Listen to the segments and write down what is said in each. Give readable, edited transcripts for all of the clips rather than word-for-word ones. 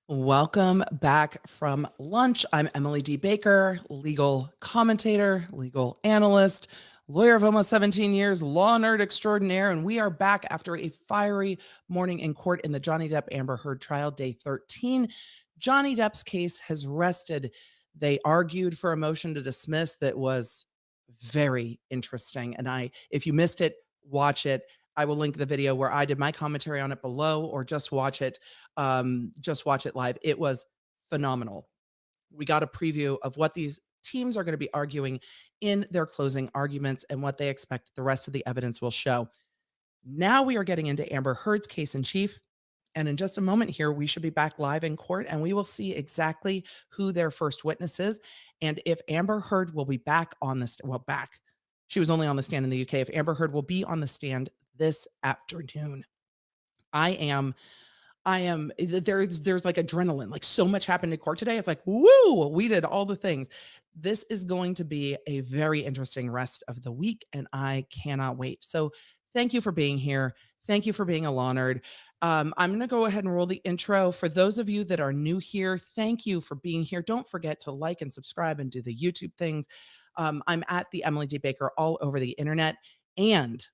Welcome back from lunch. I'm Emily D. Baker, legal commentator, legal analyst, lawyer of almost 17 years, law nerd extraordinaire, and we are back after a fiery morning in court in the Johnny Depp Amber Heard trial, day 13. Johnny Depp's case has rested. They argued for a motion to dismiss that was very interesting. And if you missed it, watch it. I will link the video where I did my commentary on it below, or just watch it live. It was phenomenal. We got a preview of what these teams are going to be arguing in their closing arguments and what they expect the rest of the evidence will show. Now we are getting into Amber Heard's case in chief. And in just a moment here, we should be back live in court and we will see exactly who their first witness is. And if Amber Heard will be back on this, back. She was only on the stand in the UK. If Amber Heard will be on the stand this afternoon. I am there's like adrenaline, like so much happened in court today. It's like, woo, we did all the things. This is going to be a very interesting rest of the week, and I cannot wait. So thank you for being here. Thank you for being a law nerd. I'm going to go ahead and roll the intro. For those of you that are new here, thank you for being here. Don't forget to like and subscribe and do the YouTube things. I'm at the Emily D. Baker all over the internet, and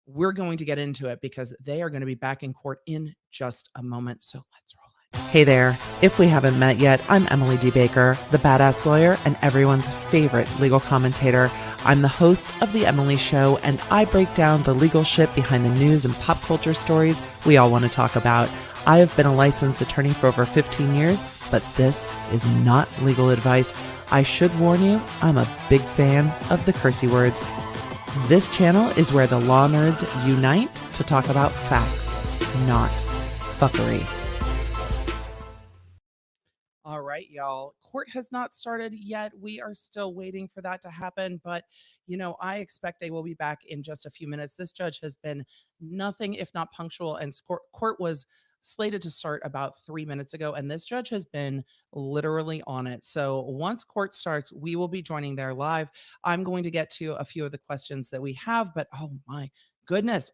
we're going to get into it because they are going to be back in court in just a moment. So let's roll it. Hey there. If we haven't met yet, I'm Emily D. Baker, the badass lawyer and everyone's favorite legal commentator. I'm the host of The Emily Show, and I break down the legal shit behind the news and pop culture stories we all want to talk about. I have been a licensed attorney for over 15 years, but this is not legal advice. I should warn you, I'm a big fan of the cursey words. This channel is where the law nerds unite to talk about facts, not fuckery. All right, y'all. Court has not started yet. We are still waiting for that to happen, but I expect they will be back in just a few minutes. This judge has been nothing if not punctual, and court was slated to start about 3 minutes ago, and this judge has been literally on it. So once court starts, we will be joining there live. I'm going to get to a few of the questions that we have, but oh my goodness,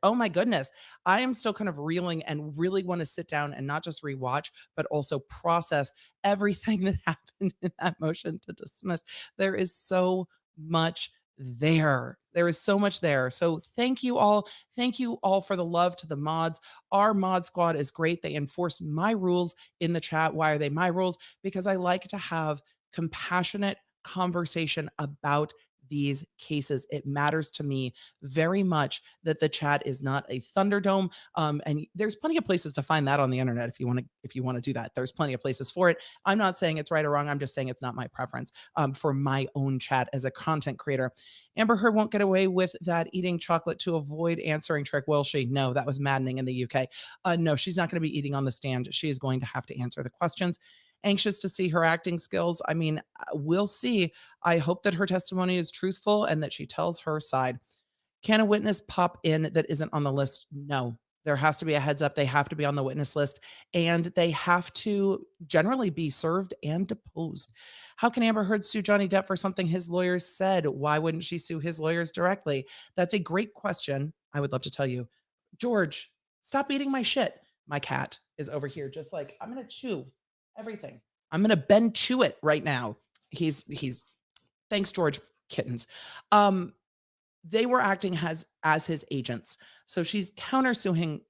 I am still kind of reeling and really want to sit down and not just rewatch, but also process everything that happened in that motion to dismiss. There is so much there. There is so much there. So thank you all. Thank you all for the love to the mods. Our mod squad is great. They enforce my rules in the chat. Why are they my rules? Because I like to have compassionate conversation about these cases. It matters to me very much that the chat is not a Thunderdome. And there's plenty of places to find that on the internet if you want to do that. There's plenty of places for it. I'm not saying it's right or wrong. I'm just saying it's not my preference for my own chat as a content creator. Amber Heard won't get away with that eating chocolate to avoid answering trick, will she? No, that was maddening in the UK. No, she's not going to be eating on the stand. She is going to have to answer the questions. Anxious to see her acting skills. I mean, we'll see. I hope that her testimony is truthful and that she tells her side. Can a witness pop in that isn't on the list? No. There has to be a heads up. They have to be on the witness list, and they have to generally be served and deposed. How can Amber Heard sue Johnny Depp for something his lawyers said? Why wouldn't she sue his lawyers directly? That's a great question. I would love to tell you. George, stop eating my shit. My cat is over here just like, I'm going to chew everything. I'm going to Ben chew it right now. He's thanks, George. Kittens. They were acting as his agents. So she's countersuing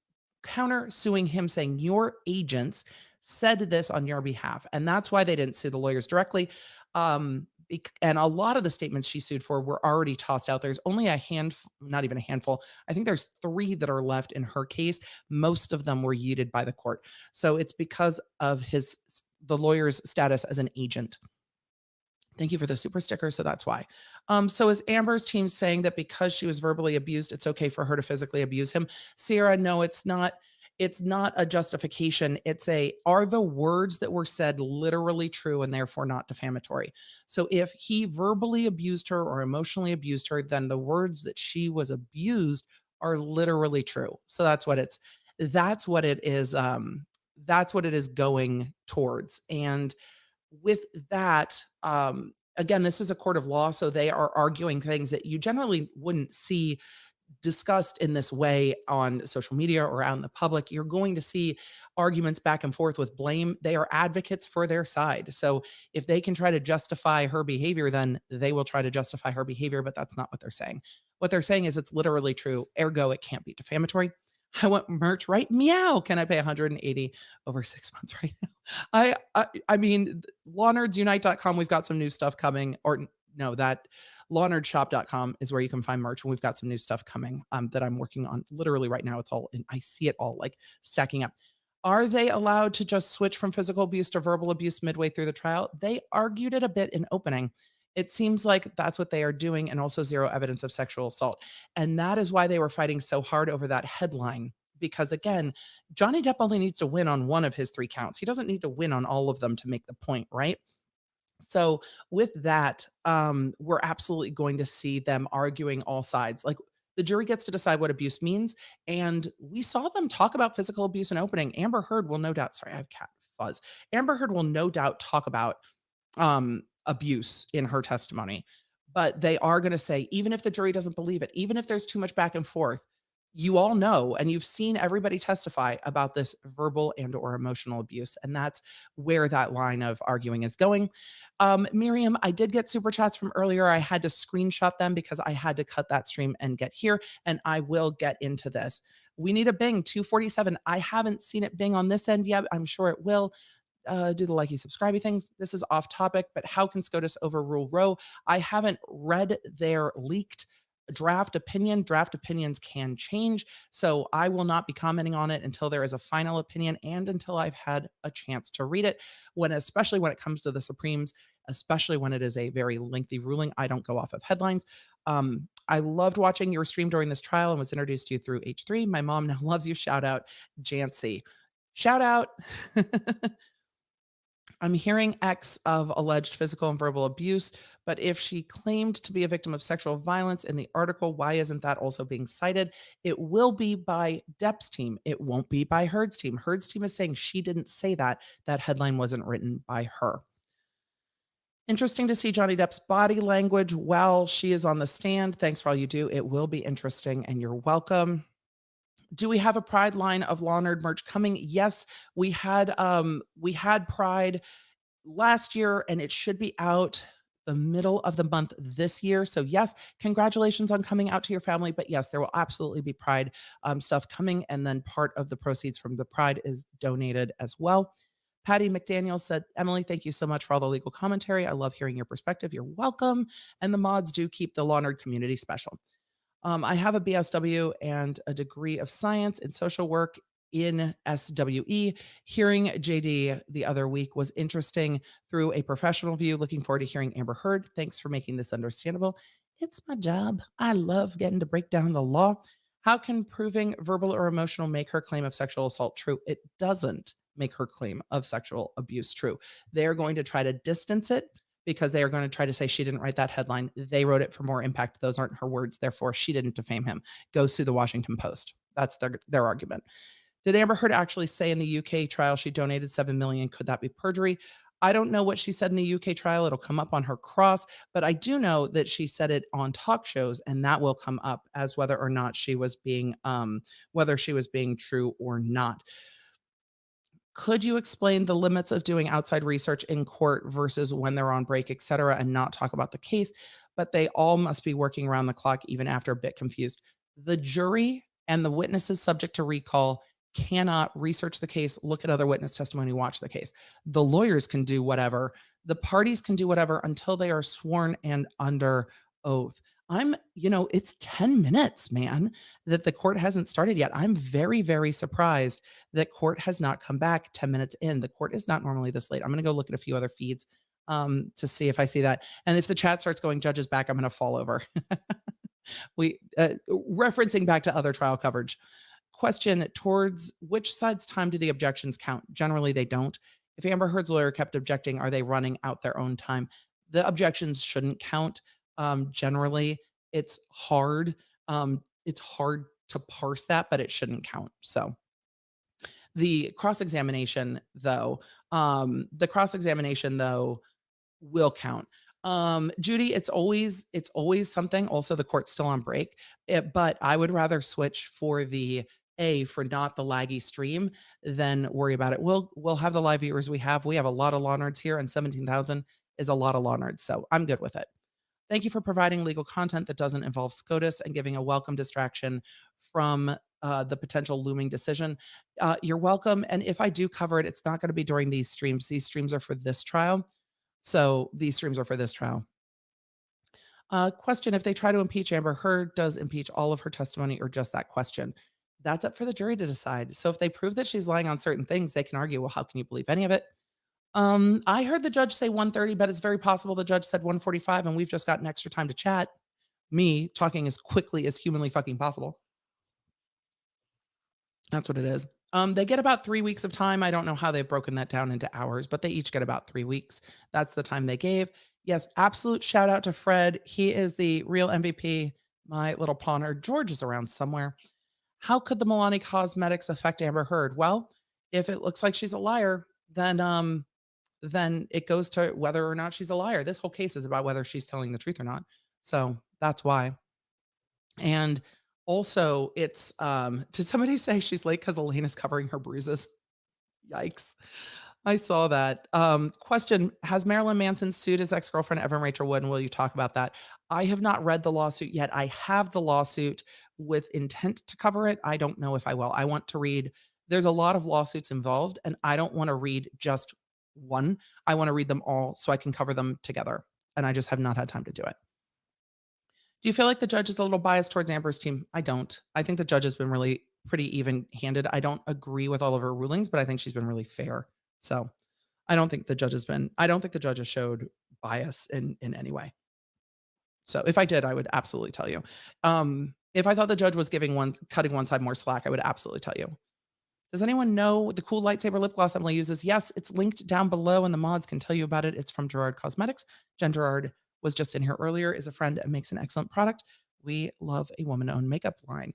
him, saying your agents said this on your behalf. And that's why they didn't sue the lawyers directly. And a lot of the statements she sued for were already tossed out. There's only a handful, not even a handful. I think there's 3 that are left in her case. Most of them were yeeted by the court. So it's because of the lawyer's status as an agent. Thank you for the super sticker. So that's why. So is Amber's team saying that because she was verbally abused, it's okay for her to physically abuse him? Sierra, no, it's not. It's not a justification. Are the words that were said literally true and therefore not defamatory? So if he verbally abused her or emotionally abused her, then the words that she was abused are literally true. So that's what it is. That's what it is going towards. And with that, again, this is a court of law, so they are arguing things that you generally wouldn't see discussed in this way on social media or out in the public, you're going to see arguments back and forth with blame. They are advocates for their side. So if they can try to justify her behavior, then they will try to justify her behavior, but that's not what they're saying. What they're saying is it's literally true. Ergo, it can't be defamatory. I want merch, right? Meow. Can I pay 180 over 6 months right now? I mean, lawnerdsunite.com, we've got some new stuff coming. Or no, that lawnerdshop.com is where you can find merch. And we've got some new stuff coming that I'm working on literally right now. It's all, and I see it all like stacking up. Are they allowed to just switch from physical abuse to verbal abuse midway through the trial? They argued it a bit in opening. It seems like that's what they are doing, and also zero evidence of sexual assault. And that is why they were fighting so hard over that headline. Because again, Johnny Depp only needs to win on one of his three counts. He doesn't need to win on all of them to make the point, right? So with that, we're absolutely going to see them arguing all sides. Like the jury gets to decide what abuse means, and we saw them talk about physical abuse in opening. Amber Heard will no doubt. Sorry, I have cat fuzz. Amber Heard will no doubt talk about abuse in her testimony, but they are going to say, even if the jury doesn't believe it, even if there's too much back and forth, you all know and you've seen everybody testify about this verbal and or emotional abuse, and that's where that line of arguing is going. Miriam, I did get super chats from earlier. I had to screenshot them because I had to cut that stream and get here, and I will get into this. We need a bing 247. I haven't seen it bing on this end yet. I'm sure it will. Do the likey subscribey things. This is off topic, but how can SCOTUS overrule Roe? I haven't read their leaked draft opinion. Draft opinions can change. So I will not be commenting on it until there is a final opinion and until I've had a chance to read it. Especially when it comes to the Supremes, especially when it is a very lengthy ruling, I don't go off of headlines. I loved watching your stream during this trial and was introduced to you through H3. My mom now loves you. Shout out, Jancy. Shout out. I'm hearing X of alleged physical and verbal abuse, but if she claimed to be a victim of sexual violence in the article, why isn't that also being cited? It will be by Depp's team. It won't be by Heard's team. Heard's team is saying she didn't say that. That headline wasn't written by her. Interesting to see Johnny Depp's body language while she is on the stand. Thanks for all you do. It will be interesting, and you're welcome. Do we have a Pride line of Law Nerd merch coming? Yes, we had Pride last year, and it should be out the middle of the month this year. So yes, congratulations on coming out to your family. But yes, there will absolutely be Pride stuff coming, and then part of the proceeds from the Pride is donated as well. Patty McDaniel said, Emily, thank you so much for all the legal commentary. I love hearing your perspective. You're welcome. And the mods do keep the Law Nerd community special. I have a BSW and a degree of science and social work in SWE. Hearing JD the other week was interesting through a professional view. Looking forward to hearing Amber Heard. Thanks for making this understandable. It's my job. I love getting to break down the law. How can proving verbal or emotional make her claim of sexual assault true? It doesn't make her claim of sexual abuse true. They're going to try to distance it because they are going to try to say she didn't write that headline. They wrote it for more impact. Those aren't her words. Therefore, she didn't defame him. Go sue the Washington Post. That's their argument. Did Amber Heard actually say in the UK trial she donated 7 million? Could that be perjury? I don't know what she said in the UK trial. It'll come up on her cross, but I do know that she said it on talk shows, and that will come up as whether or not she was being true or not. Could you explain the limits of doing outside research in court versus when they're on break, et cetera, and not talk about the case? But they all must be working around the clock, even after a bit confused. The jury and the witnesses subject to recall cannot research the case, look at other witness testimony, watch the case. The lawyers can do whatever. The parties can do whatever until they are sworn and under oath. It's 10 minutes, man, that the court hasn't started yet. I'm very, very surprised that court has not come back 10 minutes in. The court is not normally this late. I'm going to go look at a few other feeds to see if I see that. And if the chat starts going, judges back, I'm going to fall over. we referencing back to other trial coverage. Question, towards which side's time do the objections count? Generally, they don't. If Amber Heard's lawyer kept objecting, are they running out their own time? The objections shouldn't count. Generally, it's hard. It's hard to parse that, but it shouldn't count. So the cross-examination, though, will count. Judy, it's always something. Also, the court's still on break, but I would rather switch for not the laggy stream than worry about it. We'll have the live viewers we have. We have a lot of law nerds here, and 17,000 is a lot of law nerds, so I'm good with it. Thank you for providing legal content that doesn't involve SCOTUS and giving a welcome distraction from the potential looming decision. You're welcome. And if I do cover it, it's not going to be during these streams. These streams are for this trial. So these streams are for this trial. Question: if they try to impeach Amber Heard, does impeach all of her testimony or just that question? That's up for the jury to decide. So if they prove that she's lying on certain things, they can argue, well, how can you believe any of it? I heard the judge say 1:30, but it's very possible the judge said 1:45 and we've just gotten extra time to chat. Me talking as quickly as humanly fucking possible. That's what it is. They get about 3 weeks of time. I don't know how they've broken that down into hours, but they each get about 3 weeks. That's the time they gave. Yes, absolute shout out to Fred. He is the real MVP. My little pawner. George is around somewhere. How could the Milani Cosmetics affect Amber Heard? Well, if it looks like she's a liar, then it goes to whether or not she's a liar. This whole case is about whether she's telling the truth or not. So that's why. And also, it's did somebody say she's late because Elena's covering her bruises? Yikes. I saw that. Question: has Marilyn Manson sued his ex-girlfriend Evan Rachel Wood, and will you talk about that? I have not read the lawsuit yet. I have the lawsuit with intent to cover it. I don't know if I will. I want to read. There's a lot of lawsuits involved, and I don't want to read just one. I want to read them all so I can cover them together. And I just have not had time to do it. Do you feel like the judge is a little biased towards Amber's team? I don't. I think the judge has been really pretty even-handed. I don't agree with all of her rulings, but I think she's been really fair. So, I don't think the judge has showed bias in any way. So, if I did, I would absolutely tell you. If I thought the judge was cutting one side more slack, I would absolutely tell you. Does anyone know the cool lightsaber lip gloss Emily uses? Yes, it's linked down below and the mods can tell you about it. It's from Gerard Cosmetics. Jen Gerard was just in here earlier, is a friend and makes an excellent product. We love a woman-owned makeup line.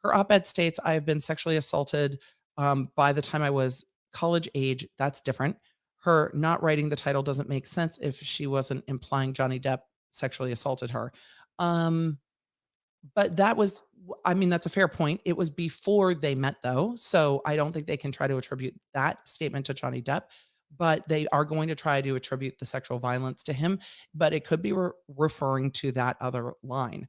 Her op-ed states, I have been sexually assaulted by the time I was college age. That's different. Her not writing the title doesn't make sense if she wasn't implying Johnny Depp sexually assaulted her. But I mean, that's a fair point. It was before they met, though. So I don't think they can try to attribute that statement to Johnny Depp, but they are going to try to attribute the sexual violence to him. But it could be referring to that other line.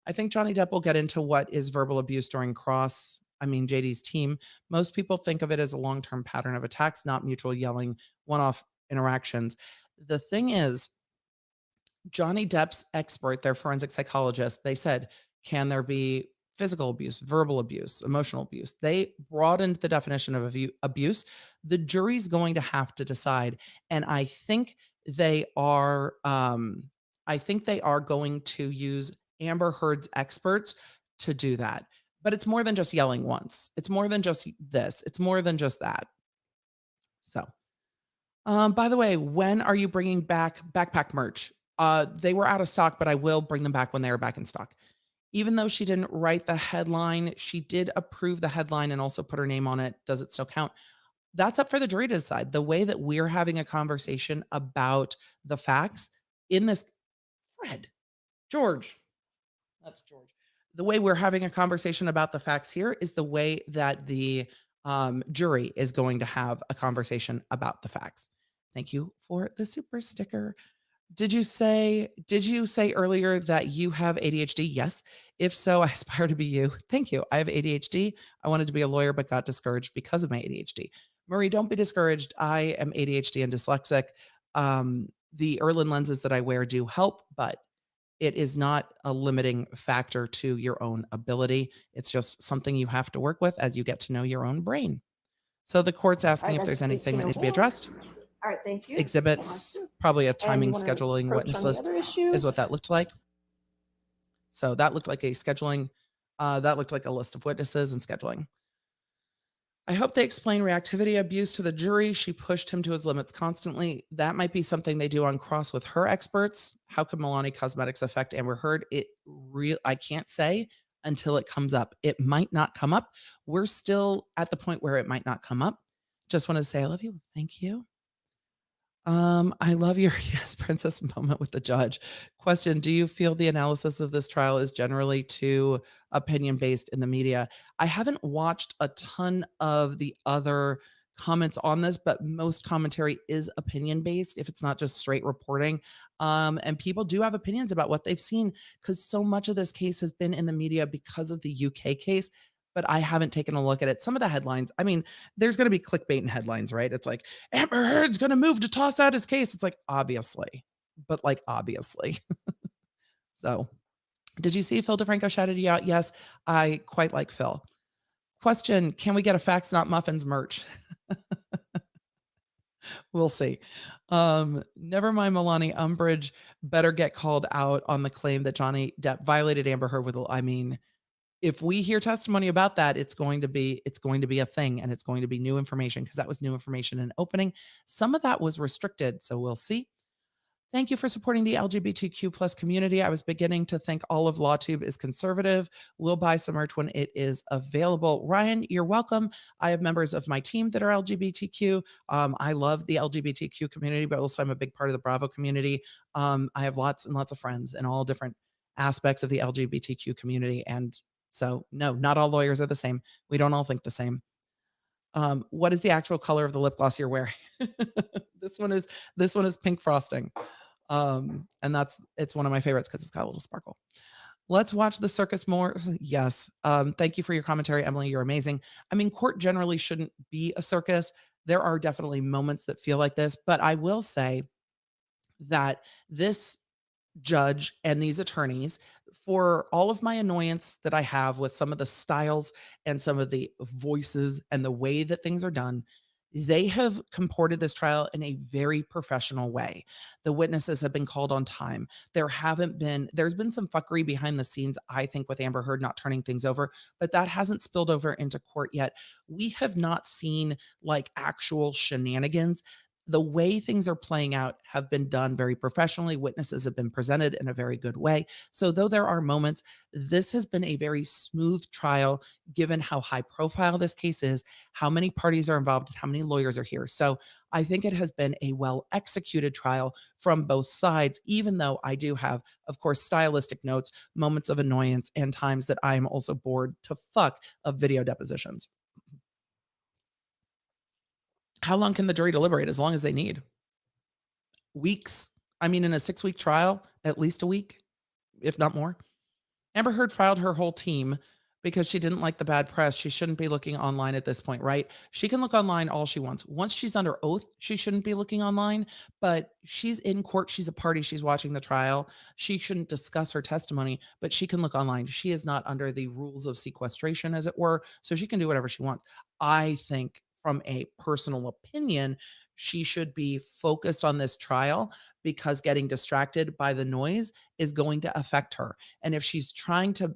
I think Johnny Depp will get into what is verbal abuse during JD's team. Most people think of it as a long term pattern of attacks, not mutual yelling, one off interactions. The thing is, Johnny Depp's expert, their forensic psychologist, they said, can there be physical abuse, verbal abuse, emotional abuse? They broadened the definition of abuse. The jury's going to have to decide. And I think they are going to use Amber Heard's experts to do that. But it's more than just yelling once. It's more than just this. It's more than just that. So, by the way, when are you bringing back backpack merch? They were out of stock, but I will bring them back when they are back in stock. Even though she didn't write the headline, she did approve the headline and also put her name on it. Does it still count? That's up for the jury to decide. The way that we're having a conversation about the facts in this, George, that's George. The way we're having a conversation about the facts here is the way that the jury is going to have a conversation about the facts. Thank you for the super sticker. Did you say earlier that you have ADHD? Yes. If so, I aspire to be you. Thank you. I have ADHD. I wanted to be a lawyer, but got discouraged because of my ADHD. Marie, don't be discouraged. I am ADHD and dyslexic. The Erlin lenses that I wear do help, but it is not a limiting factor to your own ability. It's just something you have to work with as you get to know your own brain. So the court's asking if there's anything that needs to be addressed. All right, thank you. Exhibits, probably a timing scheduling witness list is what that looked like. So that looked like a scheduling, that looked like a list of witnesses and scheduling. I hope they explain reactivity abuse to the jury. She pushed him to his limits constantly. That might be something they do on cross with her experts. How could Milani Cosmetics affect Amber Heard? I can't say until it comes up. It might not come up. We're still at the point where it might not come up. Just want to say I love you. Thank you. I love your yes, princess moment with the judge. Question: do you feel the analysis of this trial is generally too opinion based in the media? I haven't watched a ton of the other comments on this, but most commentary is opinion based if it's not just straight reporting. And people do have opinions about what they've seen because so much of this case has been in the media because of the UK case. But I haven't taken a look at it. Some of the headlines, I mean, there's going to be clickbait and headlines, right? It's like Amber Heard's gonna move to toss out his case. It's like, obviously, but like, obviously. So, did you see Phil DeFranco shouted you out? Yes, I quite like Phil. Question: can we get a facts not muffins merch? We'll see. Never mind Milani Umbridge better get called out on the claim that Johnny Depp violated Amber Heard with I mean, if we hear testimony about that, it's going to be a thing and it's going to be new information because that was new information in opening. Some of that was restricted, so we'll see. Thank you for supporting the LGBTQ plus community. I was beginning to think all of LawTube is conservative. We'll buy some merch when it is available. Ryan, you're welcome. I have members of my team that are LGBTQ. I love the LGBTQ community, but also I'm a big part of the Bravo community. I have lots and lots of friends in all different aspects of the LGBTQ community. And so, no, not all lawyers are the same. We don't all think the same. What is the actual color of the lip gloss you're wearing? this one is this one is pink frosting. And it's one of my favorites because 'cause it's got a little sparkle. Let's watch the circus more. Yes. Thank you for your commentary, Emily. You're amazing. I mean, court generally shouldn't be a circus. There are definitely moments that feel like this, but I will say that this judge and these attorneys, for all of my annoyance that I have with some of the styles and some of the voices and the way that things are done, they have comported this trial in a very professional way. The witnesses have been called on time. There's been some fuckery behind the scenes, I think, with Amber Heard not turning things over, but that hasn't spilled over into court yet. We have not seen like actual shenanigans. The way things are playing out have been done very professionally. Witnesses have been presented in a very good way. So, though there are moments, this has been a very smooth trial given how high profile this case is, how many parties are involved, and how many lawyers are here. So, I think it has been a well executed trial from both sides, even though I do have, of course, stylistic notes, moments of annoyance, and times that I am also bored to fuck of video depositions. How long can the jury deliberate? As long as they need. Weeks. I mean, in a 6-week trial, at least a week, if not more. Amber Heard filed her whole team because she didn't like the bad press. She shouldn't be looking online at this point, right? She can look online all she wants. Once she's under oath, she shouldn't be looking online, but she's in court. She's a party. She's watching the trial. She shouldn't discuss her testimony, but she can look online. She is not under the rules of sequestration, as it were, so she can do whatever she wants. I think, from a personal opinion, she should be focused on this trial because getting distracted by the noise is going to affect her. And if she's trying to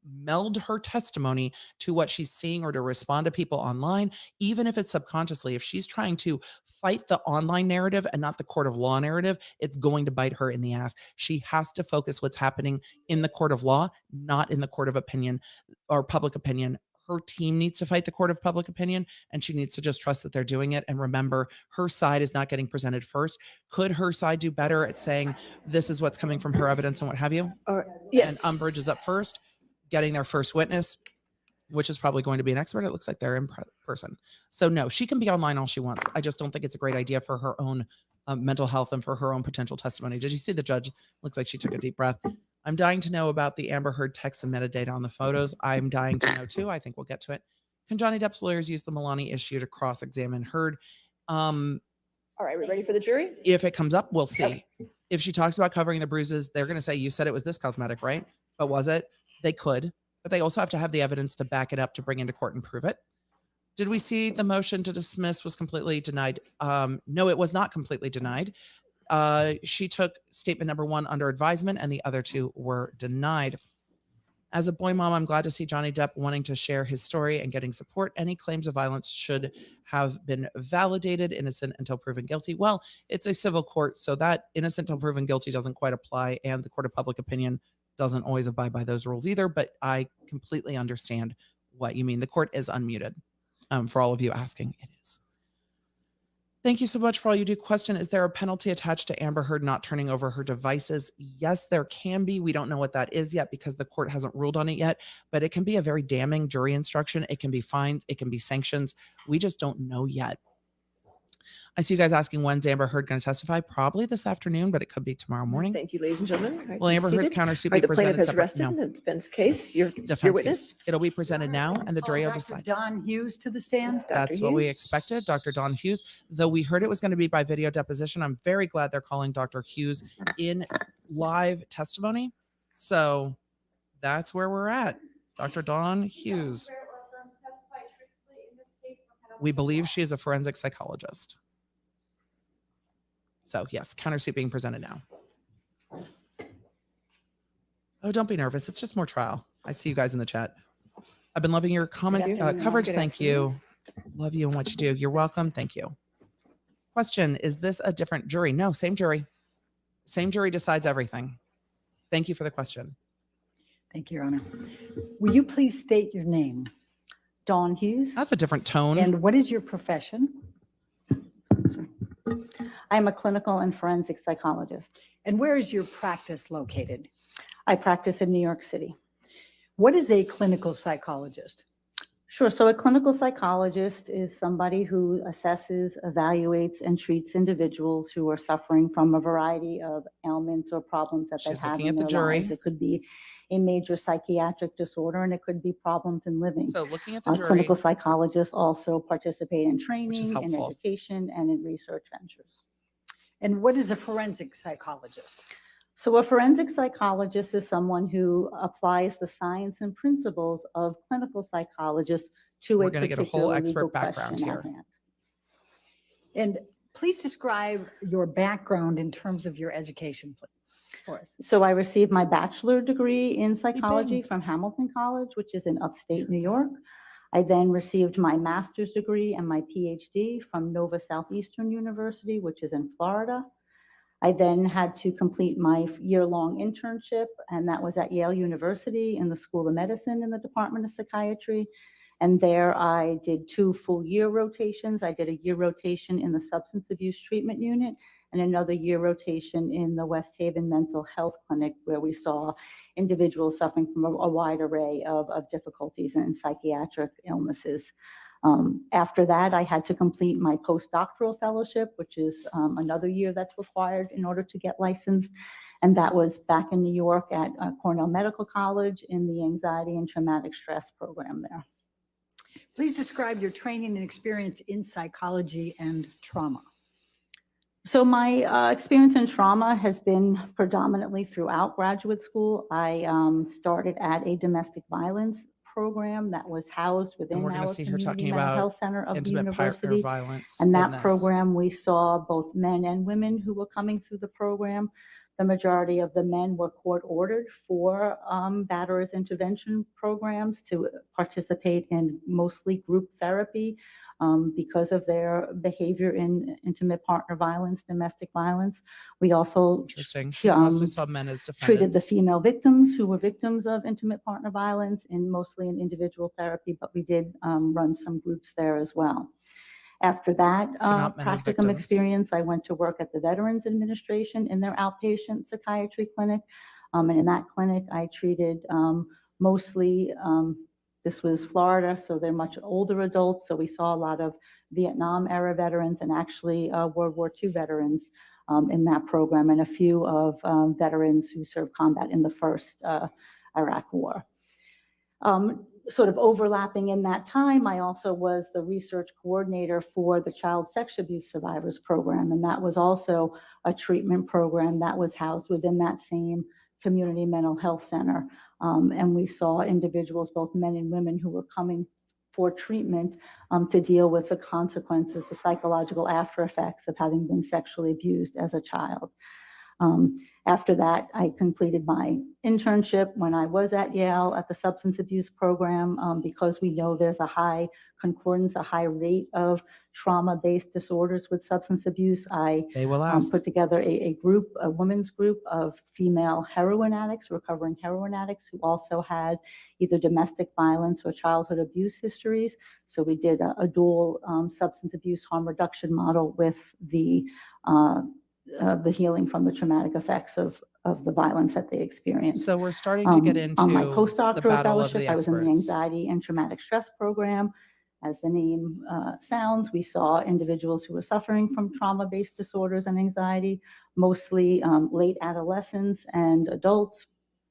meld her testimony to what she's seeing or to respond to people online, even if it's subconsciously, if she's trying to fight the online narrative and not the court of law narrative, it's going to bite her in the ass. She has to focus what's happening in the court of law, not in the court of opinion or public opinion. Her team needs to fight the court of public opinion, and she needs to just trust that they're doing it. And remember, her side is not getting presented first. Could her side do better at saying, this is what's coming from her evidence and what have you? And Yes. Umbridge is up first, getting their first witness, which is probably going to be an expert. It looks like they're in person. So, no, she can be online all she wants. I just don't think it's a great idea for her own mental health and for her own potential testimony. Did you see the judge? Looks like she took a deep breath. I'm dying to know about the Amber Heard text and metadata on the photos. I'm dying to know too. I think we'll get to it. Can Johnny Depp's lawyers use the Milani issue to cross examine Heard? All right, we ready for the jury? If it comes up, we'll see. If she talks about covering the bruises, they're going to say, you said it was this cosmetic, right? But was it? They could, but they also have to have the evidence to back it up to bring into court and prove it. Did we see the motion to dismiss was completely denied? No, it was not completely denied. She took statement number 1 under advisement and the other 2 were denied. As a boy mom, I'm glad to see Johnny Depp wanting to share his story and getting support. Any claims of violence should have been validated, innocent until proven guilty. Well, it's a civil court, so that innocent until proven guilty doesn't quite apply, and the court of public opinion doesn't always abide by those rules either, but I completely understand what you mean. The court is unmuted, for all of you asking. It is. Thank you so much for all you do. Question, is there a penalty attached to Amber Heard not turning over her devices? Yes, there can be. We don't know what that is yet because the court hasn't ruled on it yet, but it can be a very damning jury instruction. It can be fines. It can be sanctions. We just don't know yet. I see you guys asking when's Amber Heard going to testify? Probably this afternoon, but it could be tomorrow morning. Thank you, ladies and gentlemen. All right, Will be Amber Heard's seated. countersuit All right, be the plaintiff presented has separate? rested No. in the defense case. Your Defense witness. case. It'll be presented now, and the jury will Dr. decide. Don Hughes to the stand. That's what we expected. Dr. Don Hughes, though we heard it was going to be by video deposition, I'm very glad they're calling Dr. Hughes in live testimony. So that's where we're at. Dr. Don Hughes. We believe she is a forensic psychologist. So yes, countersuit being presented now. Oh, don't be nervous. It's just more trial. I see you guys in the chat. I've been loving your comment coverage. Thank you. Love you and what you do. You're welcome. Thank you. Question, is this a different jury? No, same jury. Same jury decides everything. Thank you for the question. Thank you, Your Honor. Will you please state your name? Dawn Hughes. That's a different tone. And what is your profession? I'm a clinical and forensic psychologist. And where is your practice located? I practice in New York City. What is a clinical psychologist? Sure. So a clinical psychologist is somebody who assesses, evaluates, and treats individuals who are suffering from a variety of ailments or problems that they have in their lives. It could be a major psychiatric disorder, and it could be problems in living. So looking at the jury. Clinical psychologists also participate in training, in education, and in research ventures. And what is a forensic psychologist? So a forensic psychologist is someone who applies the science and principles of clinical psychologists to a particular legal question. We're going to get a whole expert background here. And please describe your background in terms of your education for us. So I received my bachelor degree in psychology from Hamilton College, which is in upstate New York. I then received my master's degree and my PhD from Nova Southeastern University, which is in Florida. I then had to complete my year-long internship, and that was at Yale University in the School of Medicine in the Department of Psychiatry. And there I did 2 full-year rotations. I did a year rotation in the Substance Abuse Treatment Unit and another year rotation in the West Haven Mental Health Clinic, where we saw individuals suffering from a wide array of difficulties and psychiatric illnesses. After that, I had to complete my postdoctoral fellowship, which is another year that's required in order to get licensed. And that was back in New York at Cornell Medical College in the Anxiety and Traumatic Stress program there. Please describe your training and experience in psychology and trauma. So my experience in trauma has been predominantly throughout graduate school. I started at a domestic violence program that was housed within our community mental health center of the university. And that program, we saw both men and women who were coming through the program. The majority of the men were court ordered for batterers intervention programs to participate in mostly group therapy because of their behavior in intimate partner violence, domestic violence. We also mostly saw men as defendants. Treated the female victims who were victims of intimate partner violence mostly in individual therapy, but we did run some groups there as well. After that practicum experience, I went to work at the Veterans Administration in their outpatient psychiatry clinic. And in that clinic, I treated mostly, this was Florida, so they're much older adults. So we saw a lot of Vietnam era veterans and actually World War II veterans in that program, and a few of veterans who served combat in the first Iraq War. Sort of overlapping in that time, I also was the research coordinator for the Child Sex Abuse Survivors Program, and that was also a treatment program that was housed within that same community mental health center. And we saw individuals, both men and women, who were coming for treatment to deal with the consequences, the psychological after effects of having been sexually abused as a child. After that, I completed my internship when I was at Yale at the substance abuse program, because we know there's a high concordance, a high rate of trauma-based disorders with substance abuse. They will ask. Put together a women's group of female heroin addicts, recovering heroin addicts who also had either domestic violence or childhood abuse histories. So we did a dual substance abuse harm reduction model with the healing from the traumatic effects of the violence that they experienced. So we're starting to get into on my the postdoctoral battle of fellowship, the I was in the experts. anxiety and traumatic stress program. As the name sounds, we saw individuals who were suffering from trauma-based disorders and anxiety, mostly late adolescents and adults,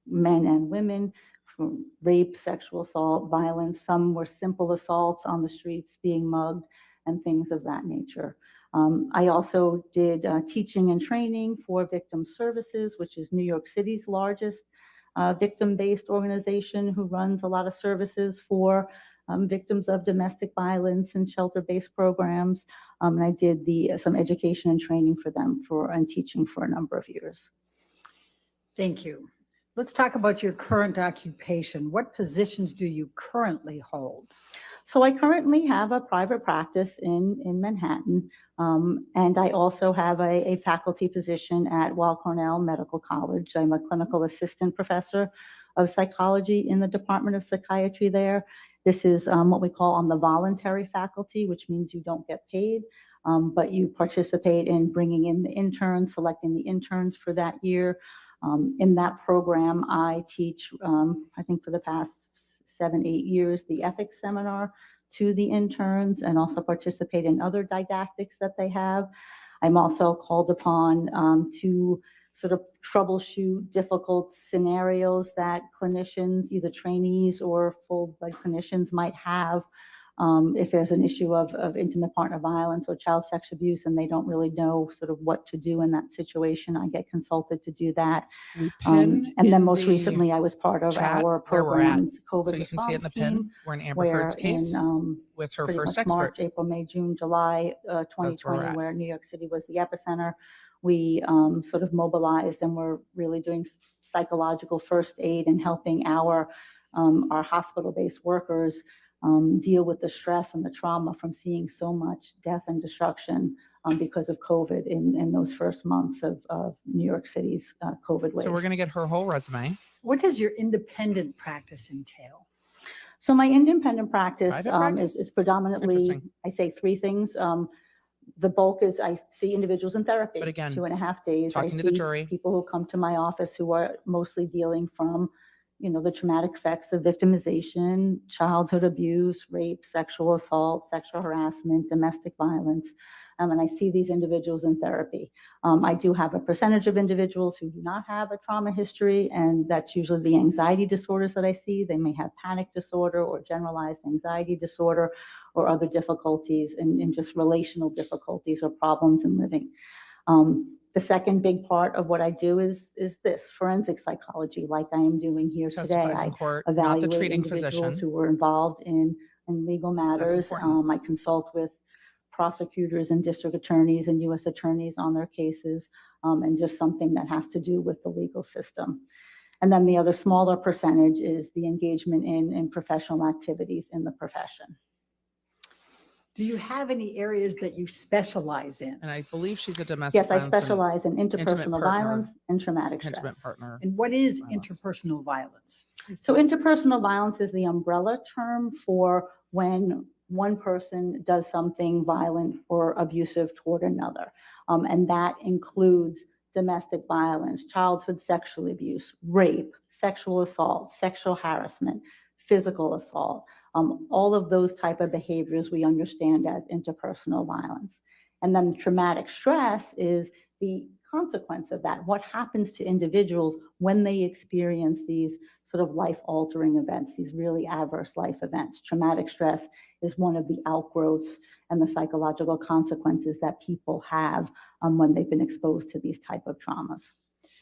men and women, from rape, sexual assault, violence. Some were simple assaults on the streets, being mugged, and things of that nature. I also did teaching and training for Victim Services, which is New York City's largest victim-based organization who runs a lot of services for victims of domestic violence and shelter-based programs. And I did some education and training for them and teaching for a number of years. Thank you. Let's talk about your current occupation. What positions do you currently hold? So I currently have a private practice in Manhattan, and I also have a faculty position at Weill Cornell Medical College. I'm a clinical assistant professor of psychology in the Department of Psychiatry there. This is what we call on the voluntary faculty, which means you don't get paid, but you participate in bringing in the interns, selecting the interns for that year. In that program, I teach, I think for the past 7-8 years, the ethics seminar to the interns, and also participate in other didactics that they have. I'm also called upon to sort of troubleshoot difficult scenarios that clinicians, either trainees or full-blood clinicians, might have. If there's an issue of intimate partner violence or child sex abuse and they don't really know sort of what to do in that situation, I get consulted to do that. And then most recently, I was part of our program's COVID so you can see it in the response pin. We're in Amber Heard's case with her first expert. March, April, May, June, July 2020, where New York City was the epicenter. We sort of mobilized and we're really doing psychological first aid and helping our hospital-based workers deal with the stress and the trauma from seeing so much death and destruction because of COVID in those first months of New York City's COVID wave. So we're going to get her whole resume. What does your independent practice entail? So my independent practice is predominantly, I say 3 things. The bulk is I see individuals in therapy, but again, 2.5 days. Talking to the jury. People who come to my office who are mostly dealing from the traumatic effects of victimization, childhood abuse, rape, sexual assault, sexual harassment, domestic violence. And I see these individuals in therapy. I do have a percentage of individuals who do not have a trauma history, and that's usually the anxiety disorders that I see. They may have panic disorder or generalized anxiety disorder or other difficulties and just relational difficulties or problems in living. The second big part of what I do is this forensic psychology, like I am doing here today. In court, I evaluate not the treating individuals physician who were involved in legal matters. I consult with prosecutors and district attorneys and U.S. attorneys on their cases, and just something that has to do with the legal system. And then the other smaller percentage is the engagement in professional activities in the profession. Do you have any areas that you specialize in? And I believe she's a domestic Yes, I specialize in interpersonal violence and traumatic stress. Intimate partner. And what is violence. interpersonal violence? So interpersonal violence is the umbrella term for when one person does something violent or abusive toward another. And that includes domestic violence, childhood sexual abuse, rape, sexual assault, sexual harassment, physical assault. All of those type of behaviors we understand as interpersonal violence. And then traumatic stress is the consequence of that. What happens to individuals when they experience these sort of life-altering events, these really adverse life events? Traumatic stress is one of the outgrowths and the psychological consequences that people have when they've been exposed to these type of traumas.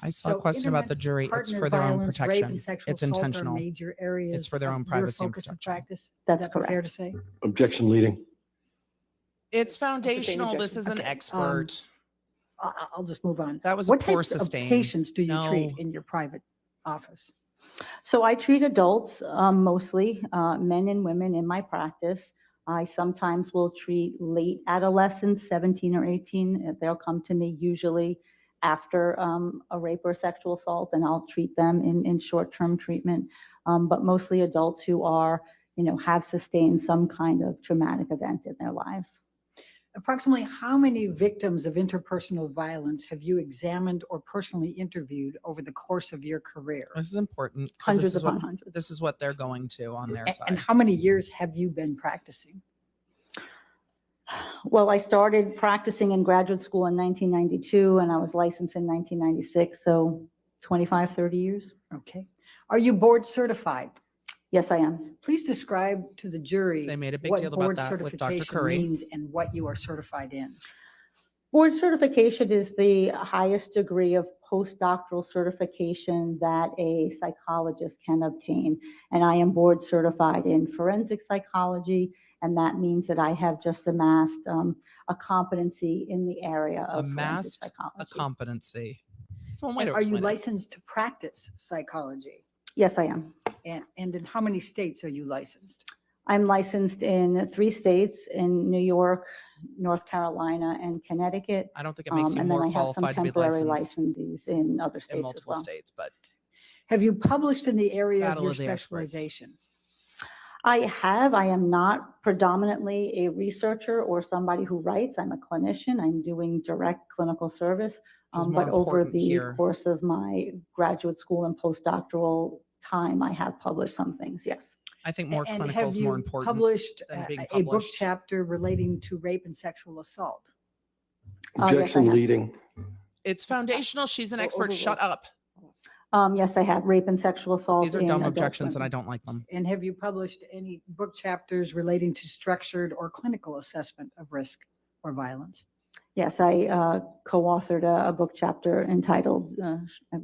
I saw a question about the jury. It's for their own protection. It's intentional. Major areas. It's for their own privacy and focus of protection. practice. That's Is that correct. fair to say? Objection leading. It's foundational. This is an Okay, expert. I'll just move on. That was What a poor types of sustain. patients do you treat No. in your private office? So I treat adults, mostly men and women in my practice. I sometimes will treat late adolescents, 17 or 18. They'll come to me usually after a rape or sexual assault, and I'll treat them in short-term treatment. But mostly adults who are, have sustained some kind of traumatic event in their lives. Approximately how many victims of interpersonal violence have you examined or personally interviewed over the course of your career? This is important. 'Cause Hundreds this is upon what, hundreds. This is what they're going to on their side. And how many years have you been practicing? Well, I started practicing in graduate school in 1992, and I was licensed in 1996, so 25, 30 years. Okay. Are you board certified? Yes, I am. Please describe to the jury They made a big what deal about board that with Dr. certification Curry. means and what you are certified in. Board certification is the highest degree of postdoctoral certification that a psychologist can obtain. And I am board certified in forensic psychology, and that means that I have just amassed a competency in the area of forensic Amassed psychology. a competency. That's one way And to are you explain it. licensed to practice psychology? Yes, I am. And in how many states are you licensed? I'm licensed in 3 states, in New York, North Carolina, and Connecticut. I don't think it makes you And then more I have some qualified to be temporary licensed licenses in other in states as multiple well. states, but Have you published in the area Battle of your of the experts. specialization? I have. I am not predominantly a researcher or somebody who writes. I'm a clinician. I'm doing direct clinical service. Which is more But over important the here. course of my graduate school and postdoctoral time, I have published some things, yes. I think more And clinical have is more you important published than being a book published. chapter relating to rape and sexual assault? Yes, I Objection have. leading. It's foundational. She's an expert. overruled. Shut up. Yes, I have. Rape and sexual assault. These are in dumb adult objections and I women. don't like them. And have you published any book chapters relating to structured or clinical assessment of risk or violence? Yes, I co-authored a book chapter entitled,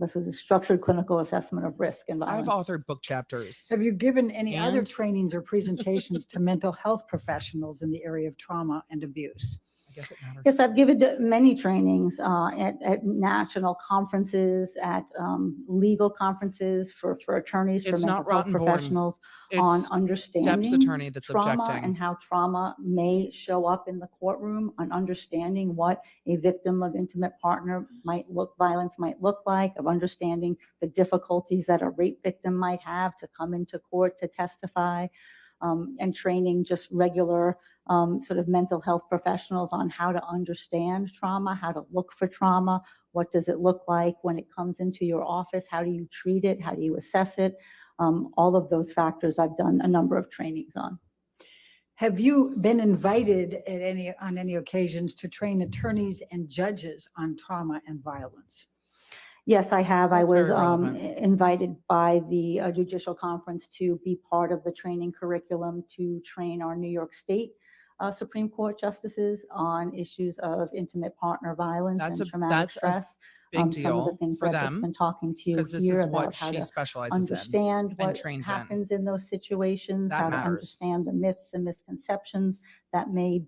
this is a Structured Clinical Assessment of Risk and I've Violence. authored book chapters. Have you given any other And- trainings or presentations to mental health professionals in the area of trauma and abuse? I guess it matters. Yes, I've given many trainings at national conferences, at legal conferences for attorneys, for It's mental not health rotten born. professionals on It's understanding attorney that's trauma objecting. and how trauma may show up in the courtroom, on understanding what a victim of intimate partner violence might look like, of understanding the difficulties that a rape victim might have to come into court to testify, and training just regular sort of mental health professionals on how to understand trauma, how to look for trauma, what does it look like when it comes into your office, how do you treat it, how do you assess it, all of those factors I've done a number of trainings on. Have you been invited on any occasions to train attorneys and judges on trauma and violence? Yes, I have. That's I was very relevant. invited by the judicial conference to be part of the training curriculum to train our New York State Supreme Court justices on issues of intimate partner violence That's and a- traumatic that's a stress. Big Some of the deal things for that I've just them been talking to you because this here is about what how she to specializes in. understand and what trains in. happens in those situations, That how to matters. understand the myths and misconceptions that may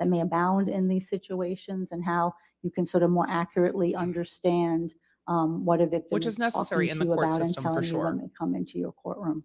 abound in these situations, and how you can sort of more accurately understand what a victim Which is necessary talking in to the you court about and system for telling you sure. when they come into your courtroom.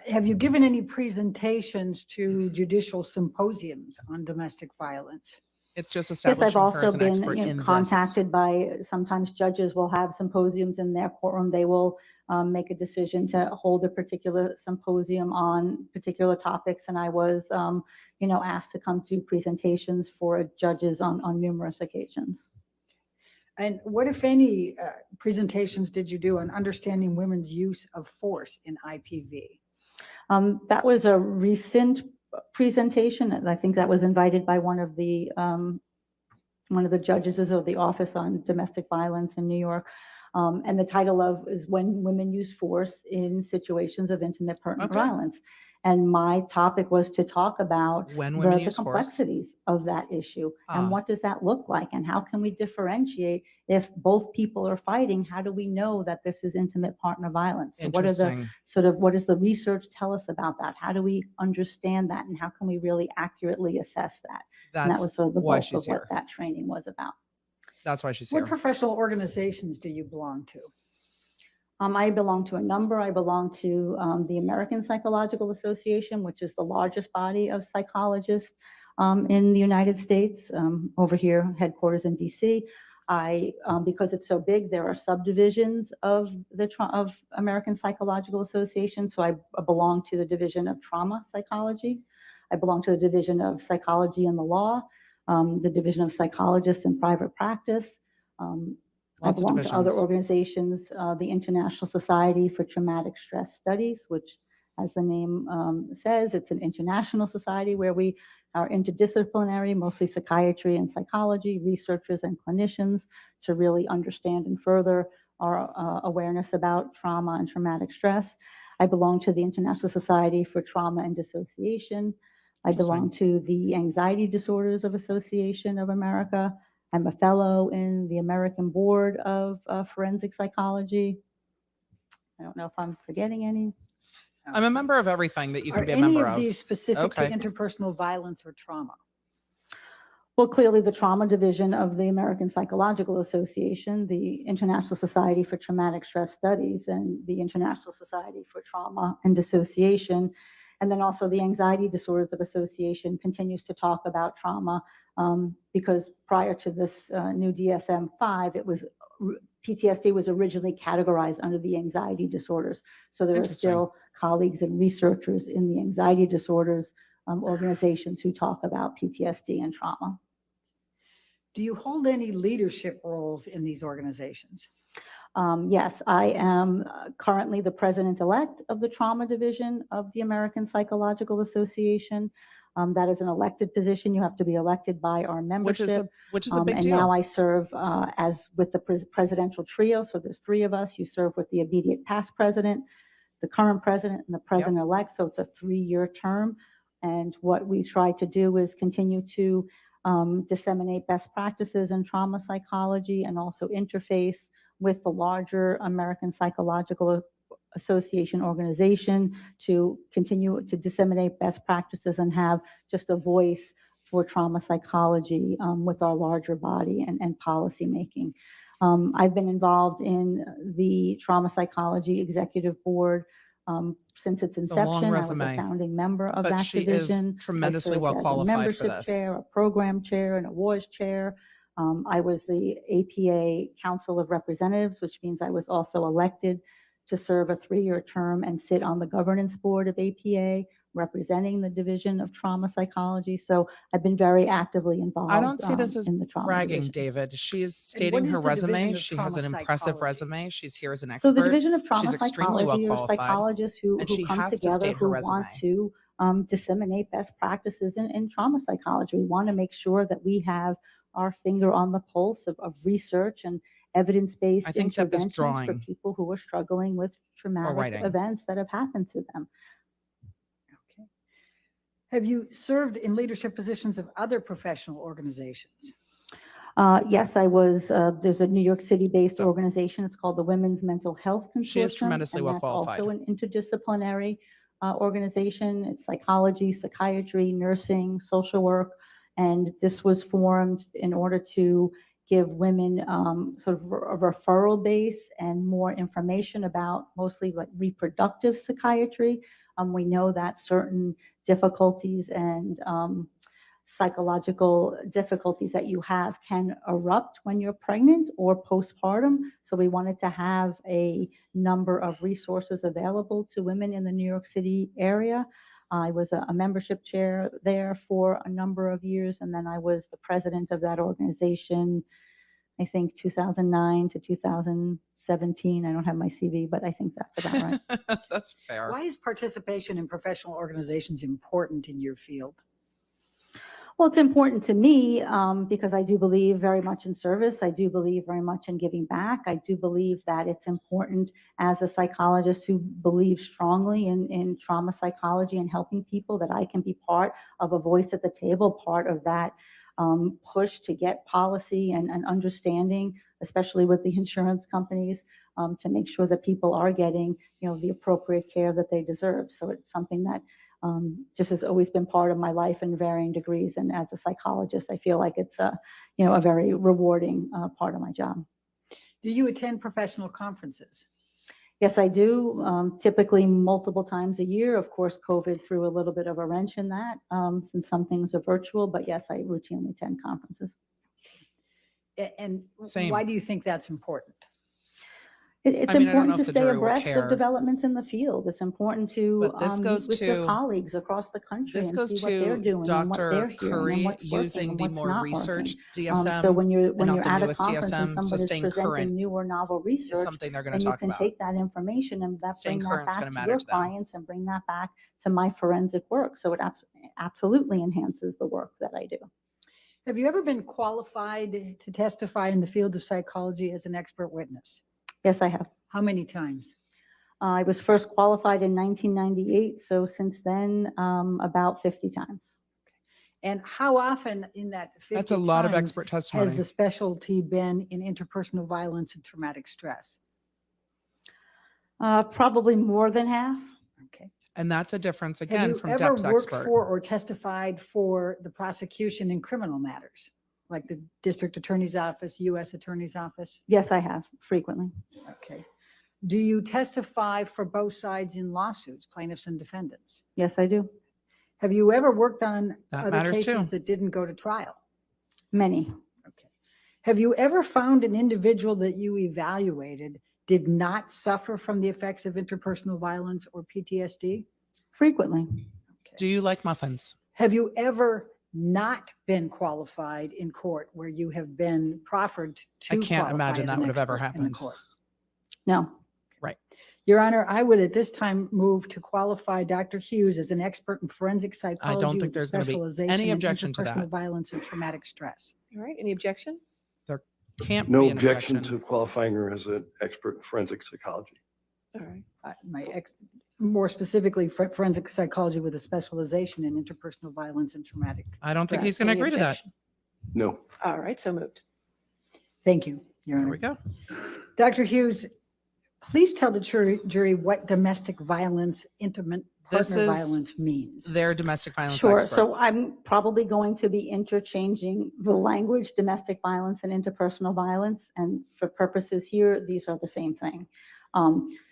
Have you given any presentations to judicial symposiums on domestic violence? It's just Yes, establishing I've her also as an been expert in this. contacted by, sometimes judges will have symposiums in their courtroom. They will make a decision to hold a particular symposium on particular topics. And I was, asked to come to presentations for judges on numerous occasions. And what, if any, presentations did you do on understanding women's use of force in IPV? That was a recent presentation, and I think that was invited by one of the judges of the Office on Domestic Violence in New York. And the title is When Women Use Force in Situations of Intimate Partner Okay. Violence. And my topic was to talk about When women the use force. complexities of that issue. Ah. And what does that look like? And how can we differentiate if both people are fighting? How do we know that this is intimate partner violence? So what Interesting. does the research tell us about that? How do we understand that? And how can we really accurately assess that? And that That's was sort of the why bulk she's of here. what that training was about. That's why she's What here. professional organizations do you belong to? I belong to a number. I belong to the American Psychological Association, which is the largest body of psychologists in the United States, over here, headquarters in DC. Because it's so big, there are subdivisions of of American Psychological Association. So I belong to the division of trauma psychology. I belong to the division of psychology and the law, the division of psychologists in private practice. I Lots of belong to other divisions. organizations, the International Society for Traumatic Stress Studies, which, as the name says, it's an international society where we are interdisciplinary, mostly psychiatry and psychology, researchers and clinicians, to really understand and further our awareness about trauma and traumatic stress. I belong to the International Society for Trauma and Dissociation. I belong to the Anxiety Disorders of Association of America. I'm a fellow in the American Board of Forensic Psychology. I don't know if I'm forgetting any. I'm a member of everything that you can Are be a any member of of. these specific Okay. to interpersonal violence or trauma? Well, clearly the trauma division of the American Psychological Association, the International Society for Traumatic Stress Studies, and the International Society for Trauma and Dissociation. And then also the Anxiety Disorders of Association continues to talk about trauma, because prior to this new DSM-5, PTSD was originally categorized under the anxiety disorders. So there are still colleagues and researchers in the anxiety disorders organizations who talk about PTSD and trauma. Do you hold any leadership roles in these organizations? Yes, I am currently the president-elect of the trauma division of the American Psychological Association. That is an elected position. You have to be elected by our membership. Which is a big and deal. now I serve as with the presidential trio. So there's three of us. You serve with the immediate past president, the current president, and the president-elect. So it's a 3-year term. And what we try to do is continue to disseminate best practices in trauma psychology and also interface with the larger American Psychological Association organization to continue to disseminate best practices and have just a voice for trauma psychology with our larger body and policy making. I've been involved in the Trauma Psychology Executive Board since its inception. I was a founding member of that division. Is tremendously well qualified for this. Chair, a program chair, an awards chair. I was the APA Council of Representatives, which means I was also elected to serve a 3-year term and sit on the governance board of APA, representing the division of trauma psychology. So I've been very actively involved. I don't see this as in the trauma bragging, division. David. She is stating her resume. She has an impressive resume. She's here as an expert. So the division of trauma She's extremely well psychology are qualified, psychologists who come together who want to disseminate best practices in trauma psychology. We want to make sure that we have our finger on the pulse of research and evidence-based interventions for people who are struggling with traumatic events that have happened to them. Okay. Have you served in leadership positions of other professional organizations? Yes, I was. There's a New York City-based organization. It's called the Women's Mental Health Consortium. She is tremendously well qualified. Also an interdisciplinary organization. It's psychology, psychiatry, nursing, social work. And this was formed in order to give women sort of a referral base and more information about mostly like reproductive psychiatry. We know that certain difficulties and psychological difficulties that you have can erupt when you're pregnant or postpartum. So we wanted to have a number of resources available to women in the New York City area. I was a membership chair there for a number of years, and then I was the president of that organization, I think 2009 to 2017. I don't have my CV, but I think that's about right. That's fair. Why is participation in professional organizations important in your field? Well, it's important to me because I do believe very much in service. I do believe very much in giving back. I do believe that it's important as a psychologist who believes strongly in trauma psychology and helping people that I can be part of a voice at the table, part of that push to get policy and understanding, especially with the insurance companies, to make sure that people are getting, the appropriate care that they deserve. So it's something that just has always been part of my life in varying degrees. And as a psychologist, I feel like it's a very rewarding part of my job. Do you attend professional conferences? Yes, I do. Typically multiple times a year. Of course, COVID threw a little bit of a wrench in that since some things are virtual. But yes, I routinely attend conferences. And Same. why do you think that's important? It's important to stay abreast of developments in the field. It's important to meet with your colleagues across the country and see what they're doing and what they're hearing and what's working and what's not working. DSM, so when you're at a newest conference and DSM, so somebody's staying presenting current new or novel research, something they're going and to you talk can about. take that information and Staying bring that current's back gonna to matter your to them. clients and bring that back to my forensic work. So it absolutely enhances the work that I do. Have you ever been qualified to testify in the field of psychology as an expert witness? Yes, I have. How many times? I was first qualified in 1998, so since then, about 50 times. And how often in that 50 That's a lot of times expert has testimony. the specialty been in interpersonal violence and traumatic stress? Probably more than half. Okay. And that's a difference, Have again, you from ever Depp's worked expert. for or testified for the prosecution in criminal matters, like the district attorney's office, U.S. attorney's office? Yes, I have, frequently. Okay. Do you testify for both sides in lawsuits, plaintiffs and defendants? Yes, I do. Have you ever worked on That other matters cases too. that didn't go to trial? Many. Okay. Have you ever found an individual that you evaluated did not suffer from the effects of interpersonal violence or PTSD? Frequently. Okay. Do you like muffins? Have you ever not been qualified in court where you have been proffered to I can't qualify imagine as that an would have ever expert in the happened. court? No. Right. Your Honor, I would at this time move to qualify Dr. Hughes as an expert in forensic psychology. I don't think with there's going to be specialization any in objection to interpersonal that. violence and traumatic stress. All right, any objection? There can't No be an objection objection. to qualifying her as an expert in forensic psychology. All right. More specifically, forensic psychology with a specialization in interpersonal violence and traumatic. I don't think stress. he's going to Any agree to that. objection? No. All right, so moved. Thank you, Your There Honor. we go. Dr. Hughes, please tell the jury what domestic violence, intimate This partner is violence means. Their domestic violence Sure. expert. So I'm probably going to be interchanging the language domestic violence and interpersonal violence. And for purposes here, these are the same thing.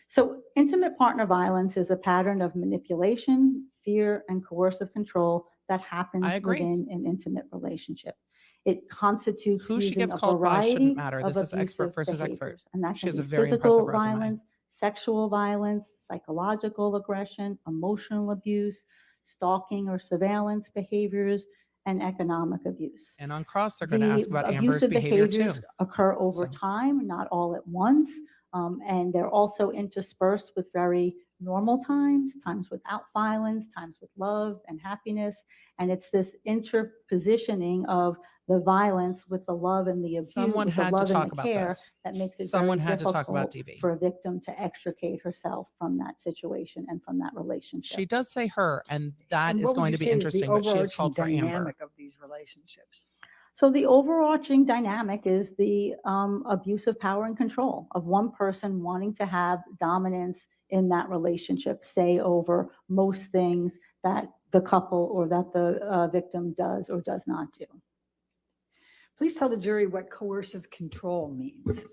So intimate partner violence is a pattern of manipulation, fear, and coercive control that happens I agree. within an intimate relationship. It constitutes Who she using gets a called by shouldn't variety matter. of This is expert abusive versus expert. behaviors. And that She can has a be very physical impressive resume. violence, sexual violence, psychological aggression, emotional abuse, stalking or surveillance behaviors, and economic abuse. And on cross, they're going to ask about Amber's abusive behavior too. behaviors occur over So- time, not all at once. And they're also interspersed with very normal times, times without violence, times with love and happiness. And it's this interpositioning of the violence with the love and the abuse, Someone with the had to love talk and the about care this. that makes it Someone very had to talk about difficult DV. for a victim to extricate herself from that situation and from that relationship. She does say her, and that And is what would going you to be say is the interesting, but she is called for overarching Amber. dynamic of these relationships? So the overarching dynamic is the abuse of power and control of one person wanting to have dominance in that relationship, say over most things that the couple or that the victim does or does not do. Please tell the jury what coercive control means.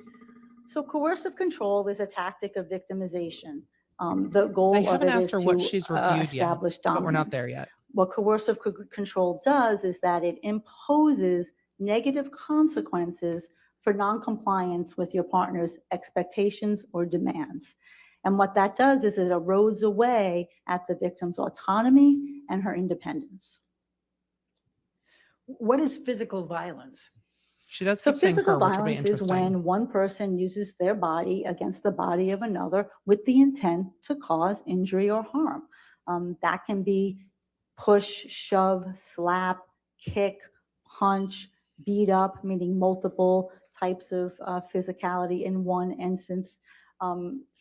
So coercive control is a tactic of victimization. The goal They of haven't it asked is her what to she's reviewed yet, establish dominance. but we're not there yet. What coercive control does is that it imposes negative consequences for noncompliance with your partner's expectations or demands. And what that does is it erodes away at the victim's autonomy and her independence. What is physical violence? She does So keep saying physical her, which will be violence is interesting. when one person uses their body against the body of another with the intent to cause injury or harm. That can be push, shove, slap, kick, punch, beat up, meaning multiple types of physicality in one instance,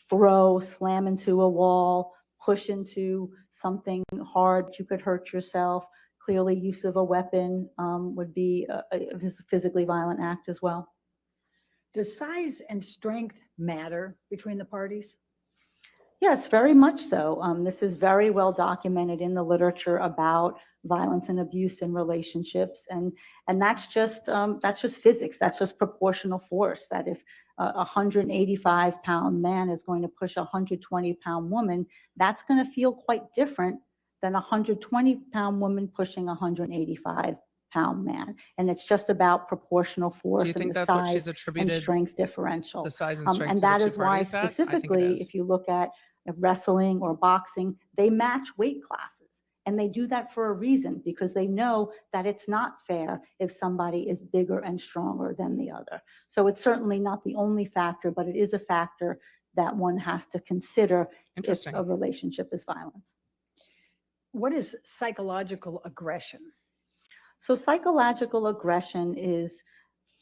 throw, slam into a wall, push into something hard, you could hurt yourself. Clearly, use of a weapon would be a physically violent act as well. Does size and strength matter between the parties? Yes, very much so. This is very well documented in the literature about violence and abuse in relationships, and that's just physics. That's just proportional force. That if a 185-pound man is going to push a 120-pound woman, that's going to feel quite different than a 120-pound woman pushing a 185-pound man. And it's just about proportional force. Do you think and the that's what size she's and attributed strength differential? the size and strength And of the that two is why parties at? I think it specifically, is. if you look at wrestling or boxing, they match weight classes. And they do that for a reason, because they know that it's not fair if somebody is bigger and stronger than the other. So it's certainly not the only factor, but it is a factor that one has to consider if Interesting. a relationship is violent. What is psychological aggression? So psychological aggression is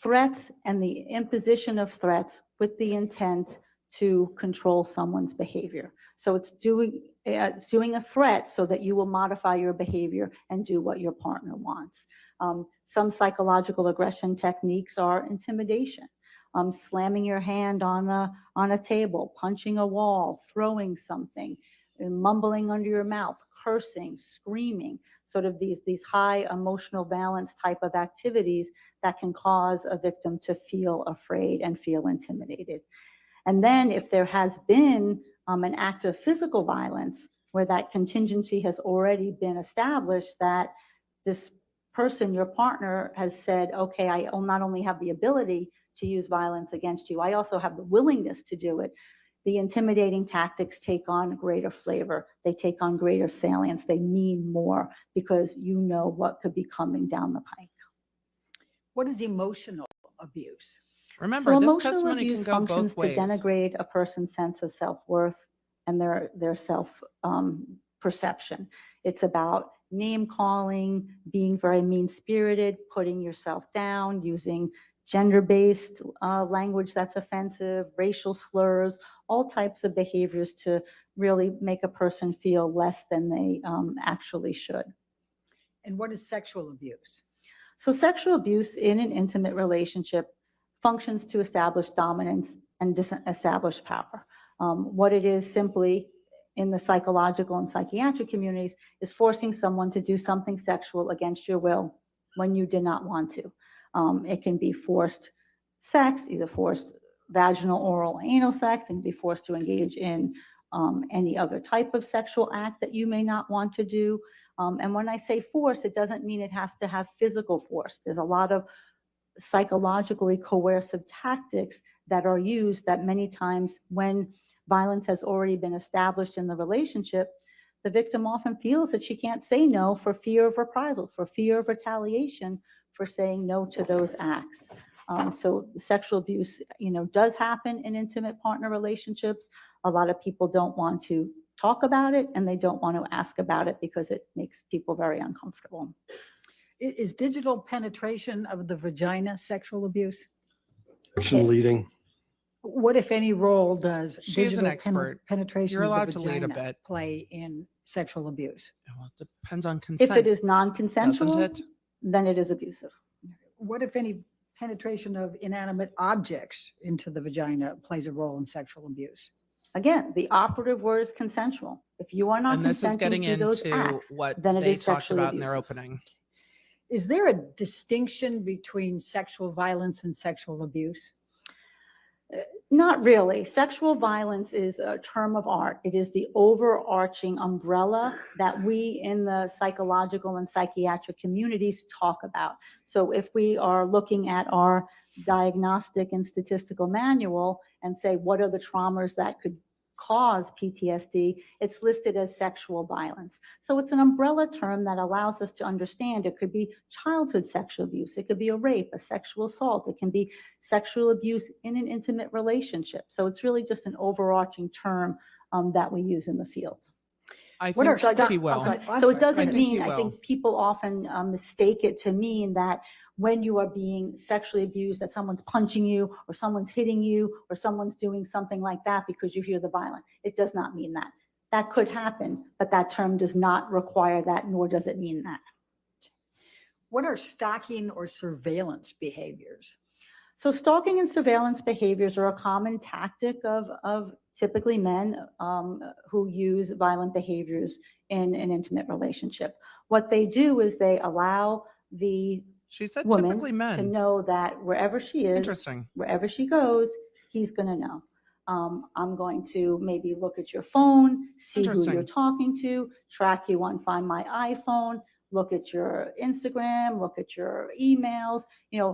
threats and the imposition of threats with the intent to control someone's behavior. So it's doing a threat so that you will modify your behavior and do what your partner wants. Some psychological aggression techniques are intimidation, slamming your hand on a table, punching a wall, throwing something, mumbling under your mouth, cursing, screaming, sort of these high emotional balance type of activities that can cause a victim to feel afraid and feel intimidated. And then if there has been an act of physical violence where that contingency has already been established, that this person, your partner, has said, okay, I not only have the ability to use violence against you, I also have the willingness to do it. The intimidating tactics take on greater flavor. They take on greater salience. They mean more because you know what could be coming down the pike. What is emotional abuse? Remember, So this emotional testimony can abuse go functions both ways. to denigrate a person's sense of self-worth and their self perception. It's about name calling, being very mean-spirited, putting yourself down, using gender-based language that's offensive, racial slurs, all types of behaviors to really make a person feel less than they actually should. And what is sexual abuse? So sexual abuse in an intimate relationship functions to establish dominance and establish power. What it is simply in the psychological and psychiatric communities is forcing someone to do something sexual against your will when you did not want to. It can be forced sex, either forced vaginal, oral, anal sex, and be forced to engage in any other type of sexual act that you may not want to do. And when I say force, it doesn't mean it has to have physical force. There's a lot of psychologically coercive tactics that are used that many times when violence has already been established in the relationship, the victim often feels that she can't say no for fear of reprisal, for fear of retaliation, for saying no to those acts. So sexual abuse, does happen in intimate partner relationships. A lot of people don't want to talk about it, and they don't want to ask about it because it makes people very uncomfortable. Is digital penetration of the vagina sexual abuse? Action leading. What, if any, role does She's an digital expert. penetration You're of the allowed to lead a vagina bit. play in sexual abuse? Well, it depends on consent. If it is non-consensual, doesn't it? then it is abusive. What, if any, penetration of inanimate objects into the vagina plays a role in sexual abuse? Again, the operative word is consensual. If you are not And this is consenting getting to those into acts, what then it they is talked sexually about in their abusive. opening. Is there a distinction between sexual violence and sexual abuse? Not really. Sexual violence is a term of art. It is the overarching umbrella that we in the psychological and psychiatric communities talk about. So if we are looking at our diagnostic and statistical manual and say, what are the traumas that could cause PTSD, it's listed as sexual violence. So it's an umbrella term that allows us to understand it could be childhood sexual abuse, it could be a rape, a sexual assault, it can be sexual abuse in an intimate relationship. So it's really just an overarching term that we use in the field. I What think are he I'm will. sorry. So it I doesn't think mean, he I will. think people often mistake it to mean that when you are being sexually abused, that someone's punching you or someone's hitting you or someone's doing something like that because you hear the violence. It does not mean that. That could happen, but that term does not require that, nor does it mean that. What are stalking or surveillance behaviors? So stalking and surveillance behaviors are a common tactic of typically men who use violent behaviors in an intimate relationship. What they do is they allow the She said woman typically men. to know that wherever she is, Interesting. wherever she goes, he's going to know. I'm going to maybe look at your phone, see who you're talking to, track you on Find My iPhone, look at your Instagram, look at your emails,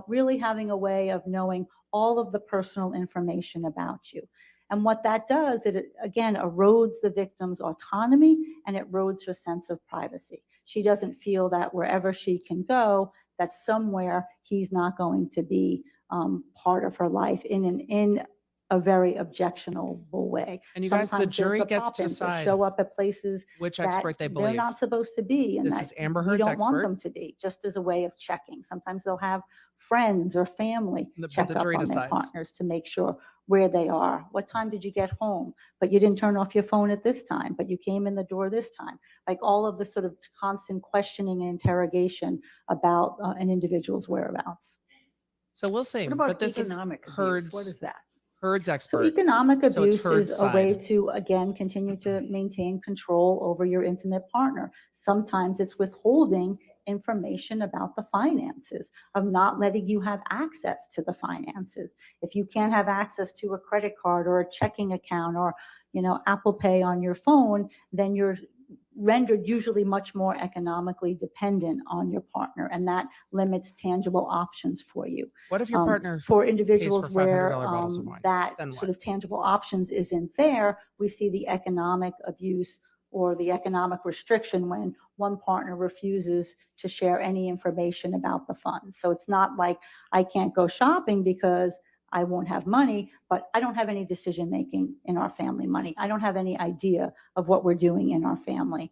really having a way of knowing all of the personal information about you. And what that does, it again erodes the victim's autonomy and it erodes her sense of privacy. She doesn't feel that wherever she can go, that somewhere he's not going to be part of her life in a very objectionable way. And you guys, the Sometimes jury there's the gets to pop-ins that decide show up at places which that expert they they're believe. not supposed to be, and This that is Amber you Heard's don't want expert. them to be, just as a way of checking. Sometimes they'll have friends or family check the up jury on their decides. partners to make sure where they are. What time did you get home? But you didn't turn off your phone at this time, but you came in the door this time. Like all of the sort of constant questioning and interrogation about an individual's whereabouts. So we'll see. What about But this is economic abuse? Heard's, What is that? Heard's So expert. economic So it's abuse Heard's is a way side. to, again, continue to maintain control over your intimate partner. Sometimes it's withholding information about the finances, of not letting you have access to the finances. If you can't have access to a credit card or a checking account or, Apple Pay on your phone, then you're rendered usually much more economically dependent on your partner, and that limits tangible options for you. What if your partner for pays individuals for where $500 bottles of wine? that Then sort what? of tangible options isn't there, we see the economic abuse or the economic restriction when one partner refuses to share any information about the funds. So it's not like I can't go shopping because I won't have money, but I don't have any decision making in our family money. I don't have any idea of what we're doing in our family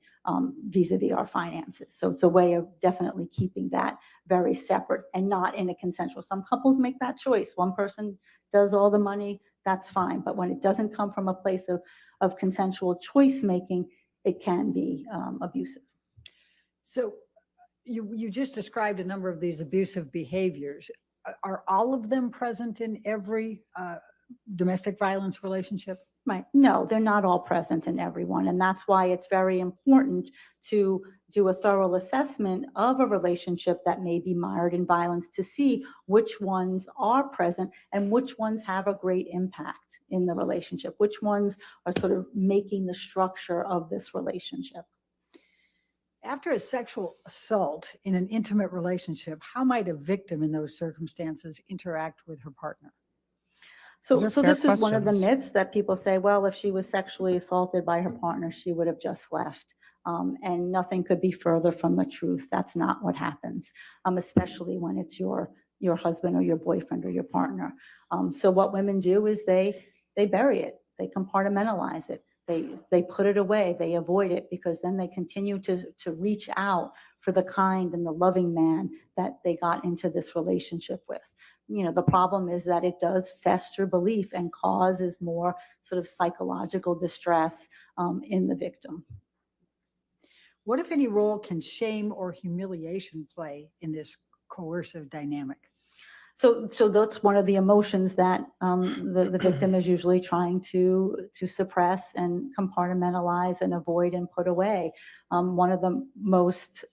vis-a-vis our finances. So it's a way of definitely keeping that very separate and not in a consensual. Some couples make that choice. One person does all the money, that's fine. But when it doesn't come from a place of consensual choice making, it can be abusive. So you just described a number of these abusive behaviors. Are all of them present in every domestic violence relationship? Right. No, they're not all present in everyone. And that's why it's very important to do a thorough assessment of a relationship that may be mired in violence to see which ones are present and which ones have a great impact in the relationship, which ones are sort of making the structure of this relationship. After a sexual assault in an intimate relationship, how might a victim in those circumstances interact with her partner? So Those are this fair is one of the questions. myths that people say, well, if she was sexually assaulted by her partner, she would have just left. And nothing could be further from the truth. That's not what happens, especially when it's your husband or your boyfriend or your partner. So what women do is they bury it. They compartmentalize it. They put it away. They avoid it because then they continue to reach out for the kind and the loving man that they got into this relationship with. The problem is that it does fester belief and causes more sort of psychological distress in the victim. What, if any, role can shame or humiliation play in this coercive dynamic? So that's one of the emotions that the victim is usually trying to suppress and compartmentalize and avoid and put away. One of the most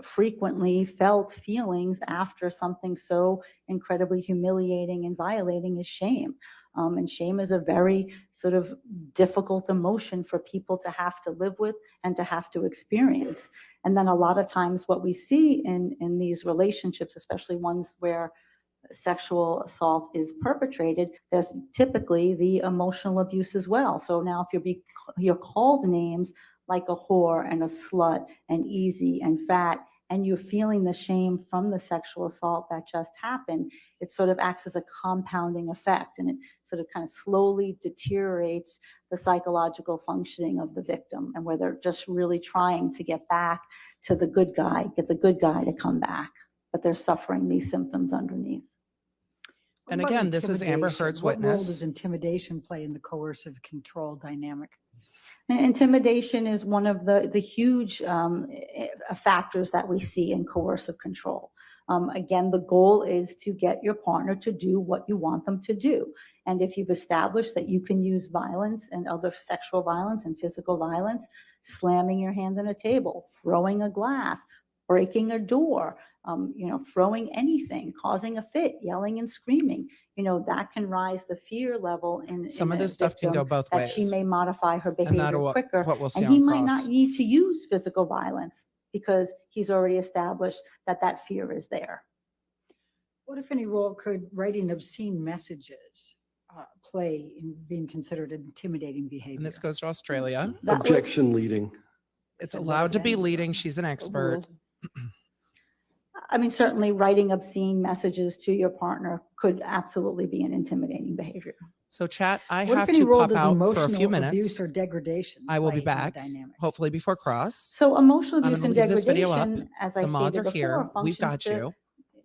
frequently felt feelings after something so incredibly humiliating and violating is shame. And shame is a very sort of difficult emotion for people to have to live with and to have to experience. And then a lot of times what we see in these relationships, especially ones where sexual assault is perpetrated, there's typically the emotional abuse as well. So now if you're called names like a whore and a slut and easy and fat, and you're feeling the shame from the sexual assault that just happened, it sort of acts as a compounding effect, and it sort of kind of slowly deteriorates the psychological functioning of the victim, and where they're just really trying to get back to the good guy, get the good guy to come back, but they're suffering these symptoms underneath. What And about again, this is Amber intimidation? Heard's What role witness. does intimidation play in the coercive control dynamic? And intimidation is one of the huge factors that we see in coercive control. Again, the goal is to get your partner to do what you want them to do. And if you've established that you can use violence and other sexual violence and physical violence, slamming your hand on a table, throwing a glass, breaking a door, throwing anything, causing a fit, yelling and screaming, that can rise the fear level in Some of a this stuff can victim go both that she ways. may modify her And behavior that's quicker. what we'll see And he on might Cross. not need to use physical violence because he's already established that fear is there. What, if any, role could writing obscene messages play in being considered intimidating behavior? And this goes to Australia. Objection leading. It's allowed to be leading. She's an expert. I mean, certainly writing obscene messages to your partner could absolutely be an intimidating behavior. So chat, I What, have if any, to role pop does out for a emotional few abuse minutes. or degradation I will be play in the back, dynamics? hopefully before Cross. So emotional I'm abuse gonna and leave this video up. degradation, as I The mods stated are here. before, We've functions got to you.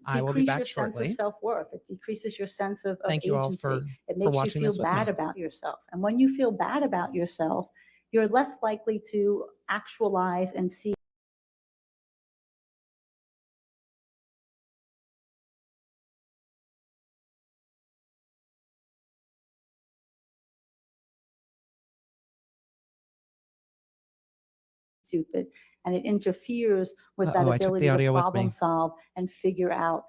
I will be decrease back your sense shortly. of self-worth. It decreases your sense of Thank you all agency. for It makes you watching feel this with bad me. about yourself. And when you feel bad about yourself, you're less likely to actualize and see stupid, and it interferes with that I took ability the to audio with problem me. solve and figure out,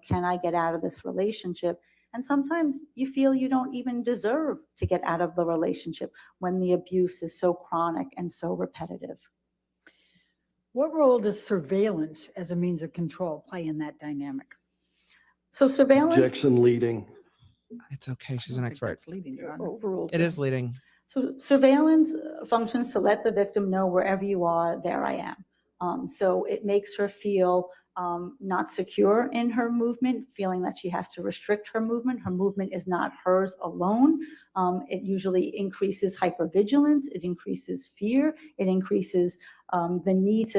can I get out of this relationship? And sometimes you feel you don't even deserve to get out of the relationship when the abuse is so chronic and so repetitive. What role does surveillance as a means of control play in that dynamic? So surveillance, Objection leading. It's okay. She's I an don't think expert. that's leading, Your Honor. Overruled. It is leading. so surveillance functions to let the victim know wherever you are, there I am. So it makes her feel not secure in her movement, feeling that she has to restrict her movement. Her movement is not hers alone. It usually increases hypervigilance. It increases fear. It increases the need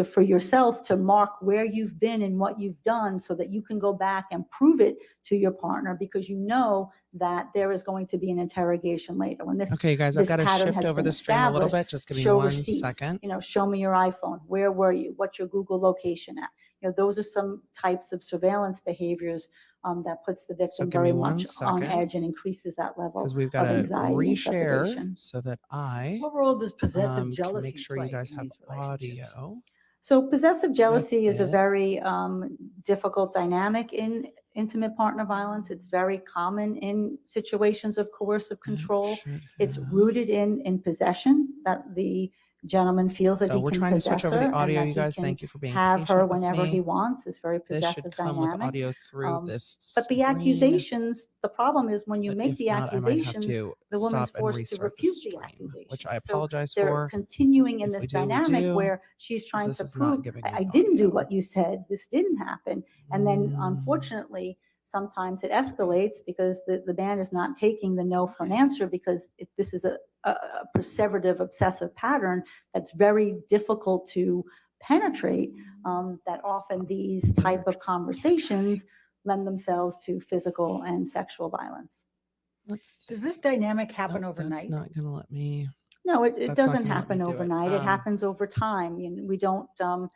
for yourself to mark where you've been and what you've done so that you can go back and prove it to your partner, because you know that there is going to be an interrogation later. When this, Okay, guys, I've this got to pattern shift has over been the stream a little established, bit. Just give me show one receipts, second. show me your iPhone. Where were you? What's your Google location at? Those are some types of surveillance behaviors that puts the victim give me very one much on second, edge and increases that level Because we've of got to anxiety and reshare trepidation. so that I What role does possessive can jealousy make sure play you guys in have these relationships? audio. So possessive jealousy is a it. very difficult dynamic in intimate partner violence. It's very common in situations of coercive control. It's rooted in possession, that the gentleman feels that So he we're can trying to switch possess over her the audio, and you that he guys. can Thank you for being have her patient with whenever me. he wants. It's very This should possessive come with dynamic. audio through this But the screen, accusations, the problem is when you but make if the not, I might have accusations, to the woman's stop and forced to restart the refute the stream, accusations. which I So apologize they're for. continuing in If we this do, we dynamic do, where she's trying this to is not prove, giving I me didn't do audio. what you said, this didn't happen. And then unfortunately, sometimes it escalates because the man is not taking the no for an answer, because this is a perseverative obsessive pattern that's very difficult to penetrate, that often these type of conversations lend themselves to physical and sexual violence. Does this dynamic happen Nope, overnight? That's not going to let me. No, it That's not doesn't gonna let me happen do it. overnight. It happens over time. We don't, woman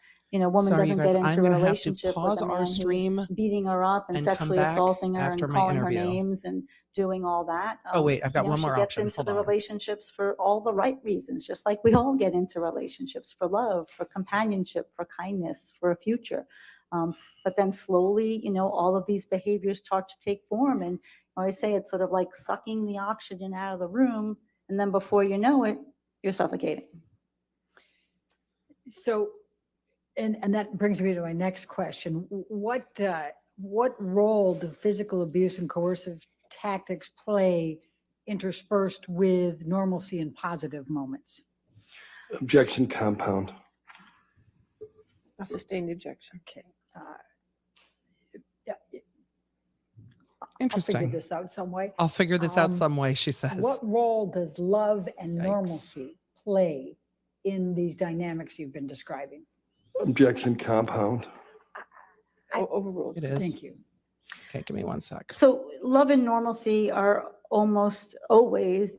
Sorry, you doesn't guys, get I'm into a gonna have to relationship with pause a our man stream who's beating her up and and come sexually back assaulting her after and my calling her interview. names and doing all that. Oh, wait, I've got one she more gets option. into Hold the on. relationships for all the right reasons, just like we all get into relationships for love, for companionship, for kindness, for a future. But then slowly, all of these behaviors start to take form. And I say it's sort of like sucking the oxygen out of the room. And then before you know it, you're suffocating. So, and that brings me to my next question. What role do physical abuse and coercive tactics play interspersed with normalcy and positive moments? Objection compound. I'll sustain the objection. Okay. Interesting. I'll figure this out some way. I'll figure this out some way, she says. What role does love and Yikes. normalcy play in these dynamics you've been describing? Objection compound. Overruled. It is. Thank you. Okay, give me one sec. So love and normalcy are almost always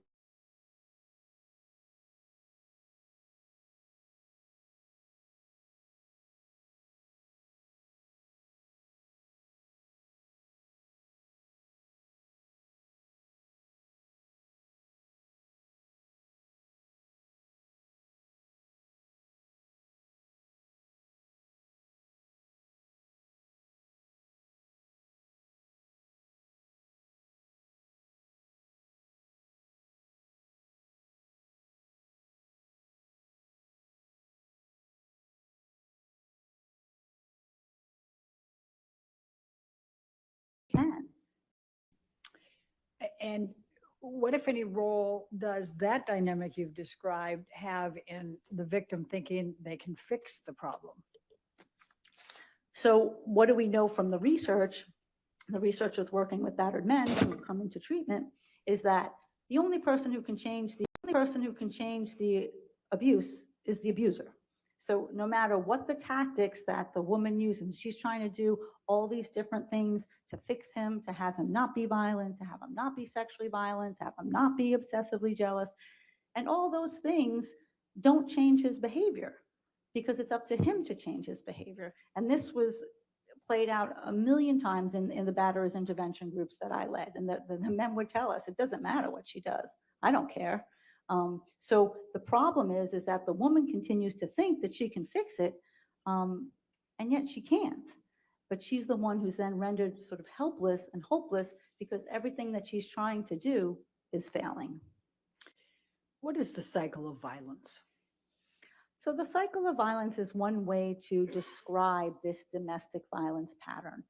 And what, if any, role does that dynamic you've described have in the victim thinking they can fix the problem? So what do we know from the research? The research with working with battered men who come into treatment is that the only person who can change the abuse is the abuser. So no matter what the tactics that the woman uses, she's trying to do all these different things to fix him, to have him not be violent, to have him not be sexually violent, to have him not be obsessively jealous. And all those things don't change his behavior because it's up to him to change his behavior. And this was played out a million times in the batterers intervention groups that I led. And the men would tell us, it doesn't matter what she does. I don't care. So the problem is that the woman continues to think that she can fix it, and yet she can't. But she's the one who's then rendered sort of helpless and hopeless because everything that she's trying to do is failing. What is the cycle of violence? So the cycle of violence is one way to describe this domestic violence pattern.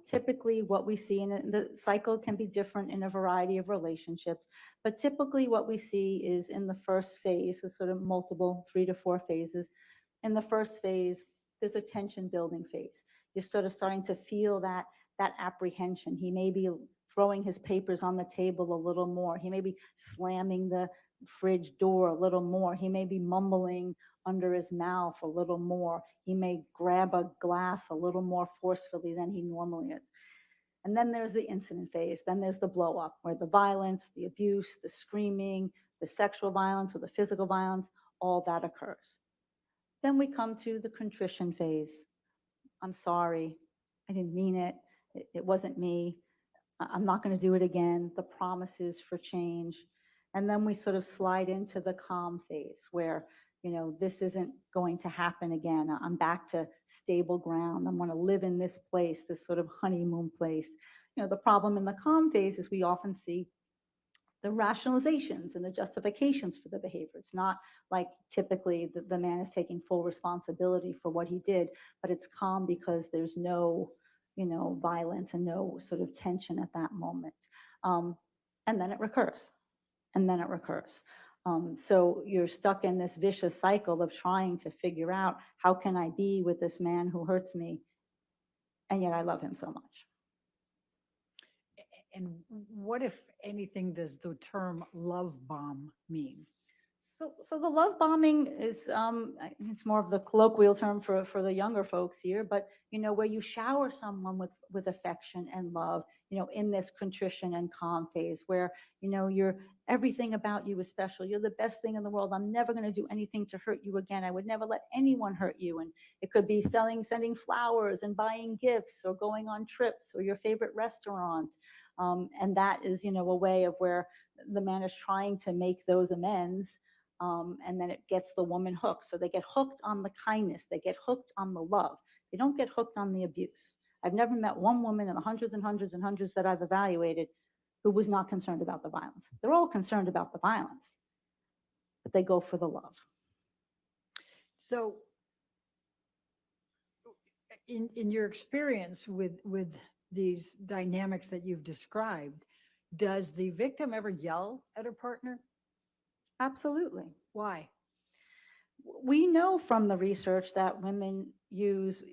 Typically what we see, and the cycle can be different in a variety of relationships, but typically what we see is in the first phase, so sort of multiple 3 to 4 phases. In the first phase, there's a tension building phase. You're sort of starting to feel that apprehension. He may be throwing his papers on the table a little more. He may be slamming the fridge door a little more. He may be mumbling under his mouth a little more. He may grab a glass a little more forcefully than he normally is. And then there's the incident phase. Then there's the blow up where the violence, the abuse, the screaming, the sexual violence or the physical violence, all that occurs. Then we come to the contrition phase. I'm sorry. I didn't mean it. It wasn't me. I'm not going to do it again. The promises for change. And then we sort of slide into the calm phase where, this isn't going to happen again. I'm back to stable ground. I'm going to live in this place, this sort of honeymoon place. The problem in the calm phase is we often see the rationalizations and the justifications for the behavior. It's not like typically the man is taking full responsibility for what he did, but it's calm because there's no, violence and no sort of tension at that moment. And then it recurs. And then it recurs. So you're stuck in this vicious cycle of trying to figure out how can I be with this man who hurts me, and yet I love him so much. And what, if anything, does the term love bomb mean? So the love bombing is, it's more of the colloquial term for the younger folks here, but, where you shower someone with affection and love, in this contrition and calm phase where, you're, everything about you is special. You're the best thing in the world. I'm never going to do anything to hurt you again. I would never let anyone hurt you. And it could be sending flowers and buying gifts or going on trips or your favorite restaurant. And that is, a way of where the man is trying to make those amends. And then it gets the woman hooked. So they get hooked on the kindness. They get hooked on the love. They don't get hooked on the abuse. I've never met one woman in the hundreds and hundreds and hundreds that I've evaluated who was not concerned about the violence. They're all concerned about the violence, but they go for the love. So in your experience with these dynamics that you've described, does the victim ever yell at her partner? Absolutely. Why? We know from the research that women use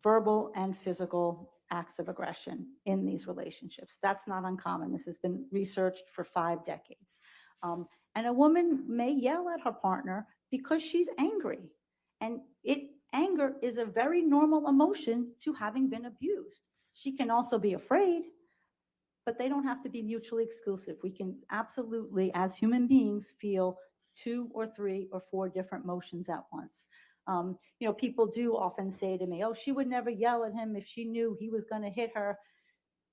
verbal and physical acts of aggression in these relationships. That's not uncommon. This has been researched for 5 decades. And a woman may yell at her partner because she's angry. And anger is a very normal emotion to having been abused. She can also be afraid, but they don't have to be mutually exclusive. We can absolutely, as human beings, feel 2 or 3 or 4 different emotions at once. People do often say to me, oh, she would never yell at him if she knew he was going to hit her.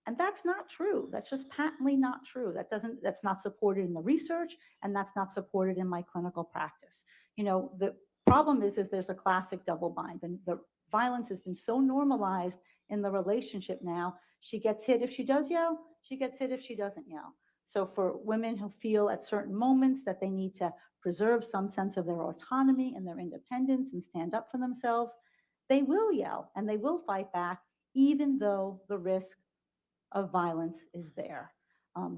And that's not true. That's just patently not true. That's not supported in the research, and that's not supported in my clinical practice. The problem is there's a classic double bind, and the violence has been so normalized in the relationship now. She gets hit if she does yell, she gets hit if she doesn't yell. So for women who feel at certain moments that they need to preserve some sense of their autonomy and their independence and stand up for themselves, they will yell and they will fight back, even though the risk of violence is there.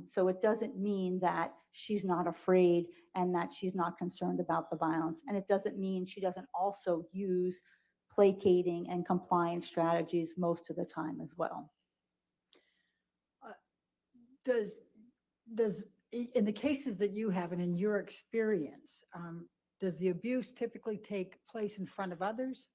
So it doesn't mean that she's not afraid and that she's not concerned about the violence. And it doesn't mean she doesn't also use placating and compliance strategies most of the time as well. Does, in the cases that you have and in your experience, does the abuse typically take place in front of others?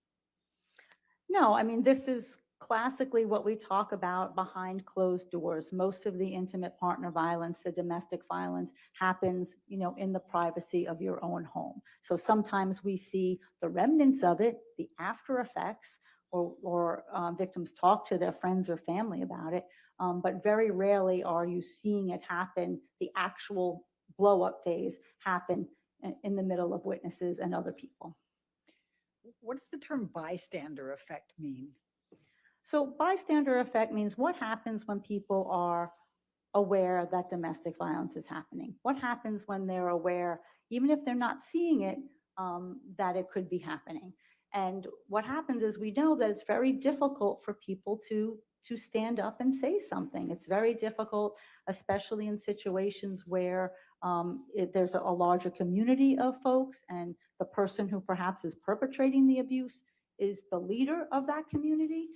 No, I mean, this is classically what we talk about behind closed doors. Most of the intimate partner violence, the domestic violence happens, in the privacy of your own home. So sometimes we see the remnants of it, the after effects, or victims talk to their friends or family about it. But very rarely are you seeing it happen, the actual blow up phase happen in the middle of witnesses and other people. What does the term bystander effect mean? So bystander effect means what happens when people are aware that domestic violence is happening. What happens when they're aware, even if they're not seeing it, that it could be happening. And what happens is we know that it's very difficult for people to stand up and say something. It's very difficult, especially in situations where there's a larger community of folks and the person who perhaps is perpetrating the abuse is the leader of that community.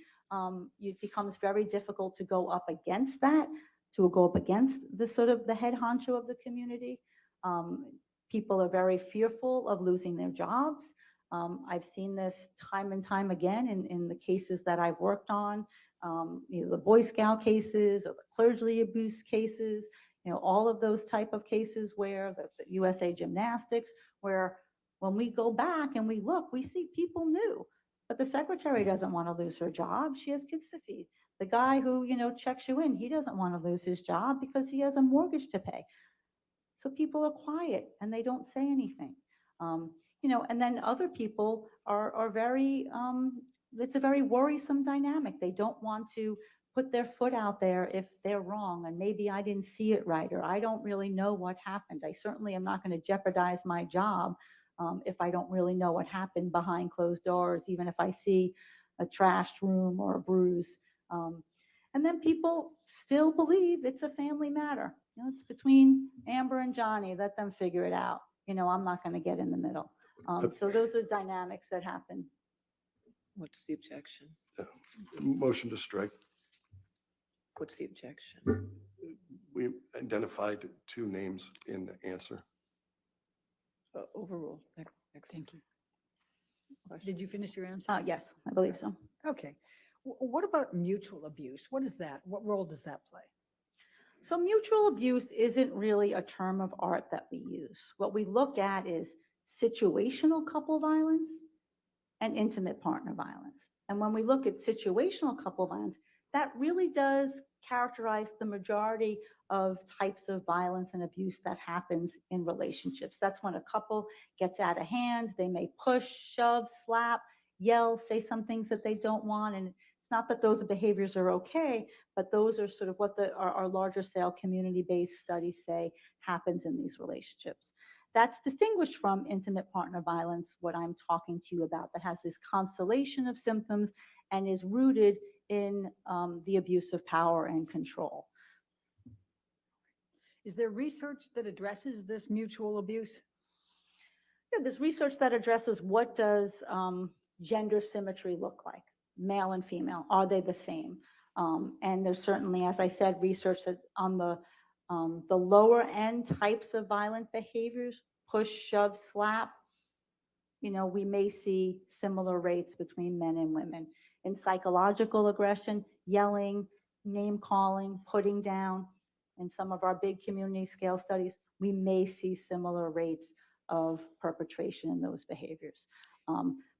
It becomes very difficult to go up against that, to go up against the sort of the head honcho of the community. People are very fearful of losing their jobs. I've seen this time and time again in the cases that I've worked on, the Boy Scout cases or the clergy abuse cases, all of those type of cases where the USA Gymnastics, where when we go back and we look, we see people knew. But the secretary doesn't want to lose her job. She has kids to feed. The guy who, checks you in, he doesn't want to lose his job because he has a mortgage to pay. So people are quiet and they don't say anything. And then other people are very, it's a very worrisome dynamic. They don't want to put their foot out there if they're wrong and maybe I didn't see it right or I don't really know what happened. I certainly am not going to jeopardize my job if I don't really know what happened behind closed doors, even if I see a trashed room or a bruise. And then people still believe it's a family matter. It's between Amber and Johnny. Let them figure it out. I'm not going to get in the middle. So those are dynamics that happen. What's the objection? Motion to strike. What's the objection? We identified two names in the answer. Overruled. Next. Thank you. Question. Did you finish your answer? Yes, I believe so. Okay. What about mutual abuse? What is that? What role does that play? So mutual abuse isn't really a term of art that we use. What we look at is situational couple violence and intimate partner violence. And when we look at situational couple violence, that really does characterize the majority of types of violence and abuse that happens in relationships. That's when a couple gets out of hand. They may push, shove, slap, yell, say some things that they don't want. And it's not that those behaviors are okay, but those are sort of what our larger scale community-based studies say happens in these relationships. That's distinguished from intimate partner violence, what I'm talking to you about, that has this constellation of symptoms and is rooted in the abuse of power and control. Is there research that addresses this mutual abuse? Yeah, there's research that addresses what does gender symmetry look like, male and female, are they the same? And there's certainly, as I said, research that on the lower end types of violent behaviors, push, shove, slap, we may see similar rates between men and women. In psychological aggression, yelling, name calling, putting down, in some of our big community scale studies, we may see similar rates of perpetration in those behaviors.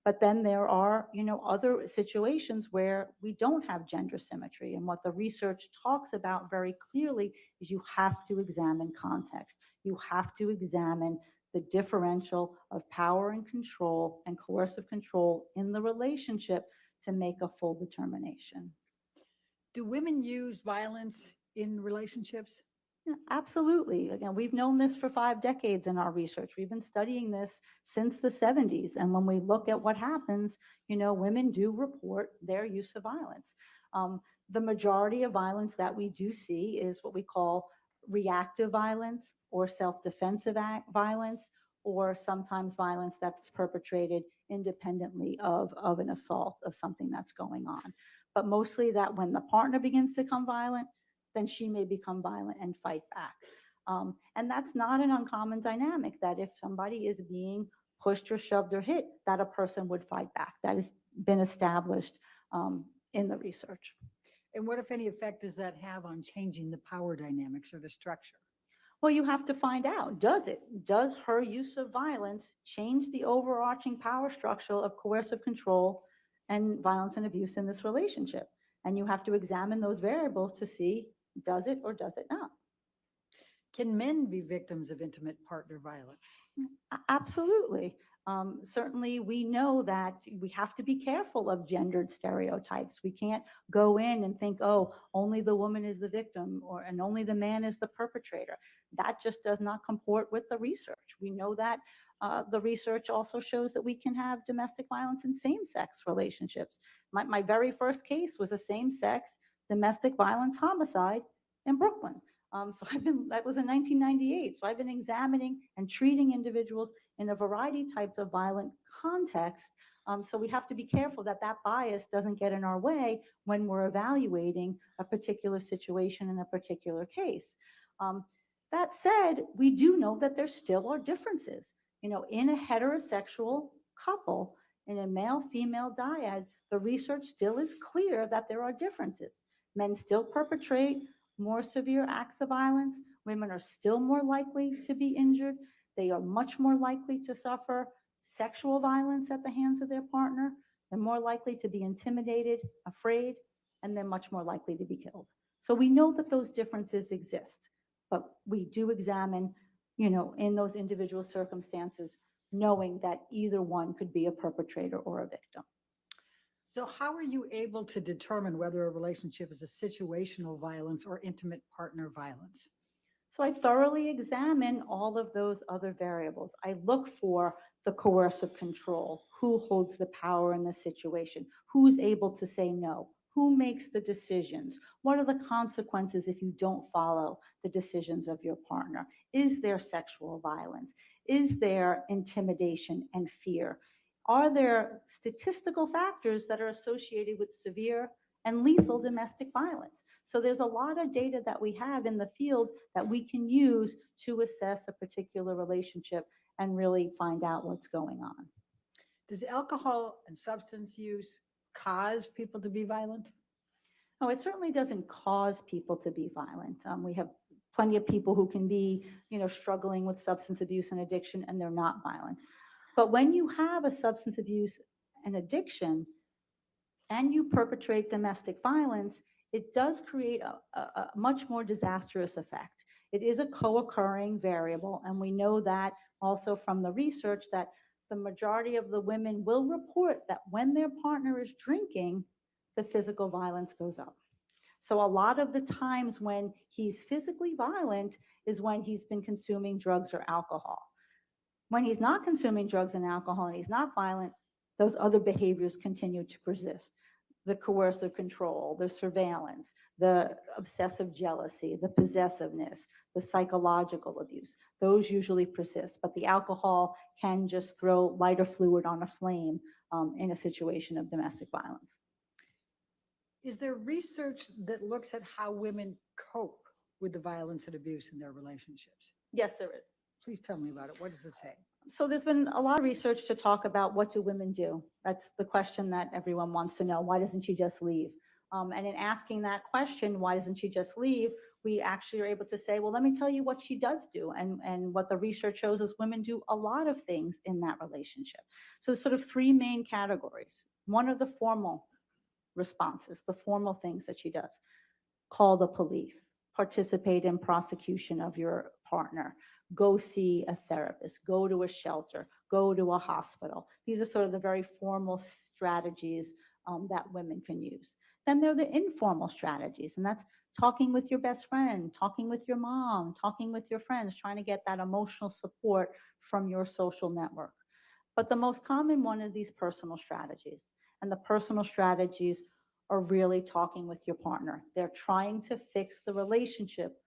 But then there are, other situations where we don't have gender symmetry. And what the research talks about very clearly is you have to examine context. You have to examine the differential of power and control and coercive control in the relationship to make a full determination. Do women use violence in relationships? Yeah, absolutely. Again, we've known this for 5 decades in our research. We've been studying this since the 70s. And when we look at what happens, women do report their use of violence. The majority of violence that we do see is what we call reactive violence or self-defensive violence, or sometimes violence that's perpetrated independently of an assault, of something that's going on. But mostly that when the partner begins to become violent, then she may become violent and fight back. And that's not an uncommon dynamic, that if somebody is being pushed or shoved or hit, that a person would fight back. That has been established in the research. And what, if any, effect does that have on changing the power dynamics or the structure? Well, you have to find out, does it? Does her use of violence change the overarching power structure of coercive control and violence and abuse in this relationship? And you have to examine those variables to see, does it or does it not? Can men be victims of intimate partner violence? Absolutely. Certainly, we know that we have to be careful of gendered stereotypes. We can't go in and think, oh, only the woman is the victim, and only the man is the perpetrator. That just does not comport with the research. We know that the research also shows that we can have domestic violence in same-sex relationships. My very first case was a same-sex domestic violence homicide in Brooklyn. That was in 1998. So I've been examining and treating individuals in a variety of types of violent contexts. So we have to be careful that that bias doesn't get in our way when we're evaluating a particular situation in a particular case. That said, we do know that there still are differences. You know, in a heterosexual couple, in a male-female dyad, the research still is clear that there are differences. Men still perpetrate more severe acts of violence. Women are still more likely to be injured. They are much more likely to suffer sexual violence at the hands of their partner. They're more likely to be intimidated, afraid, and they're much more likely to be killed. So we know that those differences exist, but we do examine, you know, in those individual circumstances, knowing that either one could be a perpetrator or a victim. So how are you able to determine whether a relationship is a situational violence or intimate partner violence? So I thoroughly examine all of those other variables. I look for the coercive control, who holds the power in the situation, who's able to say no, who makes the decisions, what are the consequences if you don't follow the decisions of your partner? Is there sexual violence? Is there intimidation and fear? Are there statistical factors that are associated with severe and lethal domestic violence? So there's a lot of data that we have in the field that we can use to assess a particular relationship and really find out what's going on. Does alcohol and substance use cause people to be violent? No, it certainly doesn't cause people to be violent. We have plenty of people who can be, you know, struggling with substance abuse and addiction, and they're not violent. But when you have a substance abuse and addiction and you perpetrate domestic violence, it does create a much more disastrous effect. It is a co-occurring variable, and we know that also from the research that the majority of the women will report that when their partner is drinking, the physical violence goes up. So a lot of the times when he's physically violent is when he's been consuming drugs or alcohol. When he's not consuming drugs and alcohol and he's not violent, those other behaviors continue to persist. The coercive control, the surveillance, the obsessive jealousy, the possessiveness, the psychological abuse, those usually persist. But the alcohol can just throw lighter fluid on a flame in a situation of domestic violence. Is there research that looks at how women cope with the violence and abuse in their relationships? Yes, there is. Please tell me about it. What does it say? So there's been a lot of research to talk about what do women do. That's the question that everyone wants to know. Why doesn't she just leave? And in asking that question, why doesn't she just leave? We actually are able to say, well, let me tell you what she does do. And what the research shows is women do a lot of things in that relationship. So there's sort of three main categories. One are the formal responses, the formal things that she does. Call the police, participate in prosecution of your partner, go see a therapist, go to a shelter, go to a hospital. These are sort of the very formal strategies that women can use. Then there are the informal strategies, and that's talking with your best friend, talking with your mom, talking with your friends, trying to get that emotional support from your social network. But the most common one is these personal strategies. And the personal strategies are really talking with your partner. They're trying to fix the relationship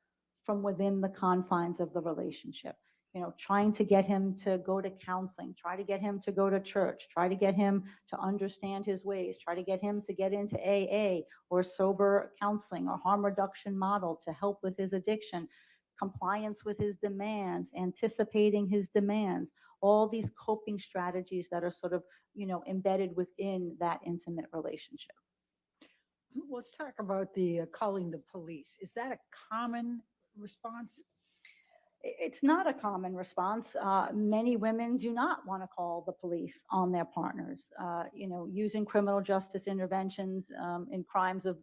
from within the confines of the relationship. You know, trying to get him to go to counseling, try to get him to go to church, try to get him to understand his ways, try to get him to get into AA or sober counseling or harm reduction model to help with his addiction, compliance with his demands, anticipating his demands, all these coping strategies that are sort of, you know, embedded within that intimate relationship. Let's talk about the calling the police. Is that a common response? It's not a common response. Many women do not want to call the police on their partners. You know, using criminal justice interventions in crimes of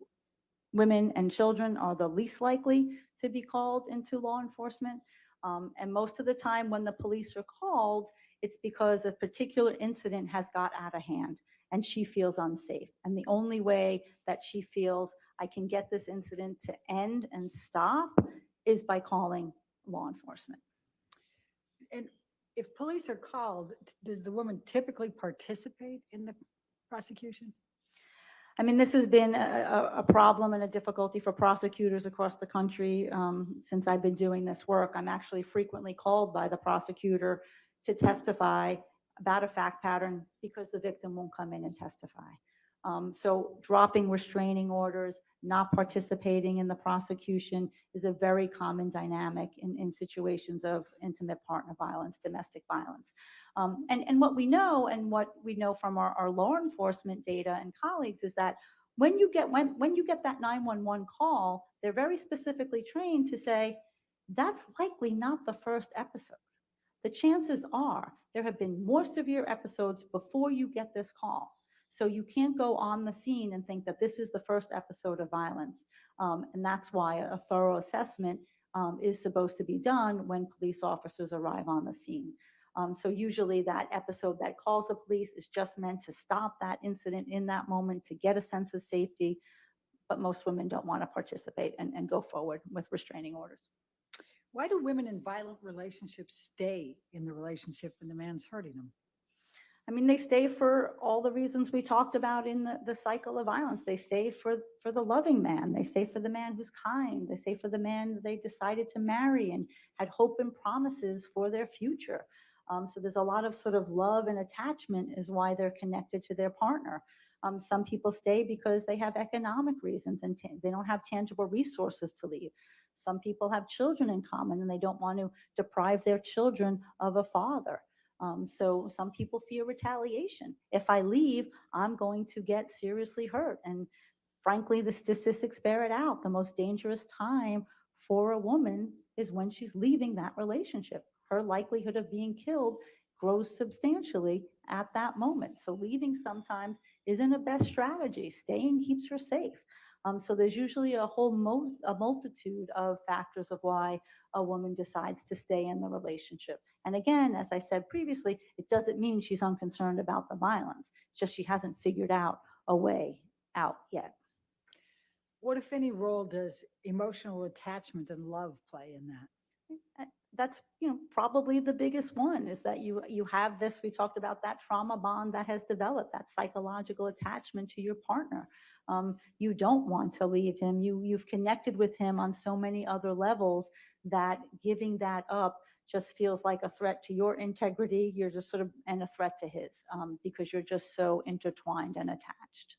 women and children are the least likely to be called into law enforcement. And most of the time when the police are called, it's because a particular incident has got out of hand and she feels unsafe. And the only way that she feels I can get this incident to end and stop is by calling law enforcement. And if police are called, does the woman typically participate in the prosecution? I mean, this has been a problem and a difficulty for prosecutors across the country since I've been doing this work. I'm actually frequently called by the prosecutor to testify about a fact pattern because the victim won't come in and testify. So dropping restraining orders, not participating in the prosecution is a very common dynamic in situations of intimate partner violence, domestic violence. And what we know and what we know from our law enforcement data and colleagues is that when you get that 911 call, they're very specifically trained to say, that's likely not the first episode. The chances are there have been more severe episodes before you get this call. So you can't go on the scene and think that this is the first episode of violence. And that's why a thorough assessment is supposed to be done when police officers arrive on the scene. So usually that episode that calls the police is just meant to stop that incident in that moment, to get a sense of safety. But most women don't want to participate and go forward with restraining orders. Why do women in violent relationships stay in the relationship when the man's hurting them? I mean, they stay for all the reasons we talked about in the cycle of violence. They stay for the loving man. They stay for the man who's kind. They stay for the man they decided to marry and had hope and promises for their future. So there's a lot of sort of love and attachment is why they're connected to their partner. Some people stay because they have economic reasons and they don't have tangible resources to leave. Some people have children in common and they don't want to deprive their children of a father. So some people fear retaliation. If I leave, I'm going to get seriously hurt. And frankly, the statistics bear it out. The most dangerous time for a woman is when she's leaving that relationship. Her likelihood of being killed grows substantially at that moment. So leaving sometimes isn't a best strategy. Staying keeps her safe. So there's usually a whole multitude of factors of why a woman decides to stay in the relationship. And again, as I said previously, it doesn't mean she's unconcerned about the violence. It's just she hasn't figured out a way out yet. What, if any, role does emotional attachment and love play in that? That's, you know, probably the biggest one is that you have this, we talked about that trauma bond that has developed, that psychological attachment to your partner. You don't want to leave him. You've connected with him on so many other levels that giving that up just feels like a threat to your integrity. You're just sort of, and a threat to his, because you're just so intertwined and attached.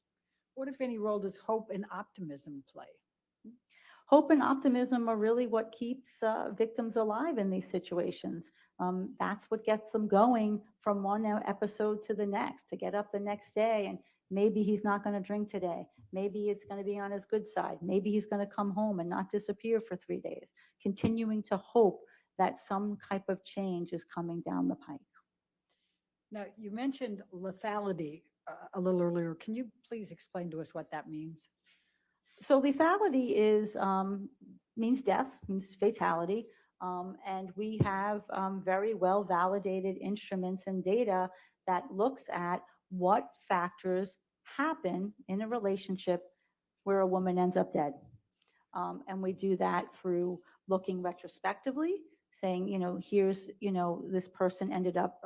What, if any, role does hope and optimism play? Hope and optimism are really what keeps victims alive in these situations. That's what gets them going from one episode to the next, to get up the next day and maybe he's not going to drink today. Maybe it's going to be on his good side. Maybe he's going to come home and not disappear for 3 days. Continuing to hope that some type of change is coming down the pike. Now, you mentioned lethality a little earlier. Can you please explain to us what that means? So lethality is means death, means fatality, and we have very well validated instruments and data that looks at what factors happen in a relationship where a woman ends up dead. And we do that through looking retrospectively, saying, you know, here's, you know, this person ended up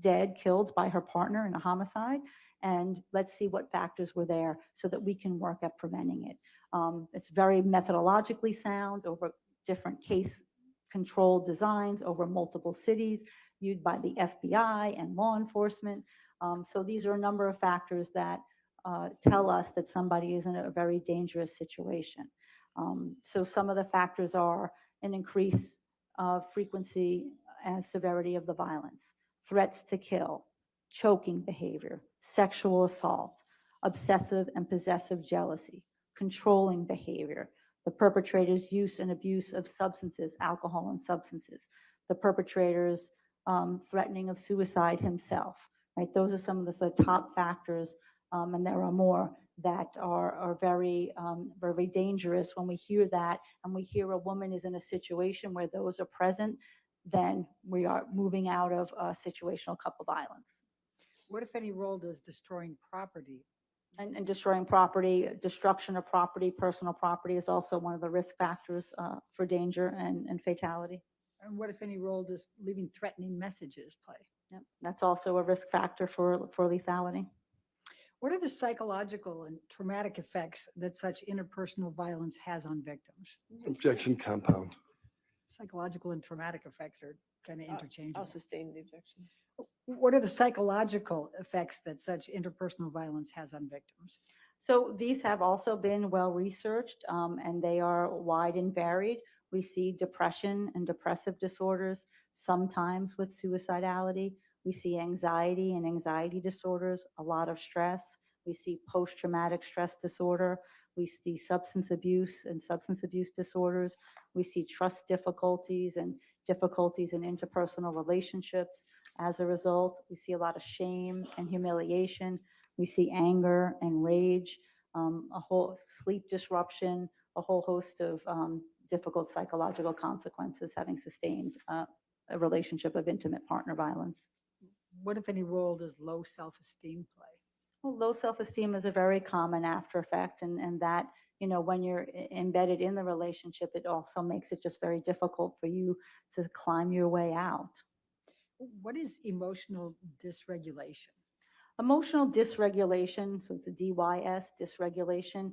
dead, killed by her partner in a homicide. And let's see what factors were there so that we can work at preventing it. It's very methodologically sound over different case control designs over multiple cities used by the FBI and law enforcement. So these are a number of factors that tell us that somebody is in a very dangerous situation. So some of the factors are an increase of frequency and severity of the violence, threats to kill, choking behavior, sexual assault, obsessive and possessive jealousy, controlling behavior, the perpetrator's use and abuse of substances, alcohol and substances, the perpetrator's threatening of suicide himself, right? Those are some of the top factors, and there are more that are very, very dangerous. When we hear that and we hear a woman is in a situation where those are present, then we are moving out of situational couple violence. What, if any, role does destroying property? And destroying property, destruction of property, personal property is also one of the risk factors for danger and fatality. And what, if any, role does leaving threatening messages play? Yep. That's also a risk factor for lethality. What are the psychological and traumatic effects that such interpersonal violence has on victims? Objection compound. Psychological and traumatic effects are kind of interchangeable. I'll sustain the objection. What are the psychological effects that such interpersonal violence has on victims? So these have also been well researched, and they are wide and varied. We see depression and depressive disorders, sometimes with suicidality. We see anxiety and anxiety disorders, a lot of stress. We see post-traumatic stress disorder. We see substance abuse and substance abuse disorders. We see trust difficulties and difficulties in interpersonal relationships. As a result, we see a lot of shame and humiliation. We see anger and rage, a whole sleep disruption, a whole host of difficult psychological consequences having sustained a relationship of intimate partner violence. What, if any, role does low self-esteem play? Well, low self-esteem is a very common after effect, and that, when you're embedded in the relationship, it also makes it just very difficult for you to climb your way out. What is emotional dysregulation? Emotional dysregulation, so it's a DYS, dysregulation,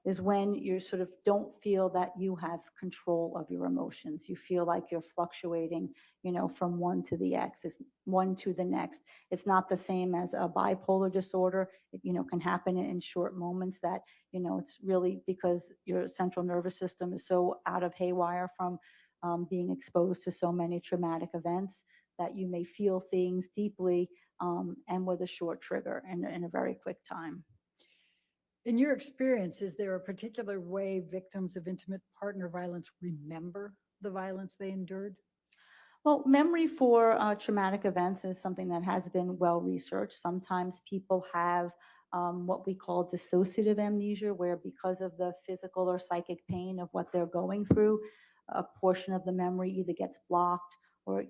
is when you sort of don't feel that you have control of your emotions. You feel like you're fluctuating, from one to the next. It's not the same as a bipolar disorder. It, can happen in short moments that, it's really because your central nervous system is so out of haywire from being exposed to so many traumatic events that you may feel things deeply and with a short trigger and in a very quick time. In your experience, is there a particular way victims of intimate partner violence remember the violence they endured? Well, memory for traumatic events is something that has been well researched. Sometimes people have what we call dissociative amnesia, where because of the physical or psychic pain of what they're going through, a portion of the memory either gets blocked or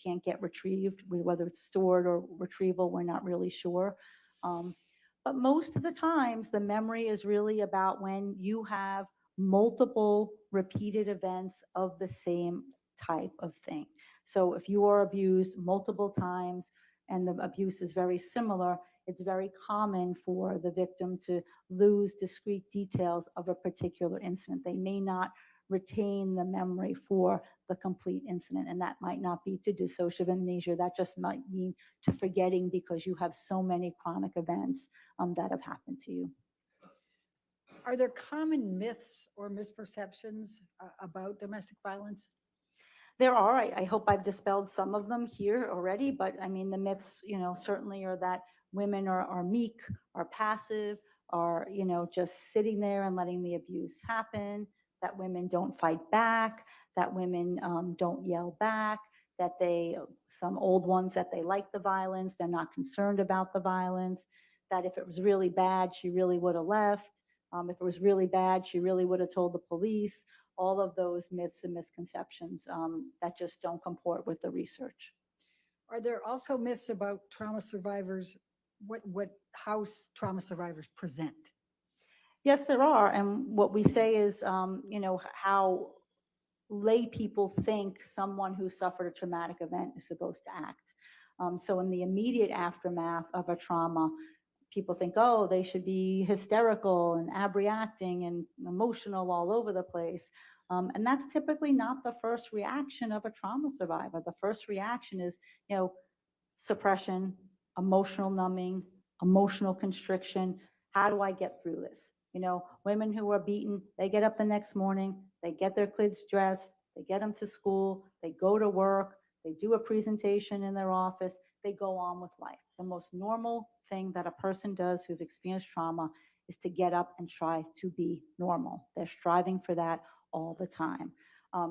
can't get retrieved. Whether it's stored or retrieval, we're not really sure. But most of the times, the memory is really about when you have multiple repeated events of the same type of thing. So if you are abused multiple times and the abuse is very similar, it's very common for the victim to lose discrete details of a particular incident. They may not retain the memory for the complete incident, and that might not be to dissociative amnesia. That just might mean to forgetting because you have so many chronic events that have happened to you. Are there common myths or misperceptions about domestic violence? There are. I hope I've dispelled some of them here already, but I mean, the myths, certainly are that women are meek, are passive, are, just sitting there and letting the abuse happen, that women don't fight back, that women don't yell back, that some old ones, that they like the violence, they're not concerned about the violence, that if it was really bad, she really would have left. If it was really bad, she really would have told the police. All of those myths and misconceptions that just don't comport with the research. Are there also myths about trauma survivors, how trauma survivors present? Yes, there are. And what we say is, how lay people think someone who suffered a traumatic event is supposed to act. So in the immediate aftermath of a trauma, people think, oh, they should be hysterical and abreacting and emotional all over the place. And that's typically not the first reaction of a trauma survivor. The first reaction is, suppression, emotional numbing, emotional constriction. How do I get through this? Women who are beaten, they get up the next morning, they get their kids dressed, they get them to school, they go to work, they do a presentation in their office, they go on with life. The most normal thing that a person does who's experienced trauma is to get up and try to be normal. They're striving for that all the time.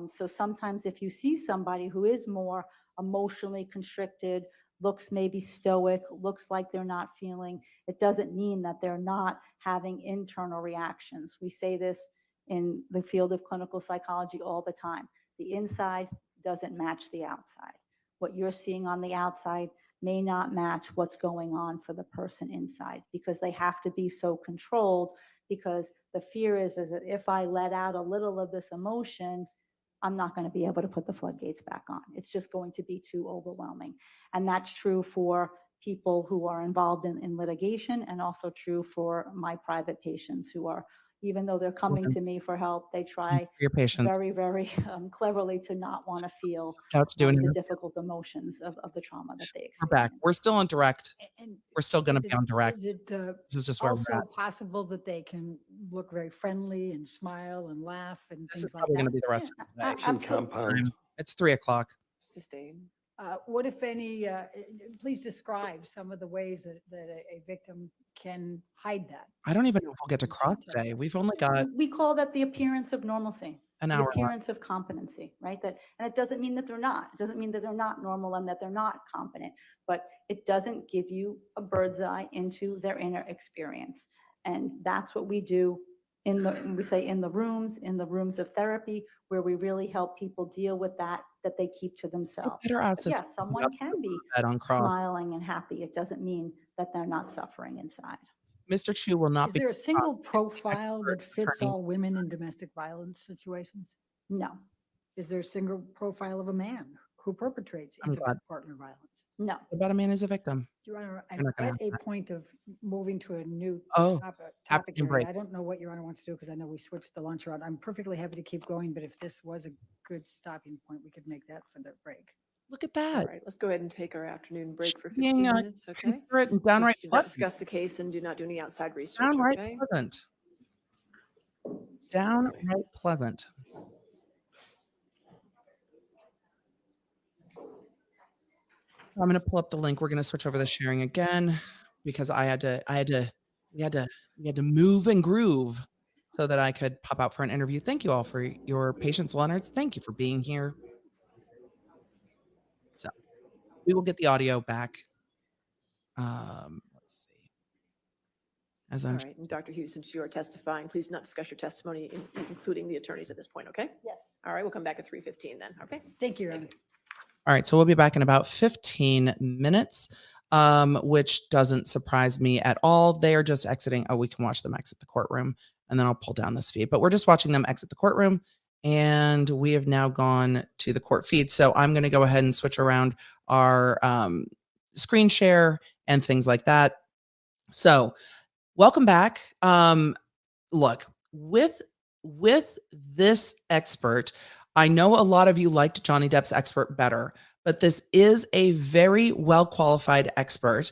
So sometimes if you see somebody who is more emotionally constricted, looks maybe stoic, looks like they're not feeling, it doesn't mean that they're not having internal reactions. We say this in the field of clinical psychology all the time. The inside doesn't match the outside. What you're seeing on the outside may not match what's going on for the person inside, because they have to be so controlled, because the fear is that if I let out a little of this emotion, I'm not going to be able to put the floodgates back on. It's just going to be too overwhelming. And that's true for people who are involved in litigation, and also true for my private patients who are, even though they're coming to me for help, they try Your patients. very, very cleverly to not want to feel doing the it. difficult emotions of the trauma that they We're experience. back. We're still on direct. And We're still going to is be on it- direct. Is it This is just where we're also at. possible that they can look very friendly and smile and laugh and This is things like probably going that? to be the rest of the day. Action compound. It's 3:00. Sustain. What, if any, please describe some of the ways that a victim can hide that. I don't even know if we'll get to cross today. We've only got We call that the appearance of normalcy. an The hour. appearance of competency, right? And it doesn't mean that they're not. It doesn't mean that they're not normal and that they're not competent, but it doesn't give you a bird's eye into their inner experience. And that's what we do we say in the rooms of therapy, where we really help people deal with that they keep to themselves. Better ask Yes, someone can be on cross. smiling and happy. It doesn't mean that they're not suffering inside. Mr. Chu will not Is be. there a single profile that expert fits attorney. all women in domestic violence situations? No, Is there a single profile of a man who perpetrates I'm glad. intimate partner violence? no. What about a man as a victim? Your Honor, You're I'm not gonna at have a point of moving to a new Oh, topic and area. break. I don't know what Your Honor wants to do, because I know we switched the lunch around. I'm perfectly happy to keep going, but if this was a good stopping point, we could make that for the break. Look at All that. right, let's go ahead and take our afternoon break for Being, 15 minutes, okay? Considerate and downright Just do not pleasant. discuss the case and do not do any outside research, Downright okay? pleasant. Downright pleasant. I'm going to pull up the link. We're going to switch over to sharing again, because we had to move and groove so that I could pop out for an interview. Thank you all for your patience, Leonard. Thank you for being here. So we will get the audio back. Let's see. As All I'm right, and Dr. Hughes, since you are testifying, please do not discuss your testimony, including the attorneys at this point, okay? Yes. All right, we'll come back at 3:15 then, okay? Thank you, Your Honor. All right, so we'll be back in about 15 minutes, which doesn't surprise me at all. They are just exiting. Oh, we can watch them exit the courtroom, and then I'll pull down this feed. But we're just watching them exit the courtroom, and we have now gone to the court feed. So I'm going to go ahead and switch around our screen share and things like that. So welcome back. Look, with this expert, I know a lot of you liked Johnny Depp's expert better, but this is a very well-qualified expert.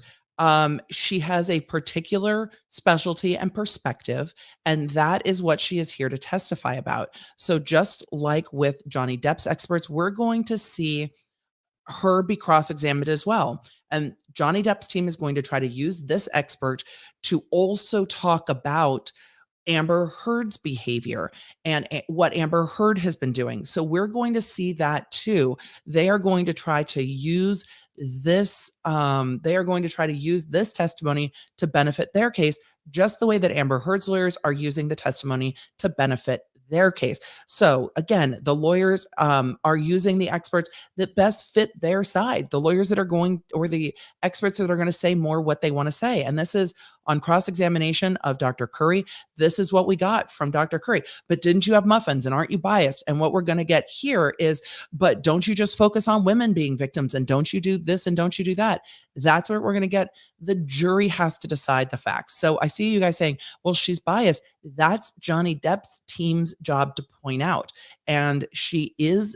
She has a particular specialty and perspective, and that is what she is here to testify about. So just like with Johnny Depp's experts, we're going to see her be cross-examined as well. And Johnny Depp's team is going to try to use this expert to also talk about Amber Heard's behavior and what Amber Heard has been doing. So we're going to see that too. They are going to try to use this testimony to benefit their case, just the way that Amber Heard's lawyers are using the testimony to benefit their case. So again, the lawyers are using the experts that best fit their side, the lawyers that are going, or the experts that are going to say more what they want to say. And this is on cross-examination of Dr. Curry, this is what we got from Dr. Curry. But didn't you have muffins and aren't you biased? And what we're going to get here is, but don't you just focus on women being victims and don't you do this and don't you do that? That's what we're going to get. The jury has to decide the facts. So I see you guys saying, well, she's biased. That's Johnny Depp's team's job to point out. And she has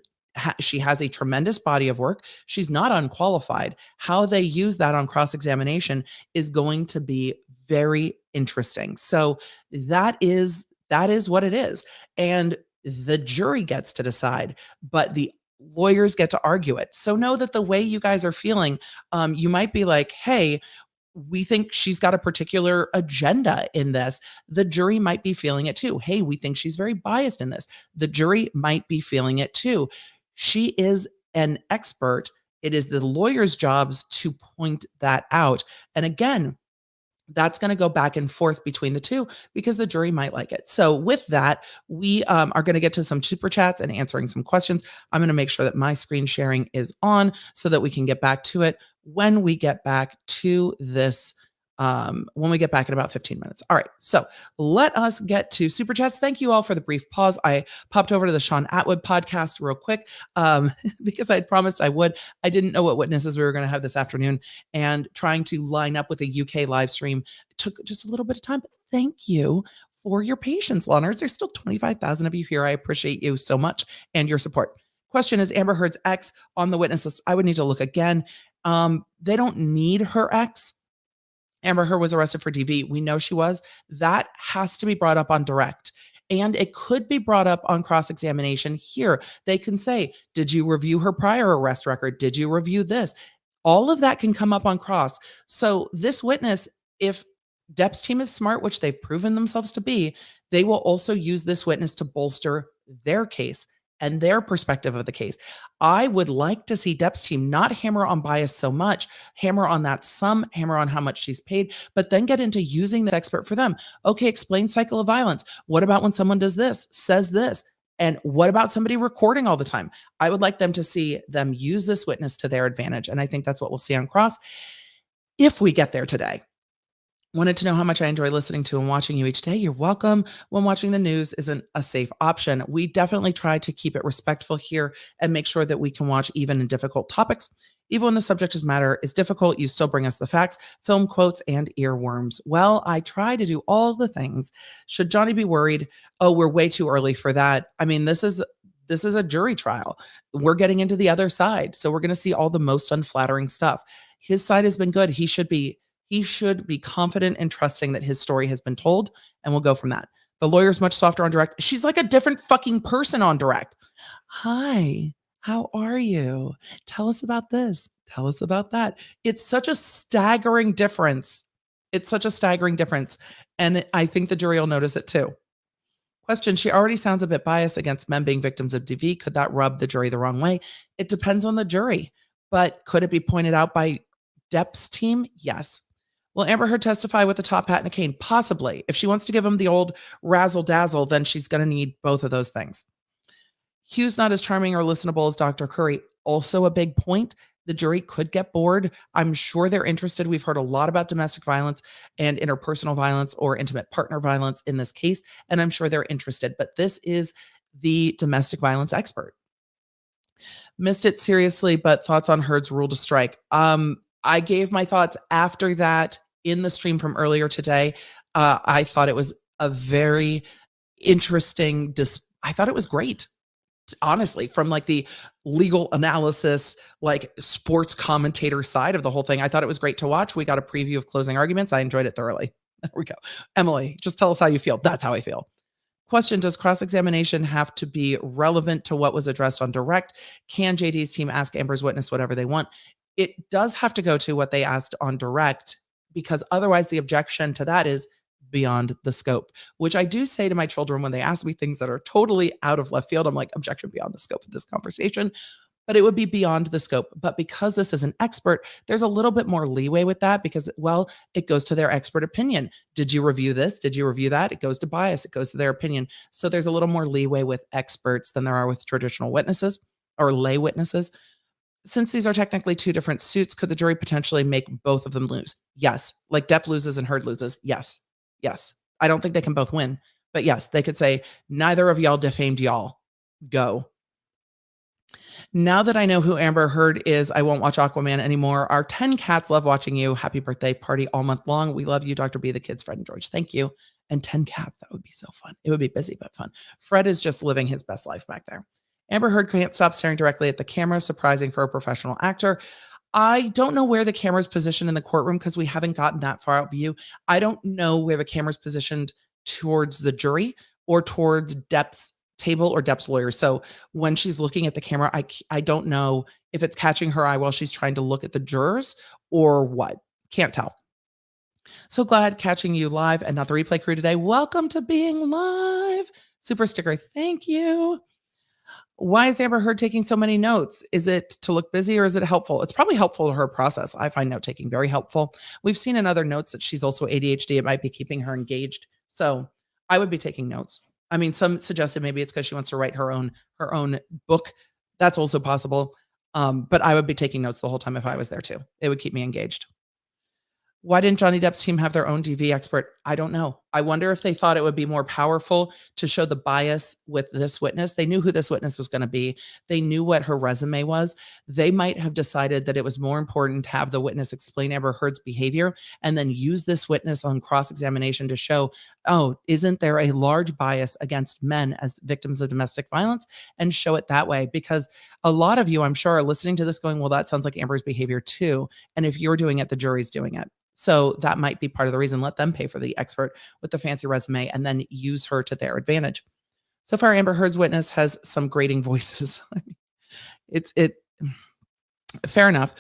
a tremendous body of work. She's not unqualified. How they use that on cross-examination is going to be very interesting. So that is what it is. And the jury gets to decide, but the lawyers get to argue it. So know that the way you guys are feeling, you might be like, hey, we think she's got a particular agenda in this. The jury might be feeling it too. Hey, we think she's very biased in this. The jury might be feeling it too. She is an expert. It is the lawyer's jobs to point that out. And again, that's going to go back and forth between the two because the jury might like it. So with that, we are going to get to some super chats and answering some questions. I'm going to make sure that my screen sharing is on so that we can get back to it when we get back to this, when we get back in about 15 minutes. All right. So let us get to super chats. Thank you all for the brief pause. I popped over to the Sean Atwood podcast real quick because I had promised I would. I didn't know what witnesses we were going to have this afternoon, and trying to line up with a UK live stream took just a little bit of time. But thank you for your patience, law nerds. There's still 25,000 of you here. I appreciate you so much and your support. Question: is Amber Heard's ex on the witness list? I would need to look again. They don't need her ex. Amber Heard was arrested for DV. We know she was. That has to be brought up on direct. And it could be brought up on cross-examination here. They can say, did you review her prior arrest record? Did you review this? All of that can come up on cross. So this witness, if Depp's team is smart, which they've proven themselves to be, they will also use this witness to bolster their case and their perspective of the case. I would like to see Depp's team not hammer on bias so much, hammer on that sum, hammer on how much she's paid, but then get into using the expert for them. Okay, explain cycle of violence. What about when someone does this, says this? And what about somebody recording all the time? I would like them to see them use this witness to their advantage. And I think that's what we'll see on cross if we get there today. Wanted to know how much I enjoy listening to and watching you each day. You're welcome. When watching the news isn't a safe option, we definitely try to keep it respectful here and make sure that we can watch even in difficult topics. Even when the subject matter is difficult, you still bring us the facts, film quotes, and earworms. Well, I try to do all the things. Should Johnny be worried? Oh, we're way too early for that. I mean, this is a jury trial. We're getting into the other side. So we're going to see all the most unflattering stuff. His side has been good. He should be confident and trusting that his story has been told, and we'll go from that. The lawyer's much softer on direct. She's like a different fucking person on direct. Hi, how are you? Tell us about this. Tell us about that. It's such a staggering difference. And I think the jury will notice it too. Question: she already sounds a bit biased against men being victims of DV. Could that rub the jury the wrong way? It depends on the jury. But could it be pointed out by Depp's team? Yes. Will Amber Heard testify with a top hat and a cane? Possibly. If she wants to give him the old razzle dazzle, then she's going to need both of those things. Hughes not as charming or listenable as Dr. Curry. Also a big point. The jury could get bored. I'm sure they're interested. We've heard a lot about domestic violence and interpersonal violence or intimate partner violence in this case, and I'm sure they're interested. But this is the domestic violence expert. Missed it seriously, but thoughts on Heard's rule to strike. I gave my thoughts after that in the stream from earlier today. I thought it was a very interesting, I thought it was great, honestly, from like the legal analysis, like sports commentator side of the whole thing. I thought it was great to watch. We got a preview of closing arguments. I enjoyed it thoroughly. There we go. Emily, just tell us how you feel. That's how I feel. Question: does cross-examination have to be relevant to what was addressed on direct? Can JD's team ask Amber's witness whatever they want? It does have to go to what they asked on direct, because otherwise the objection to that is beyond the scope, which I do say to my children when they ask me things that are totally out of left field. I'm like, objection beyond the scope of this conversation, but it would be beyond the scope. But because this is an expert, there's a little bit more leeway with that because, well, it goes to their expert opinion. Did you review this? Did you review that? It goes to bias. It goes to their opinion. So there's a little more leeway with experts than there are with traditional witnesses or lay witnesses. since these are technically two different suits, could the jury potentially make both of them lose? Yes. Like Depp loses and Heard loses. Yes. Yes. I don't think they can both win, but yes, they could say neither of y'all defamed y'all. Go. Now that I know who Amber Heard is, I won't watch Aquaman anymore. Our 10 cats love watching you. Happy birthday party all month long. We love you, Dr. B, the kids, Fred and George. Thank you. And 10 cats. That would be so fun. It would be busy, but fun. Fred is just living his best life back there. Amber Heard can't stop staring directly at the camera, surprising for a professional actor. I don't know where the camera's positioned in the courtroom because we haven't gotten that far out view. I don't know where the camera's positioned towards the jury or towards Depp's table or Depp's lawyer. So when she's looking at the camera, I don't know if it's catching her eye while she's trying to look at the jurors or what. Can't tell. So glad catching you live and not the replay crew today. Welcome to being live. Super sticker. Thank you. Why is Amber Heard taking so many notes? Is it to look busy or is it helpful? It's probably helpful to her process. I find note taking very helpful. We've seen in other notes that she's also ADHD. It might be keeping her engaged. So I would be taking notes. I mean, some suggested maybe it's because she wants to write her own book. That's also possible. But I would be taking notes the whole time if I was there too. It would keep me engaged. Why didn't Johnny Depp's team have their own DV expert? I don't know. I wonder if they thought it would be more powerful to show the bias with this witness. They knew who this witness was going to be. They knew what her resume was. They might have decided that it was more important to have the witness explain Amber Heard's behavior and then use this witness on cross-examination to show, oh, isn't there a large bias against men as victims of domestic violence, and show it that way? Because a lot of you, I'm sure, are listening to this going, well, that sounds like Amber's behavior too. And if you're doing it, the jury's doing it. So that might be part of the reason. Let them pay for the expert with the fancy resume and then use her to their advantage. So far, Amber Heard's witness has some grating voices. I mean, fair enough.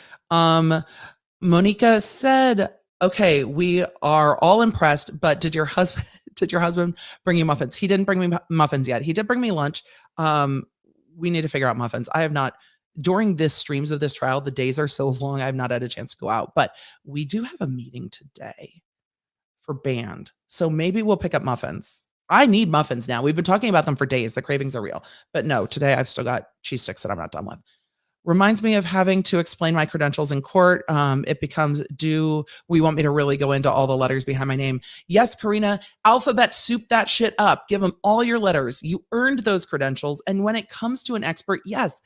Monica said, okay, we are all impressed, but did your husband bring you muffins? He didn't bring me muffins yet. He did bring me lunch. We need to figure out muffins. I have not. During this streams of this trial, the days are so long, I've not had a chance to go out, but we do have a meeting today for band. So maybe we'll pick up muffins. I need muffins now. We've been talking about them for days. The cravings are real, but no, today I've still got cheese sticks that I'm not done with. Reminds me of having to explain my credentials in court. It becomes, do we want me to really go into all the letters behind my name? Yes, Karina, alphabet soup that shit up. Give them all your letters. You earned those credentials. And when it comes to an expert, yes,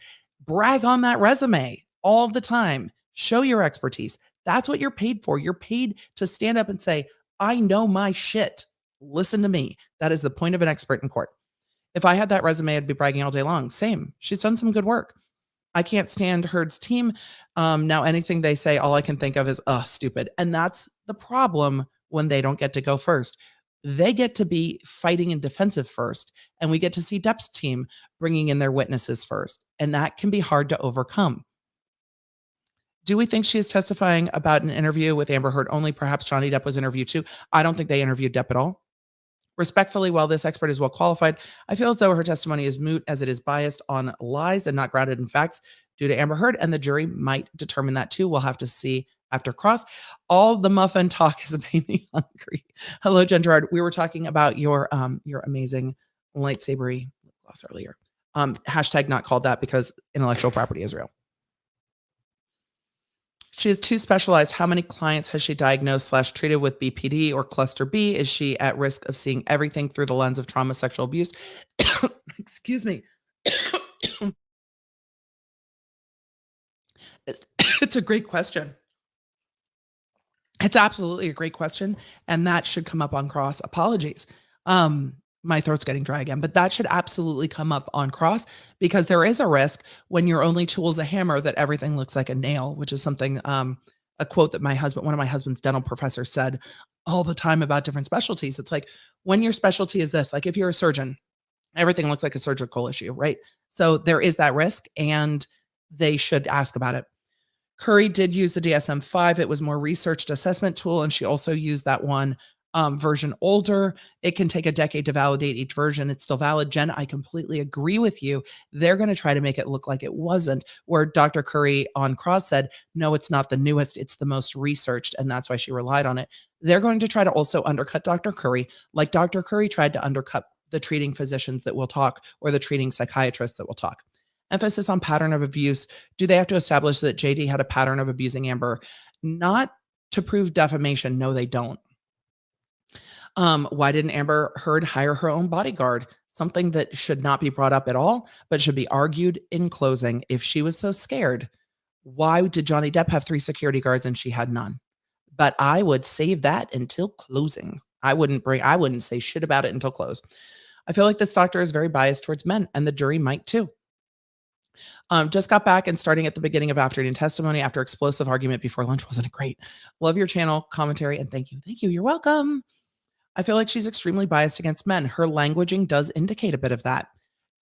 brag on that resume all the time. Show your expertise. That's what you're paid for. You're paid to stand up and say, I know my shit. Listen to me. That is the point of an expert in court. If I had that resume, I'd be bragging all day long. Same. She's done some good work. I can't stand Heard's team. Now anything they say, all I can think of is, stupid. And that's the problem when they don't get to go first. They get to be fighting in defensive first, and we get to see Depp's team bringing in their witnesses first, and that can be hard to overcome. Do we think she is testifying about an interview with Amber Heard only? Perhaps Johnny Depp was interviewed too. I don't think they interviewed Depp at all. Respectfully, while this expert is well qualified, I feel as though her testimony is moot as it is biased on lies and not grounded in facts due to Amber Heard, and the jury might determine that too. We'll have to see after cross. All the muffin talk has made me hungry. Hello, Jen Gerard. We were talking about your amazing lightsabery lip gloss earlier. Hashtag not called that because intellectual property is real. She is too specialized. How many clients has she diagnosed / treated with BPD or cluster B? Is she at risk of seeing everything through the lens of trauma, sexual abuse? Excuse me. It's a great question. It's absolutely a great question. And that should come up on cross. Apologies. My throat's getting dry again, but that should absolutely come up on cross because there is a risk when your only tool is a hammer that everything looks like a nail, which is something, a quote that one of my husband's dental professors said all the time about different specialties. It's like, when your specialty is this, like if you're a surgeon, everything looks like a surgical issue, right? So there is that risk and they should ask about it. Curry did use the DSM-5. It was more researched assessment tool. And she also used that one version older. It can take a decade to validate each version. It's still valid. Jen, I completely agree with you. They're going to try to make it look like it wasn't, where Dr. Curry on cross said, no, it's not the newest. It's the most researched. And that's why she relied on it. They're going to try to also undercut Dr. Curry, like Dr. Curry tried to undercut the treating physicians that will talk or the treating psychiatrists that will talk. Emphasis on pattern of abuse. Do they have to establish that JD had a pattern of abusing Amber? Not to prove defamation. No, they don't. Why didn't Amber Heard hire her own bodyguard? Something that should not be brought up at all, but should be argued in closing. If she was so scared, why did Johnny Depp have 3 security guards and she had none? But I would save that until closing. I wouldn't say shit about it until close. I feel like this doctor is very biased towards men, and the jury might too. Just got back and starting at the beginning of afternoon testimony after explosive argument before lunch. Wasn't it great? Love your channel, commentary, and thank you. Thank you. You're welcome. I feel like she's extremely biased against men. Her languaging does indicate a bit of that.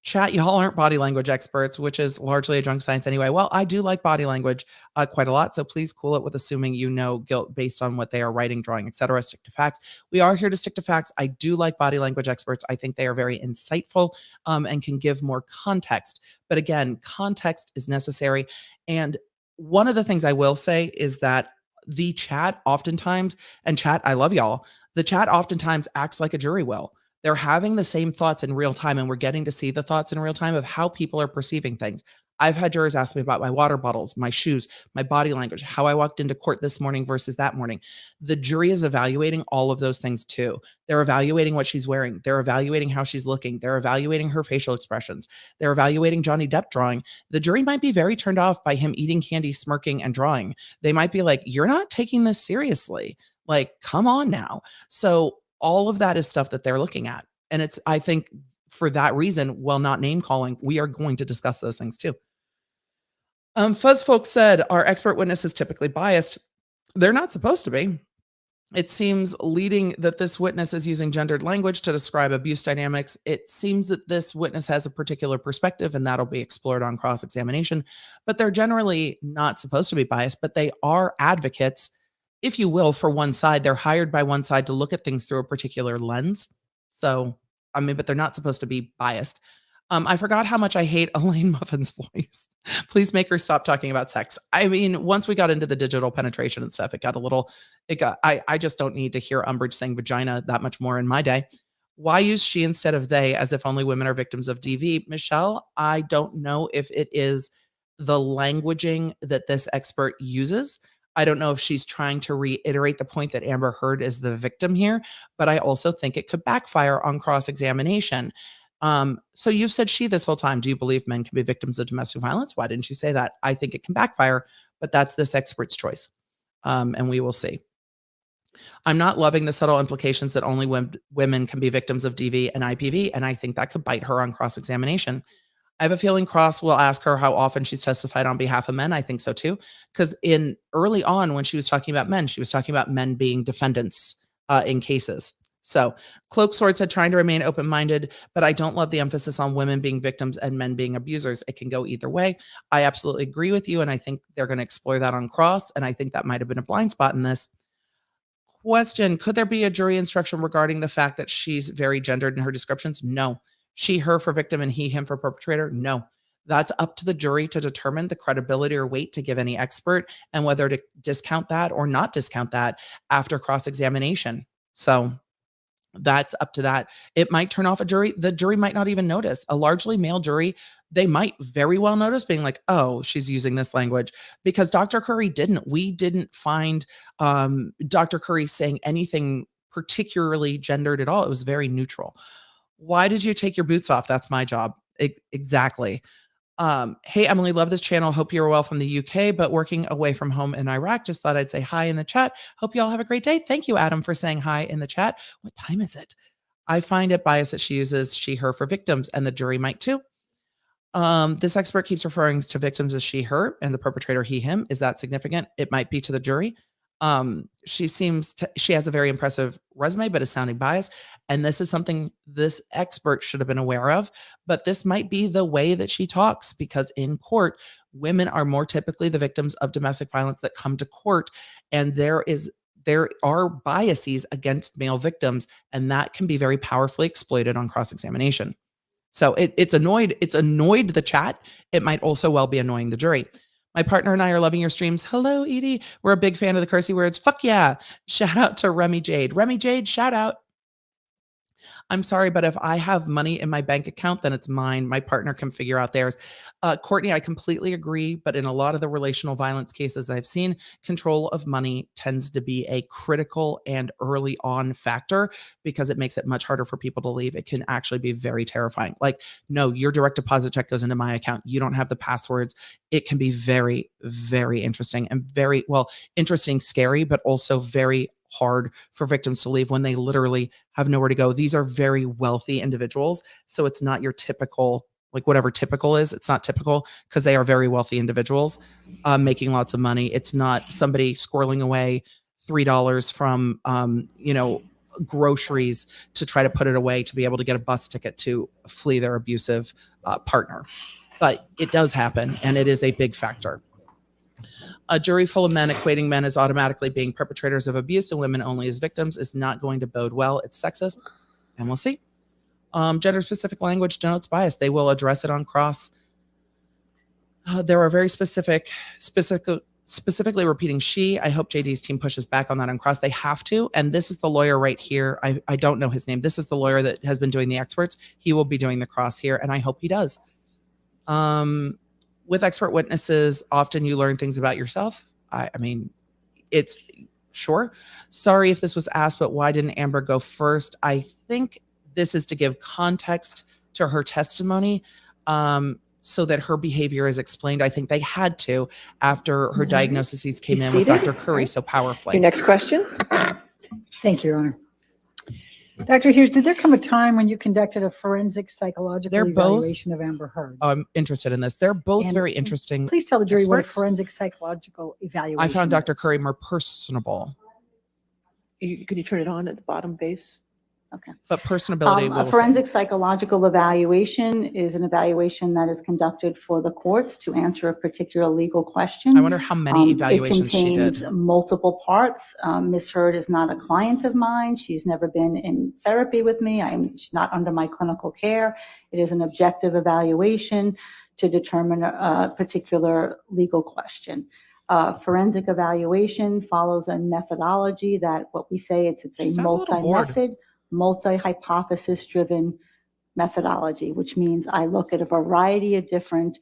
Chat, y'all aren't body language experts, which is largely a junk science anyway. Well, I do like body language quite a lot, so please cool it with assuming you know guilt based on what they are writing, drawing, etc. Stick to facts. We are here to stick to facts. I do like body language experts. I think they are very insightful and can give more context. But again, context is necessary. And one of the things I will say is that the chat oftentimes, and chat, I love y'all, the chat oftentimes acts like a jury will. They're having the same thoughts in real time, and we're getting to see the thoughts in real time of how people are perceiving things. I've had jurors ask me about my water bottles, my shoes, my body language, how I walked into court this morning versus that morning. The jury is evaluating all of those things too. They're evaluating what she's wearing. They're evaluating how she's looking. They're evaluating her facial expressions. They're evaluating Johnny Depp drawing. The jury might be very turned off by him eating candy, smirking, and drawing. They might be like, you're not taking this seriously. Like, come on now. So all of that is stuff that they're looking at. And it's, I think for that reason, while not name calling, we are going to discuss those things too. Fuzz folks said, our expert witness is typically biased. They're not supposed to be. It seems leading that this witness is using gendered language to describe abuse dynamics. It seems that this witness has a particular perspective, and that'll be explored on cross-examination. But they're generally not supposed to be biased, but they are advocates, if you will, for one side. They're hired by one side to look at things through a particular lens. So, I mean, but they're not supposed to be biased. I forgot how much I hate Elaine Muffin's voice. Please make her stop talking about sex. I mean, once we got into the digital penetration and stuff, I just don't need to hear Umbridge saying vagina that much more in my day. Why use she instead of they as if only women are victims of DV? Michelle, I don't know if it is the languaging that this expert uses. I don't know if she's trying to reiterate the point that Amber Heard is the victim here, but I also think it could backfire on cross-examination. So you've said she this whole time. Do you believe men can be victims of domestic violence? Why didn't you say that? I think it can backfire, but that's this expert's choice. And we will see. I'm not loving the subtle implications that only women can be victims of DV and IPV, and I think that could bite her on cross-examination. I have a feeling Cross will ask her how often she's testified on behalf of men. I think so too. Because early on when she was talking about men, she was talking about men being defendants in cases. So Cloak Sword said trying to remain open-minded, but I don't love the emphasis on women being victims and men being abusers. It can go either way. I absolutely agree with you, and I think they're going to explore that on Cross, and I think that might have been a blind spot in this. Question, could there be a jury instruction regarding the fact that she's very gendered in her descriptions? No. She, her for victim, and he, him for perpetrator? No. That's up to the jury to determine the credibility or weight to give any expert and whether to discount that or not discount that after cross-examination. So that's up to that. It might turn off a jury. The jury might not even notice. A largely male jury, they might very well notice, being like, oh, she's using this language, because Dr. Curry didn't. We didn't find Dr. Curry saying anything particularly gendered at all. It was very neutral. Why did you take your boots off? That's my job. Exactly. Hey, Emily, love this channel. Hope you're well from the UK, but working away from home in Iraq. Just thought I'd say hi in the chat. Hope you all have a great day. Thank you, Adam, for saying hi in the chat. What time is it? I find it biased that she uses she, her for victims, and the jury might too. This expert keeps referring to victims as she, her, and the perpetrator he, him. Is that significant? It might be to the jury. She has a very impressive resume, but is sounding biased. And this is something this expert should have been aware of, but this might be the way that she talks, because in court, women are more typically the victims of domestic violence that come to court. And there are biases against male victims, and that can be very powerfully exploited on cross-examination. So it's annoyed the chat. It might also well be annoying the jury. My partner and I are loving your streams. Hello, Edie. We're a big fan of the cursey words. Fuck yeah. Shout out to Remy Jade. Remy Jade, shout out. I'm sorry, but if I have money in my bank account, then it's mine. My partner can figure out theirs. Courtney, I completely agree. But in a lot of the relational violence cases I've seen, control of money tends to be a critical and early on factor because it makes it much harder for people to leave. It can actually be very terrifying. Like, no, your direct deposit check goes into my account. You don't have the passwords. It can be very, very interesting and very, well, interesting, scary, but also very hard for victims to leave when they literally have nowhere to go. These are very wealthy individuals. So it's not your typical, like whatever typical is, it's not typical because they are very wealthy individuals making lots of money. It's not somebody squirreling away $3 from, groceries to try to put it away to be able to get a bus ticket to flee their abusive partner. But it does happen, and it is a big factor. A jury full of men equating men as automatically being perpetrators of abuse and women only as victims is not going to bode well. It's sexist, and we'll see. Gender-specific language denotes bias. They will address it on cross. There are very specifically repeating she. I hope JD's team pushes back on that on cross. They have to, and this is the lawyer right here. I don't know his name. This is the lawyer that has been doing the experts. He will be doing the cross here, and I hope he does. With expert witnesses, often you learn things about yourself. I mean, it's sure. Sorry if this was asked, but why didn't Amber go first? I think this is to give context to her testimony so that her behavior is explained. I think they had to after her diagnoses came in with Dr. Curry so powerfully. Your next question. Thank you, Your Honor. Dr. Hughes, did there come a time when you conducted a forensic psychological evaluation of Amber Heard? I'm interested in this. They're both very interesting. Please tell the jury what a experts. forensic psychological evaluation I found Dr. is. Curry more personable, Could you turn it on at the bottom base? Okay. but personability. A forensic psychological evaluation is an evaluation that is conducted for the courts to answer a particular legal question. I wonder how many evaluations she It contains did. multiple parts. Ms. Heard is not a client of mine. She's never been in therapy with me. She's not under my clinical care. It is an objective evaluation to determine a particular legal question. Forensic evaluation follows a methodology that what we say it's She a sounds a little bored. multi-method, multi-hypothesis driven methodology, which means I look at a variety of different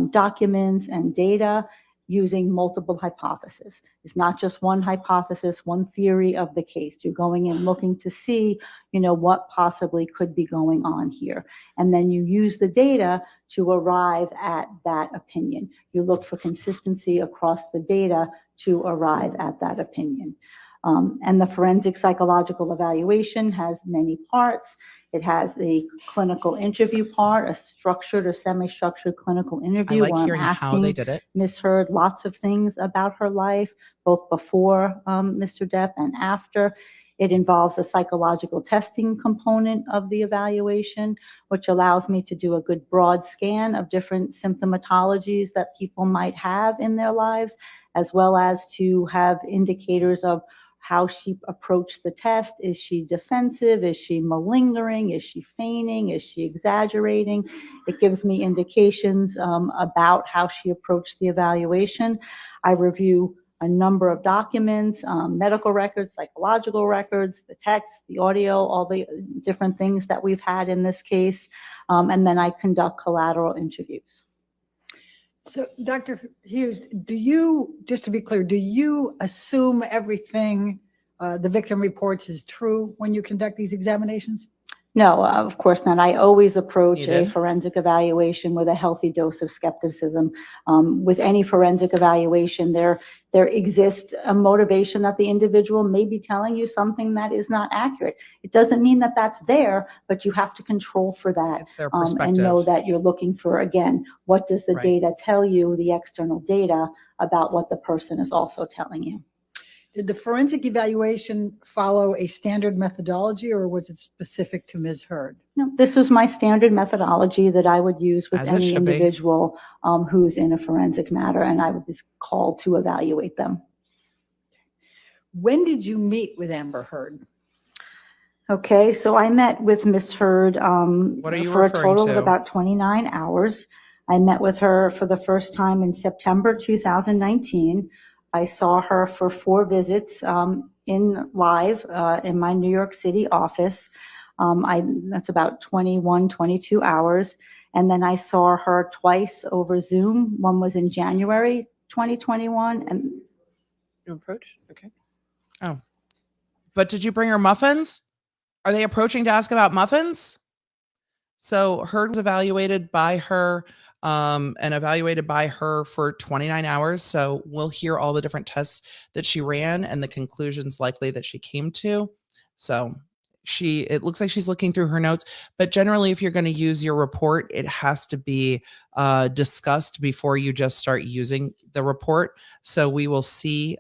documents and data using multiple hypotheses. It's not just one hypothesis, one theory of the case. You're going in looking to see, what possibly could be going on here. And then you use the data to arrive at that opinion. You look for consistency across the data to arrive at that opinion. And the forensic psychological evaluation has many parts. It has the clinical interview part, a structured or semi-structured clinical I interview. like where I'm hearing how they asking did it. Ms. Heard lots of things about her life, both before Mr. Depp and after. It involves a psychological testing component of the evaluation, which allows me to do a good broad scan of different symptomatologies that people might have in their lives, as well as to have indicators of how she approached the test. Is she defensive? Is she malingering? Is she feigning? Is she exaggerating? It gives me indications about how she approached the evaluation. I review a number of documents, medical records, psychological records, the text, the audio, all the different things that we've had in this case. And then I conduct collateral interviews. So, Dr. Hughes, just to be clear, do you assume everything the victim reports is true when you conduct these examinations? No, of course not. I always approach You a did? forensic evaluation with a healthy dose of skepticism. With any forensic evaluation, there exists a motivation that the individual may be telling you something that is not accurate. It doesn't mean that that's there, but you have to control for that. It's their And perspective. know that you're looking for, again, what does the Right. data tell you, the external data, about what the person is also telling you. Did the forensic evaluation follow a standard methodology, or was it specific to Ms. Heard? No, this was my standard methodology that I would use with As it any should be. individual who's in a forensic matter, and I was called to evaluate them. When did you meet with Amber Heard? Okay, so I met with Ms. Heard What are you for a referring total of to? about 29 hours. I met with her for the first time in September 2019. I saw her for 4 visits in live in my New York City office. That's about 21, 22 hours. And then I saw her twice over Zoom. One was in January 2021 and No approach? Okay. Oh. But did you bring her muffins? Are they approaching to ask about muffins? So Heard was evaluated by her and evaluated by her for 29 hours. So we'll hear all the different tests that she ran and the conclusions likely that she came to. So it looks like she's looking through her notes, but generally if you're going to use your report, it has to be discussed before you just start using the report. So we will see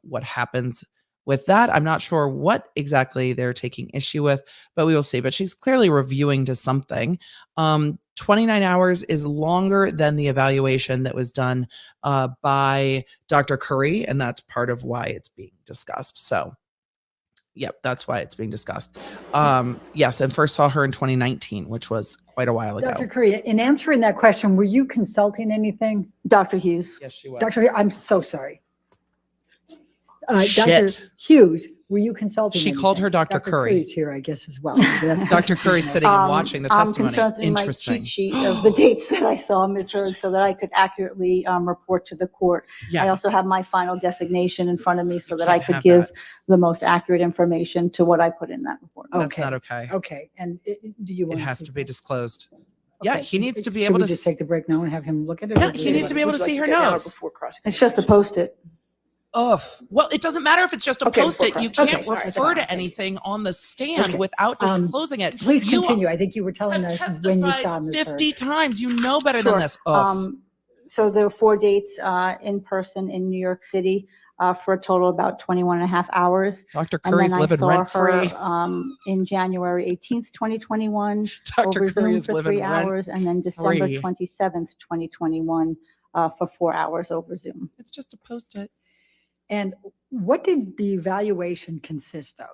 what happens with that. I'm not sure what exactly they're taking issue with, but we will see. But she's clearly reviewing to something. 29 hours is longer than the evaluation that was done by Dr. Curry, and that's part of why it's being discussed. So, yep, that's why it's being discussed. Yes, and first saw her in 2019, which was quite a while ago. Dr. Curry, in answering that question, were you consulting anything? Dr. Hughes. Yes, she was. Dr. I'm so sorry. Dr. Shit. Hughes, were you consulting? She called her Dr. Curry. Curry's here, I guess, as well. That's Dr. Curry's sitting and watching the testimony. I'm consulting my Interesting. cheat sheet of the dates that I saw Ms. Heard so that I could accurately report to the court. Yeah. I also have my final designation in front of me so that I can't could have give that. the most accurate information to what I put in that report. That's Okay. not okay. Okay, and do you It want has see to be that? disclosed. Yeah, Okay. he needs to be Should able we to just take the break now and have him look at it? Yeah, or do he you needs want- to be able to Would you see like her get now or nose. before It's just a Post-it. Ugh. Well, it doesn't matter if it's just a Okay, post-it. before You cross- can't okay, all right, refer that's to fine. anything on the stand Okay. without disclosing it. Please You continue. I think you were telling have us when you saw testified Ms. Heard. 50 times. You know better than Sure. this. Ugh. So there were 4 dates in person in New York City for a total of about 21 and a half hours. Dr. And Curry's then I living saw rent-free. her in January 18th, 2021, Dr. over Curry Zoom is for living 3 hours, and then December rent-free. 27th, 2021, for 4 hours over Zoom. It's just a post-it. And what did the evaluation consist of?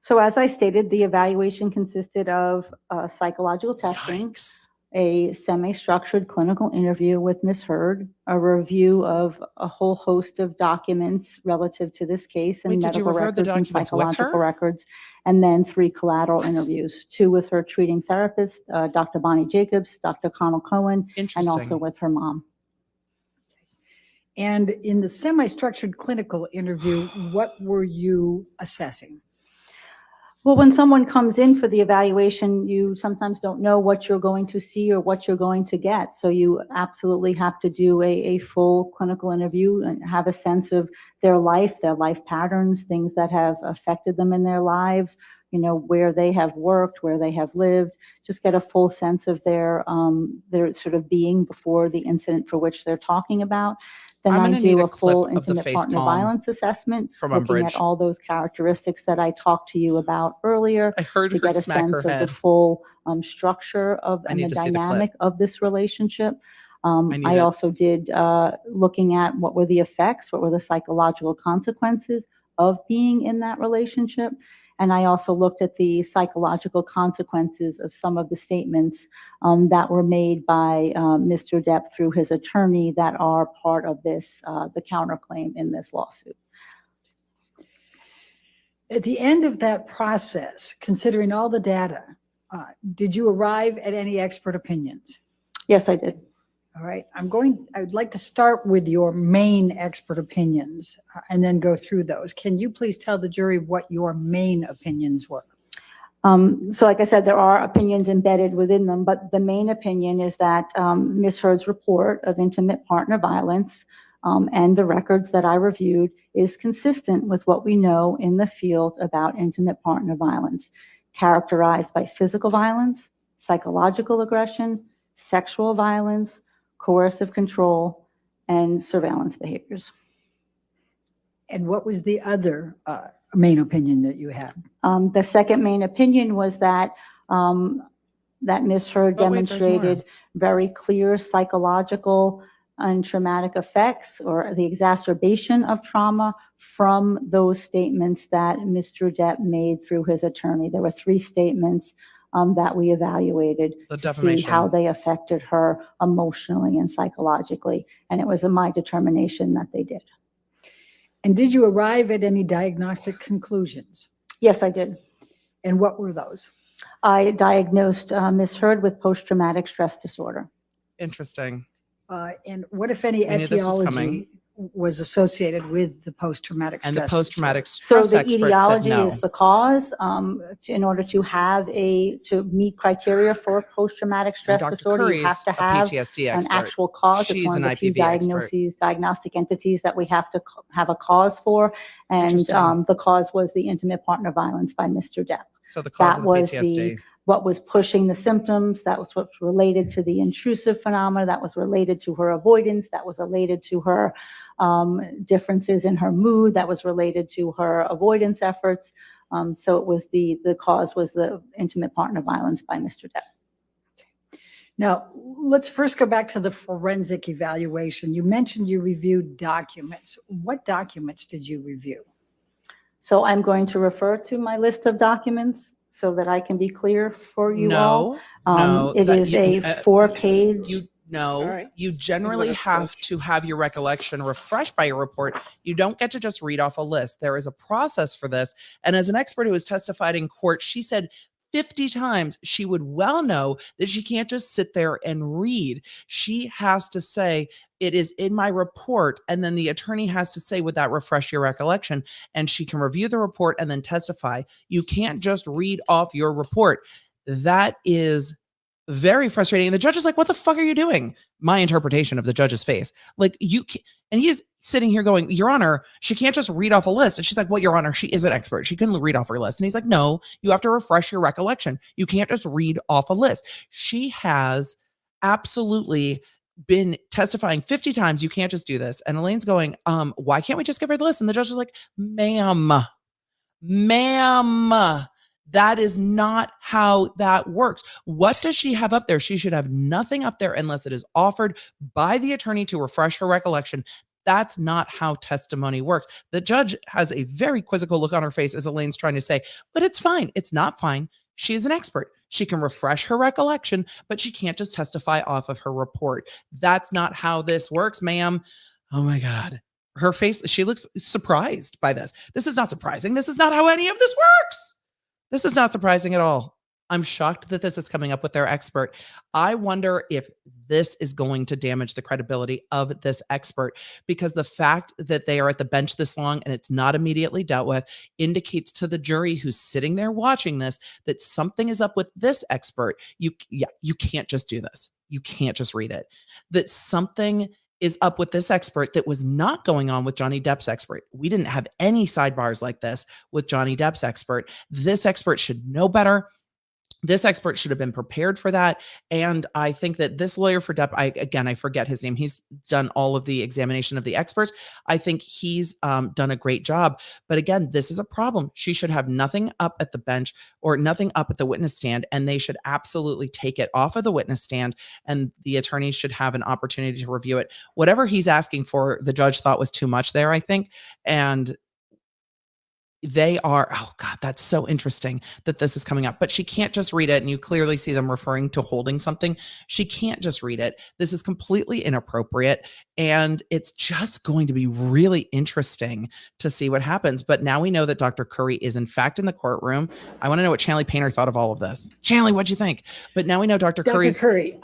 So as I stated, the evaluation consisted of psychological testing, Yikes. a semi-structured clinical interview with Ms. Heard, a review of a whole host of documents relative to this case and Wait, did you medical review the records and documents with psychological her? records, and then 3 collateral interviews, 2 with her treating therapist, Dr. Bonnie Jacobs, Dr. Connell Cohen, and also Interesting. with her mom. And in the semi-structured clinical interview, what were you assessing? Well, when someone comes in for the evaluation, you sometimes don't know what you're going to see or what you're going to get. So you absolutely have to do a full clinical interview and have a sense of their life patterns, things that have affected them in their lives, you know, where they have worked, where they have lived, just get a full sense of their sort of being before the incident for which they're talking about. Then I'm I gonna need do a a full clip of the intimate face partner palm violence assessment, from looking Umbridge. at all those characteristics that I talked to you about earlier I heard to her get a smack her sense of head. the full structure of I and need the to see the clip. dynamic of this relationship. need I it. also did looking at what were the effects, what were the psychological consequences of being in that relationship. And I also looked at the psychological consequences of some of the statements that were made by Mr. Depp through his attorney that are part of this, the counterclaim in this lawsuit. At the end of that process, considering all the data, did you arrive at any expert opinions? Yes, I did. All right, I'd like to start with your main expert opinions and then go through those. Can you please tell the jury what your main opinions were? So like I said, there are opinions embedded within them, but the main opinion is that Ms. Heard's report of intimate partner violence and the records that I reviewed is consistent with what we know in the field about intimate partner violence, characterized by physical violence, psychological aggression, sexual violence, coercive control, and surveillance behaviors. And what was the other main opinion that you had? The second main opinion was that that Ms. Heard Oh, wait, there's more. demonstrated very clear psychological and traumatic effects or the exacerbation of trauma from those statements that Mr. Depp made through his attorney. There were 3 statements that we evaluated The to see defamation. how they affected her emotionally and psychologically. And it was my determination that they did. And did you arrive at any diagnostic conclusions? Yes, I did. And what were those? I diagnosed Ms. Hurd with post-traumatic stress disorder. Interesting. And what, if any, I knew this was etiology coming. was associated with the post-traumatic stress And the post-traumatic disorder? stress So the expert said etiology no. is the cause. In order to meet criteria for post-traumatic And stress Dr. disorder, you have Curry's to a have PTSD an expert. actual cause. It's She's one an of the few IPV expert. diagnostic entities that we have to have a cause for. And Interesting. the cause was the intimate partner violence by Mr. Depp. So the cause of That the was PTSD. what was pushing the symptoms. That was what's related to the intrusive phenomena. That was related to her avoidance. That was related to her differences in her mood. That was related to her avoidance efforts. So it was the cause was the intimate partner violence by Mr. Depp. Now, let's first go back to the forensic evaluation. You mentioned you reviewed documents. What documents did you review? So I'm going to refer to my list of documents so that I can be clear for you all. No, It is a 4-page. All right. You generally Good have approach. to have your recollection refreshed by your report. You don't get to just read off a list. There is a process for this. And as an expert who has testified in court, she said 50 times she would well know that she can't just sit there and read. She has to say, it is in my report. And then the attorney has to say, would that refresh your recollection? And she can review the report and then testify. You can't just read off your report. That is very frustrating. And the judge is like, what the fuck are you doing? My interpretation of the judge's face. Like and he's sitting here going, Your Honor, she can't just read off a list. And she's like, well, Your Honor, she is an expert. She couldn't read off her list. And he's like, no, you have to refresh your recollection. You can't just read off a list. She has absolutely been testifying 50 times. You can't just do this. And Elaine's going, why can't we just give her the list? And the judge is like, ma'am, that is not how that works. What does she have up there? She should have nothing up there unless it is offered by the attorney to refresh her recollection. That's not how testimony works. The judge has a very quizzical look on her face as Elaine's trying to say, but it's fine. It's not fine. She is an expert. She can refresh her recollection, but she can't just testify off of her report. That's not how this works, ma'am. Oh my God. Her face, she looks surprised by this. This is not surprising. This is not how any of this works. This is not surprising at all. I'm shocked that this is coming up with their expert. I wonder if this is going to damage the credibility of this expert, because the fact that they are at the bench this long and it's not immediately dealt with indicates to the jury who's sitting there watching this that something is up with this expert. You can't just do this. You can't just read it. That something is up with this expert that was not going on with Johnny Depp's expert. We didn't have any sidebars like this with Johnny Depp's expert. This expert should know better. This expert should have been prepared for that. And I think that this lawyer for Depp, I forget his name. He's done all of the examination of the experts. I think he's done a great job. But again, this is a problem. She should have nothing up at the bench or nothing up at the witness stand, and they should absolutely take it off of the witness stand, and the attorneys should have an opportunity to review it. Whatever he's asking for, the judge thought was too much there, I think. And they are, oh God, that's so interesting that this is coming up, but she can't just read it. And you clearly see them referring to holding something. She can't just read it. This is completely inappropriate. And it's just going to be really interesting to see what happens. But now we know that Dr. Curry is in fact in the courtroom. I want to know what Chanley Painter thought of all of this. Chanley, what'd you think? But now we know Dr. Curry's. Dr. Curry,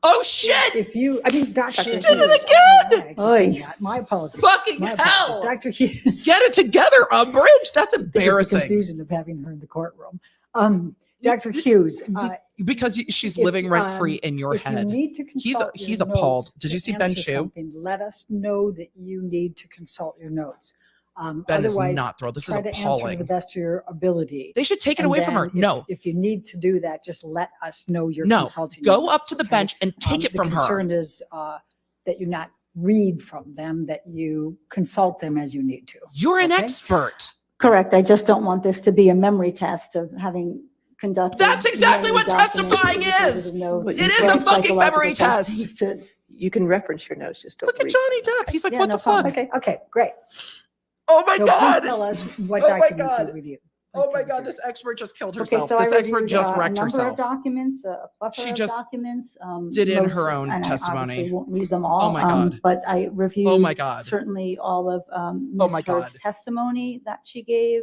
oh shit! Dr. She Hughes, did it again! Oy. My apologies. Fucking My hell! apologies. Dr. Hughes. Get it together, Umbridge. That's The embarrassing. confusion of having her in the courtroom. Dr. Hughes. Because she's if, living rent free in your if you head. need to consult He's your appalled. notes Did you to see Ben answer Chu? something, let us know that you need to consult your notes. Ben is Otherwise, not thrilled. This is try to answer to appalling. the best of your ability. They should take it And away from her. then No, If you need to do that, just let us know you're no. consulting. your Go up notes, to the okay? bench and take it from The her. concern is that you not read from them, that you consult them as you need to. You're an Okay? expert. Correct. I just don't want this to be a memory test of having conducted. That's exactly many what testifying documents, is. notes, It is and a fucking psychological memory testings test. to- You can reference your notes, just don't Look at read. Johnny Depp. He's like, Yeah, what no the fuck? problem. Okay, great. Oh my So God. please tell us what Oh my documents God. you reviewed. Oh Please my tell the God, jury. this expert just killed Okay, herself. so This I expert reviewed just a wrecked number herself. of documents, a plethora She of just documents. did in most- her own and testimony. I obviously won't read them all. Oh my God. But I reviewed Oh my God. certainly all of Oh my Ms. Hurd's God. testimony that she gave.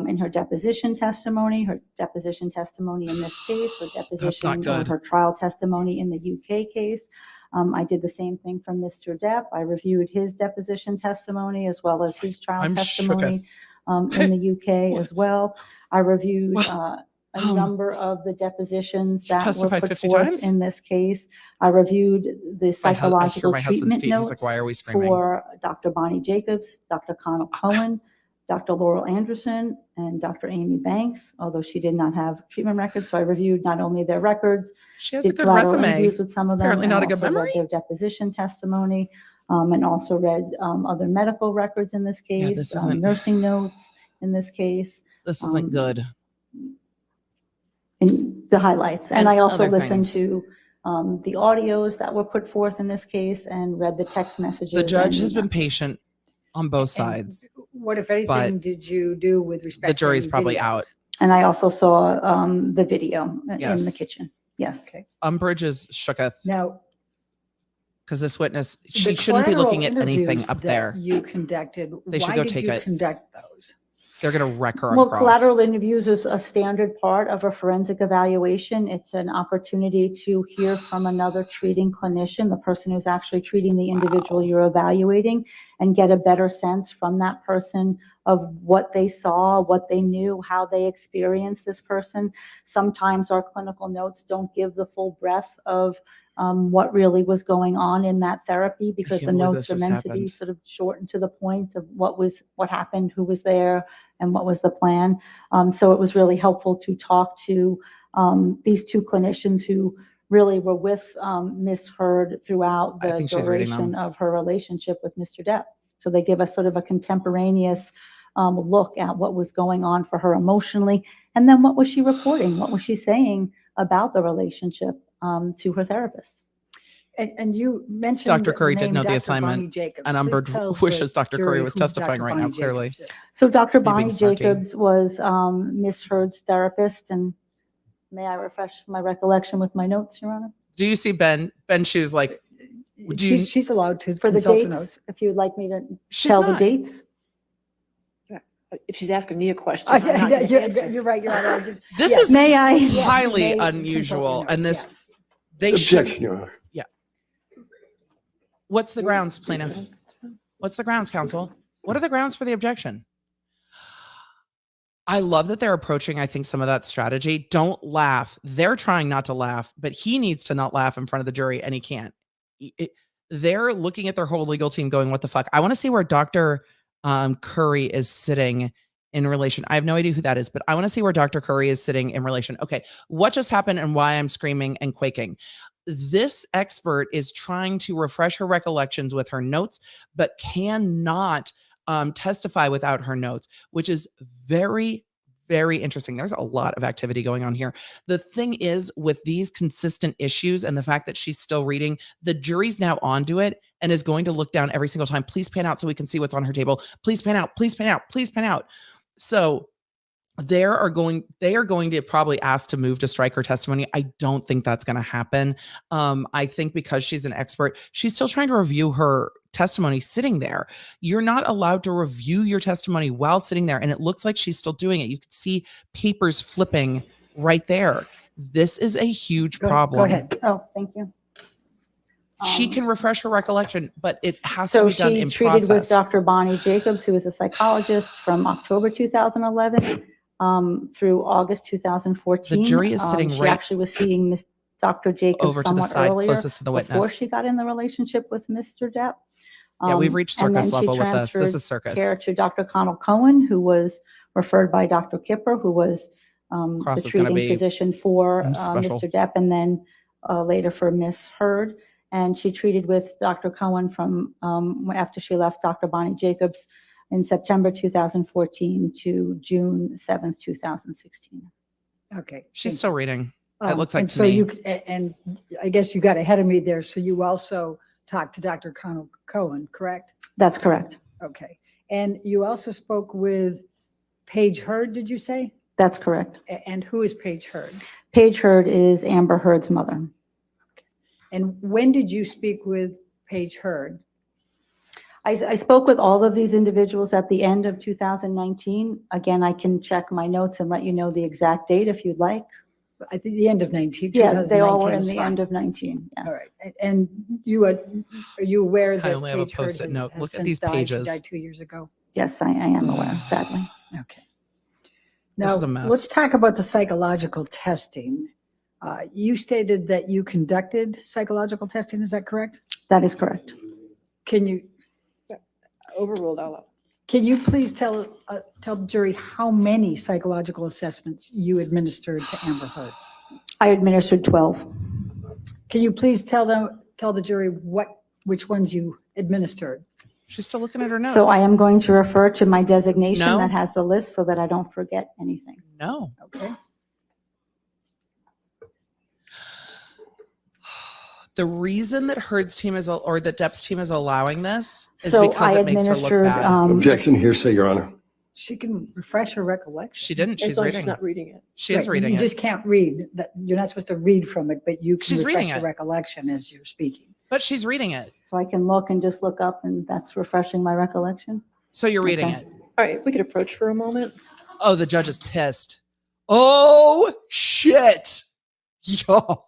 in her deposition testimony in this case, her deposition or good. her trial testimony in the UK case. I did the same thing for Mr. Depp. I reviewed his deposition testimony as well as his trial testimony in the UK as well. I reviewed a number of the depositions that were put 50 forth times? in this case. I reviewed the psychological my husband's treatment feet. He's like, notes why are we screaming? for Dr. Bonnie Jacobs, Dr. Connell Cohen, Dr. Laurel Anderson, and Dr. Amy Banks, although she did not have treatment records. So I reviewed not only their records, She has a did good collateral resume. interviews with some of them, Apparently and not a good also read memory. their deposition testimony, and also read other medical records in this Yeah, case, this isn't- nursing notes in this case. This isn't good. In the highlights. And And I also other listened things. to the audios that were put forth in this case and read the text messages. The judge and has been patient on both sides. What, if anything, But did you do with respect to The jury's any probably videos? out. And I also saw the video in the Yes. kitchen. Yes. Okay. Umbrage is shooketh Now, because this witness, the she shouldn't be looking at collateral anything interviews up that there. you conducted, They should why go did take you it. conduct those? They're going to wreck her on Well, cross. collateral interviews is a standard part of a forensic evaluation. It's an opportunity to hear from another treating clinician, the person who's actually treating the individual you're evaluating, and get a better sense from that person of what they saw, what they knew, how they experienced this person. Sometimes our clinical notes don't give the full breadth of what really was going on in that therapy, because the can't believe notes this are just meant to be happened. sort of short and to the point of what happened, who was there, and what was the plan. So it was really helpful to talk to these two clinicians who really were with Ms. Heard throughout I the think she's reading duration them. of her relationship with Mr. Depp. So they give us sort of a contemporaneous look at what was going on for her emotionally, and then what was she reporting, what was she saying about the relationship to her therapist. And you mentioned Dr. the Curry did name know the Dr. assignment, Bonnie Jacobs. and Please Umbrage tell the wishes Dr. Curry jury was who testifying Dr. right now, Bonnie clearly. Jacobs is. So Dr. You're being Bonnie snarky. Jacobs was Ms. Heard's therapist, and may I refresh my recollection with my notes, Your Honor? Do you see Ben? Ben Shoes like, do you, She's allowed to For the consult the dates, notes. if you'd like me to she's tell the not. dates. If she's asking me a question, I'm not gonna answer. You're right, Your Honor. I just- This yes. is May I? Yes, highly you may consult the unusual, notes, and this yes. they should. Objection, Your Honor. What's the grounds, plaintiff? What's the grounds, counsel? What are the grounds for the objection? I love that they're approaching, I think, some of that strategy. Don't laugh. They're trying not to laugh, but he needs to not laugh in front of the jury, and he can't. They're looking at their whole legal team going, what the fuck? I want to see where Dr. Curry is sitting in relation. I have no idea who that is, but I want to see where Dr. Curry is sitting in relation. Okay, what just happened and why I'm screaming and quaking? This expert is trying to refresh her recollections with her notes, but cannot testify without her notes, which is very, very interesting. There's a lot of activity going on here. The thing is, with these consistent issues and the fact that she's still reading, the jury's now onto it and is going to look down every single time. Please pan out so we can see what's on her table. Please pan out, please pan out, please pan out. So they are going to probably ask to move to strike her testimony. I don't think that's going to happen. I think because she's an expert, she's still trying to review her testimony sitting there. You're not allowed to review your testimony while sitting there. And it looks like she's still doing it. You can see papers flipping right there. This is a huge problem. Go ahead. Oh, thank you. She can refresh her recollection, but it has to So be done she in treated with process. Dr. Bonnie Jacobs, who is a psychologist, from October 2011 through August 2014. The jury is sitting She right actually was seeing Dr. Jacobs over to the somewhat side, earlier, closest to the before witness. she got in the relationship with Mr. Depp. Yeah, we've reached And then circus she level with this. This transferred is circus. care to Dr. Connell Cohen, who was referred by Dr. Kipper, who was Cross the is gonna treating be physician for special. Mr. Depp, and then later for Ms. Heard. And she treated with Dr. Cohen from after she left Dr. Bonnie Jacobs in September 2014 to June 7th, 2016. Okay. She's still reading. It looks like and to so me. you, and I guess you got ahead of me there. So you also talked to Dr. Connell Cohen, correct? That's correct. Okay. And you also spoke with Paige Heard, did you say? That's correct. And who is Paige Heard? Paige Heard is Amber Heard's mother. And when did you speak with Paige Heard? I spoke with all of these individuals at the end of 2019. Again, I can check my notes and let you know the exact date if you'd like. I think the end of 19. Yeah, they all were 2019 in is the fine. end of 19, yes. All right. And you are you aware I that only have a Paige Heard Post-it has- note. has Look at since these died? pages. She died 2 years ago. Yes, I am aware, sadly. Okay. This Now, is a mess. let's talk about the psychological testing. You stated that you conducted psychological testing. Is that correct? That is correct. Can you Overruled, I'll allow. Can you please tell the jury how many psychological assessments you administered to Amber Heard? I administered 12. Can you please tell the jury which ones you administered? She's still looking at her notes. So I am going to refer to my designation No. that has the list so that I don't forget anything. No. Okay. The reason that Heard's team or that Depp's team is allowing this is So because I it makes her look administered, bad. Objection, hearsay, Your Honor. She can refresh her recollection. She didn't. As She's long as reading. she's not reading it. She is Right, reading you it. just can't read that. You're not supposed to read from it, but you can She's reading refresh it. the recollection as you're speaking. But she's reading it. So I can look and just look up and that's refreshing my recollection. So you're reading Okay. it. All right, if we could approach for a moment. Oh, the judge is pissed. Oh, shit. Yo.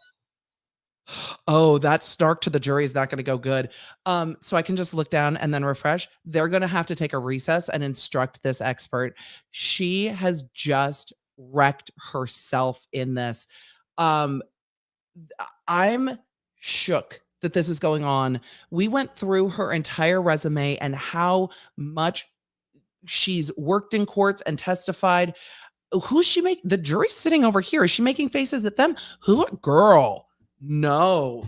Oh, that snark to the jury is not going to go good. So I can just look down and then refresh. They're going to have to take a recess and instruct this expert. She has just wrecked herself in this. I'm shook that this is going on. We went through her entire resume and how much she's worked in courts and testified. Who's she make? The jury's sitting over here. Is she making faces at them? Who? Girl, no.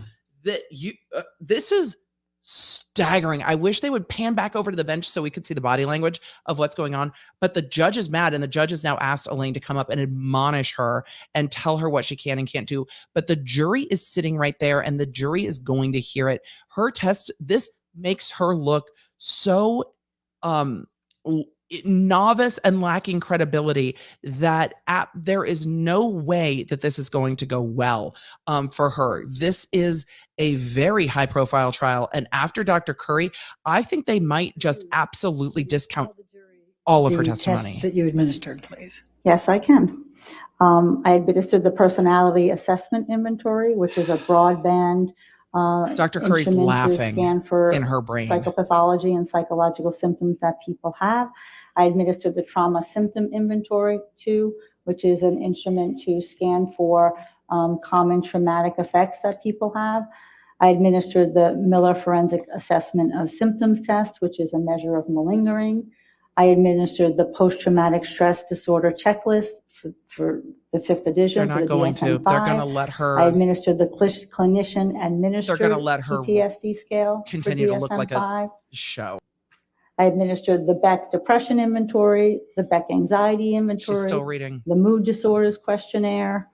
This is staggering. I wish they would pan back over to the bench so we could see the body language of what's going on. But the judge is mad, and the judge has now asked Elaine to come up and admonish her and tell her what she can and can't do. But the jury is sitting right there, and the jury is going to hear it. Her test, this makes her look so novice and lacking credibility that there is no way that this is going to go well for her. This is a very high profile trial. And after Dr. Curry, I think they might just absolutely discount all of her The testimony. tests that you administered, please. Yes, I can. I administered the personality assessment inventory, which is a broadband Dr. Curry's instrument to laughing scan for in her brain. psychopathology and psychological symptoms that people have. I administered the trauma symptom inventory too, which is an instrument to scan for common traumatic effects that people have. I administered the Miller Forensic Assessment of Symptoms test, which is a measure of malingering. I administered the post-traumatic stress disorder checklist for the 5th edition. They're for not the going to. They're DSM-5. going to let her. I administered the clinician administered They're gonna let her PTSD scale. for continue to look like a DSM-5. show. I administered the Beck Depression Inventory, the Beck Anxiety Inventory, She's still reading. the Mood Disorders Questionnaire,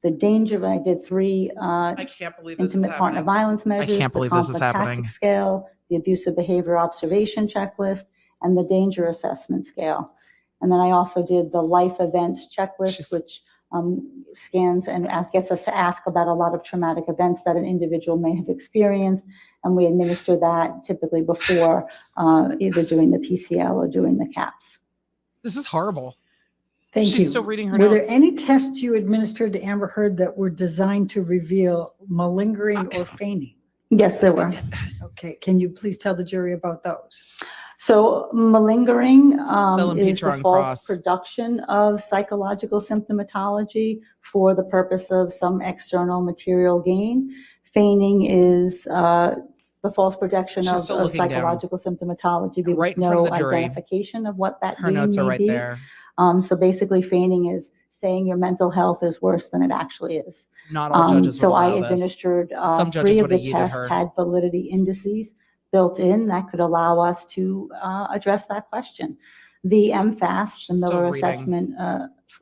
the danger. I did 3 I can't believe this is intimate partner happening. violence measures. can't believe the this is conflict happening. tactic scale, the abusive behavior observation checklist, and the danger assessment scale. And then I also did the life events checklist, which scans and gets us to ask about a lot of traumatic events that an individual may have experienced. And we administer that typically before either doing the PCL or doing the CAPS. This is horrible. Thank you. She's still reading her Were notes. there any tests you administered to Amber Heard that were designed to reveal malingering or feigning? Yes, there were. Okay, can you please tell the jury about those? So malingering They'll is impeach her the on false cross. production of psychological symptomatology for the purpose of some external material gain. Feigning is the false production She's of still looking down. psychological symptomatology with Right in front no of the jury. identification of what that Her gain notes are may right be. there. So basically feigning is saying your mental health is worse than it actually is. Not all judges So would I allow this. administered Some 3 judges of the would've yeeted tests her. had validity indices built in that could allow us to address that question. The MFAS, the She's still Miller reading. Assessment,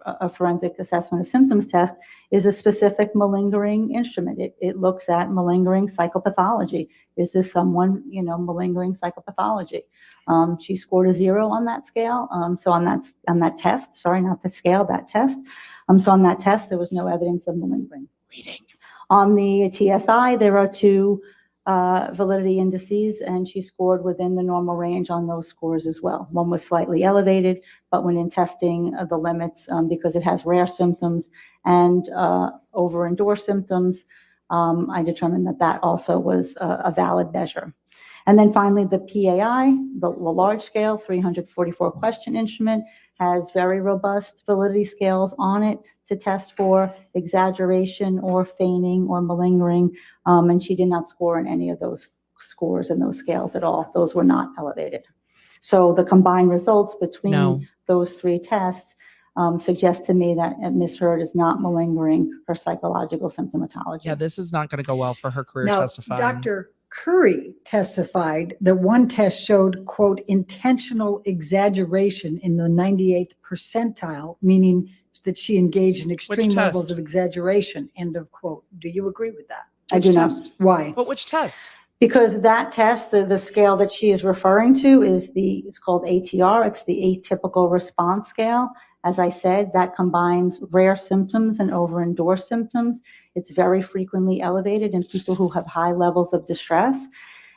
a Forensic Assessment of Symptoms test, is a specific malingering instrument. It looks at malingering psychopathology. Is this someone, malingering psychopathology? She scored a 0 on that scale. So on that test, sorry, not the scale, that test. So on that test, there was no evidence of malingering. Reading. On the TSI, there are 2 validity indices, and she scored within the normal range on those scores as well. One was slightly elevated, but when in testing the limits, because it has rare symptoms and over-endorse symptoms, I determined that that also was a valid measure. And then finally, the PAI, the large scale 344 question instrument, has very robust validity scales on it to test for exaggeration or feigning or malingering, and she did not score in any of those scores and those scales at all. Those were not elevated. So the combined results between those three tests suggest to me that Ms. Hurd is not malingering her psychological symptomatology. Yeah, this is not going to go well for her career Now, testifying. Dr. Curry testified that one test showed, quote, intentional exaggeration in the 98th percentile, meaning that she engaged in extreme levels of exaggeration, end of quote. Do you agree with that? I do not. Why? But which test? Because that test, the scale that she is referring to is it's called ATR. It's the atypical response scale. As I said, that combines rare symptoms and over-endorsed symptoms. It's very frequently elevated in people who have high levels of distress.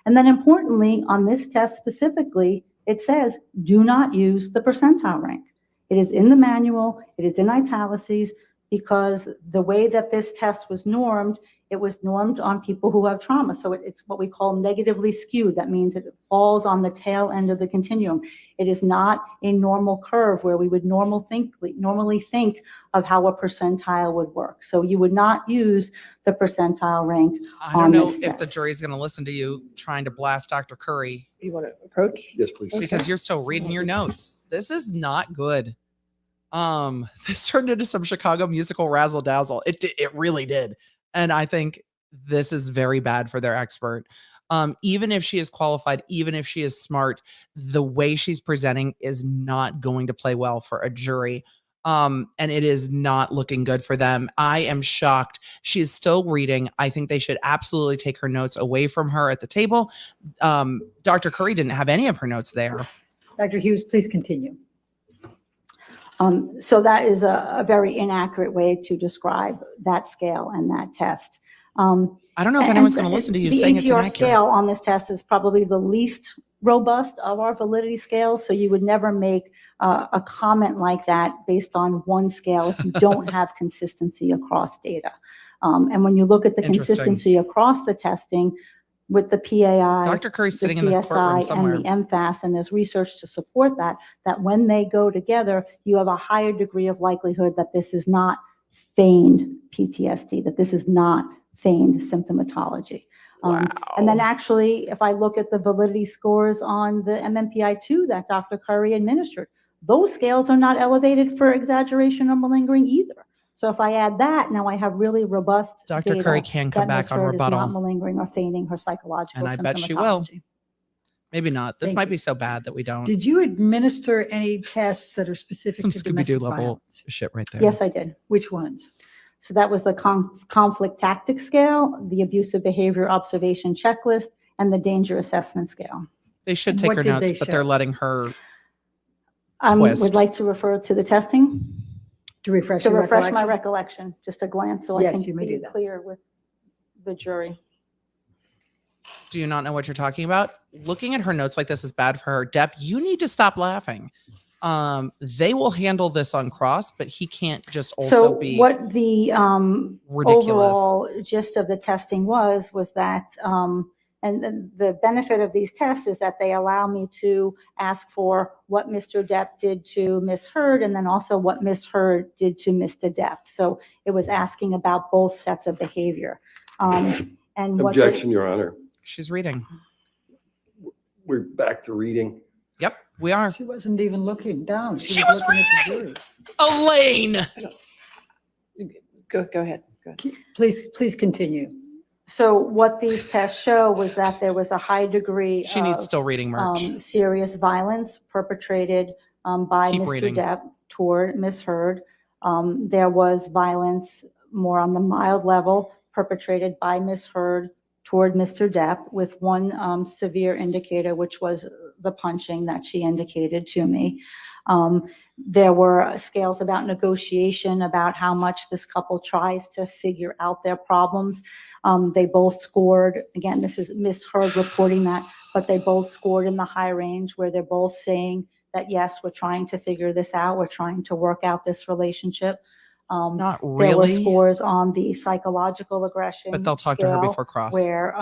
And then importantly, on this test specifically, it says, do not use the percentile rank. It is in the manual, it is in italices, because the way that this test was normed, it was normed on people who have trauma. So it's what we call negatively skewed. That means it falls on the tail end of the continuum. It is not a normal curve where we would normally think of how a percentile would work. So you would not use the percentile rank. I don't know if the jury's going to listen to you trying to blast Dr. Curry. You want to approach? Yes, please. Because you're still reading your notes. This is not good. This turned into some Chicago musical razzle dazzle. It really did. And I think this is very bad for their expert. Even if she is qualified, even if she is smart, the way she's presenting is not going to play well for a jury. And it is not looking good for them. I am shocked. She is still reading. I think they should absolutely take her notes away from her at the table. Dr. Curry didn't have any of her notes there. Dr. Hughes, please continue. So that is a very inaccurate way to describe that scale and that test. I don't know if anyone's going to listen to you saying it's inaccurate. The ATR scale on this test is probably the least robust of our validity scales, so you would never make a comment like that based on one scale if you don't have consistency across data. And when you look at the consistency across the testing, with the PAI, Dr. Curry's sitting the in the courtroom PSI, somewhere. and the MFAS, and there's research to support that when they go together, you have a higher degree of likelihood that this is not feigned PTSD, that this is not feigned symptomatology. And then actually, if I look at the validity scores on the MMPI-2 that Dr. Curry administered, those scales are not elevated for exaggeration or malingering either. So if I add that, now I have really robust Dr. data Curry can come back on rebuttal. is not malingering or feigning her psychological And I bet she will. symptomatology. Maybe not. This Thank might you. be so bad that we don't. Did you administer any tests that are specific Some to Scooby-Doo domestic level violence? shit right there. Yes, I did. Which ones? So that was the conflict tactic scale, the abusive behavior observation checklist, and the danger assessment scale. They should And take what her did notes, they but they're show? letting her Would twist. like to refer to the testing To refresh to your refresh my recollection? recollection, just a glance so I Yes, can you may do be that. clear with the jury. Do you not know what you're talking about? Looking at her notes like this is bad for her. Depp, you need to stop laughing. They will handle this on cross, but he can't just also So be what the ridiculous. overall gist of the testing was that, and the benefit of these tests is that they allow me to ask for what Mr. Depp did to Ms. Hurd, and then also what Ms. Hurd did to Mr. Depp. So it was asking about both sets of behavior. And what Objection, Your Honor. She's reading. We're back to reading. Yep, we are. She wasn't even looking down. She was looking at the reading! jury. Elaine! Go ahead. Please continue. So what these tests show was that there was a high degree She needs of still reading merch. serious violence perpetrated by Keep Mr. reading. Depp toward Ms. Hurd. There was violence more on the mild level perpetrated by Ms. Hurd toward Mr. Depp, with one severe indicator, which was the punching that she indicated to me. There were scales about negotiation, about how much this couple tries to figure out their problems. They both scored, again, this is Miss Heard reporting that, but they both scored in the high range where they're both saying that, yes, we're trying to figure this out. We're trying to work out this relationship. Not There were really, scores on the psychological aggression but they'll talk to her scale before cross. where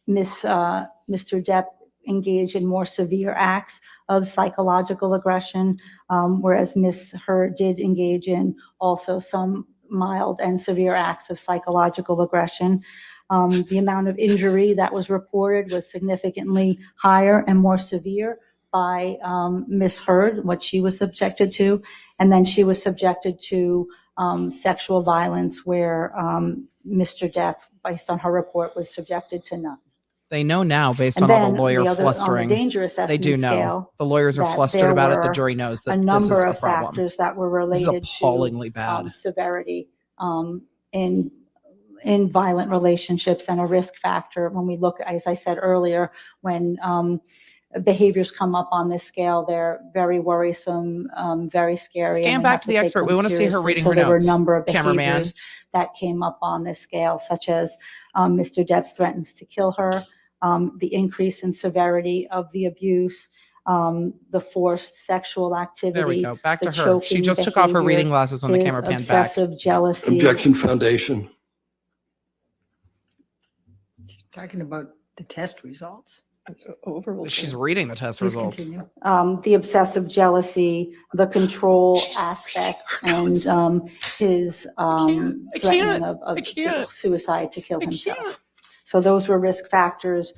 Mr. Depp engaged in more severe acts of psychological aggression, whereas Miss Heard did engage in also some mild and severe acts of psychological aggression. The amount of injury that was reported was significantly higher and more severe by Miss Heard, what she was subjected to, and then she was subjected to sexual violence where Mr. Depp, based on her report, was subjected to none. They know now, based And on all then the lawyer on the flustering. danger assessment They do know. scale, The lawyers are that flustered there about it. The were jury knows that a this is number a of problem. factors that were This is related appallingly to bad. severity in violent relationships, and a risk factor. When we look, as I said earlier, when behaviors come up on this scale, they're very worrisome, very scary. and Scan we back have to the take expert. them We want to see her seriously. reading So her there were a notes. number of Cameraman. behaviors that came up on this scale, such as Mr. Depp threatens to kill her, the increase in severity of the abuse, the forced sexual activity. There we go. Back the to her. She choking just took off her behavior, reading glasses when the his camera panned back. obsessive jealousy. Objection, foundation. Talking about the test results. Overruled. She's reading the test Please results. continue. The obsessive jealousy, the control She's aspect, reading her and his I threatening can't. of I can't. suicide to kill I himself. can't. So those were risk factors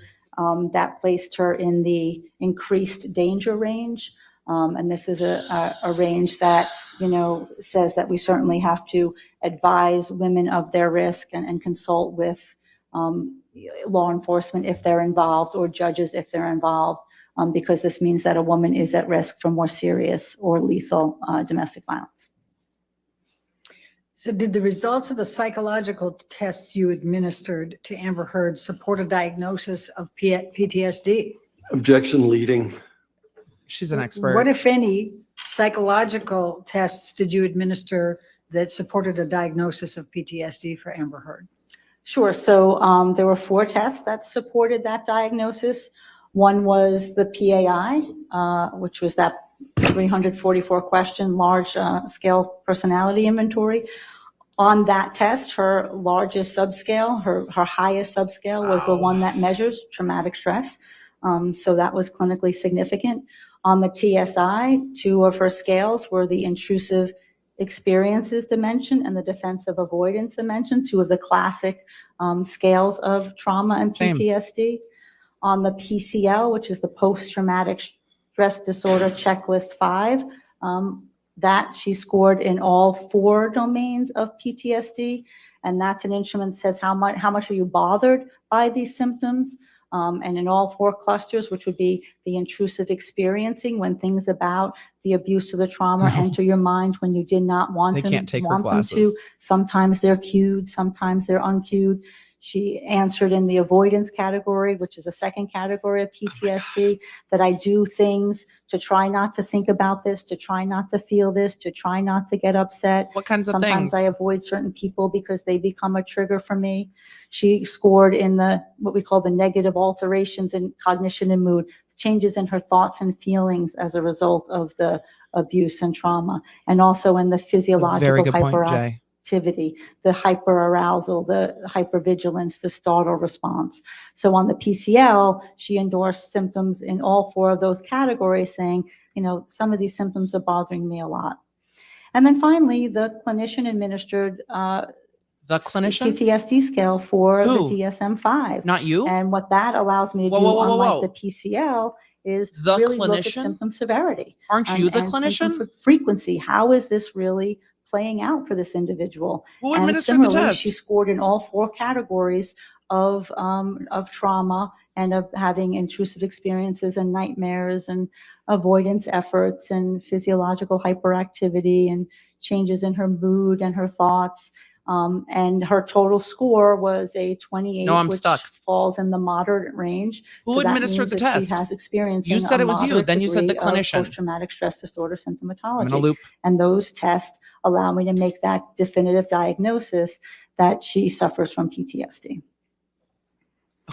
that placed her in the increased danger range. And this is a range that, says that we certainly have to advise women of their risk and consult with law enforcement if they're involved, or judges if they're involved, because this means that a woman is at risk for more serious or lethal domestic violence. So did the results of the psychological tests you administered to Amber Heard support a diagnosis of PTSD? Objection, leading. She's an expert. What, if any, psychological tests did you administer that supported a diagnosis of PTSD for Amber Heard? Sure. So there were 4 tests that supported that diagnosis. One was the PAI, which was that 344 question large scale personality inventory. On that test, her largest subscale, her highest subscale was the one that measures traumatic stress. So that was clinically significant. On the TSI, 2 of her scales were the intrusive experiences dimension and the defensive avoidance dimension, 2 of the classic scales of trauma and Same. PTSD. On the PCL, which is the post-traumatic stress disorder checklist 5, that she scored in all 4 domains of PTSD. And that's an instrument that says how much are you bothered by these symptoms? And in all 4 clusters, which would be the intrusive experiencing, when things about the abuse or the trauma enter your mind when you did not want They them, can't take her want them to. glasses. Sometimes they're cued, sometimes they're uncued. She answered in the avoidance category, which is a second category of PTSD, that I do things to try not to think about this, to try not to feel this, to try not to get upset. What kinds of Sometimes things? I avoid certain people because they become a trigger for me. She scored in the what we call the negative alterations in cognition and mood, changes in her thoughts and feelings as a result of the abuse and trauma, and also in the It's a very physiological good point, Jay. hyperactivity, the hyperarousal, the hypervigilance, the startle response. So on the PCL, she endorsed symptoms in all 4 of those categories, saying, some of these symptoms are bothering me a lot. And then finally, the clinician administered The clinician? PTSD scale for Who? the DSM-5. Not you? And what that allows me to Whoa, do, whoa, whoa, whoa, unlike whoa. the PCL, is The really look at clinician? symptom severity. Aren't you the and symptom clinician? frequency. How is this really playing out for this individual? Who And administered the similarly, test? she scored in all 4 categories of trauma and of having intrusive experiences and nightmares and avoidance efforts and physiological hyperactivity and changes in her mood and her thoughts. And her total score was a 28, No, I'm which stuck. falls in the moderate range. Who So that administered means the that test? She has experience You in said a it was you, moderate then you said the degree of clinician. post-traumatic stress disorder I'm in a symptomatology. loop. And those tests allow me to make that definitive diagnosis that she suffers from PTSD.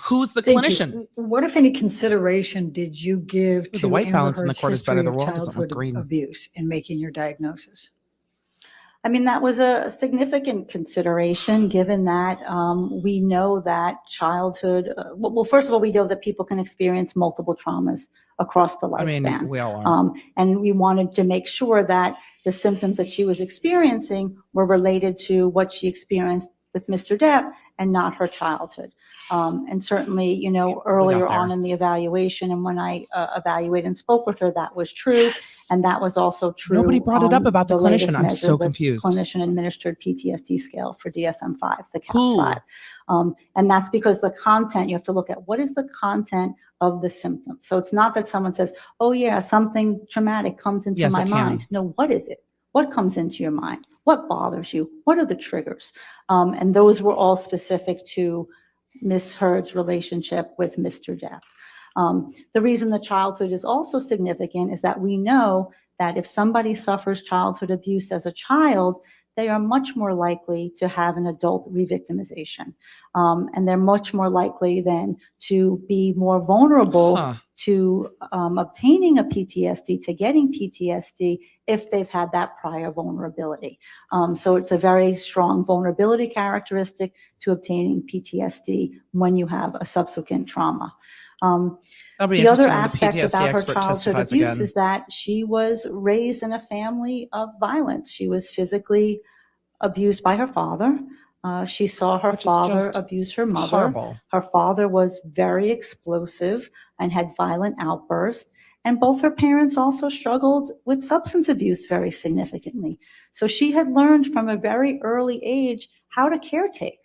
Who's the Thank clinician? you. What, if any, consideration did you give The to white Amber balance in the Heard's court is better. history The of world doesn't look childhood green. abuse in making your diagnosis? I mean, that was a significant consideration, given that we know that childhood, well, first of all, we know that people can experience multiple traumas across the I mean, lifespan. we all are. And we wanted to make sure that the symptoms that she was experiencing were related to what she experienced with Mr. Depp and not her childhood. And certainly, you know, earlier on in the evaluation and when I evaluated and spoke with her, that was true. Yes. And that was also true. Nobody brought it up on about the latest clinician. I'm measure, so the confused. Clinician administered PTSD scale for DSM-5, the Who? CAPS-5. And that's because the content, you have to look at what is the content of the symptom. So it's not that someone says, oh yeah, something traumatic comes into Yes, my it can. mind. No, what is it? What comes into your mind? What bothers you? What are the triggers? And those were all specific to Ms. Heard's relationship with Mr. Depp. The reason the childhood is also significant is that we know that if somebody suffers childhood abuse as a child, they are much more likely to have an adult re-victimization. And they're much more likely then to be more vulnerable to obtaining a PTSD, to getting PTSD if they've had that prior vulnerability. So it's a very strong vulnerability characteristic to obtaining PTSD when you have a subsequent trauma. That'll be The other interesting when the aspect PTSD about her expert childhood testifies abuse again. is that she was raised in a family of violence. She was physically abused by her father. She saw her Which is father just abuse her mother. horrible. Her father was very explosive and had violent outbursts. And both her parents also struggled with substance abuse very significantly. So she had learned from a very early age how to caretake,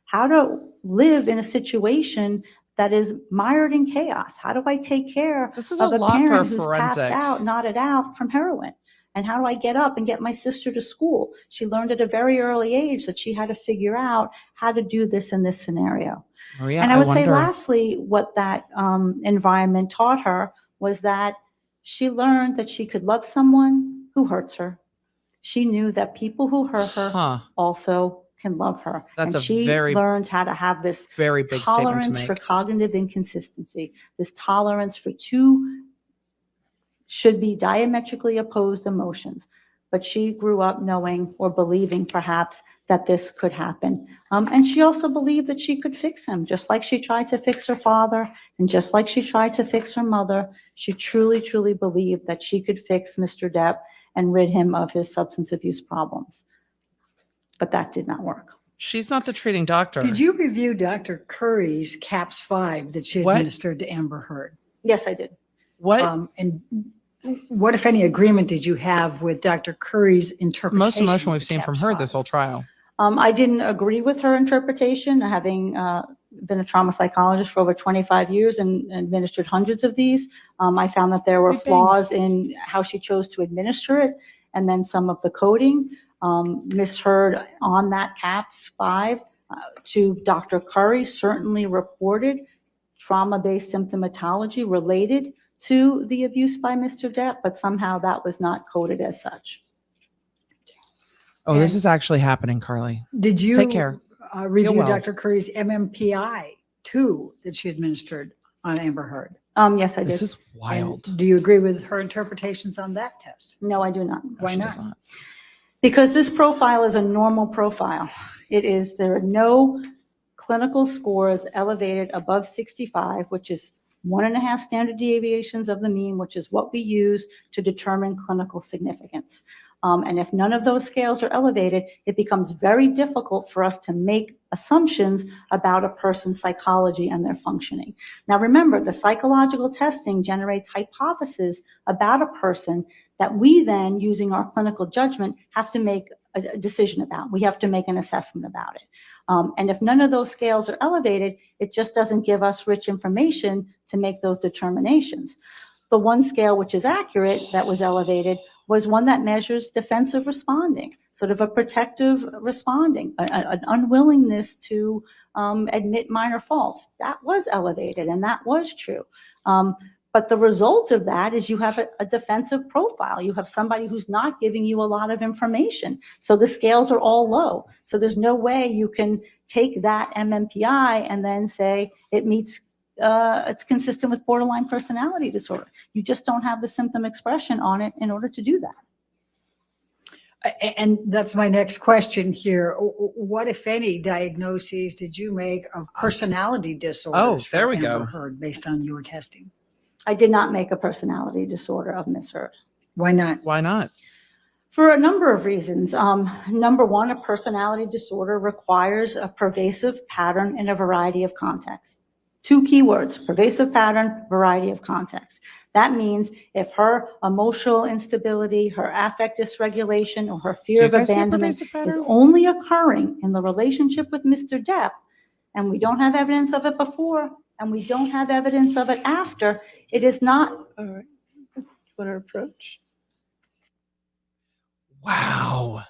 how to live in a situation that is mired in chaos. How do I take care This is of a a lot for a parent who's passed forensic. out, knotted out from heroin? And how do I get up and get my sister to school? She learned at a very early age that she had to figure out how to do this in this scenario. Maria, And I would say wonder. lastly, what that environment taught her was that she learned that she could love someone who hurts her. She knew that people who hurt her also can love her. That's and she learned how to have this very big tolerance for cognitive inconsistency, this tolerance for two should be diametrically opposed emotions. But she grew up knowing or believing perhaps that this could happen. And she also believed that she could fix him, just like she tried to fix her father and just like she tried to fix her mother. She truly, truly believed that she could fix Mr. Depp and rid him of his substance abuse problems. But that did not work. She's not the treating doctor. Did you review Dr. Curry's CAPS-5 that she administered to Amber Heard? Yes, I did. What? And what, if any, agreement did you have with Dr. Curry's interpretation? Most emotional of we've the seen from her CAPS-5? this whole trial. I didn't agree with her interpretation, having been a trauma psychologist for over 25 years and administered hundreds of these. I found that there were flaws in how she chose to administer it and then some of the coding. Ms. Heard on that CAPS-5 to Dr. Curry certainly reported trauma-based symptomatology related to the abuse by Mr. Depp, but somehow that was not coded as such. Oh, this is actually happening, Carly. Did you Take care. Review well. Dr. Curry's MMPI too that she administered on Amber Heard? Yes, I did. This is wild. And do you agree with her interpretations on that test? No, I do not. Why She does not? Because this profile is a normal profile. There are no clinical scores elevated above 65, which is 1.5 standard deviations of the mean, which is what we use to determine clinical significance. And if none of those scales are elevated, it becomes very difficult for us to make assumptions about a person's psychology and their functioning. Now, remember, the psychological testing generates hypotheses about a person that we then, using our clinical judgment, have to make a decision about. We have to make an assessment about it. And if none of those scales are elevated, it just doesn't give us rich information to make those determinations. The one scale which is accurate that was elevated was one that measures defensive responding, sort of a protective responding, an unwillingness to admit minor faults. That was elevated, and that was true. But the result of that is you have a defensive profile. You have somebody who's not giving you a lot of information. So the scales are all low. So there's no way you can take that MMPI and then say it meets, it's consistent with borderline personality disorder. You just don't have the symptom expression on it in order to do that. And that's my next question here. What, if any, diagnoses did you make of personality disorders? there we for go. Amber Heard based on your testing? I did not make a personality disorder of Ms. Heard. Why not? Why not? For a number of reasons. Number one, a personality disorder requires a pervasive pattern in a variety of contexts. Two keywords: pervasive pattern, variety of contexts. That means if her emotional instability, her affect dysregulation, or her fear of abandonment is only occurring in the relationship with Mr. Depp, and we don't have evidence of it before, and we don't have evidence of it after, it is not. All right. What our approach? Wow.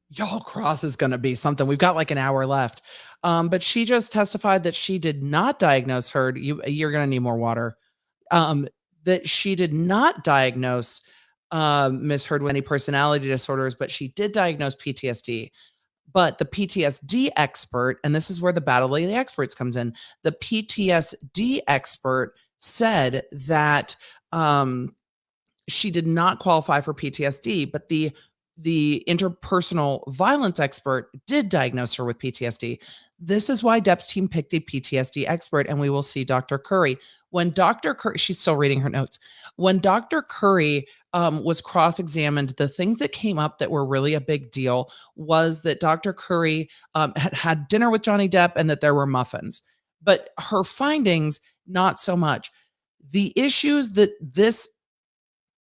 Y'all, cross is going to be something. We've got like an hour left. But she just testified that she did not diagnose her. You're going to need more water. That she did not diagnose Ms. Heard with any personality disorders, but she did diagnose PTSD. But the PTSD expert, and this is where the battle of the experts comes in, the PTSD expert said that she did not qualify for PTSD, but the interpersonal violence expert did diagnose her with PTSD. This is why Depp's team picked a PTSD expert, and we will see Dr. Curry. When Dr. Curry, she's still reading her notes. When Dr. Curry was cross-examined, the things that came up that were really a big deal was that Dr. Curry had dinner with Johnny Depp and that there were muffins. But her findings, not so much. The issues that this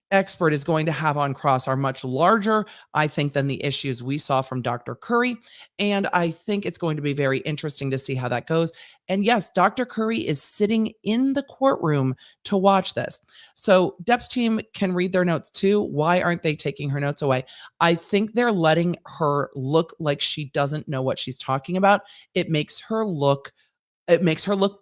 expert is going to have on cross are much larger, I think, than the issues we saw from Dr. Curry. And I think it's going to be very interesting to see how that goes. And yes, Dr. Curry is sitting in the courtroom to watch this. So Depp's team can read their notes too. Why aren't they taking her notes away? I think they're letting her look like she doesn't know what she's talking about. It makes her look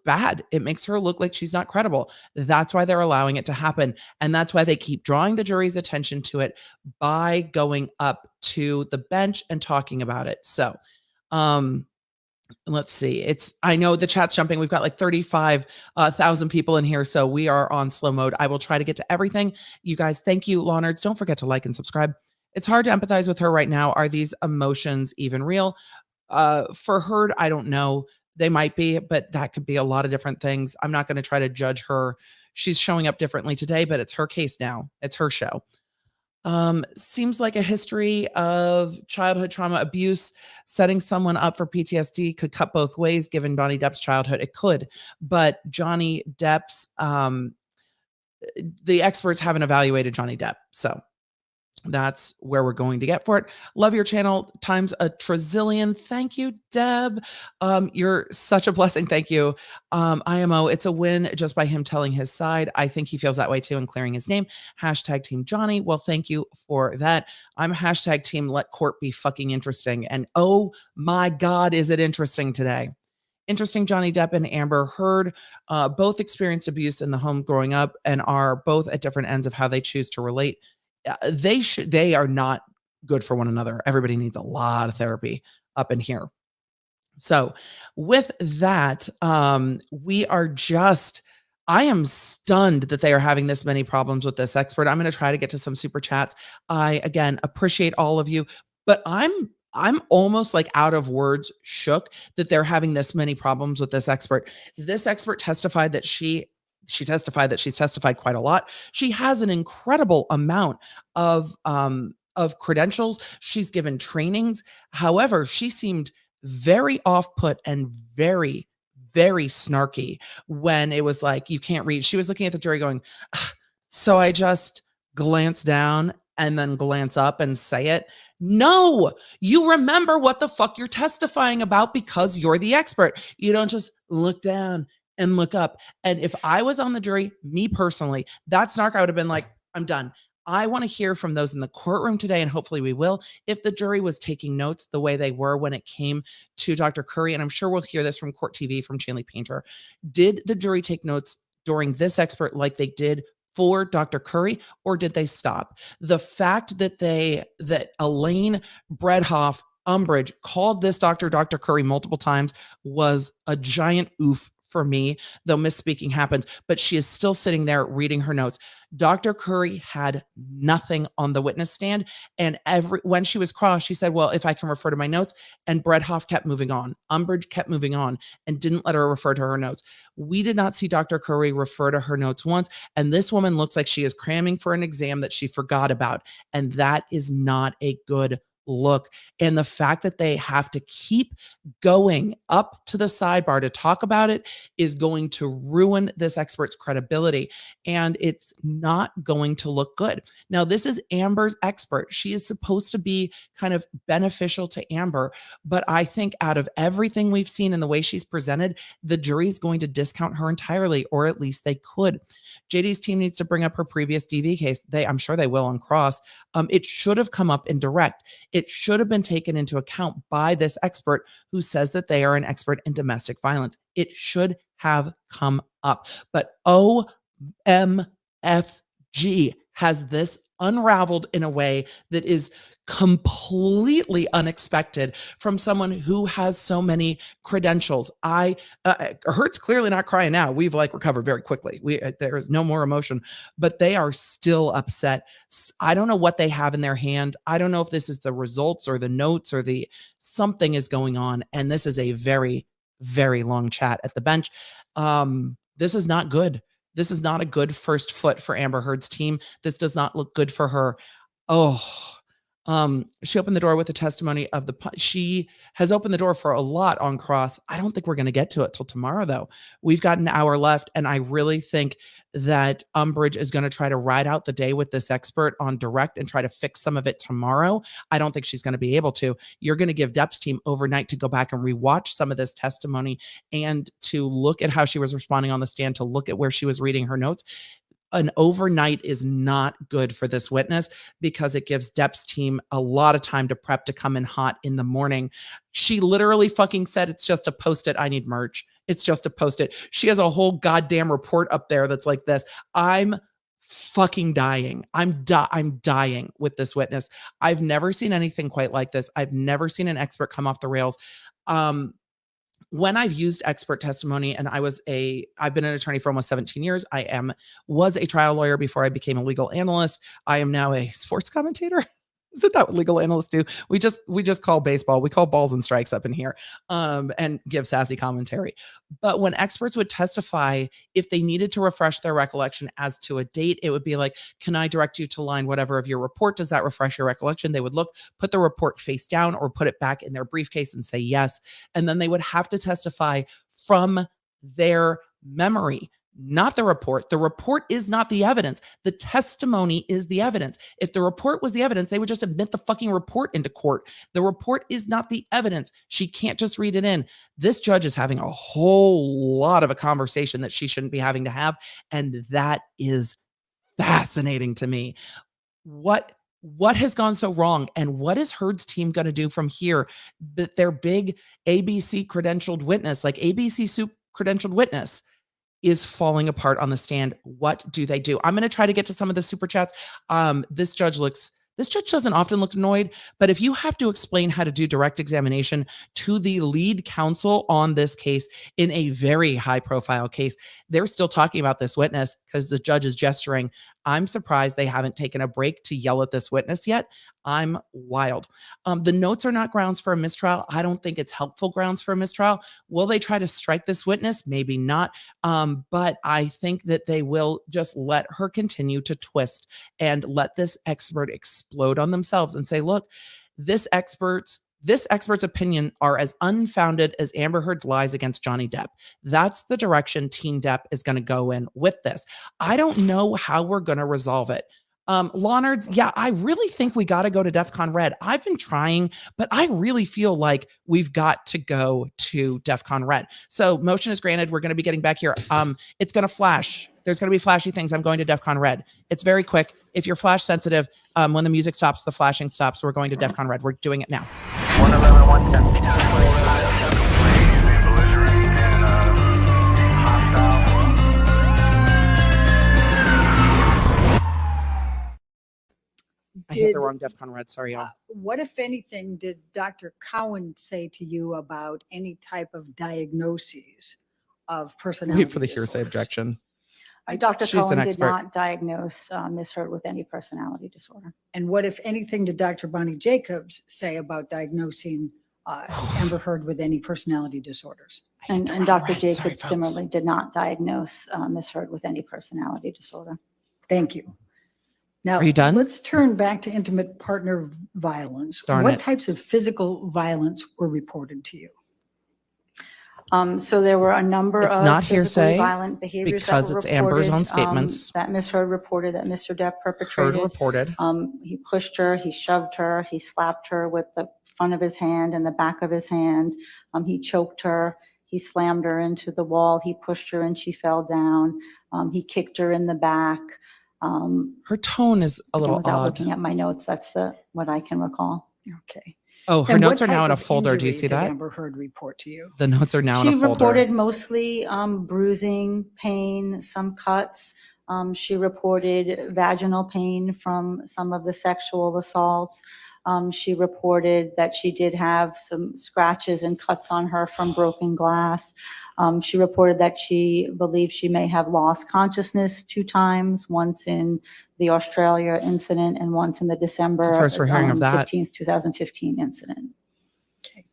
bad. It makes her look like she's not credible. That's why they're allowing it to happen. And that's why they keep drawing the jury's attention to it by going up to the bench and talking about it. So, let's see. I know the chat's jumping. We've got like 35,000 people in here. So we are on slow mode. I will try to get to everything. You guys, thank you, Law Nerds. Don't forget to like and subscribe. It's hard to empathize with her right now. Are these emotions even real? For Heard, I don't know. They might be, but that could be a lot of different things. I'm not going to try to judge her. She's showing up differently today, but it's her case now. It's her show. Seems like a history of childhood trauma abuse. Setting someone up for PTSD could cut both ways, given Johnny Depp's childhood. It could, but Johnny Depp's, the experts haven't evaluated Johnny Depp. So that's where we're going to get for it. Love your channel times a trazillion. Thank you, Deb. You're such a blessing. Thank you. IMO, it's a win just by him telling his side. I think he feels that way too and clearing his name. Hashtag Team Johnny. Well, thank you for that. I'm hashtag Team Let Court Be Fucking Interesting. And oh my God, is it interesting today. Interesting. Johnny Depp and Amber Heard both experienced abuse in the home growing up and are both at different ends of how they choose to relate. They are not good for one another. Everybody needs a lot of therapy up in here. So with that, I am stunned that they are having this many problems with this expert. I'm going to try to get to some super chats. I, again, appreciate all of you, but I'm almost like out of words, shook that they're having this many problems with this expert. This expert testified that she testified that she's testified quite a lot. She has an incredible amount of credentials. She's given trainings. However, she seemed very off-put and very, very snarky when it was like, you can't read. She was looking at the jury going, so I just glance down and then glance up and say it. No, you remember what the fuck you're testifying about because you're the expert. You don't just look down and look up. And if I was on the jury, me personally, that snark, I would have been like, I'm done. I want to hear from those in the courtroom today, and hopefully we will, if the jury was taking notes the way they were when it came to Dr. Curry. And I'm sure we'll hear this from Court TV, from Chanley Painter. Did the jury take notes during this expert like they did for Dr. Curry, or did they stop? The fact that Elaine Bredhoff Umbridge called this Dr. Curry multiple times was a giant oof for me, though misspeaking happens, but she is still sitting there reading her notes. Dr. Curry had nothing on the witness stand. And when she was crossed, she said, well, if I can refer to my notes. And Bredhoff kept moving on. Umbridge kept moving on and didn't let her refer to her notes. We did not see Dr. Curry refer to her notes once. And this woman looks like she is cramming for an exam that she forgot about. And that is not a good look. And the fact that they have to keep going up to the sidebar to talk about it is going to ruin this expert's credibility, and it's not going to look good. Now, this is Amber's expert. She is supposed to be kind of beneficial to Amber, but I think out of everything we've seen and the way she's presented, the jury is going to discount her entirely, or at least they could. JD's team needs to bring up her previous DV case. I'm sure they will on cross. It should have come up in direct. It should have been taken into account by this expert who says that they are an expert in domestic violence. It should have come up. But OMFG has this unraveled in a way that is completely unexpected from someone who has so many credentials. Hurt's clearly not crying now. We've recovered very quickly. There is no more emotion, but they are still upset. I don't know what they have in their hand. I don't know if this is the results or the notes or something is going on. And this is a very, very long chat at the bench. This is not good. This is not a good first foot for Amber Heard's team. This does not look good for her. She opened the door with the testimony of she has opened the door for a lot on cross. I don't think we're going to get to it till tomorrow, though. We've got an hour left, and I really think that Umbridge is going to try to ride out the day with this expert on direct and try to fix some of it tomorrow. I don't think she's going to be able to. You're going to give Depp's team overnight to go back and rewatch some of this testimony and to look at how she was responding on the stand, to look at where she was reading her notes. An overnight is not good for this witness because it gives Depp's team a lot of time to prep to come in hot in the morning. She literally fucking said, it's just a post-it. I need merch. It's just a post-it. She has a whole goddamn report up there that's like this. I'm fucking dying. I'm dying with this witness. I've never seen anything quite like this. I've never seen an expert come off the rails. When I've used expert testimony, and I've been an attorney for almost 17 years. Was a trial lawyer before I became a legal analyst. I am now a sports commentator. Isn't that what legal analysts do? We just call baseball. We call balls and strikes up in here, and give sassy commentary. But when experts would testify, if they needed to refresh their recollection as to a date, it would be like, can I direct you to line whatever of your report? Does that refresh your recollection? They would put the report face down or put it back in their briefcase and say yes. And then they would have to testify from their memory, not the report. The report is not the evidence. The testimony is the evidence. If the report was the evidence, they would just admit the fucking report into court. The report is not the evidence. She can't just read it in. This judge is having a whole lot of a conversation that she shouldn't be having to have. And that is fascinating to me. What has gone so wrong, and what is Heard's team going to do from here? But their big ABC credentialed witness, like ABC Soup credentialed witness, is falling apart on the stand. What do they do? I'm going to try to get to some of the super chats. This judge doesn't often look annoyed, but if you have to explain how to do direct examination to the lead counsel on this case in a very high profile case, they're still talking about this witness because the judge is gesturing. I'm surprised they haven't taken a break to yell at this witness yet. I'm wild. The notes are not grounds for a mistrial. I don't think it's helpful grounds for a mistrial. Will they try to strike this witness? Maybe not. But I think that they will just let her continue to twist and let this expert explode on themselves and say, look, this expert's opinion are as unfounded as Amber Heard's lies against Johnny Depp. That's the direction Team Depp is going to go in with this. I don't know how we're going to resolve it. Lawnards, yeah, I really think we got to go to DEFCON Red. I've been trying, but I really feel like we've got to go to DEFCON Red. So motion is granted. We're going to be getting back here. It's going to flash. There's going to be flashy things. I'm going to DEFCON Red. It's very quick. if you're flash sensitive, when the music stops, the flashing stops. We're going to DEFCON red. We're doing it now. 111, 110. I hit Did- the wrong DEFCON red. Sorry, y'all. What, if anything, did Dr. Cowan say to you about any type of diagnoses of personality Wait for the hearsay disorders? objection. Dr. She's an Cohen did expert. not diagnose Ms. Heard with any personality disorder. And what, if anything, did Dr. Bonnie Jacobs say about diagnosing Amber Heard with any personality disorders? And wrong Dr. red. Sorry, Jacobs folks. similarly did not diagnose Ms. Heard with any personality disorder. Thank you. Now, Are you done? let's turn back to intimate partner violence. Darn What it. types of physical violence were reported to you? So there were a number It's of not physically hearsay violent behaviors that because were it's Amber's reported, own statements. that Ms. Heard reported that Mr. Depp Heard perpetrated. reported. He pushed her, he shoved her, he slapped her with the front of his hand and the back of his hand. He choked her, he slammed her into the wall, he pushed her and she fell down. He kicked her in the back. Her tone is a little Without odd. looking at my notes, that's what I can recall. Okay. Oh, her And what notes are now type in a of folder. Do you injuries see did that? Amber Heard report to you? The notes are now in She a folder. reported mostly bruising, pain, some cuts. She reported vaginal pain from some of the sexual assaults. She reported that she did have some scratches and cuts on her from broken glass. She reported that she believed she may have lost consciousness 2 times, once in the Australia incident and once in the December It's the first we're hearing of that. 15th, 2015 incident. Okay.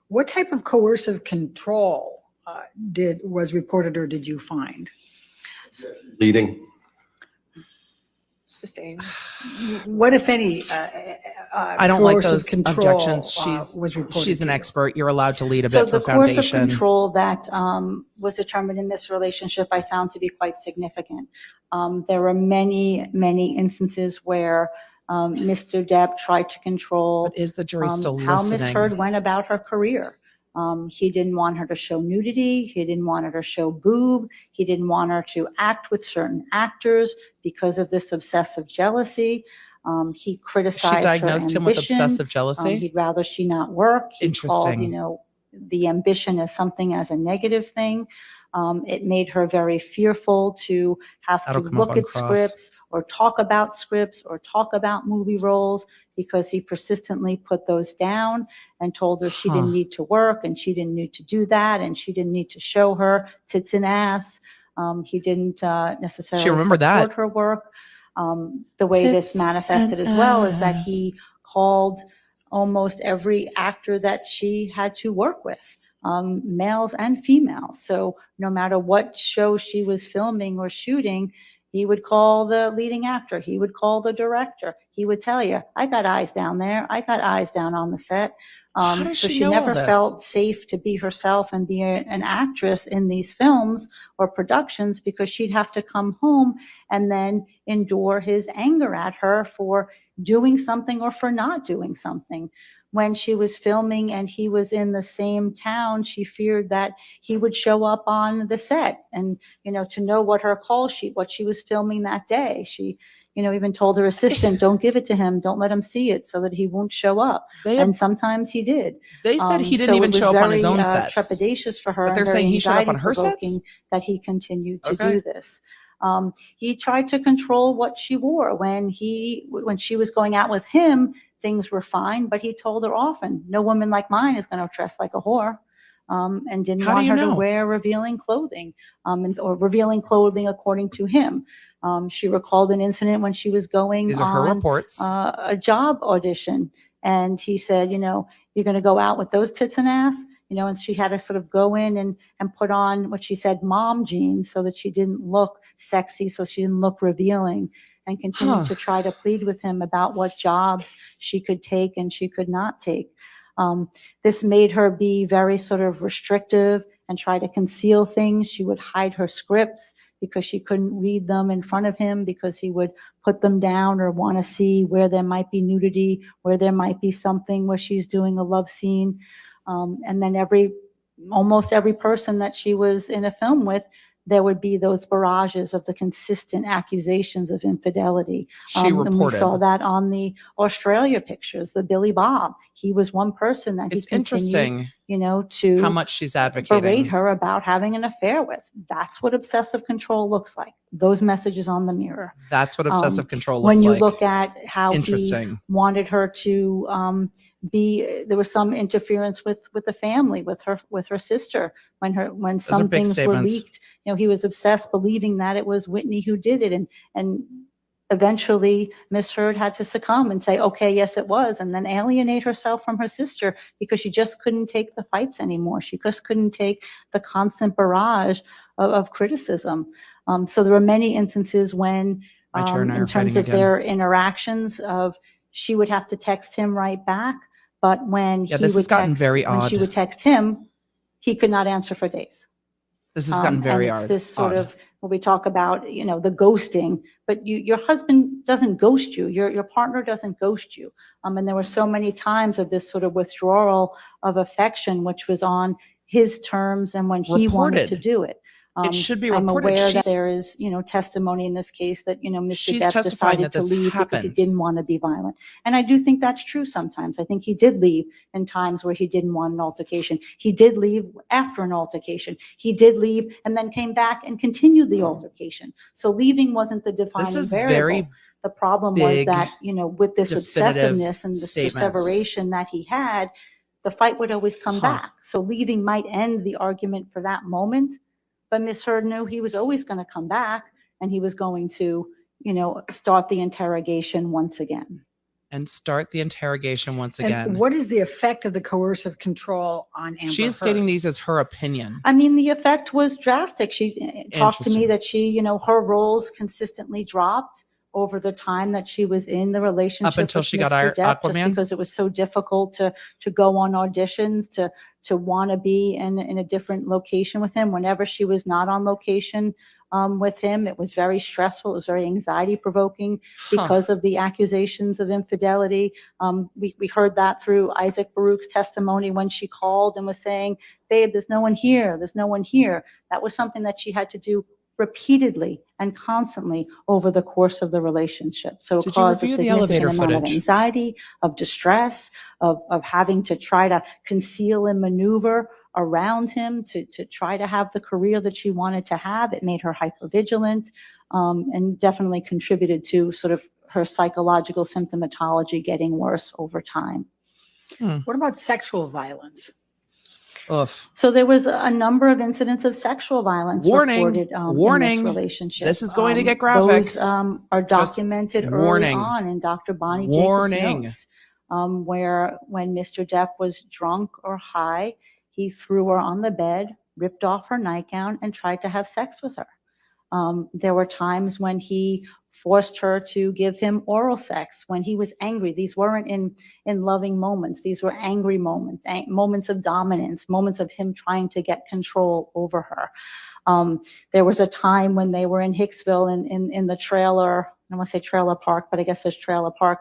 What type of coercive control was reported or did you find? Leading. Sustained. What, if any, I don't like coercive those control, objections. was reported She's an to you? expert. You're allowed to lead a So bit for the course of foundation. control that was determined in this relationship, I found to be quite significant. There were many, many instances where Mr. Depp tried to control But is the jury still how Ms. listening? Heard went about her career. He didn't want her to show nudity. He didn't want her to show boob. He didn't want her to act with certain actors because of this obsessive jealousy. He criticized She diagnosed her him with ambition. obsessive jealousy. He'd rather she not work. He called, Interesting. the ambition as something as a negative thing. It made her very fearful to have to That'll come up look on at cross. scripts or talk about scripts or talk about movie roles because he persistently put those down and told her she Huh. didn't need to work and she didn't need to do that and she didn't need to show her tits and ass. He didn't necessarily She remembered that. support her work. The way this Tits manifested and as well is that he ass. called almost every actor that she had to work with, males and females. So no matter what show she was filming or shooting, he would call the leading actor. He would call the director. He would tell you, I got eyes down there. I got eyes down on the set. How does So she she know all never this? felt safe to be herself and be an actress in these films or productions because she'd have to come home and then endure his anger at her for doing something or for not doing something. When she was filming and he was in the same town, she feared that he would show up on the set and, to know what her call sheet, what she was filming that day. She, even told her assistant, don't give it to him. Don't let him see it so that he won't show up. They, And sometimes he did. they said he didn't So even it was show up on his very, own sets. trepidatious for her. But they're and very saying he showed up on her anxiety-provoking sets? That he continued to Okay. do this. He tried to control what she wore. When she was going out with him, things were fine, but he told her often, no woman like mine is going to dress like a whore. And didn't How do want you her know? to wear revealing clothing, or revealing clothing according to him. She recalled an incident when she was going These are her on reports. a job audition. And he said, you're going to go out with those tits and ass, and she had to sort of go in and put on what she said, mom jeans, so that she didn't look sexy, so she didn't look revealing, and continued Huh. to try to plead with him about what jobs she could take and she could not take. This made her be very sort of restrictive and try to conceal things. She would hide her scripts because she couldn't read them in front of him because he would put them down or want to see where there might be nudity, where there might be something where she's doing a love scene. And then almost every person that she was in a film with, there would be those barrages of the consistent accusations of infidelity. She And we reported. saw that on the Australia pictures, the Billy Bob. He was one person that he It's continued, interesting to how much she's berate advocating. her about having an affair with. That's what obsessive control looks like. Those messages on the mirror. That's what obsessive control looks When you like. look at how he Interesting. wanted her to there was some interference with the family, with her sister, when some big things statements. were leaked. He was obsessed, believing that it was Whitney who did it, and eventually Miss Heard had to succumb and say, okay, yes, it was, and then alienate herself from her sister because she just couldn't take the fights anymore. She just couldn't take the constant barrage of criticism. So there were many instances when, in terms of their interactions, of she would have to text him right back, but when he this would has gotten text, very when she odd. would text him, he could not answer for days. This has gotten very and it's odd. this sort of, when we talk about, the ghosting, but your husband doesn't ghost you. Your partner doesn't ghost you. And there were so many times of this sort of withdrawal of affection, which was on his terms and when he wanted to do it. It should be I'm reported. aware that there is, testimony in this case that, Mr. She's Depp testifying decided that to this leave because he happened. didn't want to be violent. And I do think that's true sometimes. I think he did leave in times where he didn't want an altercation. He did leave after an altercation. He did leave and then came back and continued the altercation. So leaving wasn't the defining This is variable. very The problem was big, that, with this definitive obsessiveness and this statements. perseveration that he had, the fight would always come back. So leaving might end the argument for that moment, but Miss Heard knew he was always going to come back and he was going to, start the interrogation once again. And start the interrogation once again. And what is the effect of the coercive control on Amber She is Heard? stating these as her opinion. I mean, the effect was drastic. She talked to me Interesting. that she, her roles consistently dropped over the time that she was in the relationship Up until with she got Mr. Depp, just Aquaman? because it was so difficult to go on auditions, to want to be in a different location with him. Whenever she was not on location with him, it was very stressful. It was very anxiety provoking because of the accusations of infidelity. We heard that through Isaac Baruch's testimony when she called and was saying, babe, there's no one here. There's no one here. That was something that she had to do repeatedly and constantly over the course of the relationship. So it caused a significant amount of anxiety, of distress, of having to try to conceal and maneuver around him to try to have the career that she wanted to have. It made her hypervigilant, and definitely contributed to sort of her psychological symptomatology getting worse over time. What about sexual violence? Oof. So there was a number of incidents of sexual violence reported in this relationship. This is going to get graphic. Those are documented early on in Dr. Bonnie Jacobs' notes, where when Mr. Depp was drunk or high, he threw her on the bed, ripped off her nightgown, and tried to have sex with her. There were times when he forced her to give him oral sex when he was angry. These weren't in loving moments. These were angry moments, moments of dominance, moments of him trying to get control over her. There was a time when they were in Hicksville in the trailer, I want to say trailer park, but I guess there's trailer park.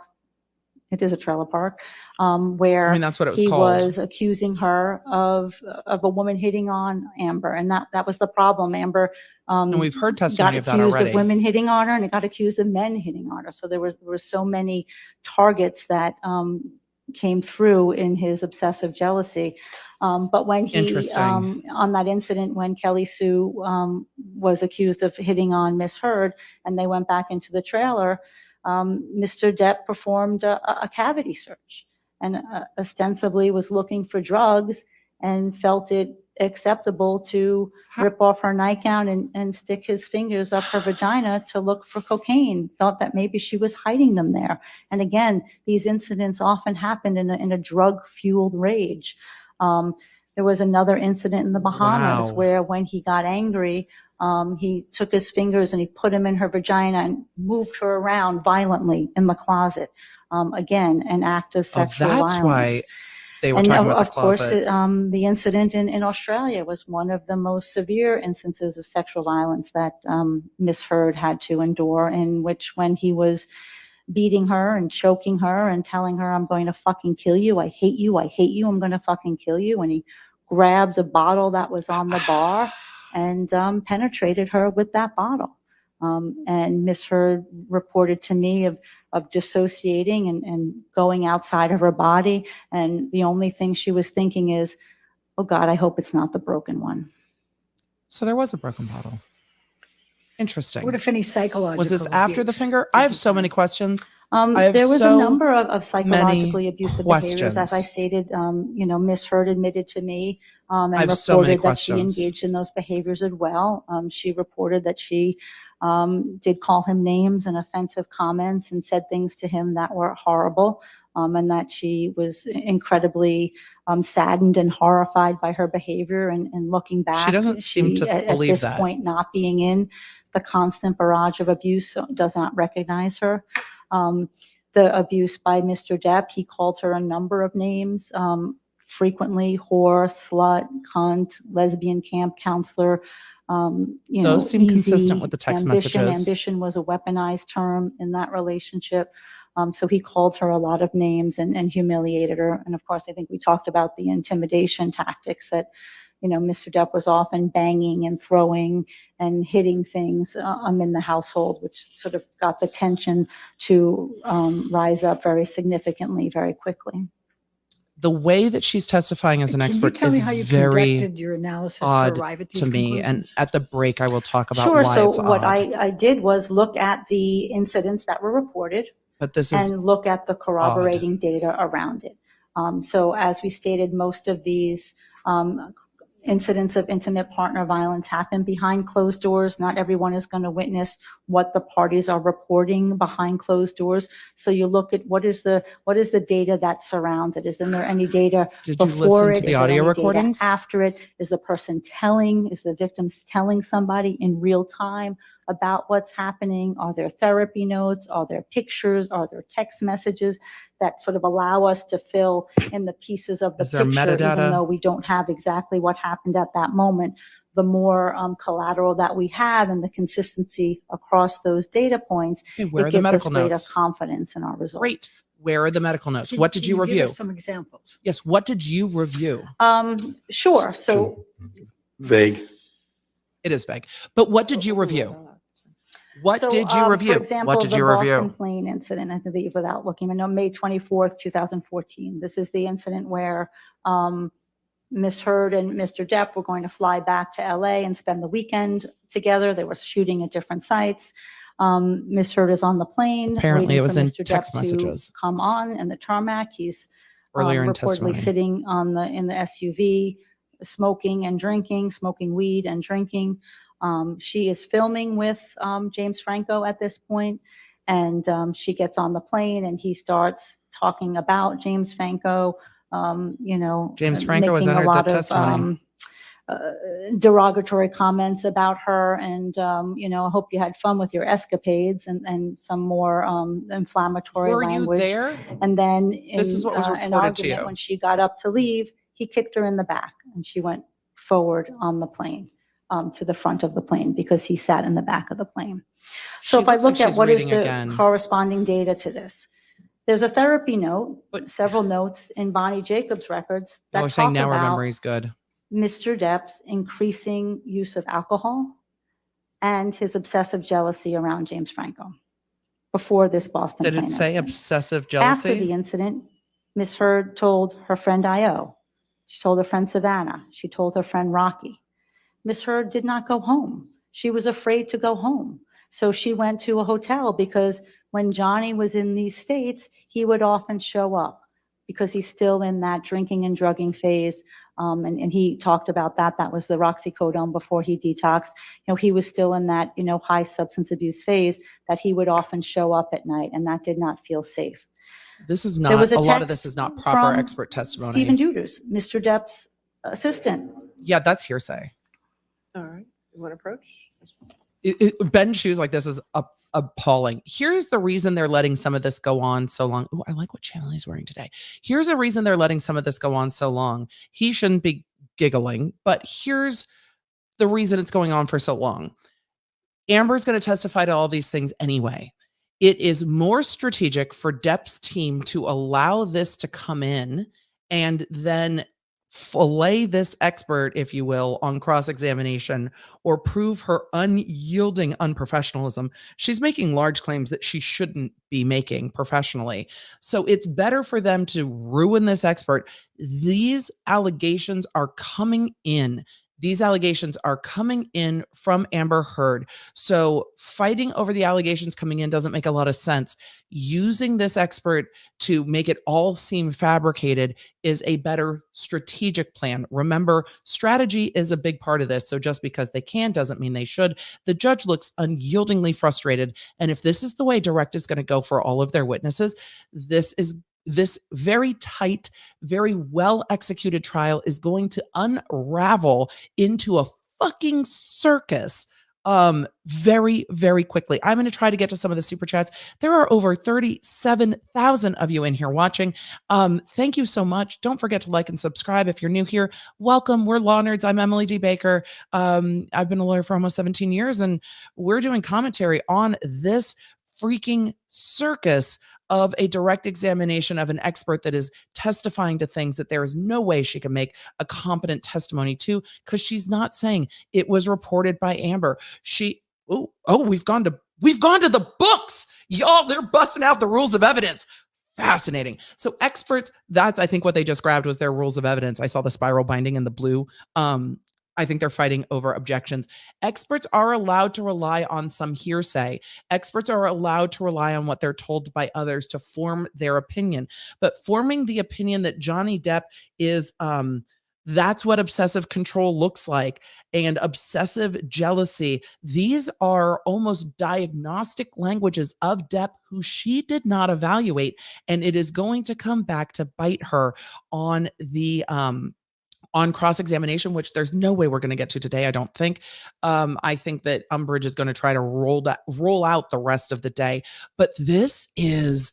It is a trailer park, where that's what it was he called. was accusing her of a woman hitting on Amber, and that was the problem. Amber and we've heard testimony of that got accused already. of women hitting on her, and it got accused of men hitting on her. So there were so many targets that came through in his obsessive jealousy. But when he on that incident when Kelly Sue was accused of hitting on Miss Heard, and they went back into the trailer, Mr. Depp performed a cavity search and ostensibly was looking for drugs and felt it acceptable to rip off her nightgown and stick his fingers up her vagina to look for cocaine, thought that maybe she was hiding them there. And again, these incidents often happened in a drug-fueled rage. There was another incident in the Bahamas where when he got angry, he took his fingers and he put them in her vagina and moved her around violently in the closet. Again, an act of sexual violence. That's why they were talking about the closet. Of course, the incident in Australia was one of the most severe instances of sexual violence that Miss Heard had to endure, in which when he was beating her and choking her and telling her, I'm going to fucking kill you. I hate you. I hate you. I'm going to fucking kill you. And he grabbed a bottle that was on the bar and penetrated her with that bottle. And Miss Heard reported to me of dissociating and going outside of her body. And the only thing she was thinking is, oh God, I hope it's not the broken one. So there was a broken bottle. Interesting. What if any psychological Was this after the abuse finger? I have so many questions. There was so a number of psychologically many abusive behaviors. As I questions. stated, Miss Heard admitted to me and I have so many reported that she questions. engaged in those behaviors as well. She reported that she did call him names and offensive comments and said things to him that were horrible, and that she was incredibly saddened and horrified by her behavior. And looking back, She doesn't seem to at believe this that. point, not being in the constant barrage of abuse, does not recognize her. The abuse by Mr. Depp, he called her a number of names, frequently whore, slut, cunt, lesbian camp counselor. Those seem consistent with the text messages. Ambition was a weaponized term in that relationship. So he called her a lot of names and humiliated her. And of course, I think we talked about the intimidation tactics that, Mr. Depp was often banging and throwing and hitting things in the household, which sort of got the tension to rise up very significantly, very quickly. The way that she's testifying as an Can you expert tell is me how you very conducted your analysis to odd arrive at these to me. And conclusions? at the break, I will talk about Sure. why So it's what odd. I did was look at the incidents that were reported But this is and look at the corroborating data around it. So as we stated, most of these incidents of intimate partner violence happen behind closed doors. Not everyone is going to witness what the parties are reporting behind closed doors. So you look at what is the data that surrounds it. Isn't there any data Did you before listen it? to Is the there audio any data recordings? after it? Is the person is the victim telling somebody in real time about what's happening? Are there therapy notes? Are there pictures? Are there text messages that sort of allow us to fill in the pieces of the Is there picture, even metadata? though we don't have exactly what happened at that moment? The more collateral that we have and the consistency across those data points, Okay, where it are the gives us medical greater notes? confidence in our results. Great. Where are the medical notes? Can- What did can you give review? us some examples. Yes, what did you review? Sure. So Vague. It is vague. But what did you review? What So, did you review? For example, What did the you Boston review? plane incident, I believe, without looking, I know May 24th, 2014. This is the incident where Ms. Heard and Mr. Depp were going to fly back to LA and spend the weekend together. They were shooting at different sites. Ms. Heard is on the plane. Apparently waiting it was for in Mr. text Depp messages. To come on in the tarmac. He's Earlier in reportedly testimony. sitting in the SUV, smoking and drinking, smoking weed and drinking. She is filming with James Franco at this point, and she gets on the plane and he starts talking about James Franco, James Franco was making a entered lot the of testimony. derogatory comments about her. And, I hope you had fun with your escapades and some more inflammatory Were language. you there? And then This is what was an reported to argument you. when she got up to leave, he kicked her in the back and she went forward on the plane, to the front of the plane because he sat in the back of the plane. So She if I looks like look at she's what is reading the again. corresponding data to this, there's a therapy note, But- several notes in Bonnie Jacobs records Y'all that are saying talk now our about memory's good. Mr. Depp's increasing use of alcohol and his obsessive jealousy around James Franco before this Boston Did plane it say incident. obsessive After the jealousy? incident, Ms. Heard told her friend Io. She told her friend Savannah. She told her friend Rocky. Ms. Heard did not go home. She was afraid to go home. So she went to a hotel because when Johnny was in these states, he would often show up because he's still in that drinking and drugging phase. And he talked about that. That was the roxycodone before he detoxed. He was still in that, high substance abuse phase that he would often show up at night, and that did not feel safe. This is There not, was a lot of text this is not proper from expert testimony. Stephen Duders, Mr. Depp's assistant. Yeah, that's hearsay. All right, you want to approach? Ben shoes like this is appalling. Here's the reason they're letting some of this go on so long. Ooh, I like what channel he's wearing today. Here's a reason they're letting some of this go on so long. He shouldn't be giggling, but here's the reason it's going on for so long. Amber's going to testify to all these things anyway. It is more strategic for Depp's team to allow this to come in and then fillet this expert, if you will, on cross-examination or prove her unyielding unprofessionalism, she's making large claims that she shouldn't be making professionally. So it's better for them to ruin this expert. These allegations are coming in. These allegations are coming in from Amber Heard. So fighting over the allegations coming in doesn't make a lot of sense. Using this expert to make it all seem fabricated is a better strategic plan. Remember, strategy is a big part of this. So just because they can doesn't mean they should. The judge looks unyieldingly frustrated. And if this is the way direct is going to go for all of their witnesses, this very tight, very well executed trial is going to unravel into a fucking circus very, very quickly. I'm going to try to get to some of the super chats. There are over 37,000 of you in here watching. Thank you so much. Don't forget to like and subscribe if you're new here. Welcome. We're Law Nerds. I'm Emily D. Baker. I've been a lawyer for almost 17 years, and we're doing commentary on this freaking circus of a direct examination of an expert that is testifying to things that there is no way she can make a competent testimony to, because she's not saying it was reported by Amber. We've gone to the books. Y'all, they're busting out the rules of evidence. Fascinating. So experts, that's, I think what they just grabbed was their rules of evidence. I saw the spiral binding in the blue. I think they're fighting over objections. Experts are allowed to rely on some hearsay. Experts are allowed to rely on what they're told by others to form their opinion. But forming the opinion that Johnny Depp is, that's what obsessive control looks like, and obsessive jealousy. These are almost diagnostic languages of Depp, who she did not evaluate. And it is going to come back to bite her on the, on cross-examination, which there's no way we're going to get to today, I don't think. I think that Umbridge is going to try to roll out the rest of the day. But this is